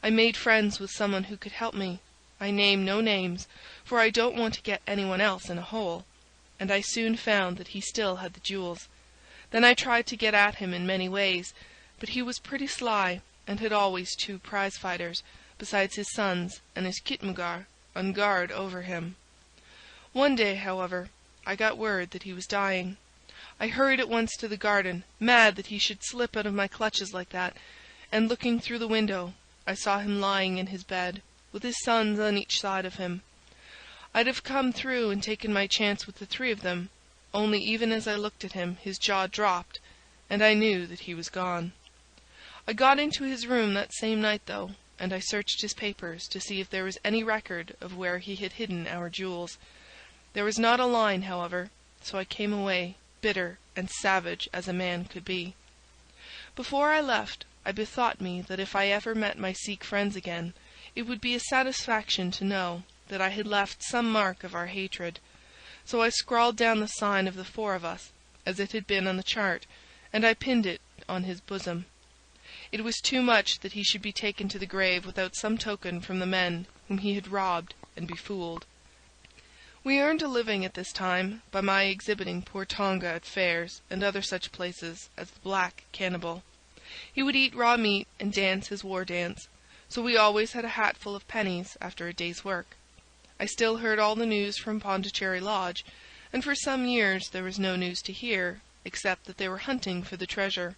I made friends with someone who could help me. I name no names, for I don't want to get anyone else in a hole, and I soon found that he still had the jewels. Then I tried to get at him in many ways, but he was pretty sly, and had always 2 prize-fighters, besides his sons and his khitmutgar, on guard over him. One day, however, I got word that he was dying. I hurried at once to the garden, mad that he should slip out of my clutches like that, and looking through the window, I saw him lying in his bed, with his sons on each side of him. I'd have come through and taken my chance with the 3 of them, only even as I looked at him his jaw dropped, and I knew that he was gone. I got into his room that same night, though, and I searched his papers to see if there was any record of where he had hidden our jewels. There was not a line, however, so I came away, bitter and savage as a man could be. Before I left, I bethought me that if I ever met my Sikh friends again, it would be a satisfaction to know that I had left some mark of our hatred. So I scrawled down the sign of the 4 of us, as it had been on the chart, and I pinned it on his bosom. It was too much that he should be taken to the grave without some token from the men whom he had robbed and befooled. We earned a living at this time by my exhibiting poor Tonga at fairs and other such places as the Black Cannibal. He would eat raw meat and dance his war dance, so we always had a hatful of pennies after a day's work. I still heard all the news from Pondicherry Lodge, and for some years there was no news to hear, except that they were hunting for the treasure.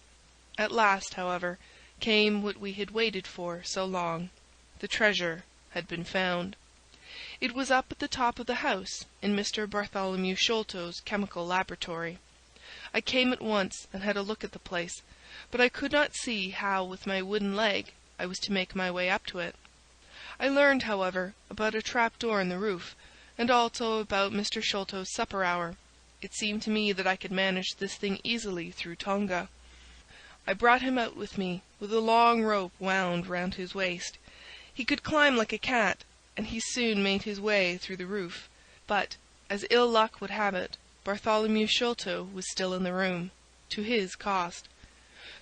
At last, however, came what we had waited for so long. The treasure had been found. It was up at the top of the house, in Mr. Bartholomew Sholto's chemical laboratory. I came at once and had a look at the place, but I could not see how with my wooden leg I was to make my way up to it. I learned, however, about a trap-door in the roof, and also about Mr. Sholto's supper hour. It seemed to me that I could manage this thing easily through Tonga. I brought him out with me, with a long rope wound round his waist. He could climb like a cat, and he soon made his way through the roof. But, as ill luck would have it, Bartholomew Sholto was still in the room, to his cost.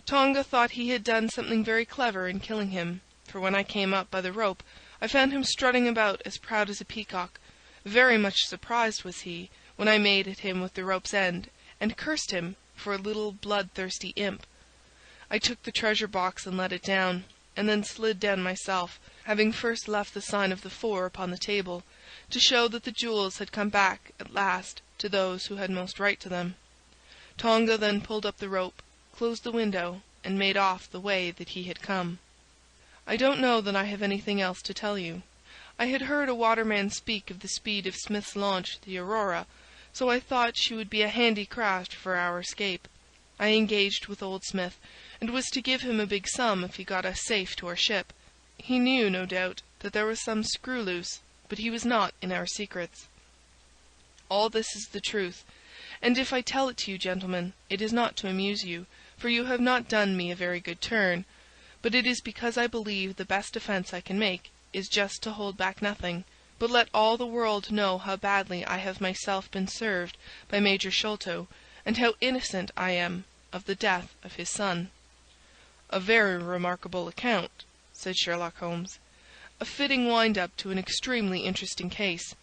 Tonga thought he had done something very clever in killing him, for when I came up by the rope, I found him strutting about as proud as a peacock. Very much surprised was he when I made at him with the rope's end, and cursed him for a little bloodthirsty imp. I took the treasure box and let it down, and then slid down myself, having first left the sign of the 4 upon the table, to show that the jewels had come back at last to those who had most right to them. Tonga then pulled up the rope, closed the window, and made off the way that he had come. I don't know that I have anything else to tell you. I had heard a waterman speak of the speed of Smith's launch, the Aurora, so I thought she would be a handy craft for our escape. I engaged with old Smith, and was to give him a big sum if he got us safe to our ship. He knew, no doubt, that there was some screw loose, but he was not in our secrets. All this is the truth, and if I tell it to you, gentlemen, it is not to amuse you, for you have not done me a very good turn, but it is because I believe the best defence I can make is just to hold back nothing, but let all the world know how badly I have myself been served by Major Sholto, and how innocent I am of the death of his son." "A very remarkable account," said Sherlock Holmes. "A fitting wind-up to an extremely interesting case.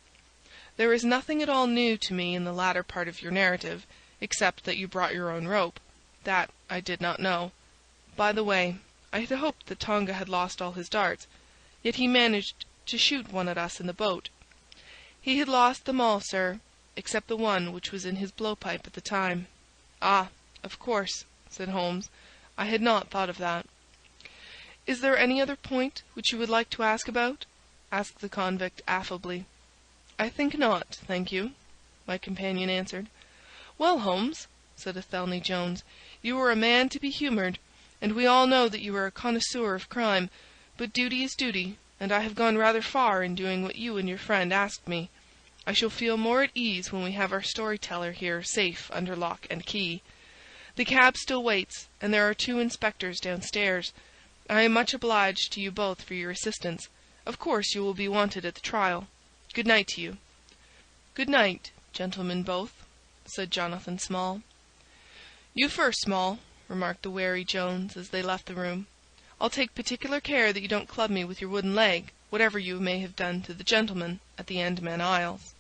There is nothing at all new to me in the latter part of your narrative, except that you brought your own rope. That I did not know. By the way, I had hoped that Tonga had lost all his darts, yet he managed to shoot one at us in the boat." "He had lost them all, sir, except the one which was in his blowpipe at the time." "Ah, of course," said Holmes. "I had not thought of that." "Is there any other point which you would like to ask about?" asked the convict affably. "I think not, thank you," my companion answered. "Well, Holmes," said Athelney Jones, "you are a man to be humoured, and we all know that you are a connoisseur of crime, but duty is duty, and I have gone rather far in doing what you and your friend asked me. I shall feel more at ease when we have our storyteller here safe under lock and key. The cab still waits, and there are 2 inspectors downstairs. I am much obliged to you both for your assistance. Of course you will be wanted at the trial. Good night to you." "Good night, gentlemen both," said Jonathan Small. "You first, Small," remarked the wary Jones as they left the room. "I'll take particular care that you don't club me with your wooden leg, whatever you may have done to the gentleman at the Andaman Isles."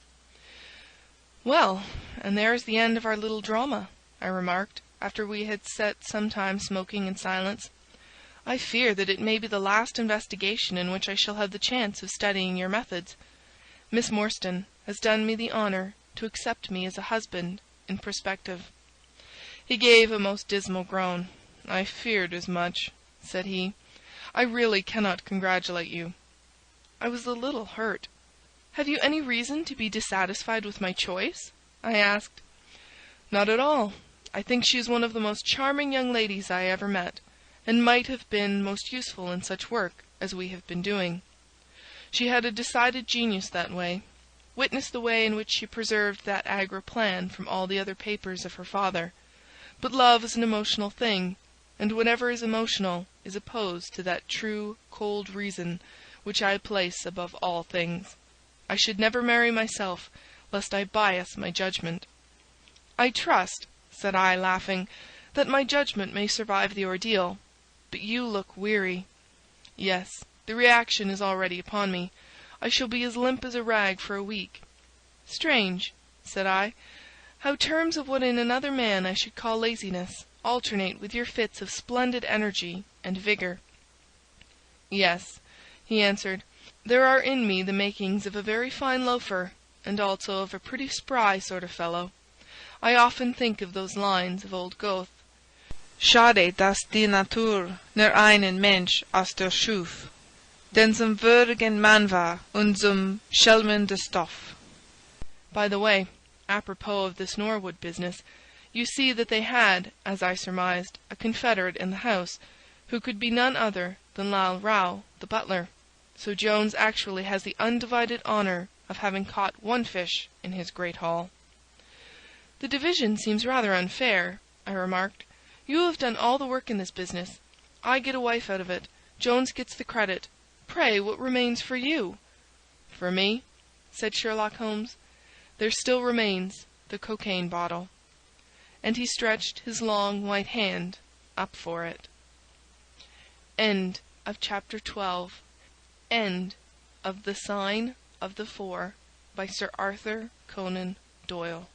"Well, and there is the end of our little drama," I remarked, after we had sat some time smoking in silence. "I fear that it may be the last investigation in which I shall have the chance of studying your methods. Miss Morstan has done me the honour to accept me as a husband in prospective." He gave a most dismal groan. "I feared as much," said he. "I really cannot congratulate you." I was a little hurt. "Have you any reason to be dissatisfied with my choice?" I asked. "Not at all. I think she is one of the most charming young ladies I ever met, and might have been most useful in such work as we have been doing. She had a decided genius that way. Witness the way in which she preserved that Agra plan from all the other papers of her father. But love is an emotional thing, and whatever is emotional is opposed to that true, cold reason which I place above all things. I should never marry myself, lest I bias my judgment." "I trust," said I, laughing, "that my judgment may survive the ordeal. But you look weary." "Yes, the reaction is already upon me. I shall be as limp as a rag for a week." "Strange," said I, "how terms of what in another man I should call laziness alternate with your fits of splendid energy and vigour." "Yes," he answered, "there are in me the makings of a very fine loafer, and also of a pretty spry sort of fellow. I often think of those lines of old Goethe: Schade, dass die Natur nur einen Mensch aus der schuf, den zum würdigen Mann war und zum Schelmen der Stoff. By the way, apropos of this Norwood business, you see that they had, as I surmised, a confederate in the house, who could be none other than Lal Rao, the butler. So Jones actually has the undivided honour of having caught one fish in his great haul." "The division seems rather unfair," I remarked. "You have done all the work in this business. I get a wife out of it. Jones gets the credit. Pray, what remains for you?" "For me," said Sherlock Holmes, "there still remains the cocaine bottle." And he stretched his long white hand up for it. End of Chapter 12. End of The Sign of the Four by Sir Arthur Conan Doyle.